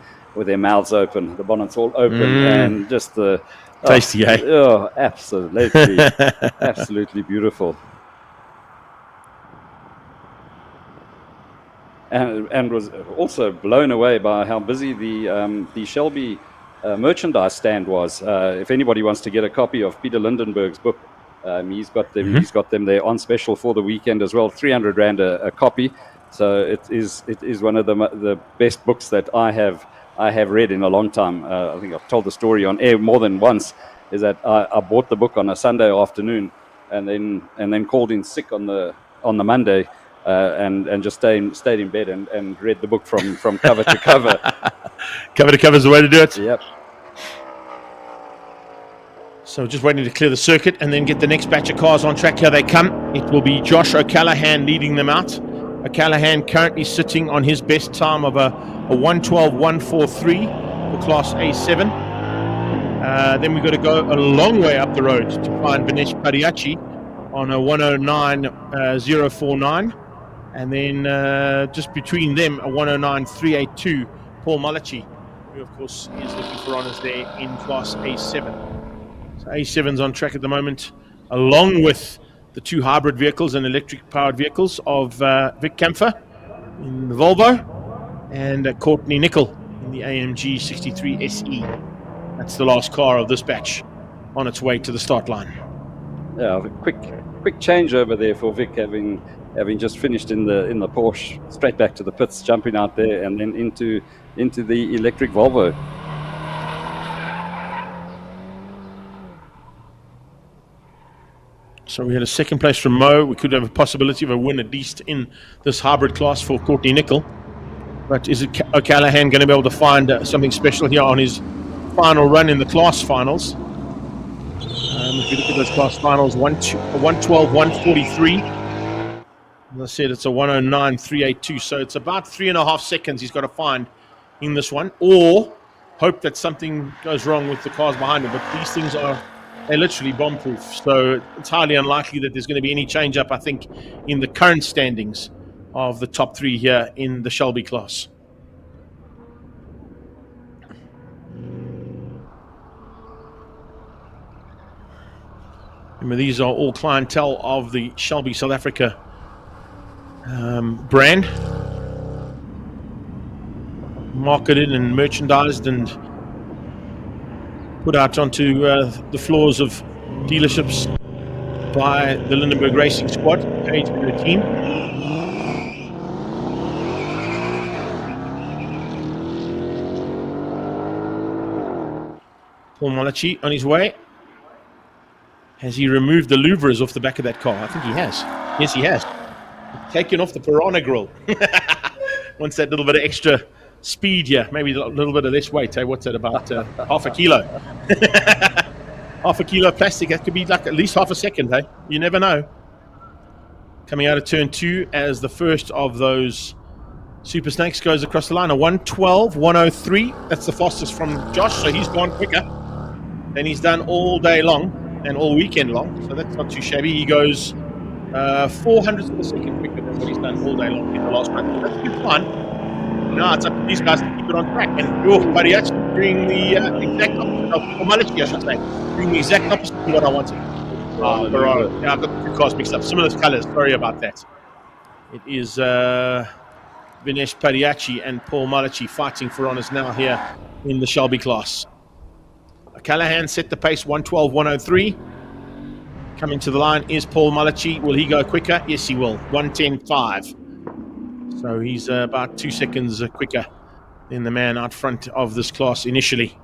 mouths open, the bonnets all open, and just the tasty, eh? Oh, absolutely, absolutely beautiful. And was also blown away by how busy the Shelby merchandise stand was. If anybody wants to get a copy of Peter Lindenberg's book, he's got them. He's got them there on special for the weekend as well. 300 rand a copy. So it is one of the best books that I have read in a long time. I think I've told the story on air more than once. Is that I bought the book on a Sunday afternoon, and then called in sick on the Monday. And just stayed in bed and read the book from cover to cover. Cover to cover is the way to do it. Yep. So just waiting to clear the circuit and then get the next batch of cars on track. Here they come. It will be Josh O'Callaghan leading them out. O'Callaghan currently sitting on his best time of a 1:12.143 for Class A7. Then we've got to go a long way up the road to find Vinesh Pariachi on a 1:09.049. And then just between them, a 1:09.382, Paul Malachi, who of course is looking for honours there in Class A7. So A7's on track at the moment, along with the two hybrid vehicles and electric-powered vehicles of Vic Kampfer in the Volvo and Courtney Nickel in the AMG 63 SE. That's the last car of this batch on its way to the start line. Yeah, a quick changeover there for Vic, having just finished in the Porsche, straight back to the pits, jumping out there, and then into the electric Volvo. So we had a second place from Mo. We could have a possibility of a win at least in this hybrid class for Courtney Nickel. But is O'Callaghan going to be able to find something special here on his final run in the class finals? If you look at those class finals, 1:12.143. As I said, it's a 1:09.382. So it's about 3.5 seconds he's got to find in this one, or hope that something goes wrong with the cars behind him. But these things they're literally bomb-proof. So it's highly unlikely that there's going to be any change-up, I think, in the current standings of the top three here in the Shelby class. Remember, these are all clientele of the Shelby South Africa brand, marketed and merchandised and put out onto the floors of dealerships by the Lindenberg Racing Squad, Paige and her team. Paul Malachi on his way. Has he removed the louvres off the back of that car? I think he has. Yes, he has. Taken off the Piranha grill. Wants that little bit of extra speed here. Maybe a little bit of less weight. Hey, what's that, about half a kilo? Half a kilo of plastic. That could be like at least half a second, hey? You never know. Coming out of turn 2 as the first of those Super Snakes goes across the line. A 1:12.103. That's the fastest from Josh, so he's gone quicker than he's done all day long and all weekend long. So that's not too shabby. He goes 400ths of a second quicker than what he's done all day long in the last run. That's good fun. Now it's up to these guys to keep it on track. And Pariachi doing the exact opposite, or Malachi, I should say, doing the exact opposite of what I wanted. Yeah, I've got the two cars mixed up. Similar colours, sorry about that. It is Vinesh Pariachi and Paul Malachi fighting for honours now here in the Shelby class. Callahan set the pace, 1:12.103. Coming to the line is Paul Malachi. Will he go quicker? Yes, he will. 1:10.5. So he's about 2 seconds quicker than the man out front of this class initially.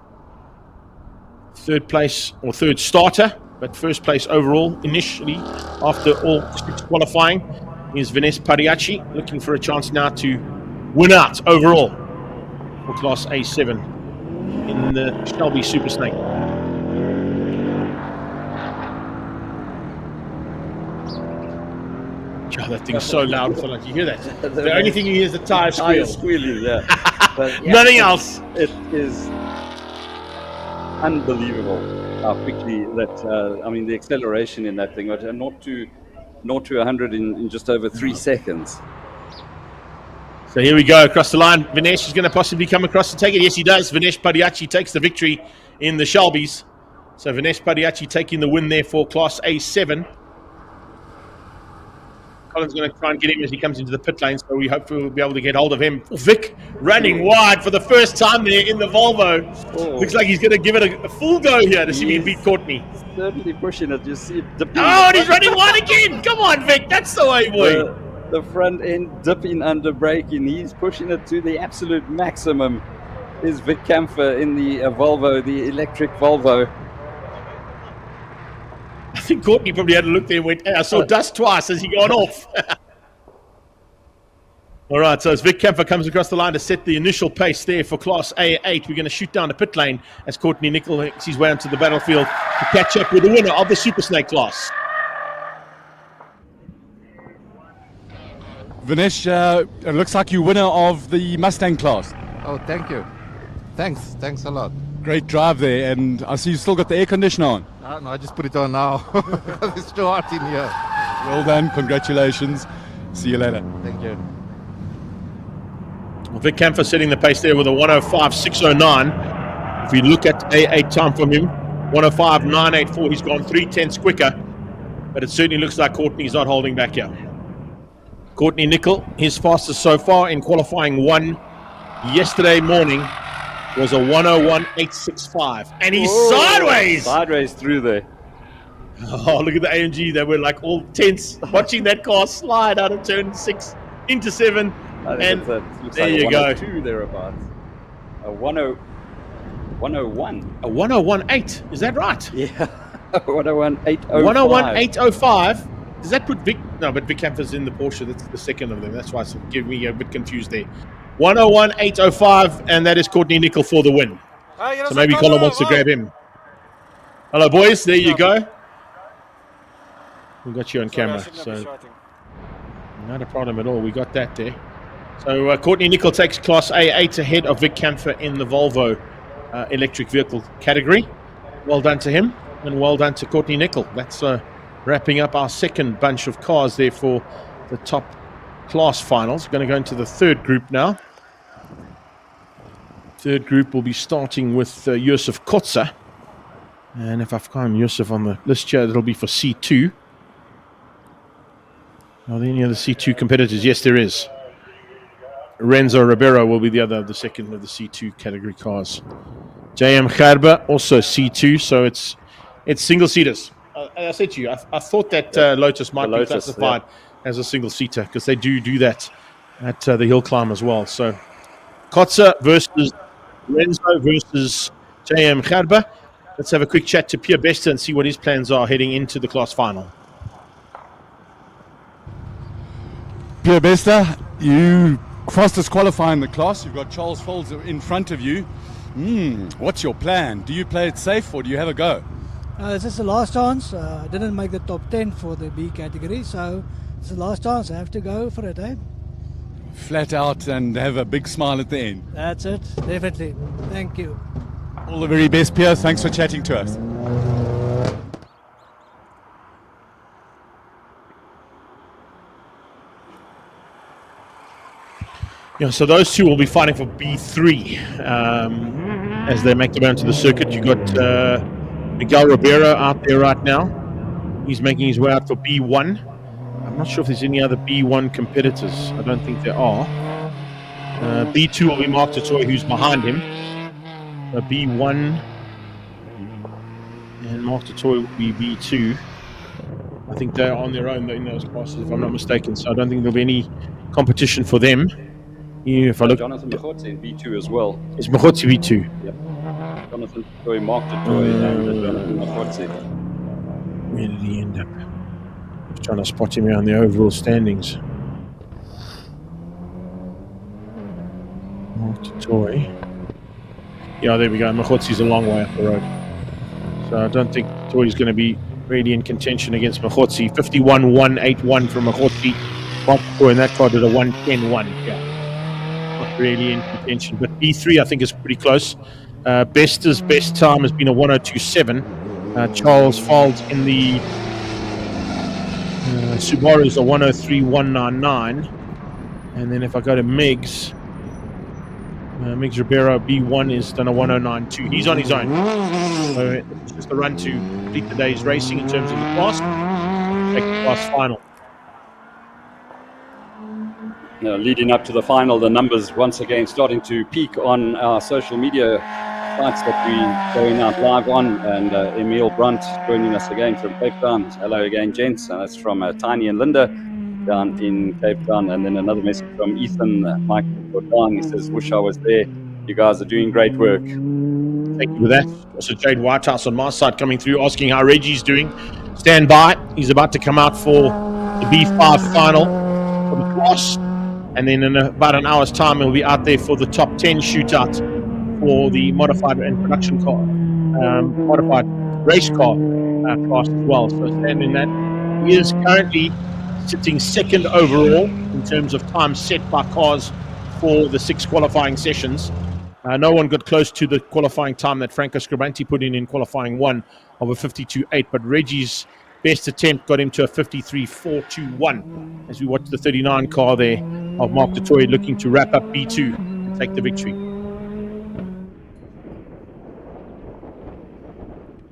Third place, or third starter, but first place overall initially after all 6 qualifying is Vinesh Pariachi, looking for a chance now to win out overall for Class A7 in the Shelby Super Snake. God, that thing's so loud. I feel like you hear that. The only thing you hear is the tire squeal. Squealing, yeah. But yeah, Nothing else. It is unbelievable how quickly that, the acceleration in that thing, not to 100 in just over 3 seconds. So here we go across the line. Vinesh is going to possibly come across to take it. Yes, he does. Vinesh Pariachi takes the victory in the Shelbies. So Vinesh Pariachi taking the win there for Class A7. Colin's going to try and get him as he comes into the pit lane, so we hope we'll be able to get hold of him. Vic running wide for the first time there in the Volvo. Looks like he's going to give it a full go here to see if he can beat Courtney. Certainly pushing it. You see it dipping. Oh, and he's running wide again. Come on, Vic. That's the way, boy. The front end dipping under braking. He's pushing it to the absolute maximum. Is Vic Camphor in the Volvo, the electric Volvo. I think Courtney probably had a look there and went, hey, I saw dust twice as he gone off. All right, so as Vic Camphor comes across the line to set the initial pace there for Class A8, we're going to shoot down the pit lane as Courtney Nicol makes his way onto the battlefield to catch up with the winner of the Super Snake class. Vinesh, it looks like you're winner of the Mustang class. Oh, thank you. Thanks a lot. Great drive there, and I see you still got the air conditioner on. No, I just put it on now. It's too hot in here. Well done, congratulations. See you later. Thank you. Well, Vic Camphor setting the pace there with a 105.609. If you look at A8 time from him, 105.984, he's gone 3/10 quicker, but it certainly looks like Courtney's not holding back here. Courtney Nicol, his fastest so far in qualifying 1 yesterday morning was a 101.865, and he's sideways through there. Oh, look at the AMG. They were like all tense watching that car slide out of turn 6 into 7. And there you go. 102 thereabouts. A 101. A 101.8. Is that right? Yeah. 101.805. 101.805. Does that put Vic? No, but Vic Campher's in the Porsche. That's the second of them. That's why it's giving me a bit confused there. 101.805, and that is Courtney Nicol for the win. So maybe Colin wants to grab him. Hello, boys. There you go. We got you on camera, so not a problem at all. We got that there. So Courtney Nicol takes Class A8 ahead of Vic Camphor in the Volvo electric vehicle category. Well done to him, and well done to Courtney Nicol. That's wrapping up our second bunch of cars there for the top class finals. We're going to go into the third group now. Third group will be starting with Yusuf Kotza. And if I've got Yusuf on the list here, it'll be for C2. Are there any other C2 competitors? Yes, there is. Renzo Ribeiro will be the second of the C2 category cars. JM Kharba, also C2, so it's single-seaters. I said to you, I thought that Lotus might be classified as a single-seater, because they do that at the hill climb as well. So Kotza versus Renzo versus JM Kharba. Let's have a quick chat to Pierre Bester and see what his plans are heading into the class final. Pierre Bester, you fastest qualifying the class. You've got Charles Folds in front of you. What's your plan? Do you play it safe or do you have a go? This is the last chance. I didn't make the top 10 for the B category, so it's the last chance. I have to go for it, eh? Flat out and have a big smile at the end. That's it, definitely. Thank you. All the very best, Pierre. Thanks for chatting to us. Yeah, so those two will be fighting for B3 as they make their way onto the circuit. You've got Miguel Ribeiro out there right now. He's making his way out for B1. I'm not sure if there's any other B1 competitors. I don't think there are. B2 will be Mark Tatoy, who's behind him. B1 and Mark Tatoy will be B2. I think they're on their own in those classes, if I'm not mistaken. So I don't think there'll be any competition for them. If I look, Jonathan Machotse in B2 as well. It's Machotse B2. Yep. Jonathan Toy, Mark Toy, and Jonathan Machotse. Where did he end up? Just trying to spot him here on the overall standings. Toy. Yeah, there we go. Machotzi's a long way up the road. So I don't think Toy's going to be really in contention against Machotzi. 51.181 from Machotzi. Toy in that car did a 1:10.1. Yeah. Not really in contention. But B3, I think, is pretty close. Besta's best time has been a 1:02.7. Charles Folds in the Subaru's a 1:03.199. And then if I go to Miggs, Miggs Ribeiro B1 is done a 1:09.2. He's on his own. So it's just a run to complete the day's racing in terms of the class. Take the class final. Leading up to the final, the numbers once again starting to peak on our social media sites that we're going out live on. And Emil Brunt joining us again from Cape Town. Hello again, gents. That's from Tiny and Linda down in Cape Town. And then another message from Ethan Michael Jordan. He says, wish I was there. You guys are doing great work. Thank you for that. Also, Jade Whitehouse on my side coming through, asking how Reggie's doing. Stand by. He's about to come out for the B5 final for the class. And then in about an hour's time, he'll be out there for the top 10 shootout for the modified and production car, modified race car class as well. So stand in that. He is currently sitting second overall in terms of time set by cars for the 6 qualifying sessions. No one got close to the qualifying time that Franco Scribanti put in qualifying 1 of a 52.8, but Reggie's best attempt got him to a 53.421 as we watch the 39 car there of Mark Dutoy looking to wrap up B2 and take the victory.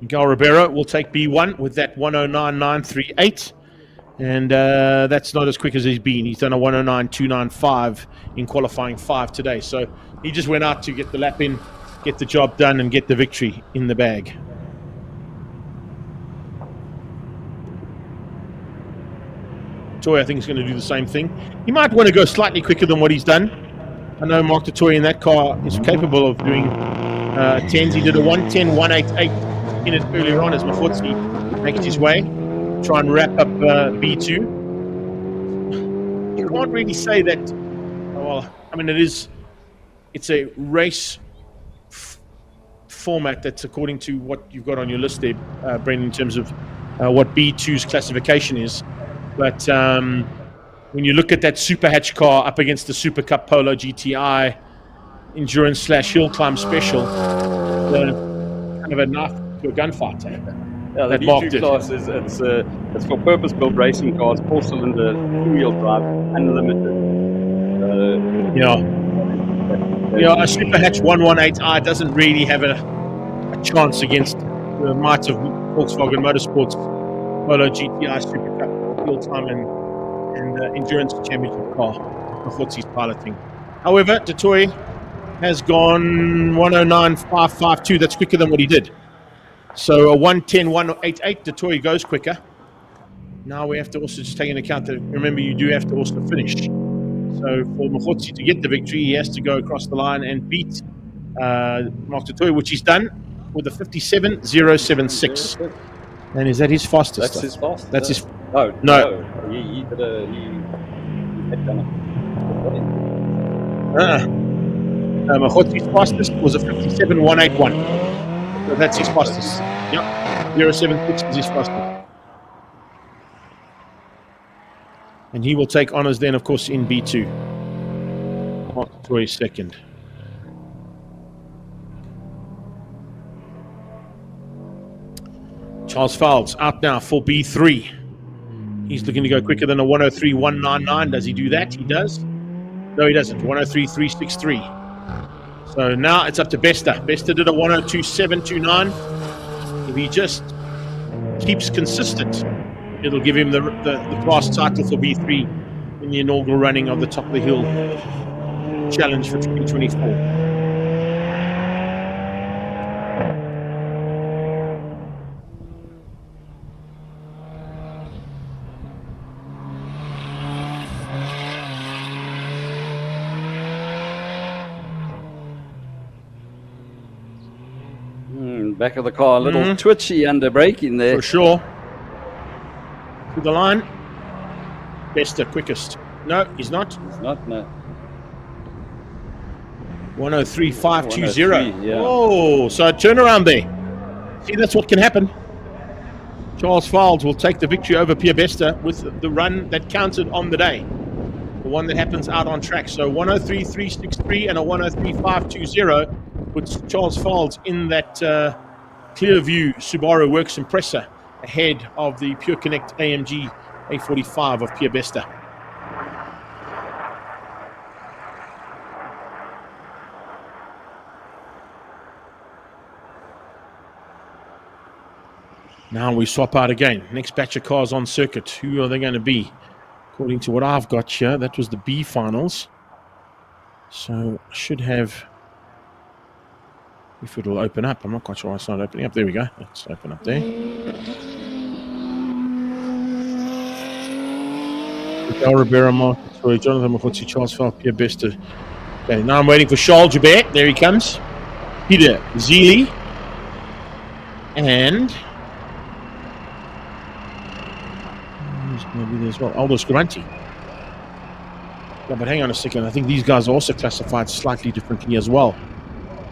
Miguel Ribeiro will take B1 with that 1:09.938. And that's not as quick as he's been. He's done a 1:09.295 in qualifying 5 today. So he just went out to get the lap in, get the job done, and get the victory in the bag. Toy, I think, is going to do the same thing. He might want to go slightly quicker than what he's done. I know Mark Dutoy in that car is capable of doing 10s. He did a 1:10.188 in it earlier on as Machotzi makes his way. Try and wrap up B2. You can't really say that. Well, I mean, it's a race format that's according to what you've got on your list there, Brendan, in terms of what B2's classification is. But when you look at that Super Hatch car up against the Super Cup Polo GTI endurance / hill climb special, kind of a knife to a gunfight. Yeah, the B2 class is it's for purpose-built racing cars, 4-cylinder, 2-wheel drive, unlimited. A Super Hatch 118i doesn't really have a chance against the might of Volkswagen Motorsports Polo GTI Super Cup Field Time and Endurance Championship car before he's piloting. However, Dutoy has gone 1:09.552. That's quicker than what he did. So a 1:10.188, Dutoy goes quicker. Now we have to also just take into account that, remember, you do have to also finish. So for Machotzi to get the victory, he has to go across the line and beat Mark Dutoy, which he's done with a 57.076. And is that his fastest? That's his fastest. That's his. No. He had done it. Machotzi's fastest was a 57.181. So that's his fastest. Yep. 0.76 is his fastest. And he will take honours then, of course, in B2. Mark Dutoy second. Charles Folds out now for B3. He's looking to go quicker than a 1:03.199. Does he do that? He does. No, he doesn't. 1:03.363. So now it's up to Besta. Besta did a 1:02.729. If he just keeps consistent, it'll give him the class title for B3 in the inaugural running of the Top of the Hill Challenge for 2024. Back of the car, a little twitchy under braking there. For sure. To the line. Bester quickest. No, he's not. He's not, no. 103.520. Yeah. Oh, so a turnaround there. See, that's what can happen. Charles Fowles will take the victory over Pierre Bester with the run that counted on the day. The one that happens out on track. So 103.363 and a 103.520 puts Charles Fowles in that Clearview Subaru Works Impreza ahead of the Pure Connect AMG A45 of Pierre Bester. Now we swap out again. Next batch of cars on circuit. Who are they going to be? According to what I've got here, that was the B finals. So I should have, if it'll open up. I'm not quite sure why it's not opening up. There we go. Let's open up there. Miguel Rivera, Marcus Roy, Jonathan Mokotsi, Charles Fowles, Pierre Bester. Okay, now I'm waiting for Charles Joubert. There he comes. Peter Zeely. And who's going to be there as well? Aldo Scaranti. Yeah, but hang on a second. I think these guys are also classified slightly differently as well,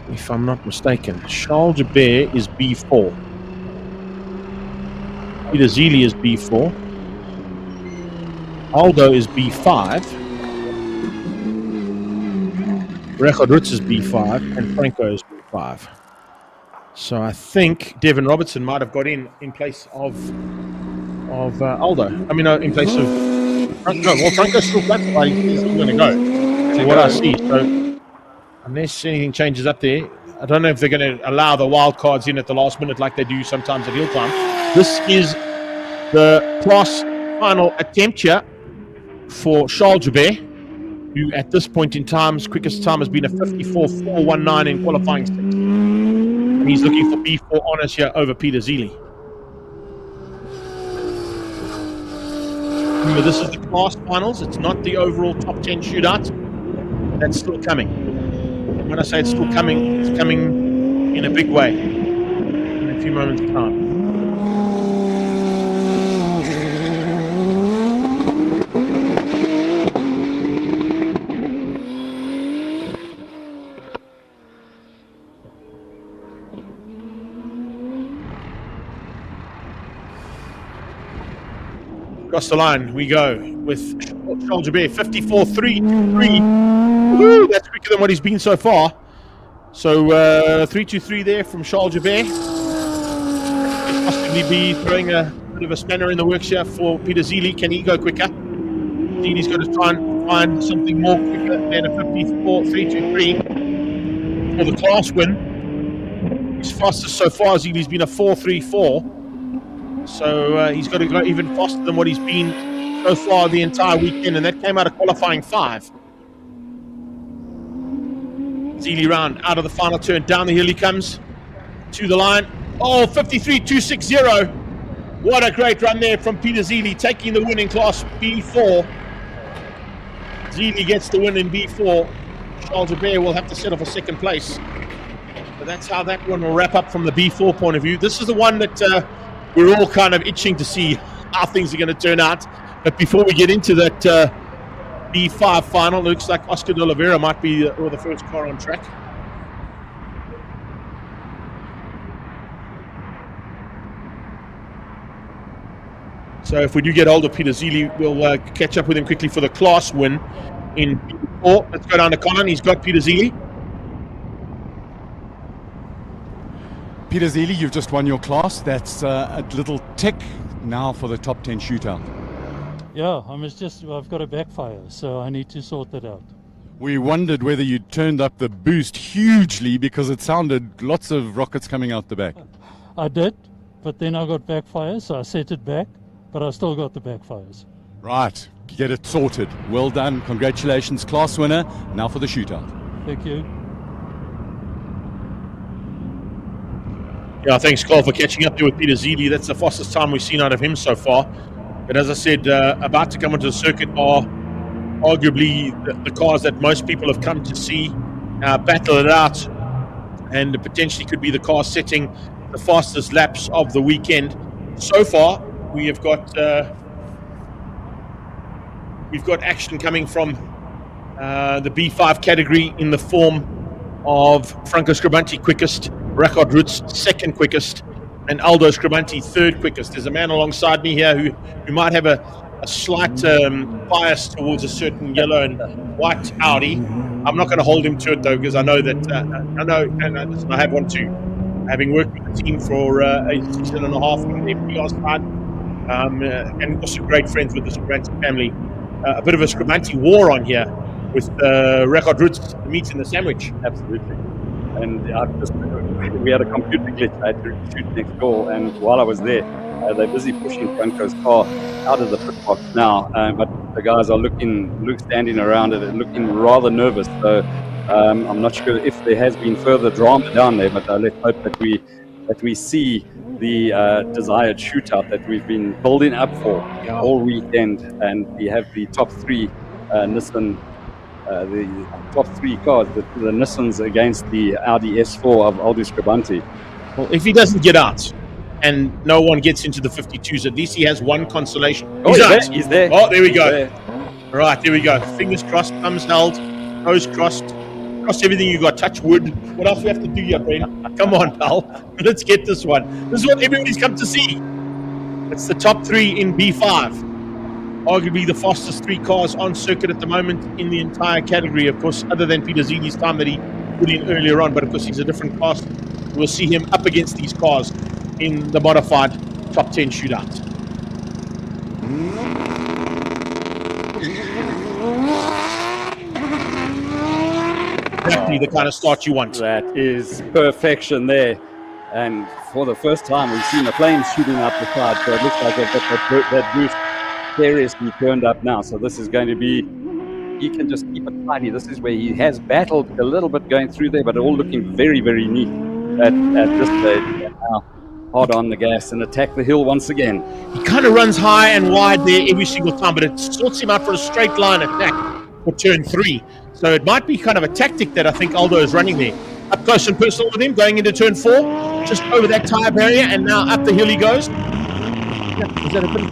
if I'm not mistaken. Charles Joubert is B4. Peter Zeely is B4. Aldo is B5. Rechard Rutz is B5. And Franco is B5. So I think Devin Robertson might have got in place of Aldo. I mean, in place of no. Well, Franco's still classified. He's still going to go. To what I see. So unless anything changes up there, I don't know if they're going to allow the wild cards in at the last minute like they do sometimes at Hill Climb. This is the class final attempt here for Charles Joubert, who at this point in time, his quickest time has been a 54.419 in qualifying stage. And he's looking for B4 honors here over Peter Zeely. Remember, this is the class finals. It's not the overall top 10 shootout. That's still coming. And when I say it's still coming, it's coming in a big way in a few moments' time. Across the line we go with Charles Joubert, 54.323. Woo, that's quicker than what he's been so far. So 323 there from Charles Joubert. Could possibly be throwing a bit of a spanner in the works here for Peter Zeely. Can he go quicker? Zeely's got to try and find something more quicker than a 54.323 for the class win. His fastest so far, Zeely's been a 4.34. So he's got to go even faster than what he's been so far the entire weekend, and that came out of qualifying 5. Zeely round out of the final turn. Down the hill he comes to the line. Oh, 53.260. What a great run there from Peter Zeely, taking the win in Class B4. Zeely gets the win in B4. Charles Joubert will have to settle for second place. But that's how that one will wrap up from the B4 point of view. This is the one that we're all kind of itching to see how things are going to turn out. But before we get into that B5 final, it looks like Oscar de Oliveira might be the first car on track. So if we do get hold of Peter Zeely, we'll catch up with him quickly for the class win in B4. Let's go down to Colin. He's got Peter Zeely. Peter Zeely, you've just won your class. That's a little tick now for the top 10 shootout. Yeah, I've got a backfire, so I need to sort that out. We wondered whether you turned up the boost hugely because it sounded lots of rockets coming out the back. I did, but then I got backfires, so I set it back, but I still got the backfires. Right, get it sorted. Well done. Congratulations, class winner. Now for the shootout. Thank you. Yeah, thanks, Carl, for catching up there with Peter Zeely. That's the fastest time we've seen out of him so far. But as I said, about to come onto the circuit are arguably the cars that most people have come to see battle it out, and potentially could be the car setting the fastest laps of the weekend. So far, we have got we've got action coming from the B5 category in the form of Franco Scribanti quickest, Record Roots second quickest, and Aldo Scribanti third quickest. There's a man alongside me here who might have a slight bias towards a certain yellow and white Audi. I'm not going to hold him to it though, because I know that I have one too. Having worked with the team for a season and a half on the PR side, and also great friends with the Scribanti family. A bit of a Scribanti war on here with Record Roots, the meat and the sandwich. Absolutely. And we had a computer glitch. I had to shoot next door, and while I was there, they're busy pushing Franco's car out of the pit box now. But the guys are standing around it and looking rather nervous. So I'm not sure if there has been further drama down there, but let's hope that we see the desired shootout that we've been building up for all weekend, and we have the top three Nissan. The top three cars, the Nissans against the Audi S4 of Aldo Scribanti. Well, if he doesn't get out and no one gets into the 52s, at least he has one consolation. He's there. Oh, there we go. Right, there we go. Fingers crossed, thumbs held, toes crossed. Cross everything you got. Touch wood. What else we have to do here, Brent? Come on, pal. Let's get this one. This is what everybody's come to see. It's the top three in B5. Arguably the fastest three cars on circuit at the moment in the entire category, of course, other than Peter Zini's time that he put in earlier on, but of course he's a different class. We'll see him up against these cars in the modified top 10 shootout. Exactly the kind of start you want. That is perfection there. And for the first time, we've seen the flames shooting out the side, so it looks like that boost seriously turned up now. So this is going to be, he can just keep it tidy. This is where he has battled a little bit going through there, but all looking very, very neat at this stage. And now hard on the gas and attack the hill once again. He kind of runs high and wide there every single time, but it sorts him out for a straight line attack for turn 3. So it might be kind of a tactic that I think Aldo is running there. Up close and personal with him, going into turn 4, just over that tyre barrier, and now up the hill he goes. Is that a bit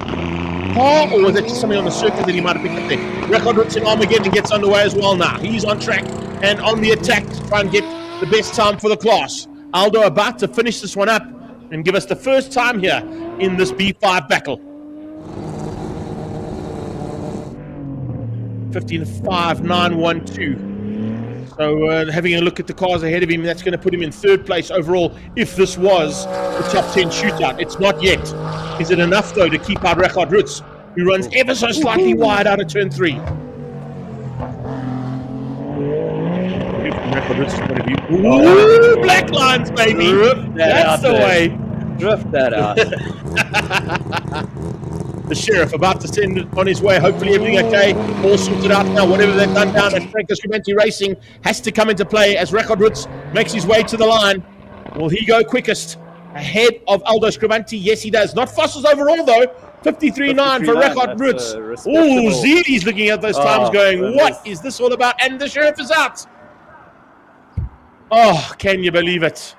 car, or was it just something on the circuit that he might have picked up there? Record Roots in Armageddon gets underway as well now. He's on track and on the attack to try and get the best time for the class. Aldo about to finish this one up and give us the first time here in this B5 battle. 15.5912. So having a look at the cars ahead of him, that's going to put him in third place overall if this was the top 10 shootout. It's not yet. Is it enough, though, to keep out Record Roots, who runs ever so slightly wide out of turn 3? Record Roots' point of view. Ooh, black lines, baby. That's the way. Drift that out. The sheriff about to send it on his way. Hopefully everything okay. All sorted out now. Whatever they've done down at Franco Scribanti Racing has to come into play as Record Roots makes his way to the line. Will he go quickest ahead of Aldo Scribanti? Yes, he does. Not fastest overall, though. 53.9 for Record Roots. Ooh, Zili's looking at those times going, what is this all about? And the sheriff is out. Oh, can you believe it?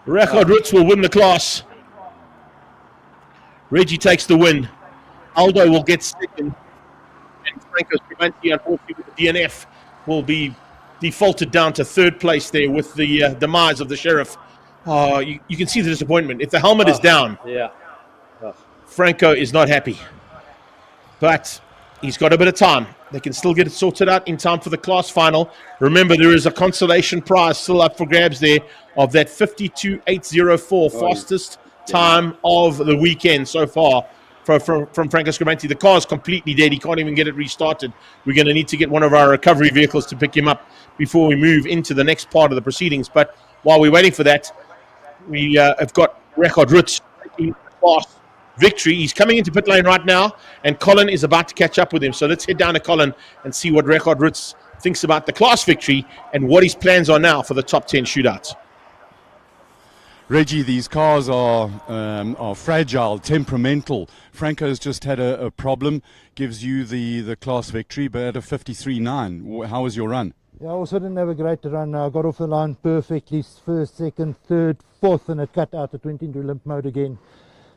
Record Roots will win the class. Reggie takes the win. Aldo will get second. And Franco Scribanti, unfortunately, with the DNF, will be defaulted down to third place there with the demise of the sheriff. You can see the disappointment. If the helmet is down, Franco is not happy. But he's got a bit of time. They can still get it sorted out in time for the class final. Remember, there is a consolation prize still up for grabs there of that 52.804 fastest time of the weekend so far from Franco Scribanti. The car is completely dead. He can't even get it restarted. We're going to need to get one of our recovery vehicles to pick him up before we move into the next part of the proceedings. But while we're waiting for that, we have got Record Roots taking the class victory. He's coming into pit lane right now, and Colin is about to catch up with him. So let's head down to Colin and see what Record Roots thinks about the class victory and what his plans are now for the top 10 shootouts. Reggie, these cars are fragile, temperamental. Franco's just had a problem, gives you the class victory, but at a 53.9. How was your run? Yeah, I also didn't have a great run. I got off the line perfectly, first, second, third, fourth, and it cut out. It went into limp mode again.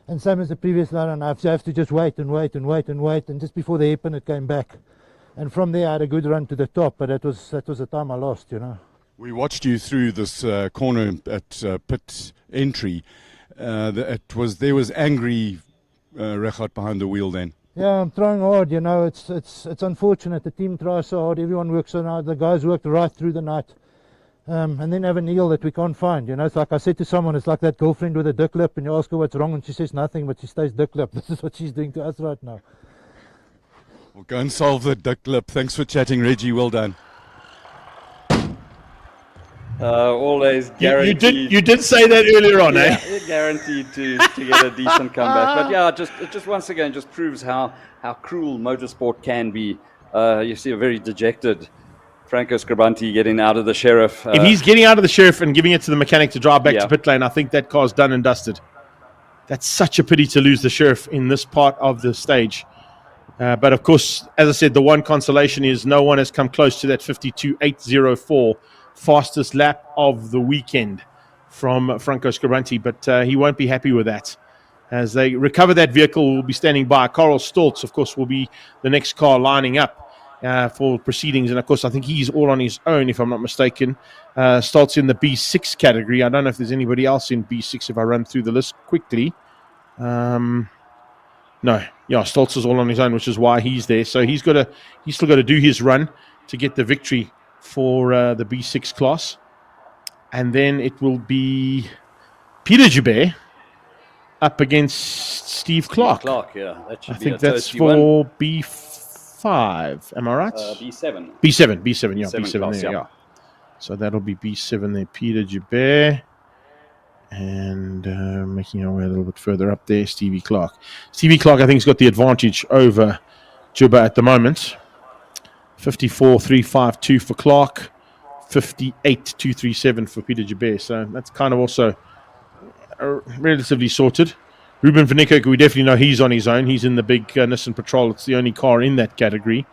And same as the previous run, I have to just wait, and just before the hairpin it came back. And from there I had a good run to the top, but that was the time I lost, you know. We watched you through this corner at pit entry. There was angry Regardt behind the wheel then. Yeah, I'm trying hard, you know. It's unfortunate. The team tries so hard. Everyone works so hard. The guys worked right through the night. And then have a Neil that we can't find, you know. It's like I said to someone, it's like that girlfriend with a dick lip, and you ask her what's wrong and she says nothing, but she stays dick lip. This is what she's doing to us right now. We'll go and solve the dick lip. Thanks for chatting, Reggie. Well done. Always guaranteed. You did say that earlier on, yeah, eh? Guaranteed to get a decent comeback. But yeah, it just once again just proves how cruel motorsport can be. You see a very dejected Franco Scribanti getting out of the Sheriff. If he's getting out of the Sheriff and giving it to the mechanic to drive back to pit lane, I think that car's done and dusted. That's such a pity to lose the Sheriff in this part of the stage. But of course, as I said, the one consolation is no one has come close to that 52.804 fastest lap of the weekend from Franco Scribanti, but he won't be happy with that. As they recover that vehicle, we'll be standing by. Carl Stoltz, of course, will be the next car lining up for proceedings. And, of course, I think he's all on his own, if I'm not mistaken. Stoltz in the B6 category. I don't know if there's anybody else in B6 if I run through the list quickly. No. Yeah, Stoltz is all on his own, which is why he's there. So he's still got to do his run to get the victory for the B6 class. And then it will be Peter Joubert up against Steve Clark. That should I be think a that's toasty for one. B5. Am I right? B7. B7, yeah. B7 B7 class, there, yeah. yeah. So that'll be B7 there. Peter Joubert. And making our way a little bit further up there, Stevie Clark. Stevie Clark, I think, has got the advantage over Joubert at the moment. 54.352 for Clark, 58.237 for Peter Joubert. So that's kind of also relatively sorted. Ruben van Niekerk, we definitely know he's on his own. He's in the big Nissan Patrol. It's the only car in that category.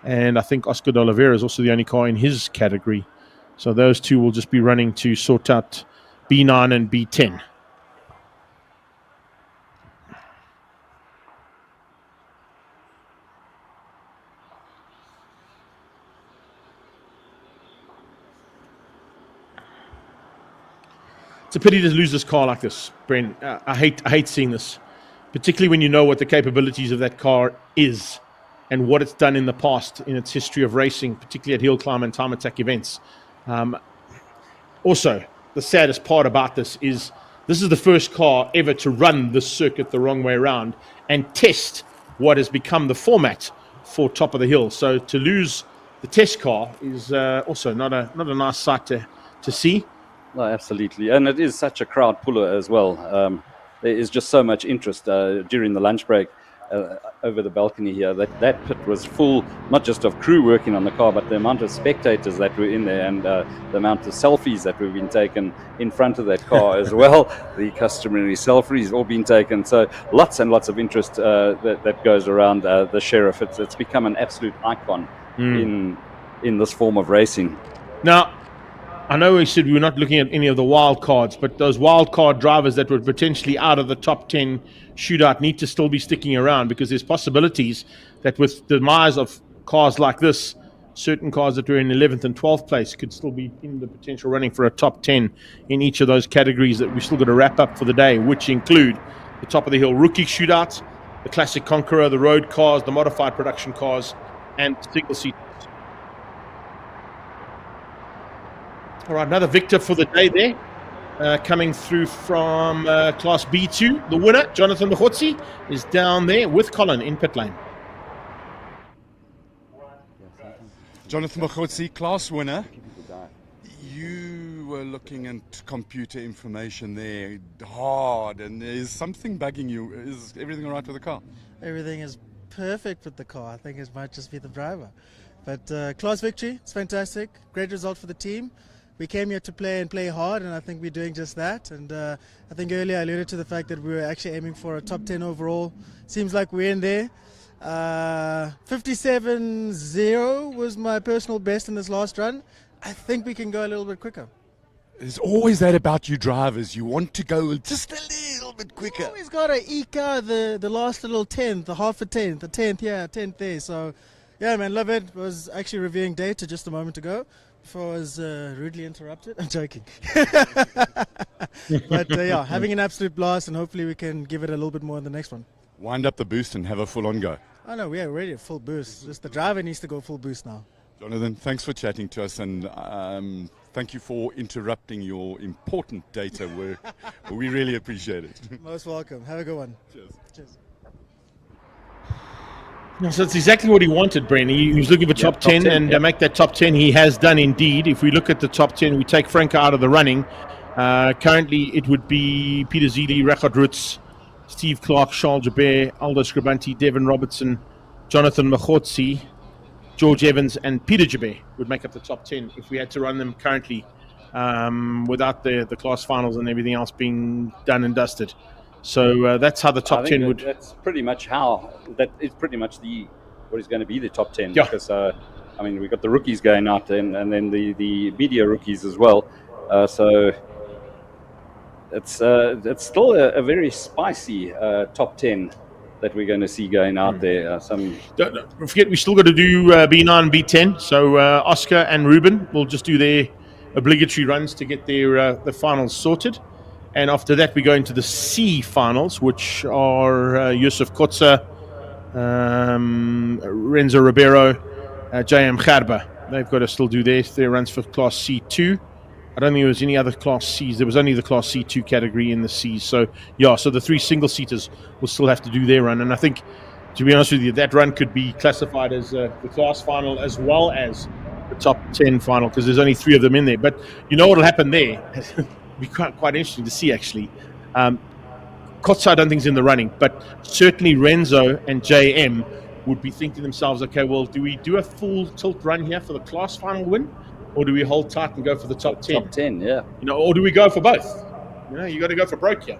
And I think Oscar de Oliveira is also the only car in his category. So those two will just be running to sort out B9 and B10. It's a pity to lose this car like this, Bren. I hate seeing this, particularly when you know what the capabilities of that car is and what it's done in the past in its history of racing, particularly at hill climb and time attack events. Also, the saddest part about this is the first car ever to run this circuit the wrong way around and test what has become the format for Top of the Hill. So to lose the test car is also not a nice sight to see. No, absolutely. And it is such a crowd puller as well. There is just so much interest during the lunch break over the balcony here. That pit was full, not just of crew working on the car, but the amount of spectators that were in there and the amount of selfies that were being taken in front of that car as well. The customary selfies all been taken. So lots and lots of interest that goes around the Sheriff. It's become an absolute icon in this form of racing. Now, I know we said we were not looking at any of the wild cards, but those wild card drivers that were potentially out of the top 10 shootout need to still be sticking around, because there's possibilities that with the demise of cars like this, certain cars that were in 11th and 12th place could still be in the potential running for a top 10 in each of those categories that we've still got to wrap up for the day, which include the Top of the Hill rookie shootouts, the classic Conqueror, the road cars, the modified production cars, and single seat. All right, another victor for the day there, coming through from Class B2. The winner, Jonathan Machotsi, is down there with Colin in pit lane. Jonathan Machotsi, class winner. You were looking at computer information there hard, and is something bugging you? Is everything all right with the car? Everything is perfect with the car. I think it might just be the driver. But class victory, it's fantastic. Great result for the team. We came here to play and play hard, and I think we're doing just that. And I think earlier I alluded to the fact that we were actually aiming for a top 10 overall. Seems like we're in there. 57.0 was my personal best in this last run. I think we can go a little bit quicker. There's always that about you drivers. You want to go just a little little bit quicker. Always got to eke out the last little tenth, the half a tenth, the 10th there. So, yeah, man, love it. Was actually reviewing data just a moment ago before I was rudely interrupted. I'm joking. But, yeah, having an absolute blast, and hopefully we can give it a little bit more in the next one. Wind up the boost and have a full-on go. Oh, no, we are already at full boost. Just the driver needs to go full boost now. Jonathan, thanks for chatting to us, and thank you for interrupting your important data work. We really appreciate it. Most welcome. Have a good one. Cheers. Cheers. No, so that's exactly what he wanted, Bren. He was looking for top 10 and make that top 10. He has done indeed. If we look at the top 10, we take Franco out of the running. Currently, it would be Peter Zili, Rechard Roots, Steve Clark, Charles Jabert, Aldo Scribanti, Devin Robertson, Jonathan Machotsi, George Evans, and Peter Jabert would make up the top 10 if we had to run them currently without the class finals and everything else being done and dusted. So that's how the top 10 would. That's pretty much how. That is pretty much what is going to be the top 10. Yeah. Because we've got the rookies going out and then the media rookies as well. So it's still a very spicy top 10 that we're going to see going out there. Don't forget, we still got to do B9 and B10. So Oscar and Ruben will just do their obligatory runs to get their the finals sorted. And after that, we go into the C finals, which are Yusuf Kotza, Renzo Ribeiro, J.M. Kharba. They've got to still do their runs for Class C2. I don't think there was any other Class Cs. There was only the Class C2 category in the Cs. So, so the 3 single-seaters will still have to do their run. And I think, to be honest with you, that run could be classified as the class final as well as the top 10 final, because there's only 3 of them in there. But you know what will happen there? It'll be quite interesting to see, actually. Kotza, I don't think is in the running, but certainly Renzo and JM would be thinking to themselves, okay, well, do we do a full tilt run here for the class final win? Or do we hold tight and go for the top 10? Top 10, yeah. Or do we go for both? You got to go for broke here.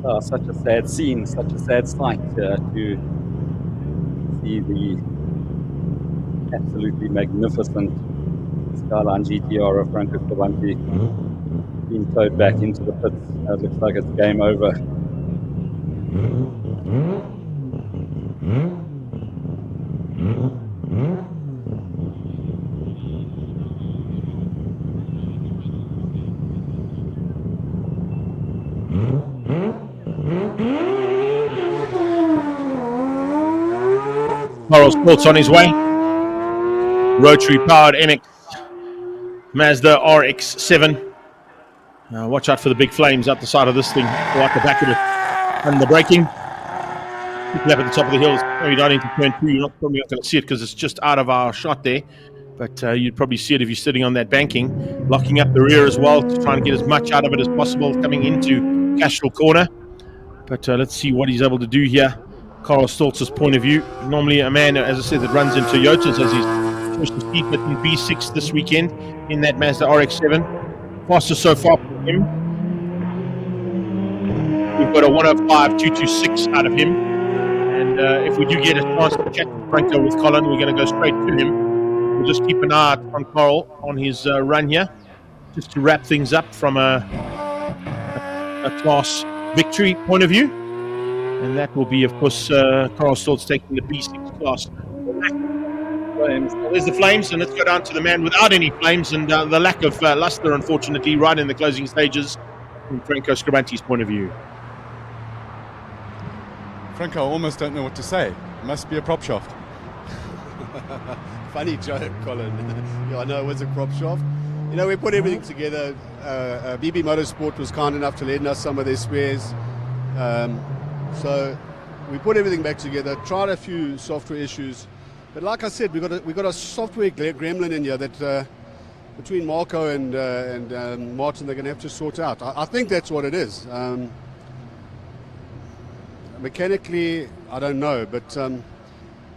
Oh, such a sad scene, such a sad sight to see the absolutely magnificent Skyline GTR of Franco Scribanti being towed back into the pits. It looks like it's game over. Carl Sports on his way. Rotary powered MX Mazda RX-7. Watch out for the big flames out the side of this thing, right the back of it. And the braking. People up at the top of the hills, maybe not into turn 2. You're probably not going to see it because it's just out of our shot there. But you'd probably see it if you're sitting on that banking. Locking up the rear as well to try and get as much out of it as possible coming into Cashel Corner. But let's see what he's able to do here. Carl Stoltz's point of view. Normally a man, as I said, that runs in Toyotas as he's pushed his feet in B6 this weekend in that Mazda RX-7. Fastest so far for him. We've got a 105.226 out of him. And if we do get a chance to chat with Franco with Colin, we're going to go straight to him. We'll just keep an eye on Carl on his run here, just to wrap things up from a class victory point of view. And that will be, of course, Carl Stoltz taking the B6 class. Well, there's the flames, and let's go down to the man without any flames and the lack of luster, unfortunately, right in the closing stages from Franco Scribanti's point of view. Franco, I almost don't know what to say. It must be a prop shaft. Funny joke, Colin. Yeah, I know it was a prop shaft. We put everything together. BB Motorsport was kind enough to lend us some of their spares. So we put everything back together, tried a few software issues. But like I said, we got a software gremlin in here that between Marco and Martin, they're going to have to sort out. I think that's what it is. Mechanically, I don't know, but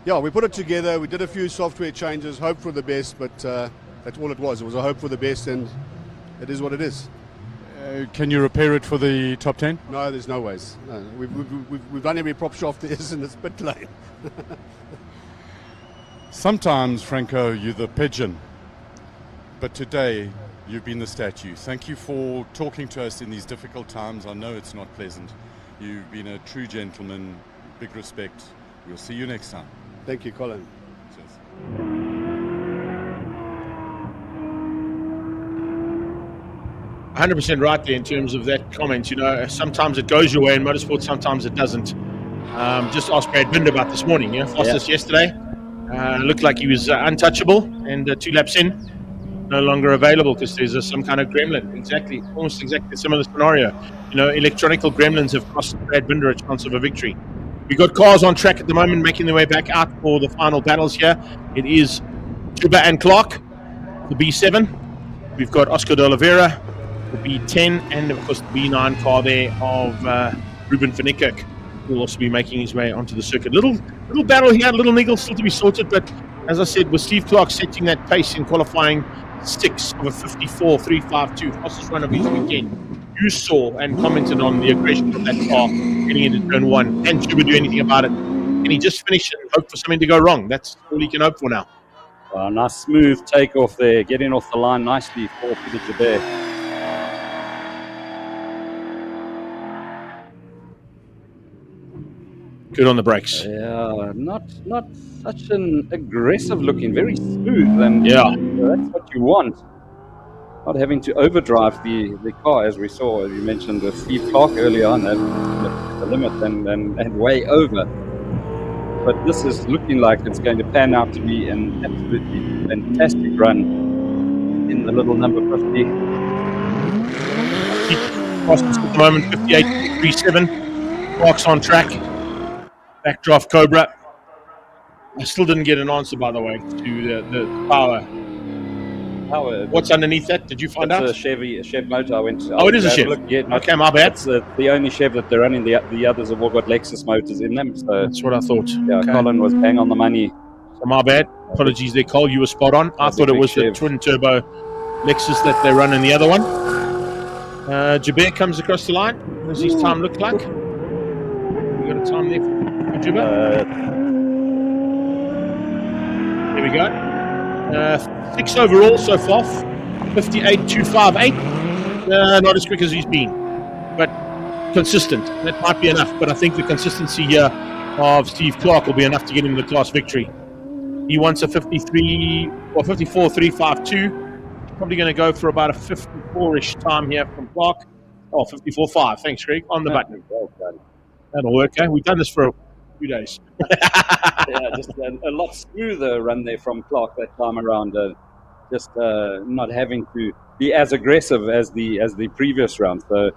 we put it together. We did a few software changes, hope for the best, but that's all it was. It was a hope for the best, and it is what it is. Can you repair it for the top 10? No, there's no ways. No, we've done every prop shaft there is in this pit lane. Sometimes, Franco, you're the pigeon, but today you've been the statue. Thank you for talking to us in these difficult times. I know it's not pleasant. You've been a true gentleman. Big respect. We'll see you next time. Thank you, Colin. Cheers. 100% right there in terms of that comment. You know, sometimes it goes your way in motorsport, sometimes it doesn't. Just asked Brad Binder about this morning. You know, fastest yesterday looked like he was untouchable, and 2 laps in, no longer available because there's some kind of gremlin. Exactly, almost exactly a similar scenario. You know, electronical gremlins have cost Brad Binder a chance of a victory. We got cars on track at the moment, making their way back out for the final battles here. It is Juba and Clark, the B7. We've got Oscar de Oliveira, the B10, and of course the B9 car there of Ruben van Niekerk, who will also be making his way onto the circuit. Little battle here, little niggle still to be sorted, but as I said, with Steve Clark setting that pace in qualifying 6 of a 54.352, fastest run of his weekend, you saw and commented on the aggression of that car getting into turn 1. Can Juba do anything about it? Can he just finish and hope for something to go wrong? That's all he can hope for now. Nice smooth takeoff there, getting off the line nicely for Peter Jabeur. Good on the brakes. Yeah, not such an aggressive looking, very smooth, and yeah, that's what you want. Not having to overdrive the car, as we saw, as you mentioned with Steve Clark earlier on, at the limit and way over. But this is looking like it's going to pan out to be an absolutely fantastic run in the little number 50. Fastest at the moment, 58.37. Clark's on track. Backdraft Cobra. I still didn't get an answer, by the way, to the power. What's underneath that? Did you find out? It's a Chev motor. It is a Chev. Okay, my bad. It's the only Chev that they're running. The others have all got Lexus motors in them. So that's what I thought. Yeah, okay. Colin was bang on the money. So my bad. Apologies there, Cole. You were spot on. I thought it was the twin turbo Lexus that they run in the other one. Jabeur comes across the line. What does his time look like? We got a time there for Jabeur. There we go. 6 overall so far, 58.258. Not as quick as he's been, but consistent. That might be enough, but I think the consistency here of Steve Clark will be enough to get him the class victory. He wants a 54.352. Probably going to go for about a 54-ish time here from Clark. Oh, 54.5. Thanks, Greg. On the button. Well done. That'll work, eh? We've done this for a few days. Yeah, just a lot smoother run there from Clark that time around. Just not having to be as aggressive as the previous round. So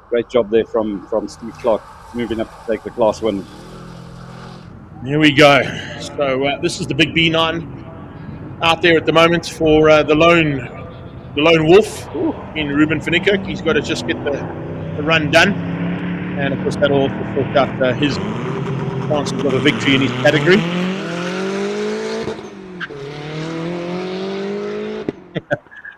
great job there from Steve Clark, moving up to take the class win. Here we go. So this is the big B9 out there at the moment for the lone wolf in Ruben van Niekerk. He's got to just get the run done, and of course that'll also sort out his chances of a victory in his category.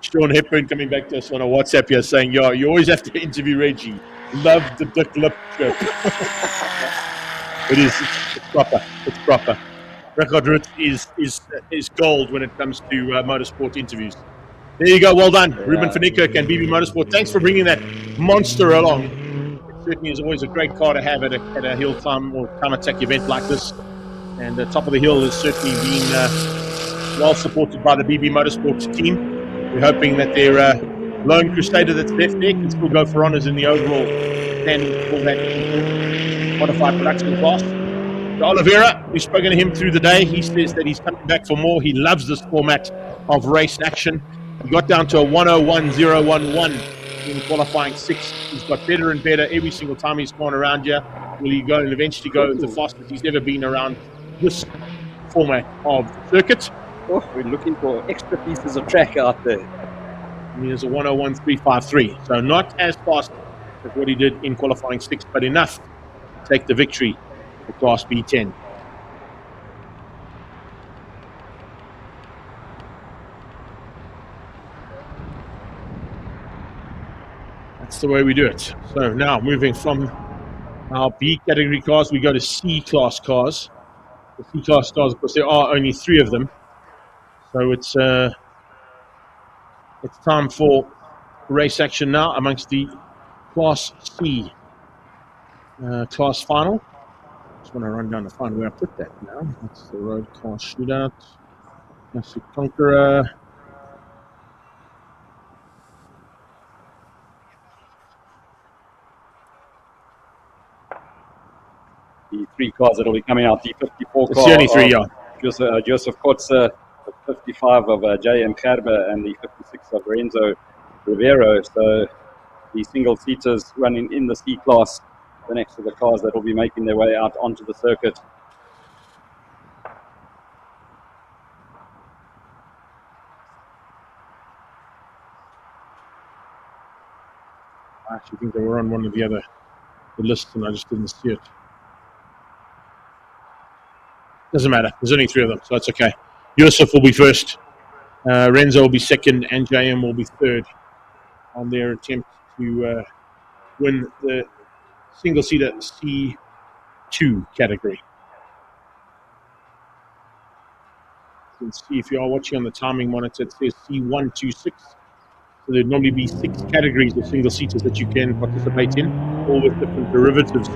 Sean Hepburn coming back to us on a WhatsApp here saying, "Yeah, you always have to interview Reggie. Love the Dick Lip joke." It is. It's proper. It's proper. Record Root is gold when it comes to motorsport interviews. There you go. Well done, Ruben van Niekerk and BB Motorsport. Thanks for bringing that monster along. It certainly is always a great car to have at a hill climb or time attack event like this. And the top of the hill has certainly been well supported by the BB Motorsports team. We're hoping that their lone crusader that's left there can still go for honours in the overall and for that modified production class. So Oliveira, we've spoken to him through the day. He says that he's coming back for more. He loves this format of race action. He got down to a 101.011 in qualifying 6. He's got better and better every single time he's gone around here. Will he go and eventually go the fastest he's ever been around this format of the circuit? Oh, we're looking for extra pieces of track out there. And he has a 101.353. So not as fast as what he did in qualifying 6, but enough to take the victory for Class B10. That's the way we do it. So now moving from our B category cars, we go to C class cars. The C-Class cars, of course, there are only 3 of them. So it's time for race action now amongst the Class C class final. Just want to run down to find where I put that now. That's the road car shootout. Classic Conqueror. The 3 cars that will be coming out, the 54 It's car the only 3, yeah. Joseph Kotze, the 55 of J.M. Gerber, and the 56 of Renzo Rivero. So the single-seaters running in the C-Class, the next of the cars that will be making their way out onto the circuit. I actually think they were on one of the lists and I just didn't see it. Doesn't matter. There's only 3 of them, so that's okay. Yusuf will be first. Renzo will be second, and JM will be third on their attempt to win the single-seater C2 category. You can see if you are watching on the timing monitor, it says C126. So there'd normally be 6 categories of single-seaters that you can participate in, all with different derivatives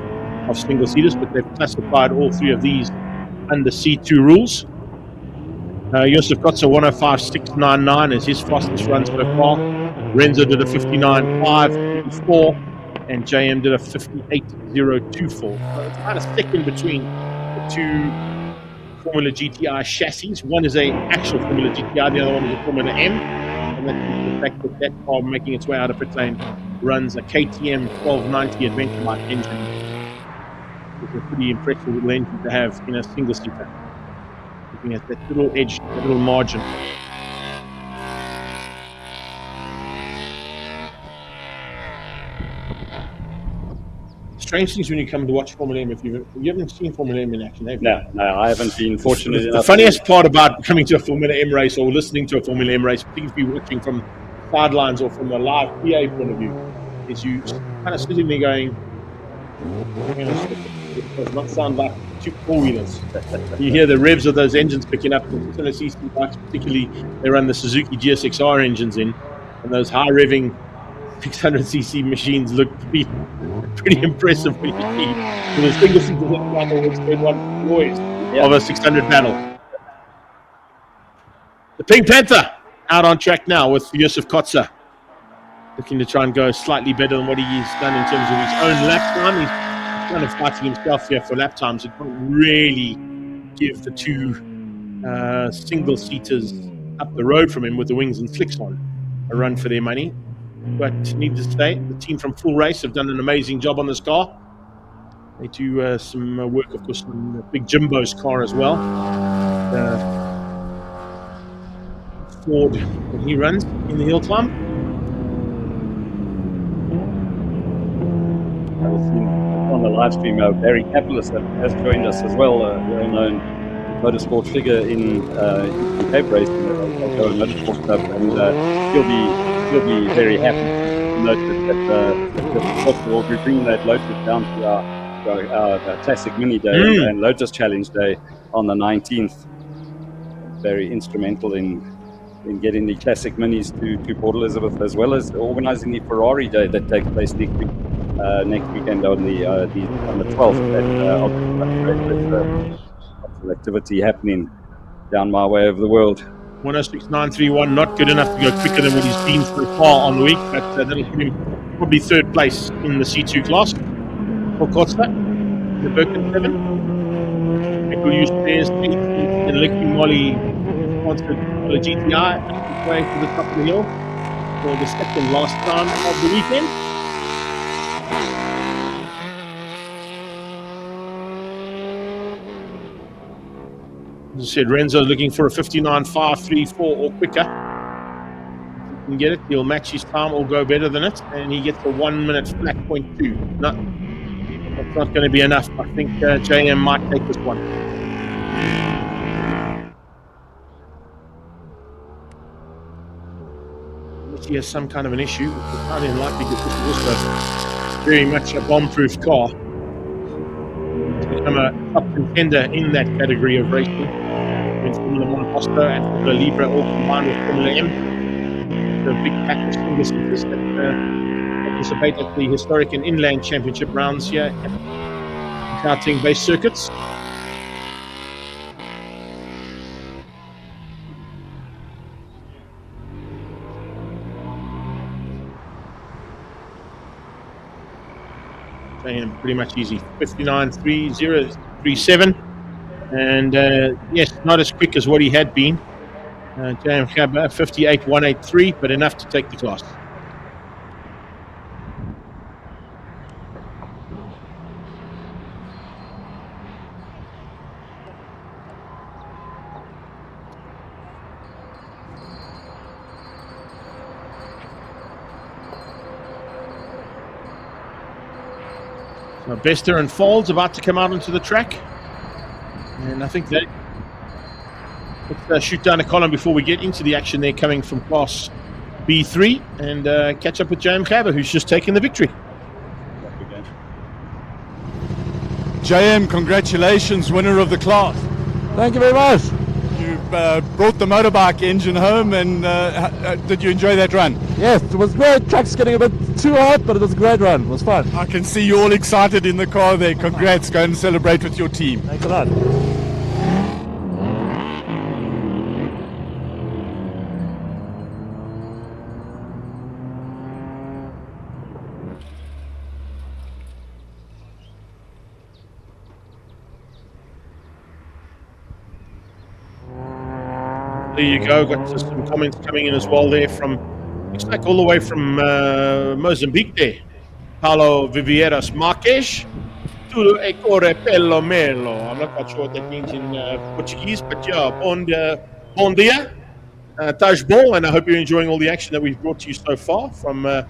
of single-seaters, but they've classified all 3 of these under C2 rules. Josef Kotze 105.699 is his fastest run so far. Renzo did a 59.534, and JM did a 58.024. So it's about a second between the 2 Formula GTI chassis. One is a actual Formula GTI, the other one is a Formula M, and that's the fact that that car making its way out of pit lane runs a KTM 1290 Adventure Light engine. It's a pretty impressive little engine to have in a single seater. Looking at that little edge, that little margin. Strange things when you come to watch Formula M. If you haven't seen Formula M in action, have you? No, I haven't been fortunate enough. The funniest part about coming to a Formula M race or listening to a Formula M race, particularly watching from sidelines or from a live PA point of view, is you kind of sitting there going, it does not sound like 2 4-wheelers. You hear the revs of those engines picking up. The 600cc bikes, particularly, they run the Suzuki GSX-R engines in, and those high-revving 600cc machines look pretty impressive when you see the single seaters that run always turn one noise of a 600 battle. The Pink Panther out on track now with Josef Kotze, looking to try and go slightly better than what he's done in terms of his own lap time. He's kind of fighting himself here for lap times. He can't really give the 2 single-seaters up the road from him with the wings and slicks on a run for their money. But needless to say, the team from Full Race have done an amazing job on this car. They do some work, of course, on the Big Jimbo's car as well. Ford, when he runs in the hill climb. On the live stream, Barry Kapelis has joined us as well, a well-known motorsport figure in Cape racing at Alcoa Motorsport Club, and he'll be very happy to note that we'll be bringing that Lotus down to our Classic Mini Day and Lotus Challenge Day on the 19th. Very instrumental in getting the Classic Minis to Port Elizabeth, as well as organising the Ferrari Day that takes place next weekend on the 12th. Lots of activity happening down my way of the world. 106.931, not good enough to go quicker than what he's been so far on the week, but that'll put him probably 3rd place in the C2 class. For Kotze, the Birkin 7. Michael used players, and Licky Molly sponsored the GTI, way to the top of the hill for the 2nd last time of the weekend. As I said, Renzo's looking for a 59.534 or quicker. If he can get it, he'll match his time or go better than it, and he gets a 1 minute flat 0.2. No, that's not going to be enough. I think JM might take this one. Unless he has some kind of an issue, which is highly unlikely because this is also very much a bomb-proof car. become a top contender in that category of racing. When Formula Monoposto and Formula Libre all combined with Formula M. The big pack of single seaters that participate at the historic and inland championship rounds here at Gauteng base circuits. And pretty much easy. 59.3037. And yes, not as quick as what he had been. J.M. Gabba 58.183, but enough to take the class. So Bester and Folds about to come out onto the track. And I think that let's shoot down a column before we get into the action there coming from class B3 and catch up with J.M. Gabba, who's just taken the victory. JM, congratulations, winner of the class. Thank you very much. You brought the motorbike engine home, and did you enjoy that run? Yes, it was great. Track's getting a bit too hot, but it was a great run. It was fun. I can see you all excited in the car there. Congrats. Go and celebrate with your team. Thanks a lot. There you go. Got some comments coming in as well there from, looks like all the way from Mozambique there. Paulo Vivieras Marques. Tudo e corre pelo melo. I'm not quite sure what that means in Portuguese, but yeah, bon dia. Taj Ball, and I hope you're enjoying all the action that we've brought to you so far from the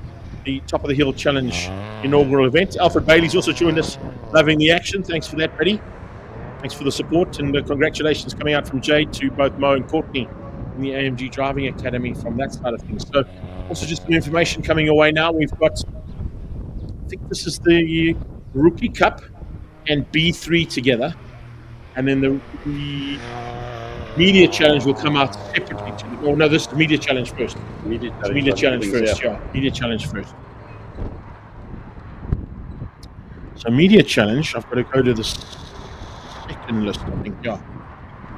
Top of the Hill Challenge inaugural event. Alfred Bailey's also joined us, loving the action. Thanks for that, buddy. Thanks for the support, and congratulations coming out from Jade to both Mo and Courtney in the AMG Driving Academy from that side of things. So also just some information coming away now. We've got, I think this is the Rookie Cup and B3 together, and then the Media Challenge will come out separately. Oh no, this is the Media Challenge first. Media Challenge first, yeah. Media Challenge first. So Media Challenge, I've got to go to the second list, I think, yeah,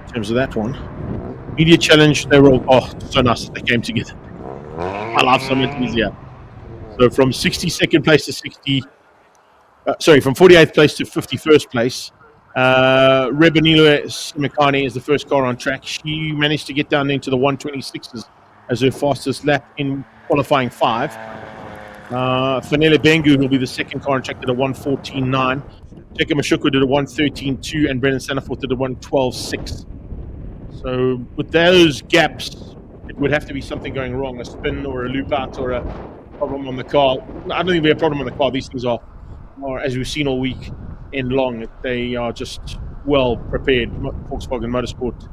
in terms of that one. Media Challenge, they were all, so nice that they came together. I love some easier. So from 62nd place to from 48th place to 51st place, Rebanilo Simikani is the first car on track. She managed to get down into the 126s as her fastest lap in qualifying 5. Fanele Bengu will be the second car on track at a 114.9. Jacob Mashuku did a 113.2 and Brendan Sanaforth did a 112.6. So with those gaps, it would have to be something going wrong, a spin or a loop out or a problem on the car. I don't think we have a problem on the car. These things are as we've seen all week in long, they are just well prepared Volkswagen Motorsport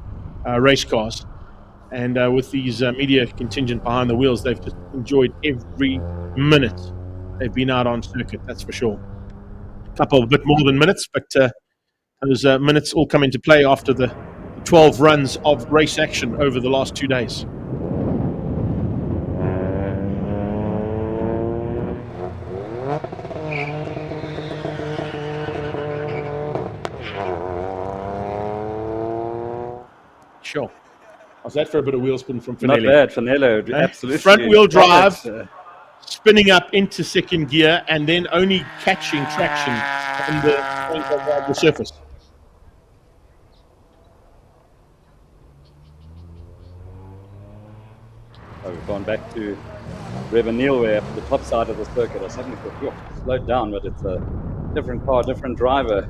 race cars. And with these media contingent behind the wheels, they've just enjoyed every minute they've been out on circuit, that's for sure. A couple, a bit more than minutes, but those minutes all come into play after the 12 runs of race action over the last 2 days. Sure. How's that for a bit of wheel spin from Fanelli? Not bad, Fanelli, absolutely. Front wheel drive, spinning up into second gear, and then only catching traction on the surface. So we've gone back to Revenil, where at the top side of the circuit, I suddenly thought, slowed down, but it's a different car, different driver.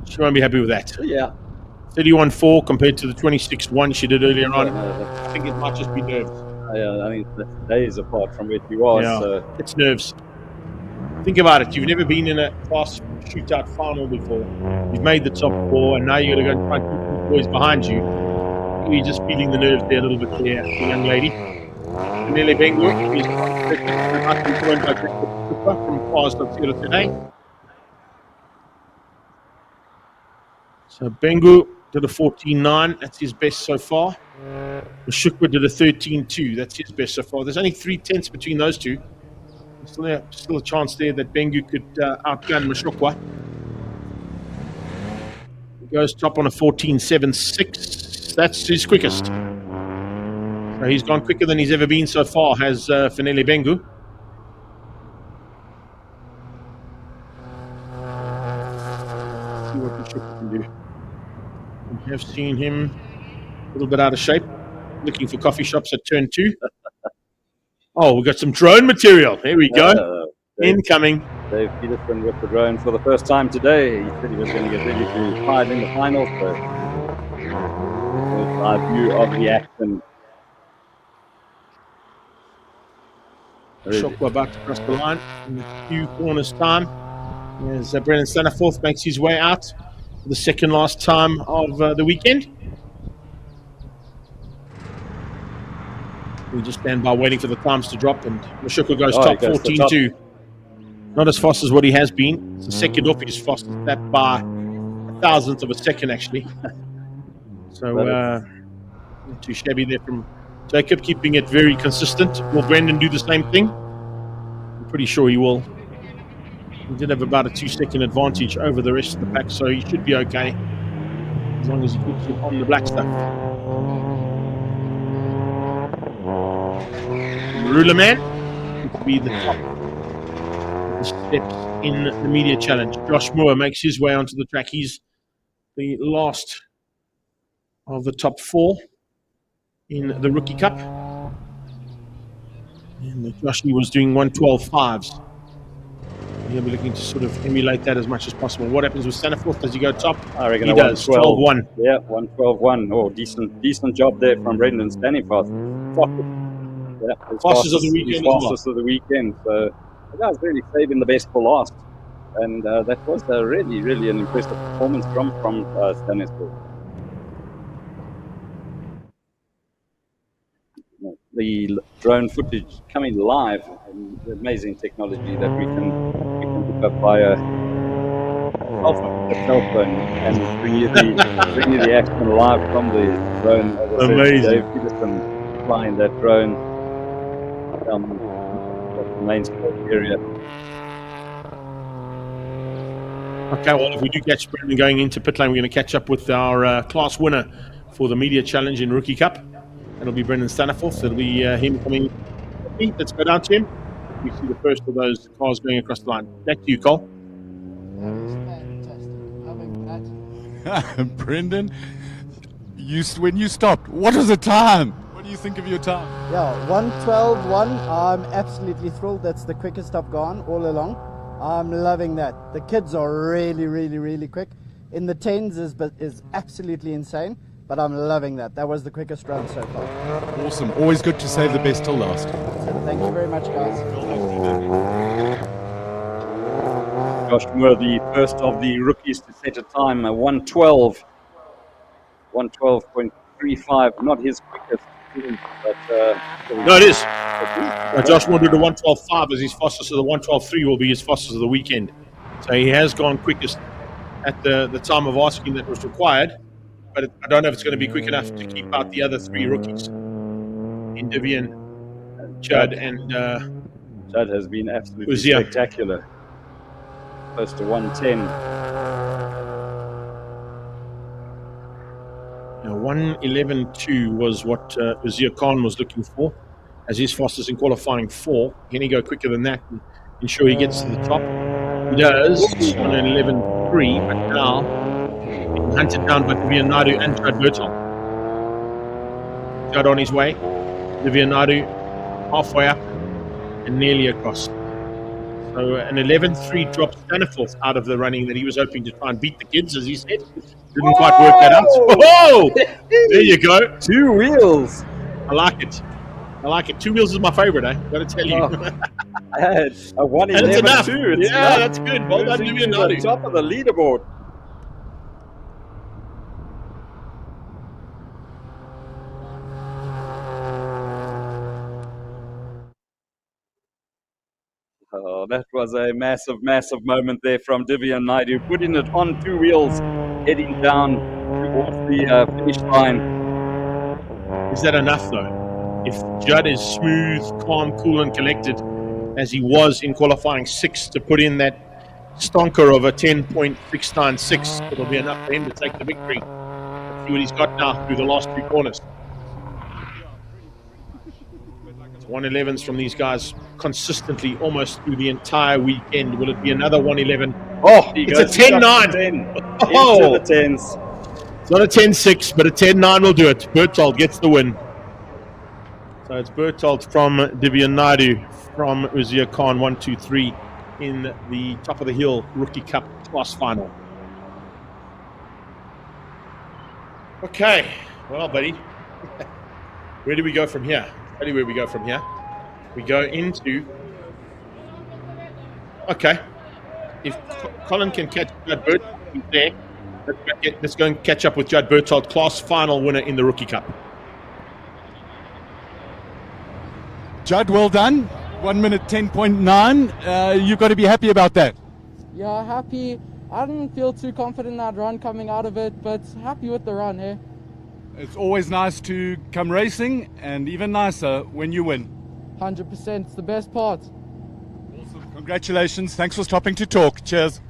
She won't be happy with that. Yeah. 31.4 compared to the 26.1 she did earlier on. I think it might just be nerves. Yeah, I think that's days apart from where she was. Yeah, so. it's nerves. Think about it. You've never been in a class shootout final before. You've made the top 4, and now you're going to go and try and keep the boys behind you. You're just feeling the nerves there a little bit there, the young lady. Nele Bengu is from Cars today. So Bengu did a 14.9. That's his best so far. Mashukwa did a 13.2. That's his best so far. There's only 3/10 between those two. Still a chance there that Bengu could outgun Mashukwa. He goes top on a 14.76. That's his quickest. So he's gone quicker than he's ever been so far, has Finele Bengu. Let's see what Mashukwa can do. We have seen him a little bit out of shape, looking for coffee shops at turn 2. Oh, we got some drone material. There we go. Incoming. Dave Peterson with the drone for the first time today. He said he was going to get ready to ride in the finals. So, our view of the action. Shokwa about to cross the line in a few corners' time. As Brendan Staniforth makes his way out for the second last time of the weekend. We just stand by waiting for the times to drop, and Mashukwa goes top 14.2. Not as fast as what he has been. It's the second off his fastest lap by a thousandth of a second, actually. So, not too shabby there from Jacob, keeping it very consistent. Will Brendan do the same thing? I'm pretty sure he will. He did have about a 2-second advantage over the rest of the pack, so he should be okay as long as he keeps it on the black stuff. Ruler Man could be the top of the steps in the media challenge. Josh Moore makes his way onto the track. He's the last of the top 4 in the Rookie Cup. And Joshie was doing 1:12.5s. He'll be looking to sort of emulate that as much as possible. What happens with Staniforth? Does he go top? I reckon he does. 12.1. Yeah, 1:12.1. Oh, decent job there from Brendan Staniforth. Yeah, fastest of the weekend. Fastest of the weekend. So the guy's really saving the best for last, and that was really an impressive performance from Staniforth. The drone footage coming live, and the amazing technology that we can look up via cell phone and bring you the action live from the drone. Amazing. Dave Peterson flying that drone down the main sport area. Okay, well, if we do catch Brendan going into pit lane, we're going to catch up with our class winner for the media challenge in Rookie Cup. That'll be Brendan Staniforth. It'll be him coming. Let's go down to him. We see the first of those cars going across the line. Back to you, Cole. Brendan, when you stopped, what was the time? What do you think of your time? Yeah, 1:12.1. I'm absolutely thrilled. That's the quickest I've gone all along. I'm loving that. The kids are really quick. In the 10s is absolutely insane, but I'm loving that. That was the quickest run so far. Awesome. Always good to save the best till last. Thank you very much, guys. Josh Moore, the first of the rookies to set a time, 1:12.35. Not his quickest, but no, it is. Josh Moore did a 1:12.5 as his fastest, so the 1:12.3 will be his fastest of the weekend. So he has gone quickest at the time of asking that was required, but I don't know if it's going to be quick enough to keep out the other 3 rookies in Vivian, Judd, and Judd has been absolutely spectacular. Close to 1:10. Now 1:11.2 was what Uzziah Khan was looking for as his fastest in qualifying 4. Can he go quicker than that and ensure he gets to the top? He does on 11.3, but now being hunted down by Vivian Naidu and Judd Bertel. Judd on his way. Vivian Naidu halfway up and nearly across. So an 11.3 drops Staniforth out of the running that he was hoping to try and beat the kids, as he said. Didn't quite work that out. Whoa! There you go. 2 wheels. I like it. 2 wheels is my favorite, Got to tell you. I had a 1:11.2. And it's enough. It's Yeah, enough. that's good. Well done, Vivian to Naidu. the top of the leaderboard. Oh, that was a massive moment there from Vivian Naidu, putting it on 2 wheels heading down towards the finish line. Is that enough, though? If Judd is smooth, calm, cool, and collected, as he was in qualifying 6, to put in that stonker of a 10.696, it'll be enough for him to take the victory. Let's see what he's got now through the last 2 corners. 111s from these guys consistently almost through the entire weekend. Will it be another 111? Oh, it's a 10-9. Oh, into the 10s. It's not a 10-6, but a 10-9 will do it. Berthold gets the win. So it's Berthold from Divya Naidu from Uzia Khan, 1, 2, 3 in the top of the hill Rookie Cup class final. Okay, well, buddy, where do we go from here? Tell you where we go from here. We go into. Okay, if Colin can catch Judd Berthold, he's there. Let's go and catch up with Judd Berthold, class final winner in the Rookie Cup. Judd, well done. 1 minute 10.9. You've got to be happy about that. Yeah, happy. I didn't feel too confident in that run coming out of it, but happy with the run, eh? It's always nice to come racing, and even nicer when you win. 100%. It's the best part. Awesome. Congratulations. Thanks for stopping to talk. Cheers.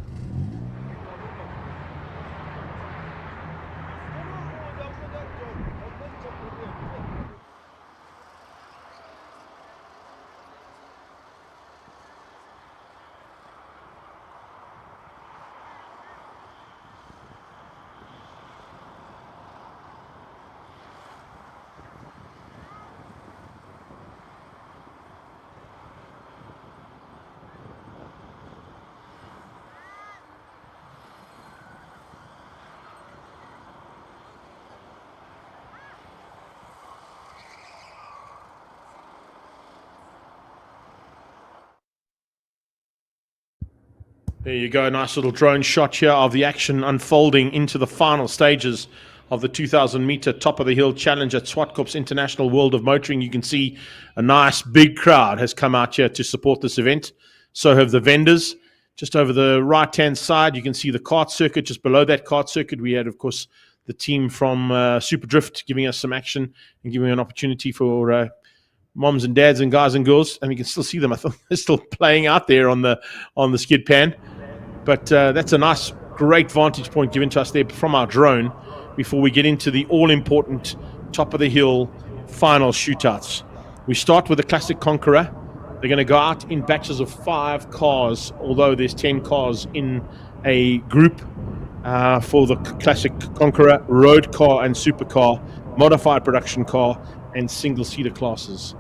There you go, nice little drone shot here of the action unfolding into the final stages of the 2,000-meter top of the hill challenge at Zwartkops International World of Motoring. You can see a nice big crowd has come out here to support this event. So have the vendors. Just over the right-hand side, you can see the kart circuit. Just below that kart circuit, we had, of course, the team from Super Drift giving us some action and giving an opportunity for moms and dads and guys and girls. And you can still see them. I thought they're still playing out there on the skid pan. But that's a nice, great vantage point given to us there from our drone before we get into the all-important top-of-the-hill final shootouts. We start with the Classic Conqueror. They're going to go out in batches of 5 cars, although there's 10 cars in a group for the Classic Conqueror, road car and supercar, modified production car, and single-seater classes.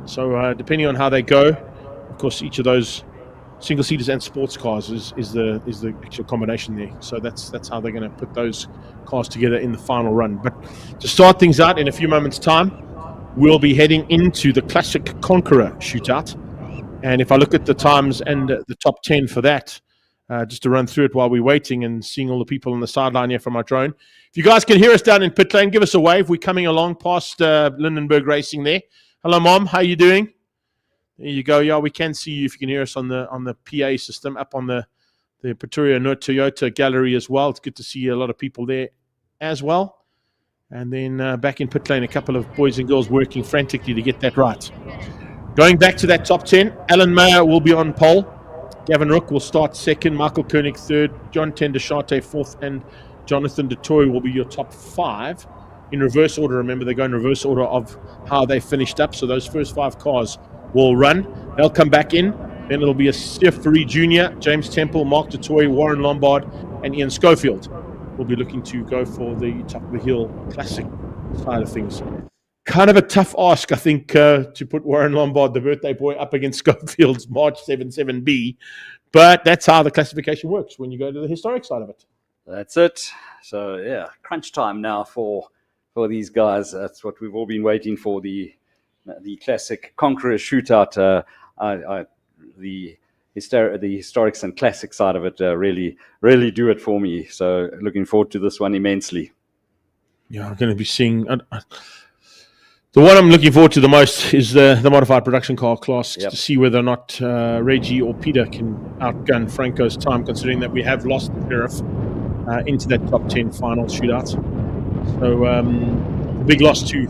So depending on how they go, of course, each of those single-seaters and sports cars is the actual combination there. So that's how they're going to put those cars together in the final run. But to start things out, in a few moments' time, we'll be heading into the Classic Conqueror shootout. And if I look at the times and the top 10 for that, just to run through it while we're waiting and seeing all the people on the sideline here from our drone. If you guys can hear us down in pit lane, give us a wave. We're coming along past Lindenberg Racing there. Hello, Mom. How you doing? There you go. Yeah, we can see you if you can hear us on the PA system up on the Pretoria Noord Toyota gallery as well. It's good to see a lot of people there as well. And then back in pit lane, a couple of boys and girls working frantically to get that right. Going back to that top 10, Alan Mayer will be on pole. Gavin Rook will start second, Michael Koenig third, John Tendeshate fourth, and Jonathan DeToy will be your top 5 in reverse order. Remember, they go in reverse order of how they finished up. So those first 5 cars will run. They'll come back in. Then it'll be a Steph Faree Jr., James Temple, Mark DeToy, Warren Lombard, and Ian Schofield will be looking to go for the top of the hill classic side of things. Kind of a tough ask, I think, to put Warren Lombard, the birthday boy, up against Schofield's March 77B. But that's how the classification works when you go to the historic side of it. That's it. So, yeah, crunch time now for these guys. That's what we've all been waiting for, the Classic Conqueror shootout. The historics and classic side of it really do it for me. So looking forward to this one immensely. Yeah, I'm going to be seeing... the one I'm looking forward to the most is the modified production car class, to see whether or not Reggie or Peter can outgun Franco's time, considering that we have lost the sheriff. into that top 10 final shootout. So a big loss to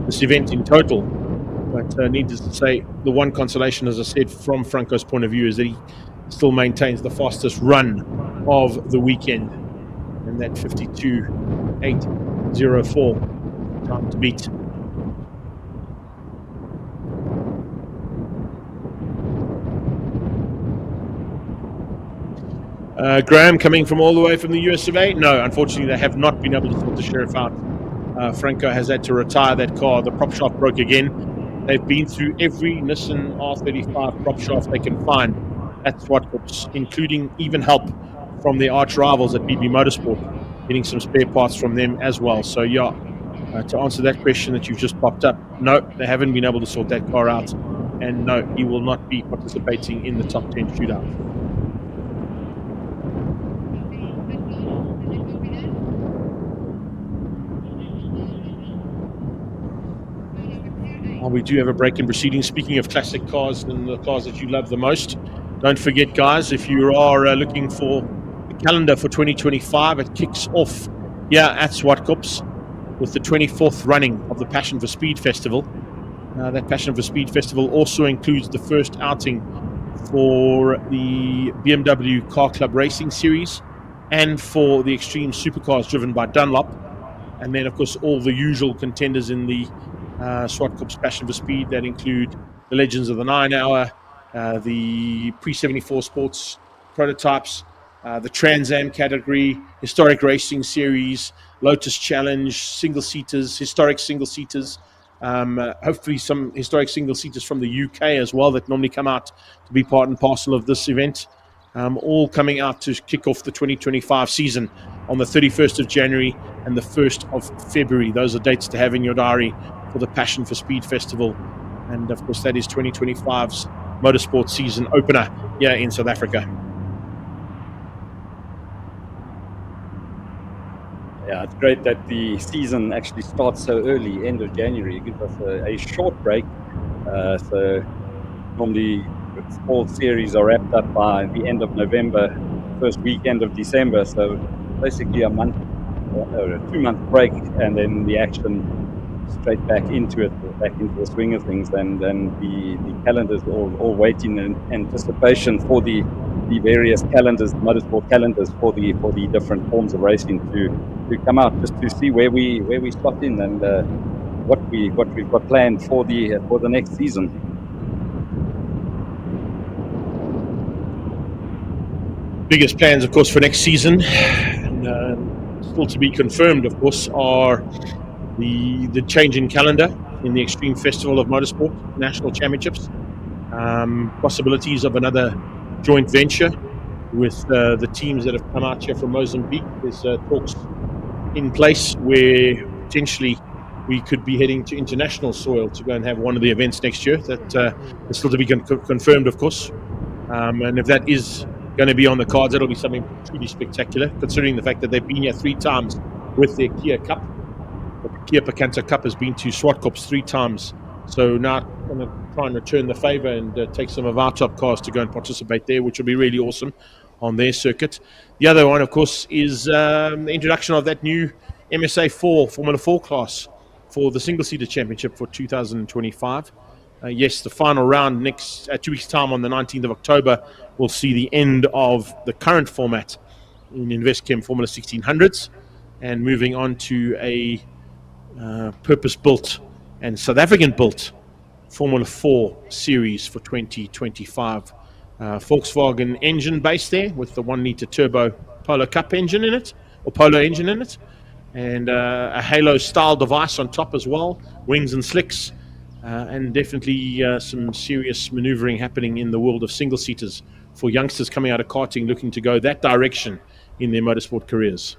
this event in total. But needless to say, the one consolation, as I said, from Franco's point of view, is that he still maintains the fastest run of the weekend, and that 52.804 time to beat. Graham coming from all the way from the US of A. No, unfortunately, they have not been able to sort the Sheriff out. Franco has had to retire that car. The prop shaft broke again. They've been through every Nissan R35 prop shaft they can find at Zwartkops, including even help from their arch rivals at BB Motorsport, getting some spare parts from them as well. So yeah, to answer that question that you've just popped up, no, they haven't been able to sort that car out, and no, he will not be participating in the top 10 shootout. We do have a break in proceedings. Speaking of classic cars and the cars that you love the most, don't forget, guys, if you are looking for the calendar for 2025, it kicks off here at Zwartkops with the 24th running of the Passion for Speed Festival. That Passion for Speed Festival also includes the first outing for the BMW Car Club Racing Series and for the Extreme Supercars driven by Dunlop. And then, of course, all the usual contenders in the Zwartkops Passion for Speed that include the Legends of the 9 Hour, the Pre-74 Sports prototypes, the Trans Am category, Historic Racing Series, Lotus Challenge, single-seaters, historic single-seaters, hopefully some historic single-seaters from the UK as well that normally come out to be part and parcel of this event, all coming out to kick off the 2025 season on the 31st of January and the 1st of February. Those are dates to have in your diary for the Passion for Speed Festival. And of course, that is 2025's motorsport season opener here in South Africa. Yeah, it's great that the season actually starts so early, end of January. It gives us a short break. So normally all series are wrapped up by the end of November, first weekend of December. So basically a 2-month break, and then the action straight back into it, back into the swing of things, and the calendars all wait in anticipation for the various calendars, motorsport calendars for the different forms of racing to come out, just to see where we slot in and what we've got planned for the next season. Biggest plans, of course, for next season, and still to be confirmed, of course, are the change in calendar in the Extreme Festival of Motorsport National Championships, possibilities of another joint venture with the teams that have come out here from Mozambique. There's talks in place where potentially we could be heading to international soil to go and have one of the events next year. That is still to be confirmed, of course, and if that is going to be on the cards, that'll be something truly spectacular, considering the fact that they've been here 3 times with their Kia Cup. The Kia Picanto Cup has been to Zwartkops 3 times. So now I'm going to try and return the favour and take some of our top cars to go and participate there, which will be really awesome on their circuit. The other one, of course, is the introduction of that new MSA4 Formula 4 class for the single-seater championship for 2025. Yes, the final round next 2 weeks' time on the 19th of October will see the end of the current format in InvestChem Formula 1600s and moving on to a purpose-built and South African-built Formula 4 series for 2025. Volkswagen engine base there with the 1-litre turbo Polo Cup engine in it, or Polo engine in it, and a Halo-style device on top as well, wings and slicks, and definitely some serious manoeuvring happening in the world of single-seaters for youngsters coming out of karting looking to go that direction in their motorsport careers.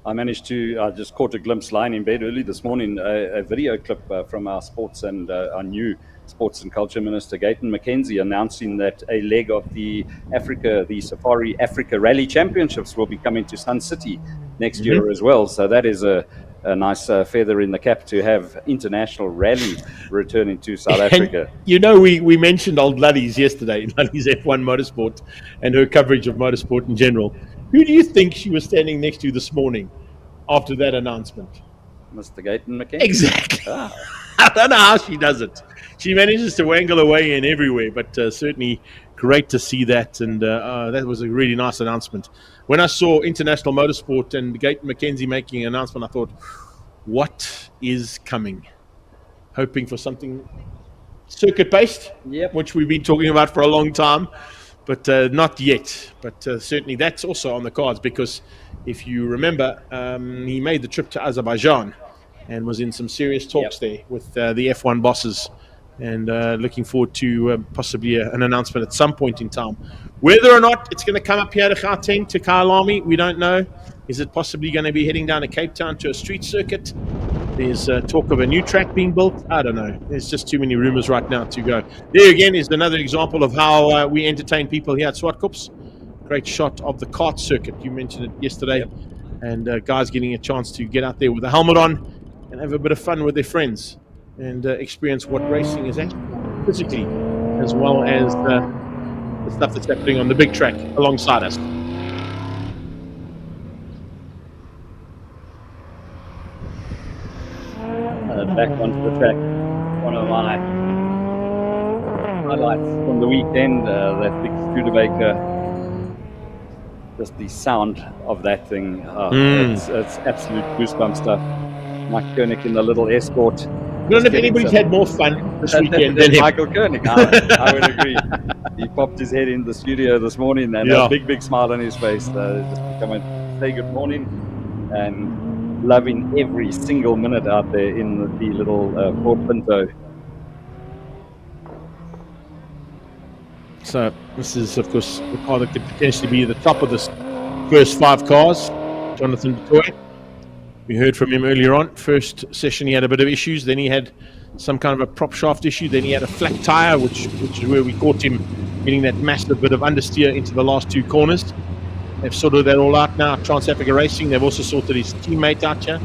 I managed to, I just caught a glimpse lying in bed early this morning, a video clip from our sports and our new Sports and Culture Minister, Gayton McKenzie, announcing that a leg of the Safari Africa Rally Championships will be coming to Sun City next year as well. So that is a nice feather in the cap to have international rally returning to South Africa. You know, we mentioned old Luddies yesterday, Luddies F1 Motorsport and her coverage of motorsport in general. Who do you think she was standing next to this morning after that announcement? Mr. Gayton McKenzie. Exactly. Ah. I don't know how she does it. She manages to wangle away in everywhere, but certainly great to see that. And that was a really nice announcement. When I saw International Motorsport and Gayton McKenzie making an announcement, I thought, what is coming? Hoping for something circuit-based, which we've been talking about for a long time, but not yet. But certainly that's also on the cards, because if you remember, he made the trip to Azerbaijan and was in some serious talks there with the F1 bosses, and looking forward to possibly an announcement at some point in time. Whether or not it's going to come up here to Gauteng, to Kyalami, we don't know. Is it possibly going to be heading down to Cape Town to a street circuit? There's talk of a new track being built. I don't know. There's just too many rumors right now to go. There again is another example of how we entertain people here at Zwartkops. Great shot of the kart circuit. You mentioned it yesterday. And guys getting a chance to get out there with a helmet on and have a bit of fun with their friends and experience what racing is actually physically, as well as the stuff that's happening on the big track alongside us. Back onto the track. One of my highlights from the weekend, that big Studebaker. Just the sound of that thing. It's absolute goosebump stuff. Mike Koenig in the little escort. I don't know if anybody's had more fun this weekend than him. Michael Koenig. I would agree. He popped his head in the studio this morning and a big smile on his face. Just to come and say good morning and loving every single minute out there in the little Ford Pinto. So this is, of course, the car that could potentially be the top of the first 5 cars. Jonathan Dutoy. We heard from him earlier on. First session he had a bit of issues. Then he had some kind of a prop shaft issue. Then he had a flat tire, which is where we caught him getting that massive bit of understeer into the last 2 corners. They've sorted that all out now. Trans Africa Racing. They've also sorted his teammate out here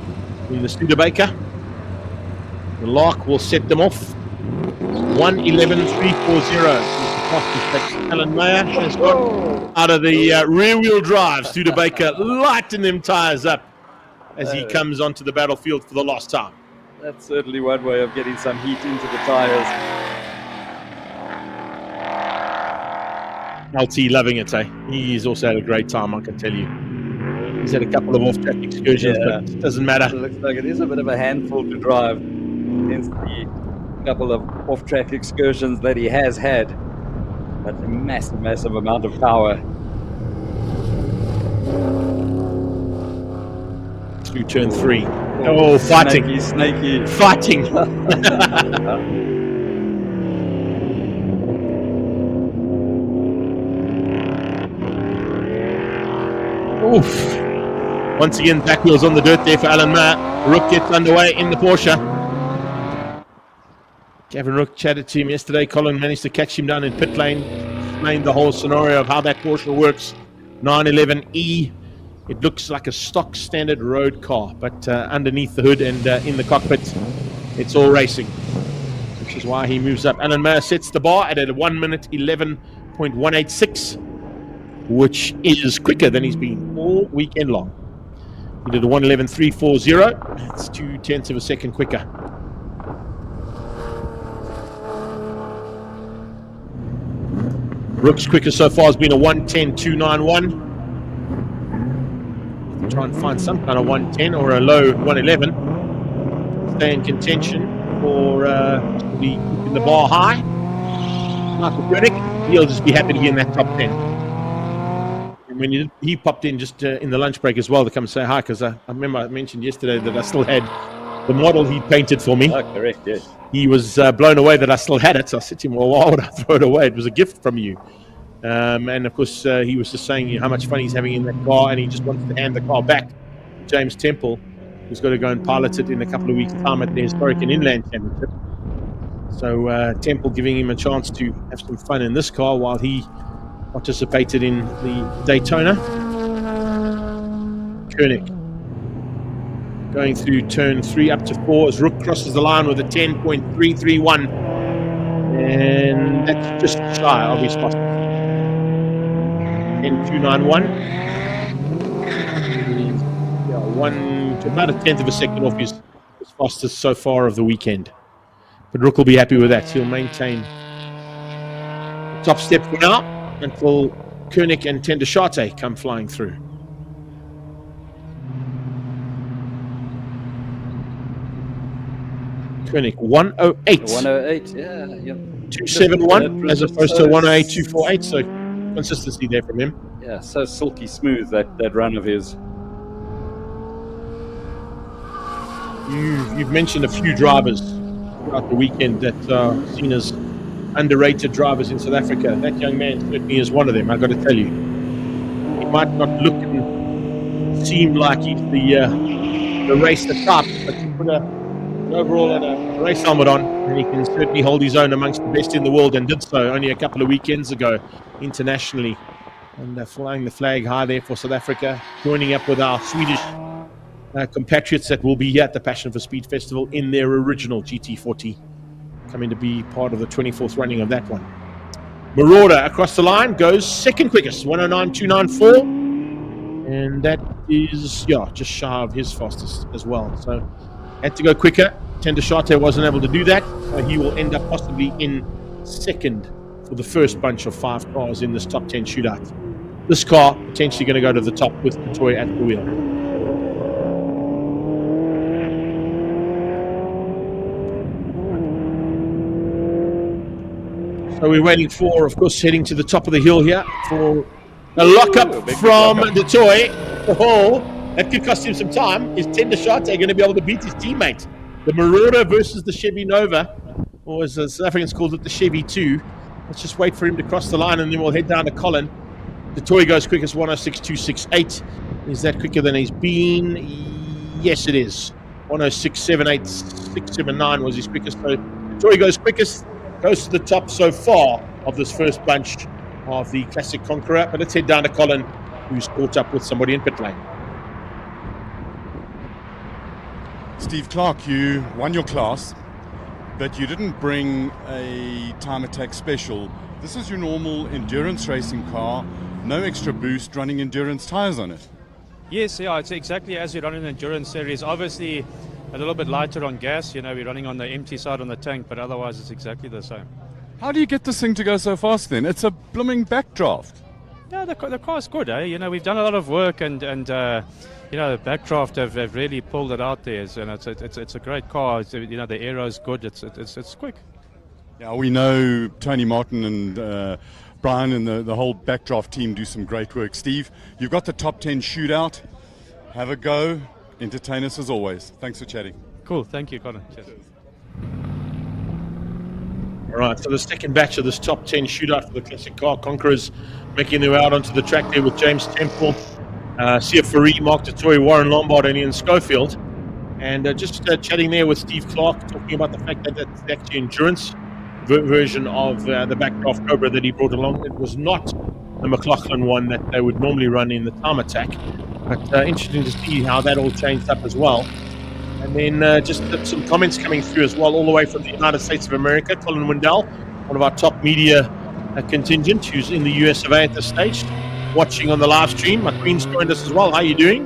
in the Studebaker. The Lark will set them off. 1:11.340. Alan Meyer has got out of the rear-wheel drive. Studebaker lighting them tires up as he comes onto the battlefield for the last time. That's certainly one way of getting some heat into the tires. LT loving it, eh? He's also had a great time, I can tell you. He's had a couple of off-track excursions, but it doesn't matter. It looks like it is a bit of a handful to drive against the couple of off-track excursions that he has had. That's a massive amount of power. Through turn 3. Oh, fighting. Snaky. Fighting. Oof. Once again, back wheels on the dirt there for Alan Meyer. Rook gets underway in the Porsche. Gavin Rook chatted to him yesterday. Colin managed to catch him down in pit lane. Explained the whole scenario of how that Porsche works. 911E. It looks like a stock standard road car, but underneath the hood and in the cockpit, it's all racing, which is why he moves up. Alan Meyer sets the bar at a 1:11.186, which is quicker than he's been all weekend long. He did a 1:11.340. It's 0.2 of a second quicker. Rook's quicker so far has been a 1:10.291. Try and find some kind of 1:10 or a low 1:11. Stay in contention for keeping the bar high. Michael Koenig, he'll just be happy to be in that top 10. And when he popped in just in the lunch break as well to come say hi, because I remember I mentioned yesterday that I still had the model he painted for me. Oh, correct, yes. He was blown away that I still had it. So I said to him, well, why would I throw it away? It was a gift from you. And of course, he was just saying how much fun he's having in that car, and he just wants to hand the car back to James Temple, who's got to go and pilot it in a couple of weeks' time at the Historic and Inland Championship. So Temple giving him a chance to have some fun in this car while he participated in the Daytona. Koenig going through turn 3 up to 4 as Rook crosses the line with a 10.331, and that's just shy of his spot. 10.291. about a tenth of a second off his fastest so far of the weekend. But Rook will be happy with that. He'll maintain the top step for now until Koenig and Tendashate come flying through. Koenig 108. 108, yeah. 271 as opposed to 108, 248. So consistency there from him. Yeah, so silky smooth that run of his. You've mentioned a few drivers throughout the weekend that are seen as underrated drivers in South Africa. That young man certainly is one of them, I've got to tell you. He might not look and seem like he's the racer type, but you put an overall and a race helmet on, and he can certainly hold his own amongst the best in the world, and did so only a couple of weekends ago internationally. And flying the flag high there for South Africa, joining up with our Swedish compatriots that will be here at the Passion for Speed Festival in their original GT40, coming to be part of the 24th running of that one. Marauder across the line goes second quickest, 109.294, and that is just shy of his fastest as well. So had to go quicker. Tendashate wasn't able to do that, so he will end up possibly in second for the first bunch of 5 cars in this top 10 shootout. This car potentially going to go to the top with the toy at the wheel. So we're waiting for, of course, heading to the top of the hill here for a lockup from the toy. Oh, that could cost him some time. Is Tendashate going to be able to beat his teammate? The Marauder versus the Chevy Nova, or as the South Africans called it, the Chevy 2. Let's just wait for him to cross the line, and then we'll head down to Colin. The toy goes quickest, 106.268. Is that quicker than he's been? Yes, it is. 106.78, 679 was his quickest. So the toy goes quickest, goes to the top so far of this first bunch of the Classic Conqueror. But let's head down to Colin, who's caught up with somebody in pit lane. Steve Clark, you won your class, but you didn't bring a time attack special. This is your normal endurance racing car, no extra boost, running endurance tires on it. Yes, yeah, it's exactly as you run in endurance series. Obviously a little bit lighter on gas, we're running on the empty side on the tank, but otherwise it's exactly the same. How do you get this thing to go so fast then? It's a blooming backdraft. Yeah, the car's good, we've done a lot of work and the backdraft have really pulled it out there, and it's a great car. The aero's good, it's quick. Yeah, we know Tony Martin and Brian and the whole backdraft team do some great work. Steve, you've got the top 10 shootout. Have a go. Entertain us as always. Thanks for chatting. Cool. Thank you, Connor. Cheers. All right, so the second batch of this top 10 shootout for the Classic Car Conquerors making their way out onto the track there with James Temple, Sia Faree, Mark Detroy, Warren Lombard, and Ian Schofield. And just chatting there with Steve Clark, talking about the fact that that's actually endurance version of the backdraft Cobra that he brought along. It was not the McLaughlin one that they would normally run in the time attack, but interesting to see how that all changed up as well. And then just some comments coming through as well, all the way from the United States of America. Colin Wendell, one of our top media contingent, who's in the US of A at this stage, watching on the live stream. My queen's joined us as well. How are you doing?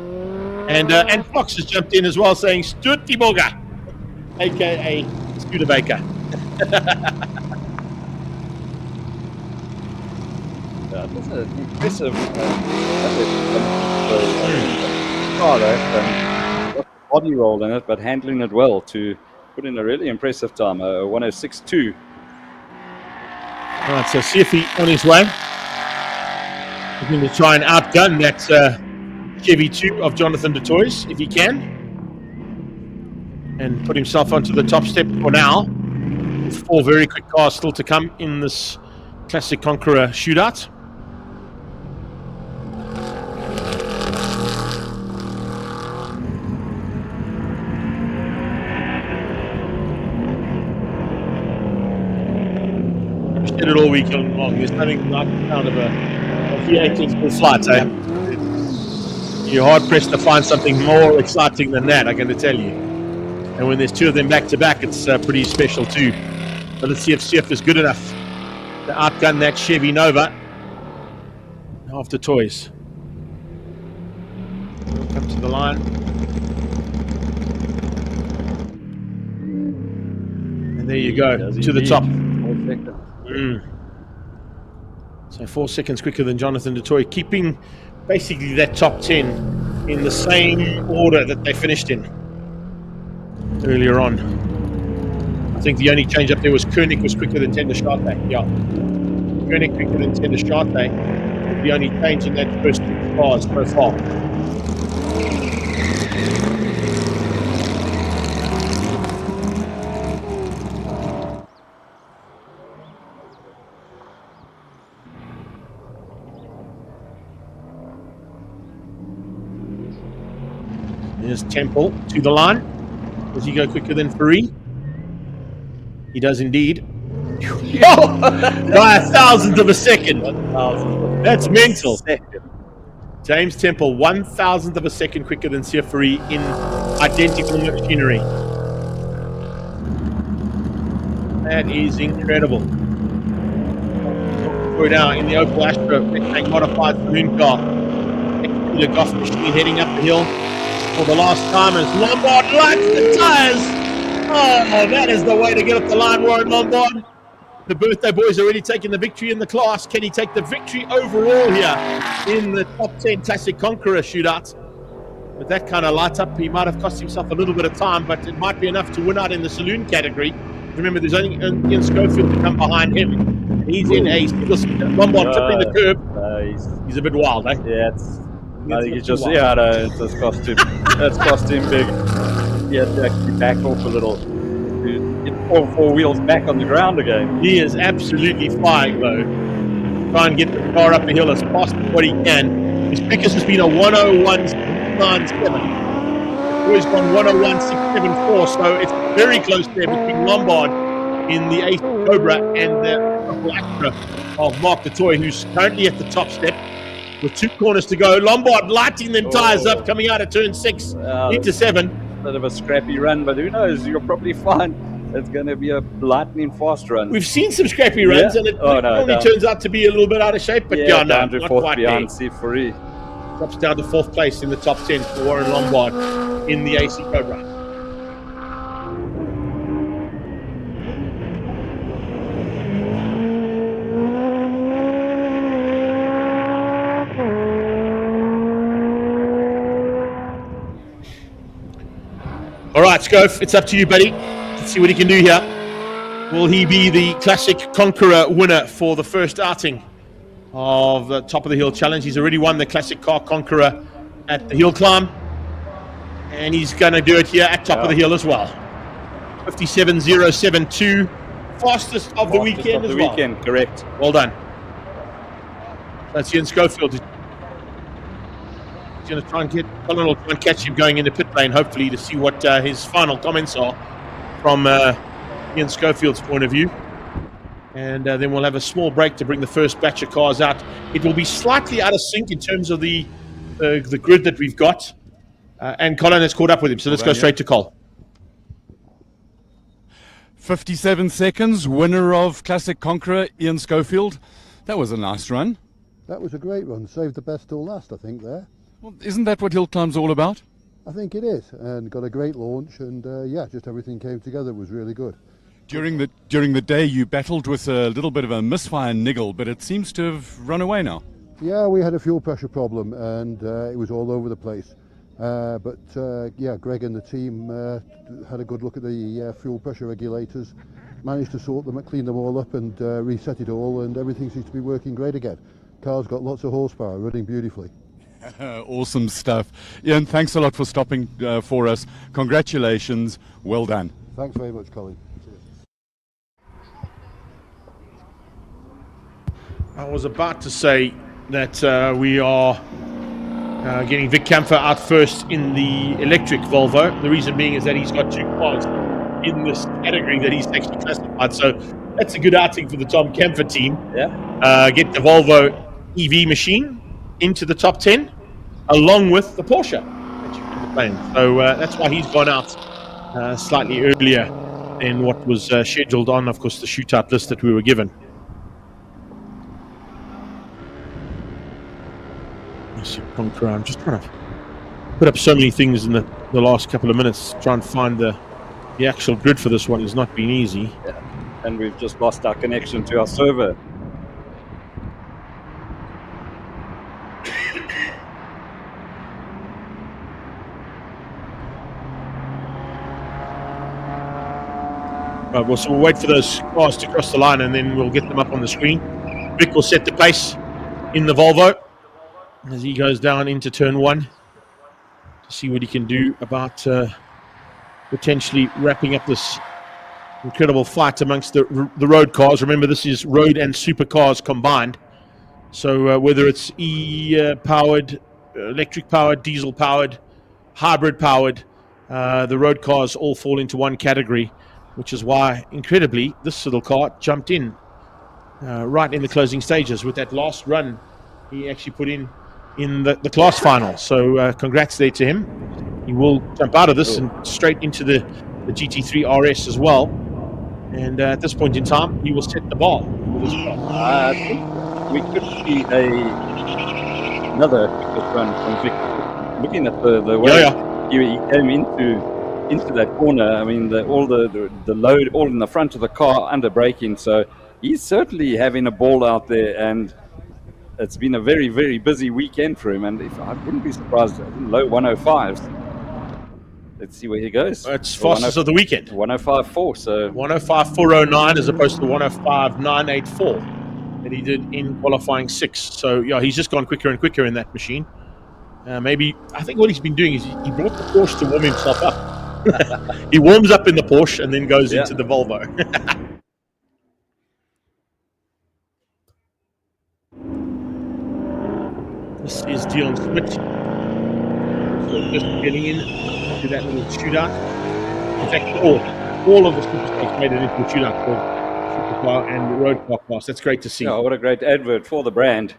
And Fox has jumped in as well, saying Stuttgart, aka Studebaker. That was an impressive body roll in it, but handling it well to put in a really impressive time, 106.2. All right, so Sifi on his way. He's going to try and outgun that Chevy 2 of Jonathan DeToy's, if he can, and put himself onto the top step for now. With 4 very quick cars still to come in this Classic Conqueror shootout. We've said it all weekend long. There's nothing like the sound of a V8 in full flight, eh? You're hard pressed to find something more exciting than that, I'm going to tell you. And when there's 2 of them back to back, it's pretty special too. But let's see if CF is good enough to outgun that Chevy Nova after toys. Come to the line. And there you go, to the top. 4 seconds. So 4 seconds quicker than Jonathan DeToy, keeping basically that top 10 in the same order that they finished in earlier on. I think the only change up there was Koenig was quicker than Tender Sharte. Yeah. Koenig quicker than Tender Sharte. The only change in that first two cars so far. There's Temple to the line. Does he go quicker than Ferrari? He does indeed. By a thousandth of a second. That's mental. James Temple, 1,000th of a second quicker than Ferrari in identical machinery. That is incredible. We're now in the Opel Astra modified saloon car. The golf machine heading up the hill for the last time as Lombard lights the tires. Oh, that is the way to get up the line, Warren Lombard. The birthday boy's already taken the victory in the class. Can he take the victory overall here in the top 10 Classic Conqueror shootout? With that kind of light up, he might have cost himself a little bit of time, but it might be enough to win out in the saloon category. Remember, there's only Ian Schofield to come behind him. He's in a single Lombard tripping the curb. He's a bit wild, eh? Yeah, I think it's cost him. That's cost him big. He had to actually back off a little. Get all 4 wheels back on the ground again. He is absolutely flying though. Try and get the car up the hill as fast as what he can. His quickest has been a 101.97. He's gone 101.674, so it's very close there between Lombard in the Ace Cobra and the Astra of Mark DeToy, who's currently at the top step with 2 corners to go. Lombard lighting them tires up, coming out of turn 6 into 7. Bit of a scrappy run, but who knows? You'll probably find it's going to be a lightning fast run. We've seen some scrappy runs, and it normally turns out to be a little bit out of shape, but down to not 4th quite behind there. C4E. Drops down to 4th place in the top 10 for Warren Lombard in the AC Cobra. All right, Scof, it's up to you, buddy. Let's see what he can do here. Will he be the Classic Conqueror winner for the first outing of the Top of the Hill Challenge? He's already won the Classic Car Conqueror at the hill climb, and he's going to do it here at Top of the Hill as well. 57.072, fastest of the weekend as well. Correct. Well done. That's Ian Schofield. He's going to try and get Colin will try and catch him going into pit lane, hopefully, to see what his final comments are from Ian Schofield's point of view. And then we'll have a small break to bring the first batch of cars out. It will be slightly out of sync in terms of the grid that we've got. And Colin has caught up with him, so let's go straight to Col. 57 seconds, winner of Classic Conqueror, Ian Schofield. That was a nice run. That was a great run. Saved the best till last, I think, there. Well, isn't that what hill climb's all about? I think it is, and got a great launch, and just everything came together. It was really good. During the day, you battled with a little bit of a misfire niggle, but it seems to have run away now. Yeah, we had a fuel pressure problem, and it was all over the place. But Greg and the team had a good look at the fuel pressure regulators, managed to sort them, clean them all up, and reset it all, and everything seems to be working great again. Car's got lots of horsepower, running beautifully. Awesome stuff. Ian, thanks a lot for stopping for us. Congratulations. Well done. Thanks very much, Colin. I was about to say that we are getting Vic Camphor out first in the electric Volvo. The reason being is that he's got 2 cars in this category that he's actually classified. So that's a good outing for the Tom Camphor team. Yeah. Get the Volvo EV machine into the top 10 along with the Porsche that you can play. So that's why he's gone out slightly earlier than what was scheduled on, of course, the shootout list that we were given. I'm just trying to put up so many things in the last couple of minutes. Try and find the actual grid for this one has not been easy. Yeah. And we've just lost our connection to our server. Right, well, so we'll wait for those cars to cross the line and then we'll get them up on the screen. Vic will set the pace in the Volvo as he goes down into turn 1 to see what he can do about potentially wrapping up this incredible fight amongst the road cars. Remember, this is road and supercars combined. So whether it's E-powered, electric-powered, diesel-powered, hybrid-powered, the road cars all fall into one category, which is why, incredibly, this little car jumped in right in the closing stages with that last run he actually put in the class final. So congrats there to him. He will jump out of this and straight into the GT3 RS as well. And at this point in time, he will set the bar with his car. I think we could see another quick run from Vic. Looking at the way he came into that corner, I mean, all the load all in the front of the car under braking. So he's certainly having a ball out there, and it's been a very, very busy weekend for him. And I wouldn't be surprised, low 105s. Let's see where he goes. It's fastest of the weekend. 105.4. So 105.409 as opposed to 105.984 that he did in qualifying 6. So yeah, he's just gone quicker and quicker in that machine. Maybe I think what he's been doing is he brought the Porsche to warm himself up. He warms up in the Porsche and then goes into the Volvo. This is Dion Smith. So just getting in to that little shootout. In fact, all of the superstars made it into a shootout for supercar and road car class. That's great to see. Yeah, what a great advert for the brand.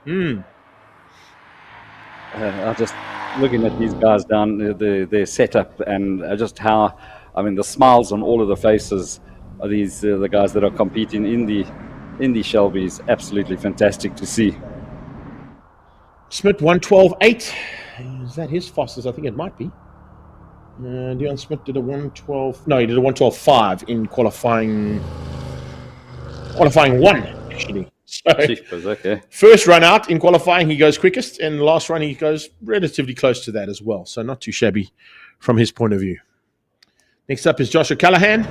I'm just looking at these guys down their setup and just how, I mean, the smiles on all of the faces of these the guys that are competing in the Shelbys. Absolutely fantastic to see. Smith 112.8. Is that his fastest? I think it might be. Dion Smith did a 112. No, he did a 112.5 in qualifying 1 actually. So okay. First run out in qualifying, he goes quickest, and the last run he goes relatively close to that as well. So not too shabby from his point of view. Next up is Joshua Callahan.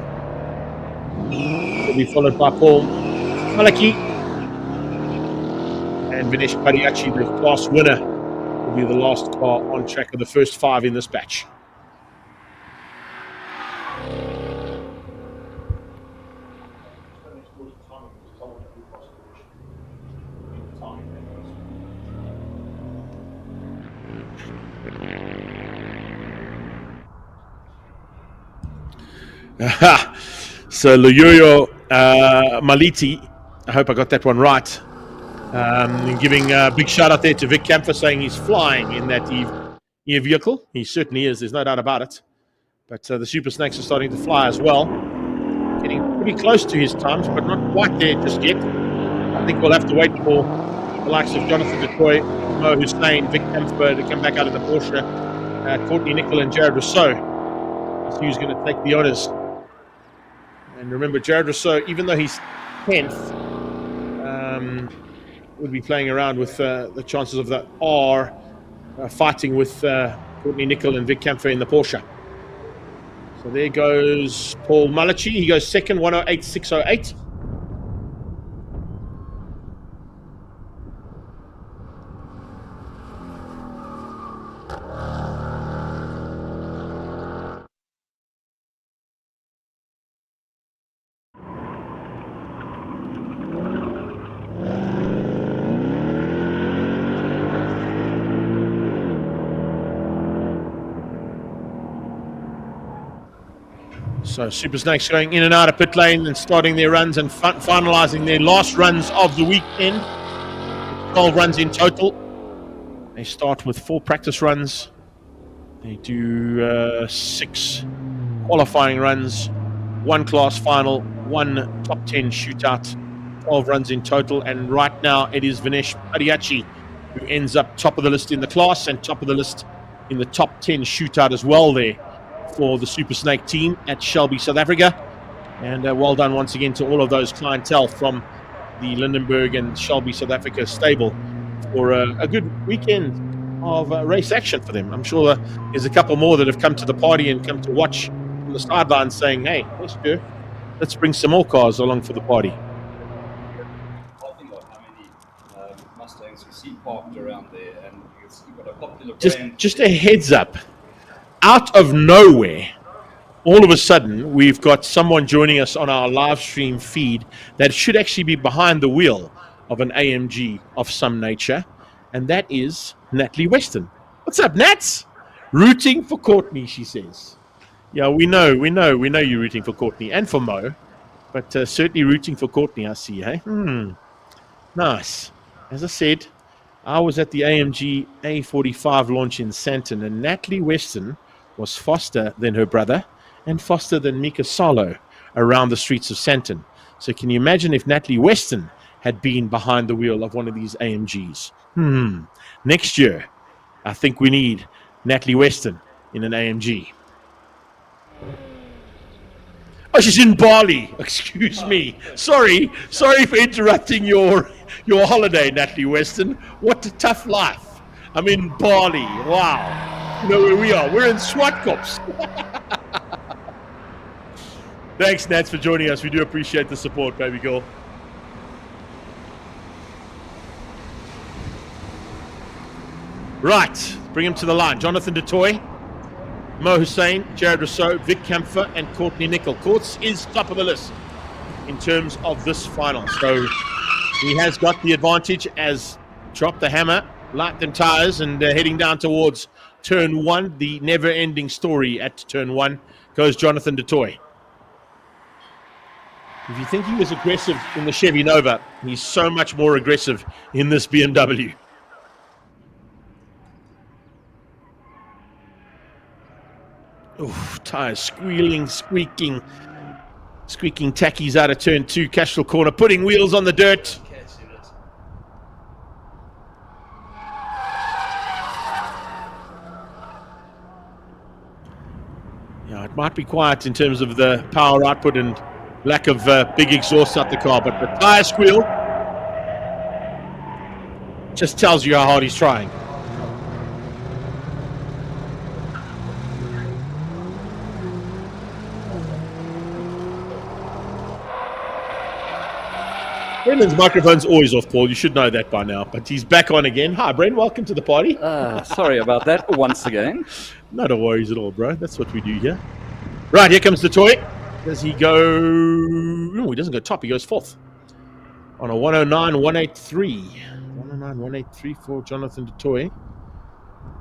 He'll be followed by Paul Malaki. And Vinesh Padiachi, the class winner, will be the last car on track of the first 5 in this batch. So Luyoyo Maliti, I hope I got that one right. Giving a big shout out there to Vic Camphor, saying he's flying in that E vehicle. He certainly is, there's no doubt about it. But the Super Snakes are starting to fly as well. Getting pretty close to his times, but not quite there just yet. I think we'll have to wait for the likes of Jonathan Detroit, Mo Hussein, Vic Camphor to come back out of the Porsche, Courtney Nicol and Jared Rousseau. That's who's going to take the honours. And remember, Jared Rousseau, even though he's 10th, would be playing around with the chances of the R fighting with Courtney Nicol and Vic Camphor in the Porsche. So there goes Paul Malachi. He goes second, 108.608. So Super Snakes going in and out of pit lane and starting their runs and finalising their last runs of the weekend. 12 runs in total. They start with 4 practice runs. They do 6 qualifying runs, 1 class final, 1 top 10 shootout, 12 runs in total. And right now it is Vinesh Padiachi who ends up top of the list in the class and top of the list in the top 10 shootout as well there for the Super Snake team at Shelby, South Africa. And well done once again to all of those clientele from the Lindenberg and Shelby, South Africa stable for a good weekend of race action for them. I'm sure there's a couple more that have come to the party and come to watch from the sidelines saying, hey, let's bring some more cars along for the party. Mustangs you see parked around there, and you've got a popular brand. Just a heads up, out of nowhere, all of a sudden, we've got someone joining us on our live stream feed that should actually be behind the wheel of an AMG of some nature, and that is Natalie Weston. What's up, Nats? Rooting for Courtney, she says. Yeah, we know you're rooting for Courtney and for Mo, but certainly rooting for Courtney, I see, hey? Nice. As I said, I was at the AMG A45 launch in Santon, and Natalie Weston was faster than her brother and faster than Mika Salo around the streets of Santon. So can you imagine if Natalie Weston had been behind the wheel of one of these AMGs? Next year, I think we need Natalie Weston in an AMG. Oh, she's in Bali. Excuse me. Sorry for interrupting your holiday, Natalie Weston. What a tough life. I'm in Bali. Wow. You know where we are? We're in Zwartkops. Thanks, Nats, for joining us. We do appreciate the support, baby girl. Right, bring him to the line. Jonathan DeToy, Mo Hussein, Jared Rousseau, Vic Kampfer, and Courtney Nickel. Courts is top of the list in terms of this final. So he has got the advantage as drop the hammer, light them tires, and heading down towards turn one. The never-ending story at turn one goes Jonathan DeToy. If you think he was aggressive in the Chevy Nova, he's so much more aggressive in this BMW. Oof, tires squealing, squeaking tackies out of turn two, Castro corner, putting wheels on the dirt. Yeah, it might be quiet in terms of the power output and lack of big exhaust out the car, but the tire squeal just tells you how hard he's trying. Brendan's microphone's always off, Paul. You should know that by now, but he's back on again. Hi, Brendan. Welcome to the party. Sorry about that once again. Not a worries at all, bro. That's what we do here. Right, here comes the toy. Does he go... No, he doesn't go top. He goes fourth on a 109.183. 109.183 for Jonathan DeToy.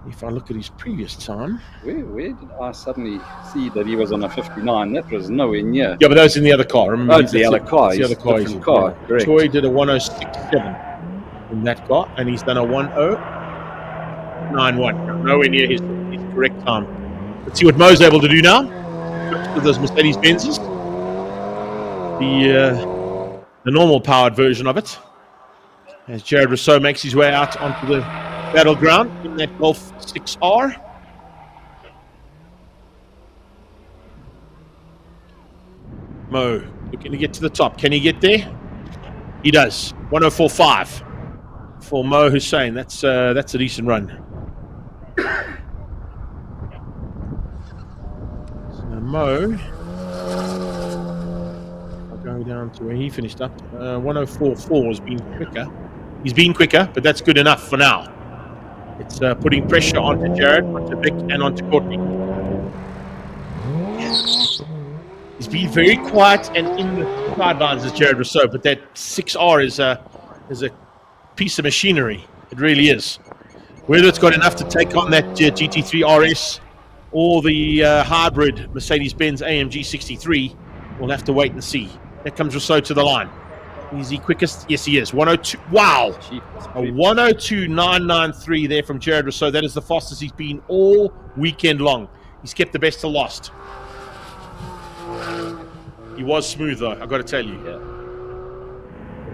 If I look at his previous time... Where did I suddenly see that he was on a 59? That was nowhere near. Yeah, but that was in the other car. Remember, it's the other car. It's the other car. Different car. Correct. DeToy did a 106.7 in that car, and he's done a 109.1. Nowhere near his correct time. Let's see what Mo's able to do now with those Mercedes Benzes. The normal powered version of it. As Jared Rousseau makes his way out onto the battleground in that Golf 6R. Mo looking to get to the top. Can he get there? He does. 104.5 for Mo Hussein. That's a decent run. So Mo, I'll go down to where he finished up. 104.4 has been quicker. He's been quicker, but that's good enough for now. It's putting pressure onto Jared, onto Vic, and onto Courtney. He's been very quiet and in the sidelines as Jared Rousseau, but that 6R is a piece of machinery. It really is. Whether it's got enough to take on that GT3 RS or the hybrid Mercedes-Benz AMG 63, we'll have to wait and see. There comes Rousseau to the line. Is he quickest? Yes, he is. 102. Wow. A 102.993 there from Jared Rousseau. That is the fastest he's been all weekend long. He's kept the best to last. He was smooth, though, I've got to tell you. Yeah.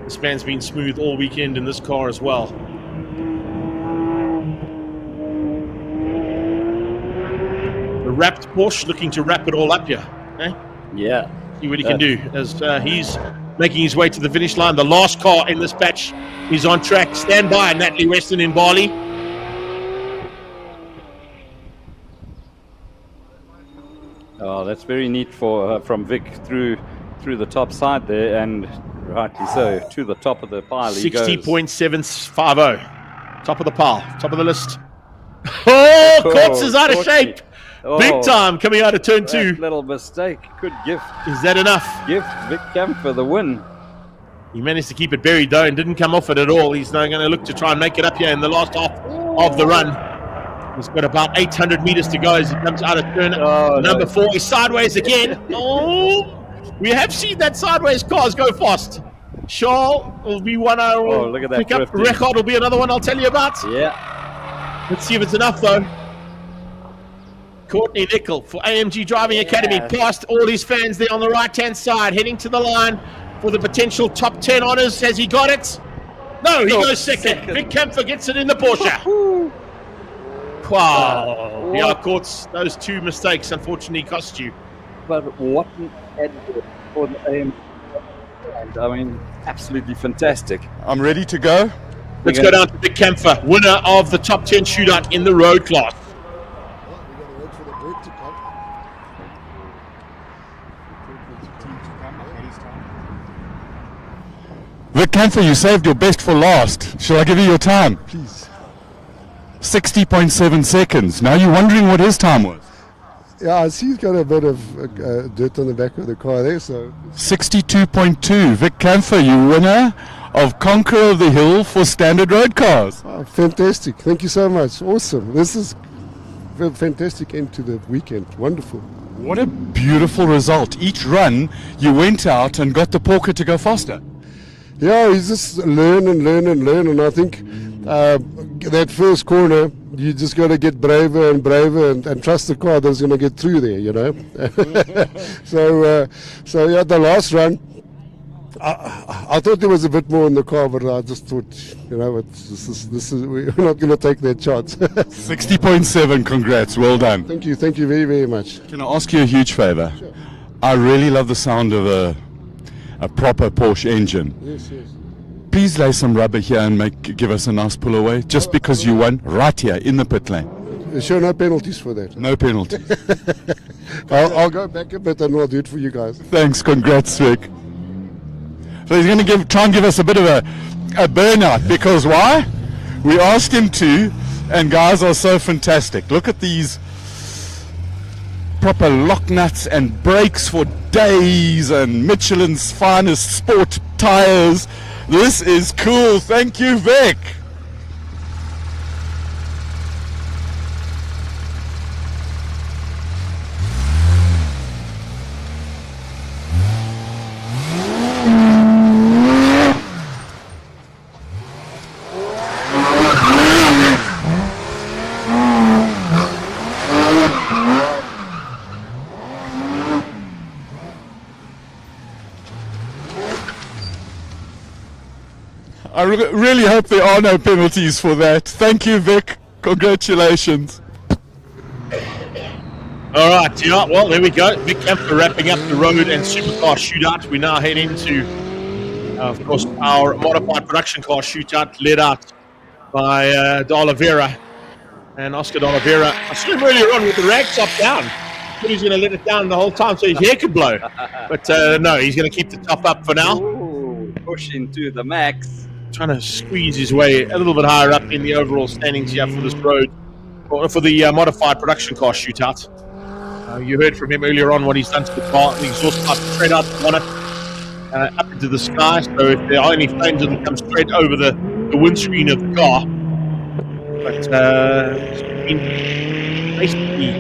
This man's been smooth all weekend in this car as well. wrapped Porsche looking to wrap it all up here. Okay? Yeah. See what he can do as he's making his way to the finish line. The last car in this patch is on track. Stand by, Natalie Weston in Bali. Oh, that's very neat for from Vic through the top side there, and rightly so, to the top of the pile he goes. 60.750. Top of the pile, top of the list. Oh, Courts is out of shape. Big time coming out of turn 2. Little mistake could give. Is that enough? Give Vic Camphor the win. He managed to keep it buried though and didn't come off it at all. He's now going to look to try and make it up here in the last half of the run. He's got about 800 meters to go as he comes out of turn number 4. He's sideways again. Oh, we have seen that sideways cars go fast. Charles will be one I will look at that pick up. drifting. Record will be another one I'll tell you about. Yeah. Let's see if it's enough though. Courtney Nickel for AMG Driving Academy past all his fans there on the right-hand side, heading to the line for the potential top 10 honors. Has he got it? No, he goes second. Vic Camphor gets it in the Porsche. Wow. Yeah, Courts, those 2 mistakes unfortunately cost you. But what an edit for the AMG. I mean, absolutely fantastic. I'm ready to go. Let's go down to Vic Camphor, winner of the top 10 shootout in the road class. Vic Camphor, you saved your best for last. Shall I give you your time? Please. 60.7 seconds. Now you're wondering what his time was. Yeah, I see he's got a bit of dirt on the back of the car there, so... 62.2. Vic Camphor, you winner of Conqueror of the Hill for standard road cars. Oh, fantastic. Thank you so much. Awesome. This is a fantastic end to the weekend. Wonderful. What a beautiful result. Each run, you went out and got the Porker to go faster. Yeah, you just learn and learn and learn, and I think that first corner, you just got to get braver and braver and trust the car that's going to get through there, you know. So yeah, the last run, I thought there was a bit more in the car, but I just thought, you know, we're not going to take that chance. 60.7, congrats, well done. Thank you very, very much. Can I ask you a huge favor? Sure. I really love the sound of a proper Porsche engine. Yes. Please lay some rubber here and give us a nice pull away, just because you won right here in the pit lane. Sure, no penalties for that. No penalties. I'll go back a bit and I'll do it for you guys. Thanks, congrats, Vic. So he's going to try and give us a bit of a burnout, because why? We asked him to, and guys are so fantastic. Look at these proper lock nuts and brakes for days, and Michelin's finest sport tires. This is cool. Thank you, Vic. I really hope there are no penalties for that. Thank you, Vic. Congratulations. All right, yeah, well, there we go. Vic Camphor wrapping up the road and supercar shootout. We now head into, of course, our modified production car shootout, led out by De Oliveira and Oscar De Oliveira. I saw him earlier on with the rag top down. I thought he was going to let it down the whole time so his hair could blow. But no, he's going to keep the top up for now. Ooh, push into the max. Trying to squeeze his way a little bit higher up in the overall standings here for this road, or for the modified production car shootout. You heard from him earlier on what he's done to the car. The exhaust pipe straight out the bonnet, up into the sky. So if there are any flames, it'll come straight over the windscreen of the car. But it's been basically,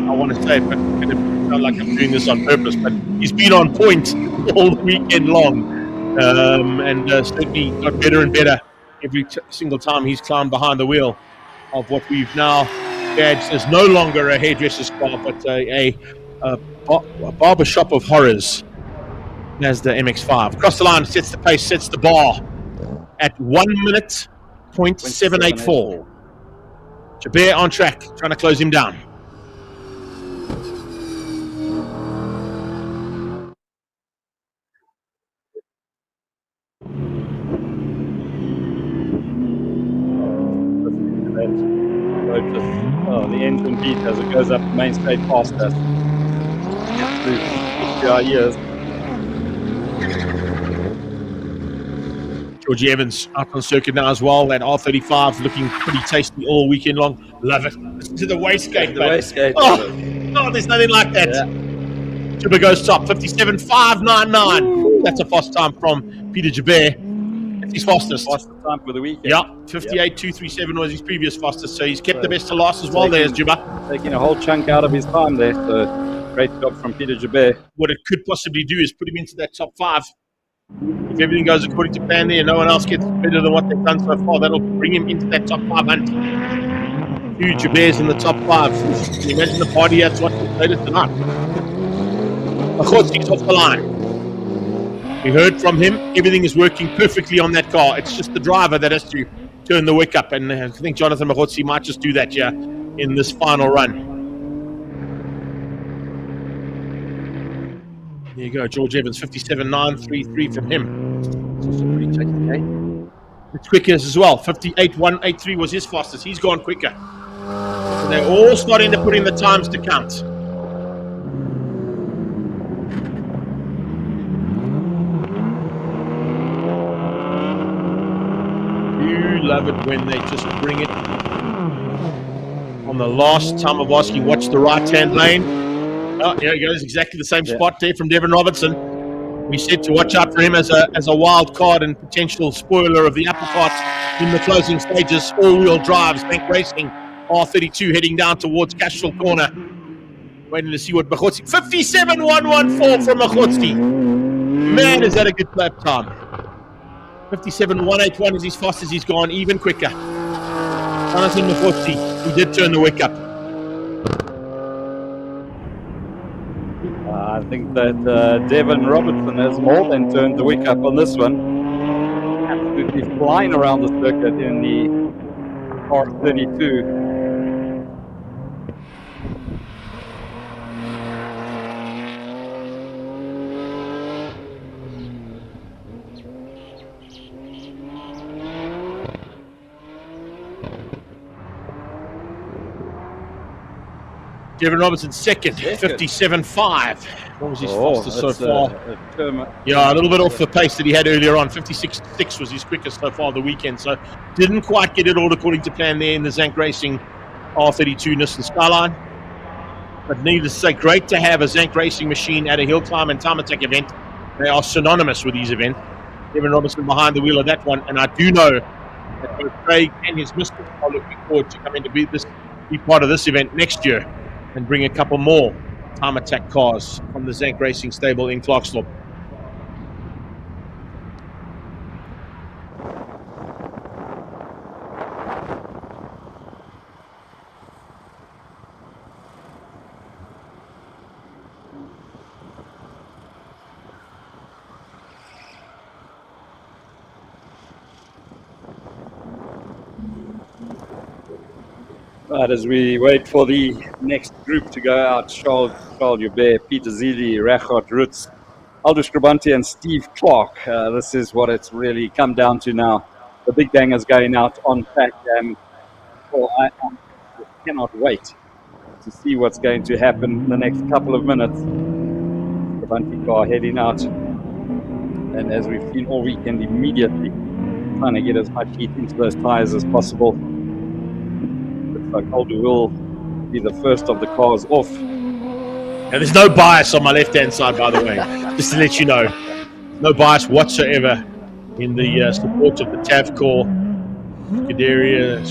I want to say, but it's going to sound like I'm doing this on purpose, but he's been on point all weekend long. And certainly got better and better every single time he's climbed behind the wheel of what we've now badged as no longer a hairdresser's car, but a barber shop of horrors. Mazda MX-5. Across the line, sets the pace, sets the bar at 1 minute, 0.784. Jabir on track, trying to close him down. Pete as it goes up the main straight past us. Get through our ears. Georgie Evans up on circuit now as well. That R35 looking pretty tasty all weekend long. Love it. Listen to the wastegate, The wastegate. Oh, there's nothing like that. Yeah. Jibber goes top, 57.599. That's a fast time from Peter Jabber. That's his fastest. Fastest time for the weekend. Yeah, 58.237 was his previous fastest. So he's kept the best to last as well there, Jibber. Taking a whole chunk out of his time there. So great job from Peter Jabber. What it could possibly do is put him into that top 5. If everything goes according to plan there and no one else gets better than what they've done so far, that'll bring him into that top 5 hunt. Huge Jaber's in the top 5. Can you imagine the party at Zwartkops later tonight? Makhotzi's off the line. We heard from him. Everything is working perfectly on that car. It's just the driver that has to turn the wick up. And I think Jonathan Makhotzi might just do that in this final run. There you go, George Evans, 57.933 from him. It's also pretty tasty, eh? It's quicker as well. 58.183 was his fastest. He's gone quicker. So they're all starting to put in the times to count. You love it when they just bring it. On the last time of asking, watch the right-hand lane. Oh, here he goes, exactly the same spot there from Devin Robertson. We said to watch out for him as a wild card and potential spoiler of the upper part in the closing stages. All-wheel drives, Bank Racing, R32 heading down towards Cashville Corner. Waiting to see what Makhotzi... 57.114 from Makhotzi. Man, is that a good lap time. 57.181 is as fast as he's gone, even quicker. Jonathan Makhotzi, he did turn the wick up. I think that Devin Robertson has more than turned the wick up on this one. Absolutely flying around the circuit in the R32. Devin Robertson second, 57.5. What was his fastest so far? Yeah, a little bit off the pace that he had earlier on. 56.6 was his quickest so far of the weekend. So didn't quite get it all according to plan there in the Zank Racing R32 Nissan Skyline. But needless to say, great to have a Zank Racing machine at a hill climb and time attack event. They are synonymous with these events. Devin Robertson behind the wheel of that one. And I do know that both Craig and his mistress are looking forward to coming to be part of this event next year and bring a couple more time attack cars from the Zank Racing stable in Clarksville. Right, as we wait for the next group to go out, Charles Joubert, Peter Zili, Rachot Rutz, Aldo Scribante and Steve Clark. This is what it's really come down to now. The big bangers going out on track, and I cannot wait to see what's going to happen in the next couple of minutes. Scribante car heading out, and as we've seen all weekend, immediately trying to get as much heat into those tires as possible. Like Aldo will be the first of the cars off. And there's no bias on my left-hand side, by the way, just to let you know. No bias whatsoever in the support of the TAV core. Scuderia,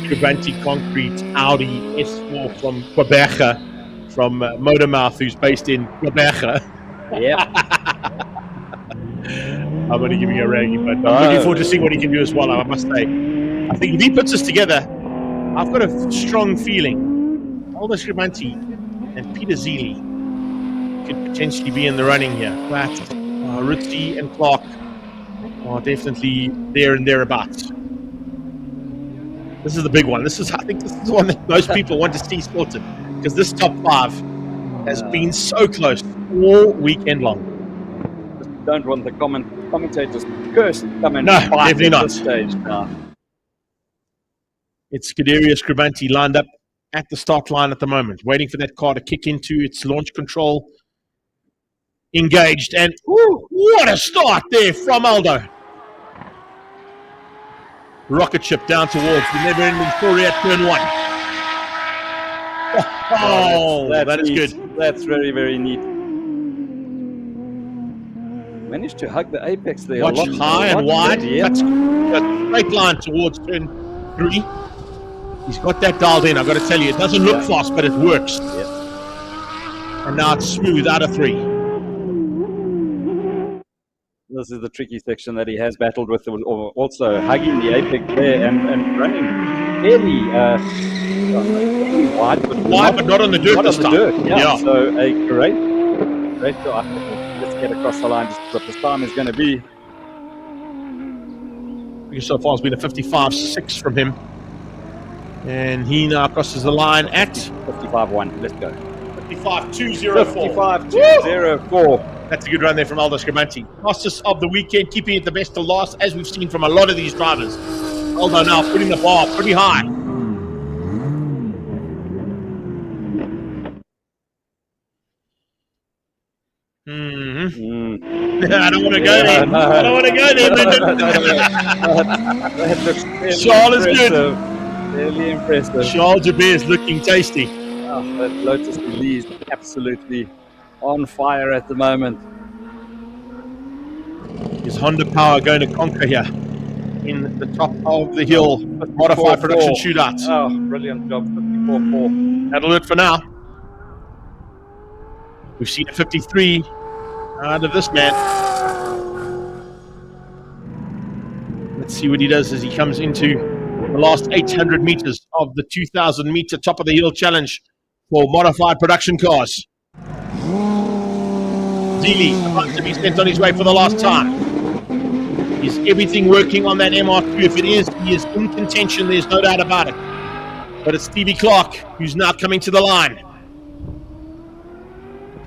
Scribante Concrete, Audi S4 from Quebec, from Motormouth, who's based in Quebec. Yeah. I'm going to give you a raggy, but I'm looking forward to seeing what he can do as well, I must say. I think if he puts us together, I've got a strong feeling Aldo Scribante and Peter Zili could potentially be in the running here. But Ritzy and Clark are definitely there and thereabouts. This is the big one. I think this is the one that most people want to see sorted, because this top 5 has been so close all weekend long. Don't want the commentators to curse coming. No, definitely not. This stage now. It's Scuderia Scribante lined up at the start line at the moment, waiting for that car to kick into its launch control. Engaged, and what a start there from Aldo. Rocket ship down towards the never-ending story at turn 1. Oh, that is neat. good. That's very, very neat. Managed to hug the apex there. Watch high and wide. Yeah. Cuts a straight line towards turn 3. He's got that dialed in. I've got to tell you, it doesn't look fast, but it works. And now it's smooth out of 3. This is the tricky section that he has battled with, also hugging the apex there and running fairly wide, but not on the dirt this time. Yeah. So a great start. Let's get across the line just what this time is going to be. Because so far it's been a 55.6 from him. And he now crosses the line at 55.1. Let's go. 55.204. 55.204. That's a good run there from Aldo Scribanti. Fastest of the weekend, keeping it the best to last, as we've seen from a lot of these drivers. Aldo now putting the bar pretty high. I don't want to go there. No. I don't want to go there, That looks fairly Charles is good. Fairly impressive. Charles Jabir is looking tasty. Oh, that Lotus Elise absolutely on fire at the moment. Is Honda Power going to conquer here in the top of the hill with modified production shootout? Oh, brilliant job. 54.4. That'll do it for now. We've seen a 53 out of this man. Let's see what he does as he comes into the last 800 meters of the 2,000 meter top of the hill challenge for modified production cars. Zili about to be sent on his way for the last time. Is everything working on that MR2? If it is, he is in contention, there's no doubt about it. But it's Stevie Clark who's now coming to the line.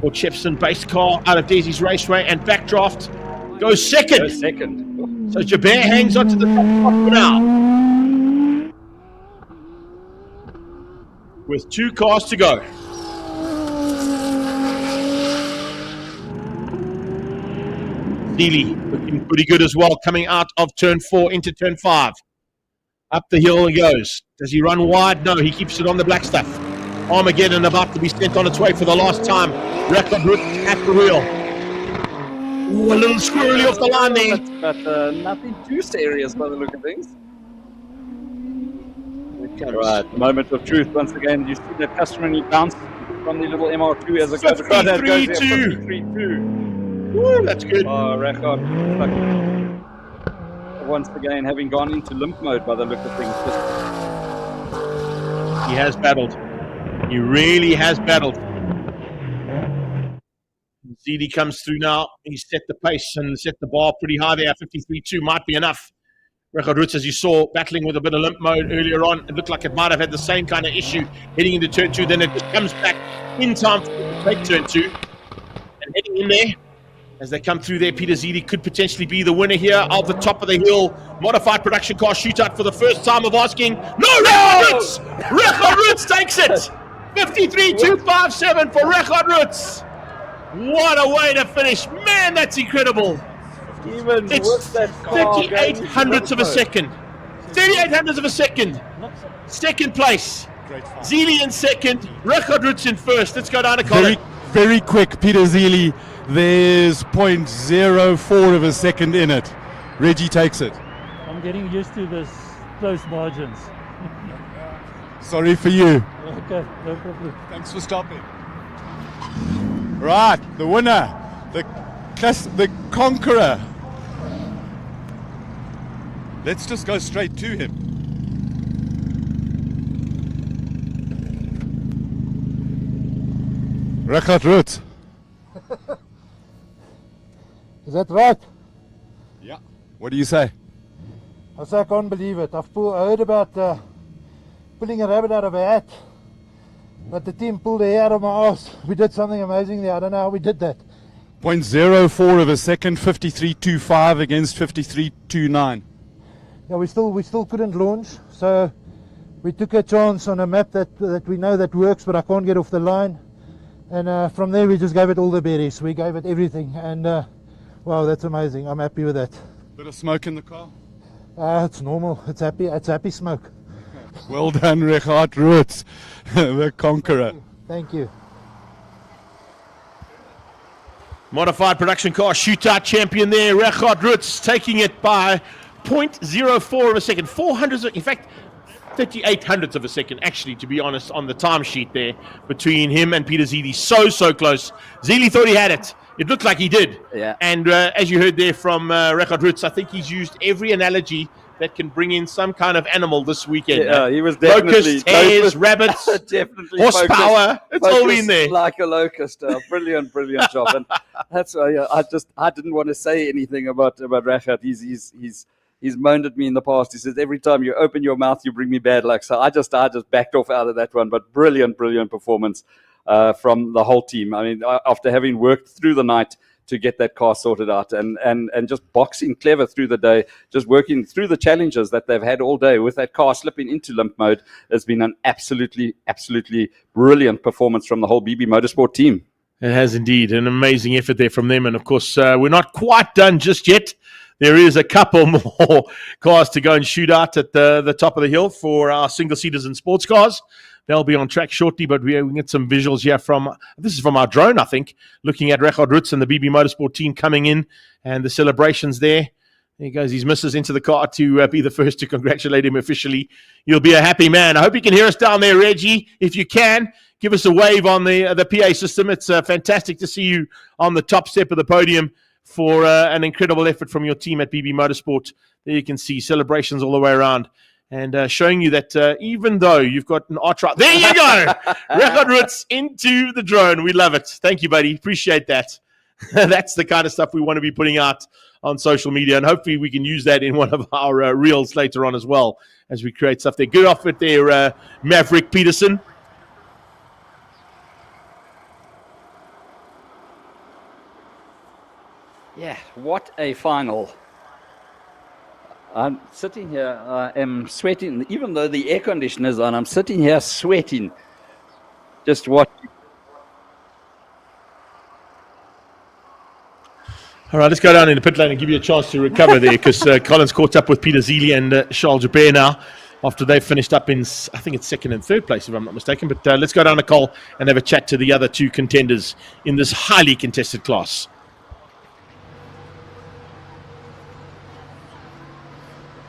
For Chepson base car out of Daisy's Raceway, and Backdraft goes second. So Jabir hangs on to the top spot for now. With 2 cars to go. Neely looking pretty good as well, coming out of turn 4 into turn 5. Up the hill he goes. Does he run wide? No, he keeps it on the black stuff. Armageddon about to be sent on its way for the last time. Record route at the wheel. Ooh, a little squirrely off the line there. But nothing too serious by the look of things. Right, moment of truth once again. You see that customary bounce from the little MR2 as it goes across. 53.2. Ooh, that's good. Oh, record. Once again, having gone into limp mode by the look of things. He has battled. He really has battled. ZD comes through now. He's set the pace and set the bar pretty high there. 53.2 might be enough. Record Roots, as you saw, battling with a bit of limp mode earlier on. It looked like it might have had the same kind of issue heading into turn 2. Then it just comes back in time to take turn 2. And heading in there, as they come through there, Peter Zidi could potentially be the winner here of the top of the hill modified production car shootout for the first time of asking. No, Record Roots! Record Roots takes it! 53.257 for Record Roots. What a way to finish. Man, that's incredible. Even it's with that 38 hundredths of a second. 38 hundredths of a second. Second place. Zili in second. Record Roots in first. Let's go down to Colin. Very quick, Peter Zili. There's 0.04 of a second in it. Reggie takes it. I'm getting used to this close margins. Sorry for you. Okay, no problem. Thanks for stopping. Right, the winner, the conqueror. Let's just go straight to him. Record Roots. Is that right? Yeah. What do you say? I say I can't believe it. I heard about pulling a rabbit out of a hat, but the team pulled the hair out of my ass. We did something amazing there. I don't know how we did that. 0.04 of a second, 53.25 against 53.29. Yeah, we still couldn't launch, so we took a chance on a map that we know that works, but I can't get off the line. And from there, we just gave it all the berries. We gave it everything. And wow, that's amazing. I'm happy with that. Bit of smoke in the car? It's normal. It's happy smoke. Well done, Richard Roots, the conqueror. Thank you. Modified production car shootout champion there, Richard Roots, taking it by 0.04 of a second. 400, in fact, 38 hundredths of a second, actually, to be honest, on the timesheet there between him and Peter Zeely. So close. Zeely thought he had it. It looked like he did. Yeah. And as you heard there from Richard Roots, I think he's used every analogy that can bring in some kind of animal this weekend. Yeah, he was definitely locusts, hares, rabbits, definitely horsepower. It's all in there. Like a locust. Brilliant job. And that's why I didn't want to say anything about Rachat. He's moaned at me in the past. He says every time you open your mouth, you bring me bad luck. So I just backed off out of that one. But brilliant performance from the whole team. I mean, after having worked through the night to get that car sorted out and just boxing clever through the day, just working through the challenges that they've had all day with that car slipping into limp mode, has been an absolutely brilliant performance from the whole BB Motorsport team. It has indeed. An amazing effort there from them. And of course, we're not quite done just yet. There is a couple more cars to go and shoot out at the top of the hill for our single-seaters and sports cars. They'll be on track shortly, but we can get some visuals here this is from our drone, I think, looking at Richard Roots and the BB Motorsport team coming in and the celebrations there. There he goes, his missus into the car to be the first to congratulate him officially. You'll be a happy man. I hope you can hear us down there, Reggie. If you can, give us a wave on the PA system. It's fantastic to see you on the top step of the podium for an incredible effort from your team at BB Motorsport. There you can see celebrations all the way around. And showing you that even though you've got an archer, there you go, Richard Roots into the drone. We love it. Thank you, buddy. Appreciate that. That's the kind of stuff we want to be putting out on social media, and hopefully we can use that in one of our reels later on as well as we create stuff there. Good off it there, Maverick Peterson. Yeah, what a final. I'm sitting here, I am sweating, even though the air conditioner's on, I'm sitting here sweating. Just watching. All right, let's go down in the pit lane and give you a chance to recover there, because Colin's caught up with Peter Zeely and Charles Joubert now after they've finished up in, I think it's second and third place, if I'm not mistaken. But let's go down to Cole and have a chat to the other two contenders in this highly contested class.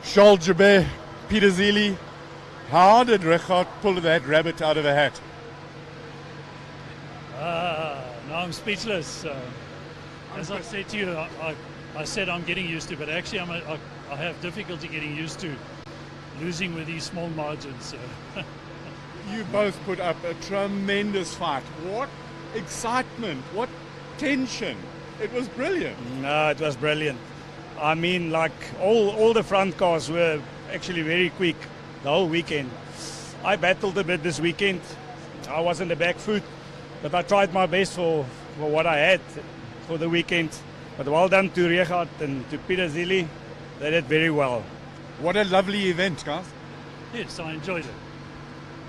Charles Joubert, Peter Zeely, how did Richard pull that rabbit out of a hat? Now I'm speechless. As I said to you, I said I'm getting used to, but actually I have difficulty getting used to losing with these small margins. So. You both put up a tremendous fight. What excitement, what tension. It was brilliant. No, it was brilliant. I mean, like all the front cars were actually very quick the whole weekend. I battled a bit this weekend. I was on the back foot, but I tried my best for what I had for the weekend. But well done to Richard and to Peter Zeely. They did very well. What a lovely event, guys. Yes, I enjoyed it.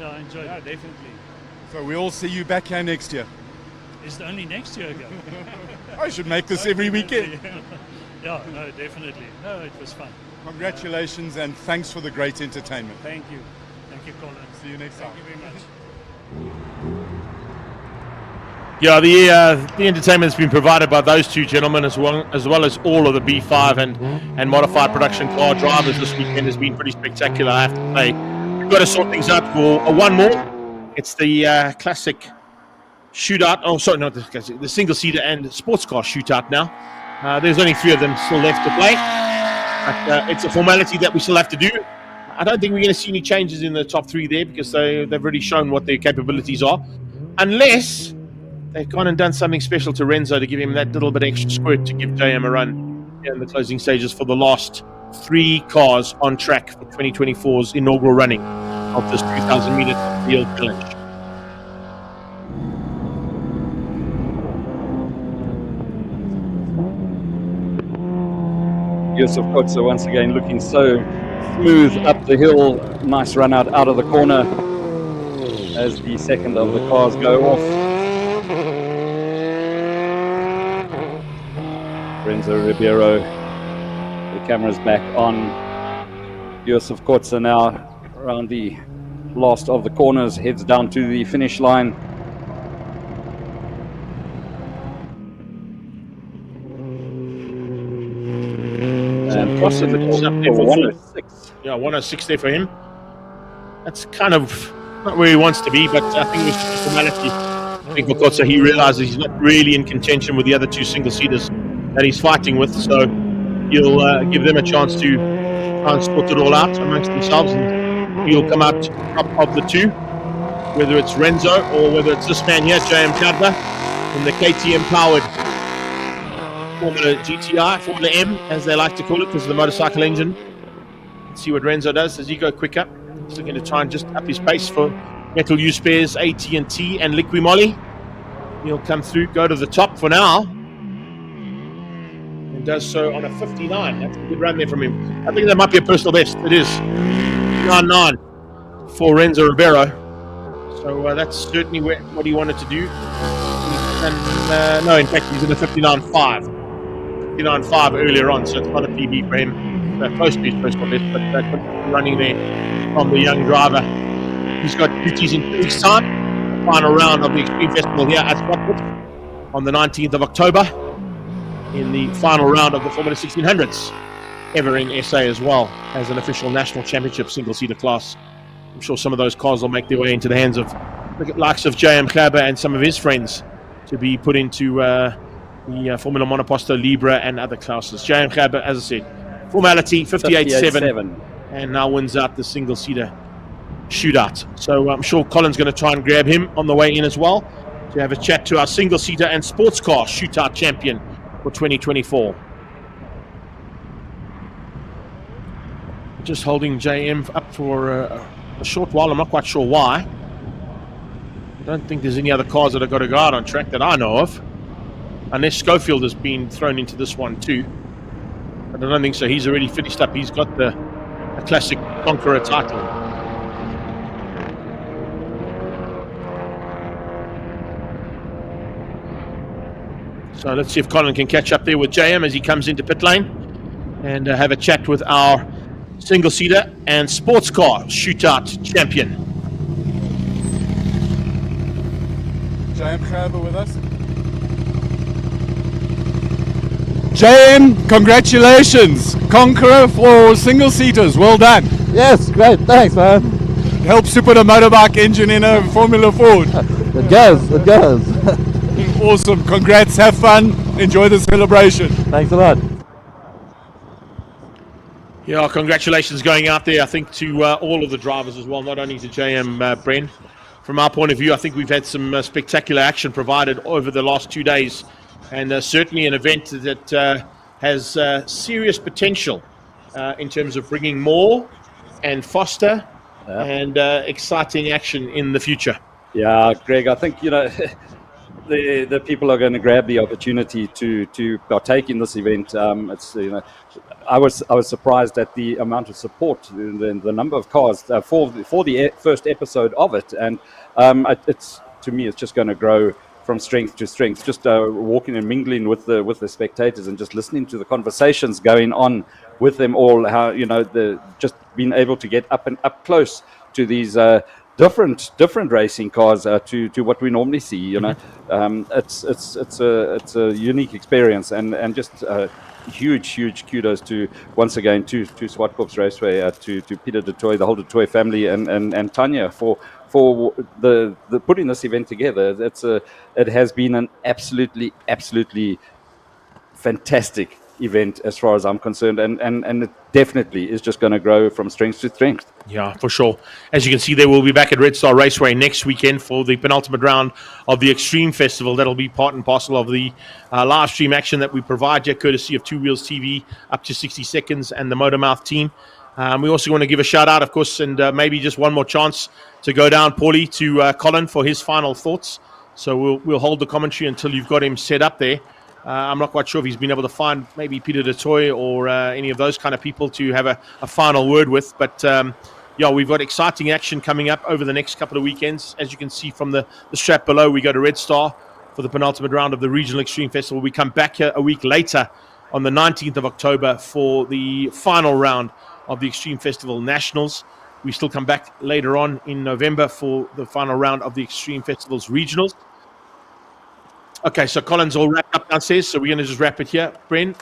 Yeah, I enjoyed it. Definitely. So we'll see you back here next year. Is it only next year ago? I should make this every weekend. Yeah, no, definitely. No, it was fun. Congratulations and thanks for the great entertainment. Thank you. Thank you, Colin. See you next time. Thank you very much. Yeah, the entertainment's been provided by those two gentlemen as well as all of the B5 and modified production car drivers this weekend has been pretty spectacular, I have to say. We've got to sort things out for one more. It's the classic shootout. Oh, sorry, not the single-seater and sports car shootout now. There's only 3 of them still left to play. But, it's a formality that we still have to do. I don't think we're going to see any changes in the top 3 there because they've already shown what their capabilities are. Unless they've gone and done something special to Renzo to give him that little bit extra squirt to give JM a run in the closing stages for the last 3 cars on track for 2024's inaugural running of this 2,000-meter field challenge. Yusuf Kotze once again looking so smooth up the hill. Nice run out of the corner as the second of the cars go off. Renzo Ribeiro, the camera's back on. Josef Kotze now around the last of the corners, heads down to the finish line. And crosses it for 106. Yeah, 106 there for him. That's kind of not where he wants to be, but I think it was just a formality. I think for Kotze, he realizes he's not really in contention with the other two single-seaters that he's fighting with, so he'll give them a chance to try and sort it all out amongst themselves, and he'll come out top of the two, whether it's Renzo or whether it's this man here, J.M. Kadler, in the KTM-powered Formula GTI, Formula M, as they like to call it, because of the motorcycle engine. Let's see what Renzo does. Does he go quicker? He's looking to try and just up his pace for Metal U Spares, AT&T, and Liqui Moly. He'll come through, go to the top for now, and does so on a 59. That's a good run there from him. I think that might be a personal best. It is 9.9 for Renzo Ribeiro. So that's certainly what he wanted to do. And no, in fact, he's in a 59.5. 59.5 earlier on, so it's not a PB for him. Close to his personal best, but running there from the young driver. He's got duties in 2 weeks' time. The final round of the Extreme Festival here at Zwartkops on the 19th of October in the final round of the Formula 1600s, ever in SA as well as an official national championship single-seater class. I'm sure some of those cars will make their way into the hands of the likes of J.M. Klaber and some of his friends to be put into the Formula Monoposto, Libra, and other classes. J.M. Klaber, as I said, formality, 58.7, and now wins out the single-seater shootout. So I'm sure Colin's going to try and grab him on the way in as well to have a chat to our single-seater and sports car shootout champion for 2024. Just holding JM up for a short while. I'm not quite sure why. I don't think there's any other cars that have got to go out on track that I know of, unless Schofield has been thrown into this one too. But I don't think so. He's already finished up. He's got a classic Conqueror title. So let's see if Colin can catch up there with JM as he comes into pit lane and have a chat with our single-seater and sports car shootout champion. JM Klaber with us. JM, congratulations! Conqueror for single-seaters, well done. Yes, great, thanks, man. Helps to put a motorbike engine in a Formula Ford. It goes, it goes. Awesome, congrats, have fun, enjoy the celebration. Thanks a lot. Yeah, congratulations going out there, I think, to all of the drivers as well, not only to JM Bren. From our point of view, I think we've had some spectacular action provided over the last 2 days, and certainly an event that has serious potential in terms of bringing more and foster and exciting action in the future. Yeah, Greg, I think, the people are going to grab the opportunity to partake in this event. I was surprised at the amount of support, the number of cars for the first episode of it, and it's, to me, it's just going to grow from strength to strength. Just walking and mingling with the spectators and just listening to the conversations going on with them all. How just being able to get up close to these different racing cars to what we normally see. It's a unique experience, and just huge kudos to once again to Zwartkops Raceway, to Peter de Toy, the whole de Toy family, and Tanya for the putting this event together. It has been an absolutely fantastic event as far as I'm concerned, and it definitely is just going to grow from strength to strength. Yeah, for sure. As you can see, they will be back at Red Star Raceway next weekend for the penultimate round of the Extreme Festival. That'll be part and parcel of the live stream action that we provide you, courtesy of Two Wheels TV, up to 60 seconds, and the Motormouth team. We also want to give a shout out, of course, and maybe just one more chance to go down, Paulie, to Colin for his final thoughts. So we'll hold the commentary until you've got him set up there. I'm not quite sure if he's been able to find maybe Peter de Toy or any of those kind of people to have a final word with. But yeah, we've got exciting action coming up over the next couple of weekends. As you can see from the strap below, we go to Red Star for the penultimate round of the Regional Extreme Festival. We come back here a week later on the 19th of October for the final round of the Extreme Festival Nationals. We still come back later on in November for the final round of the Extreme Festivals Regionals. Okay, so Colin's all wrapped up downstairs, so we're going to just wrap it here. Bren,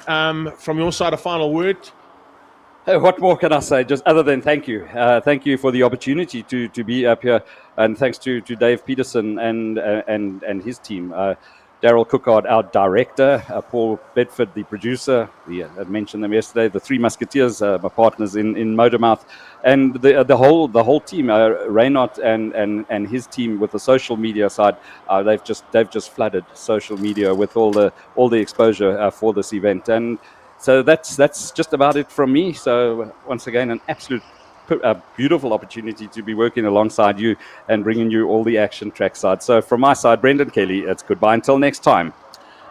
from your side, a final word? What more can I say? Just other than thank you. Thank you for the opportunity to be up here, and thanks to Dave Peterson and his team. Daryl Cookard, our director, Paul Bedford, the producer. I mentioned them yesterday. The Three Musketeers, my partners in Motormouth, and the whole team. Reynard and his team with the social media side. They've just flooded social media with all the exposure for this event, and so that's just about it from me. So once again, an absolute beautiful opportunity to be working alongside you and bringing you all the action trackside. So from my side, Brendan Kelly, it's goodbye until next time.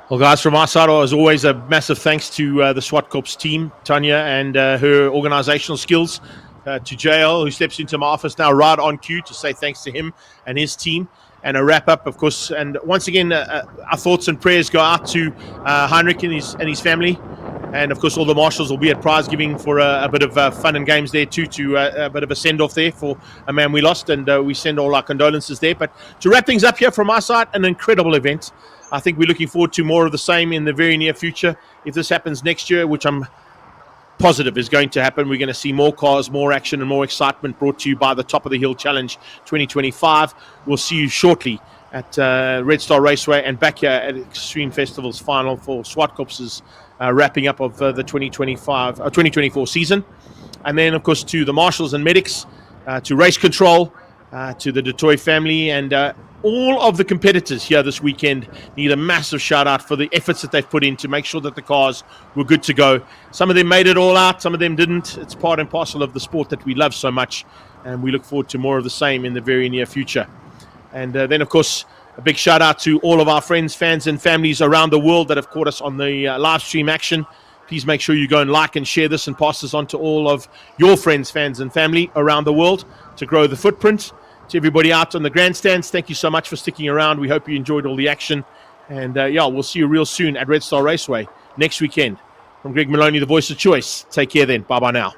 Well, guys, from our side, as always, a massive thanks to the Zwartkops team, Tanya, and her organizational skills, to JL, who steps into my office now right on cue, to say thanks to him and his team. And a wrap-up, of course. And once again, our thoughts and prayers go out to Heinrich and his family. And, of course, all the marshals will be at prize giving for a bit of fun and games there, too, to a bit of a send-off there for a man we lost. And we send all our condolences there. But to wrap things up here from our side, an incredible event. I think we're looking forward to more of the same in the very near future. If this happens next year, which I'm positive is going to happen, we're going to see more cars, more action, and more excitement brought to you by the Top of the Hill Challenge 2025. We'll see you shortly at Red Star Raceway and back here at Extreme Festival's final for Zwartkops' wrapping up of the 2024 season. And then, of course, to the marshals and medics, to race control, to the Detoy family, and all of the competitors here this weekend need a massive shout out for the efforts that they've put in to make sure that the cars were good to go. Some of them made it all out, some of them didn't. It's part and parcel of the sport that we love so much, and we look forward to more of the same in the very near future. And then, of course, a big shout out to all of our friends, fans, and families around the world that have caught us on the live stream action. Please make sure you go and like and share this and pass this on to all of your friends, fans, and family around the world to grow the footprint. To everybody out on the grandstands, thank you so much for sticking around. We hope you enjoyed all the action. And we'll see you real soon at Red Star Raceway next weekend. From Greg Maloney, the voice of choice. Take care then. Bye-bye now.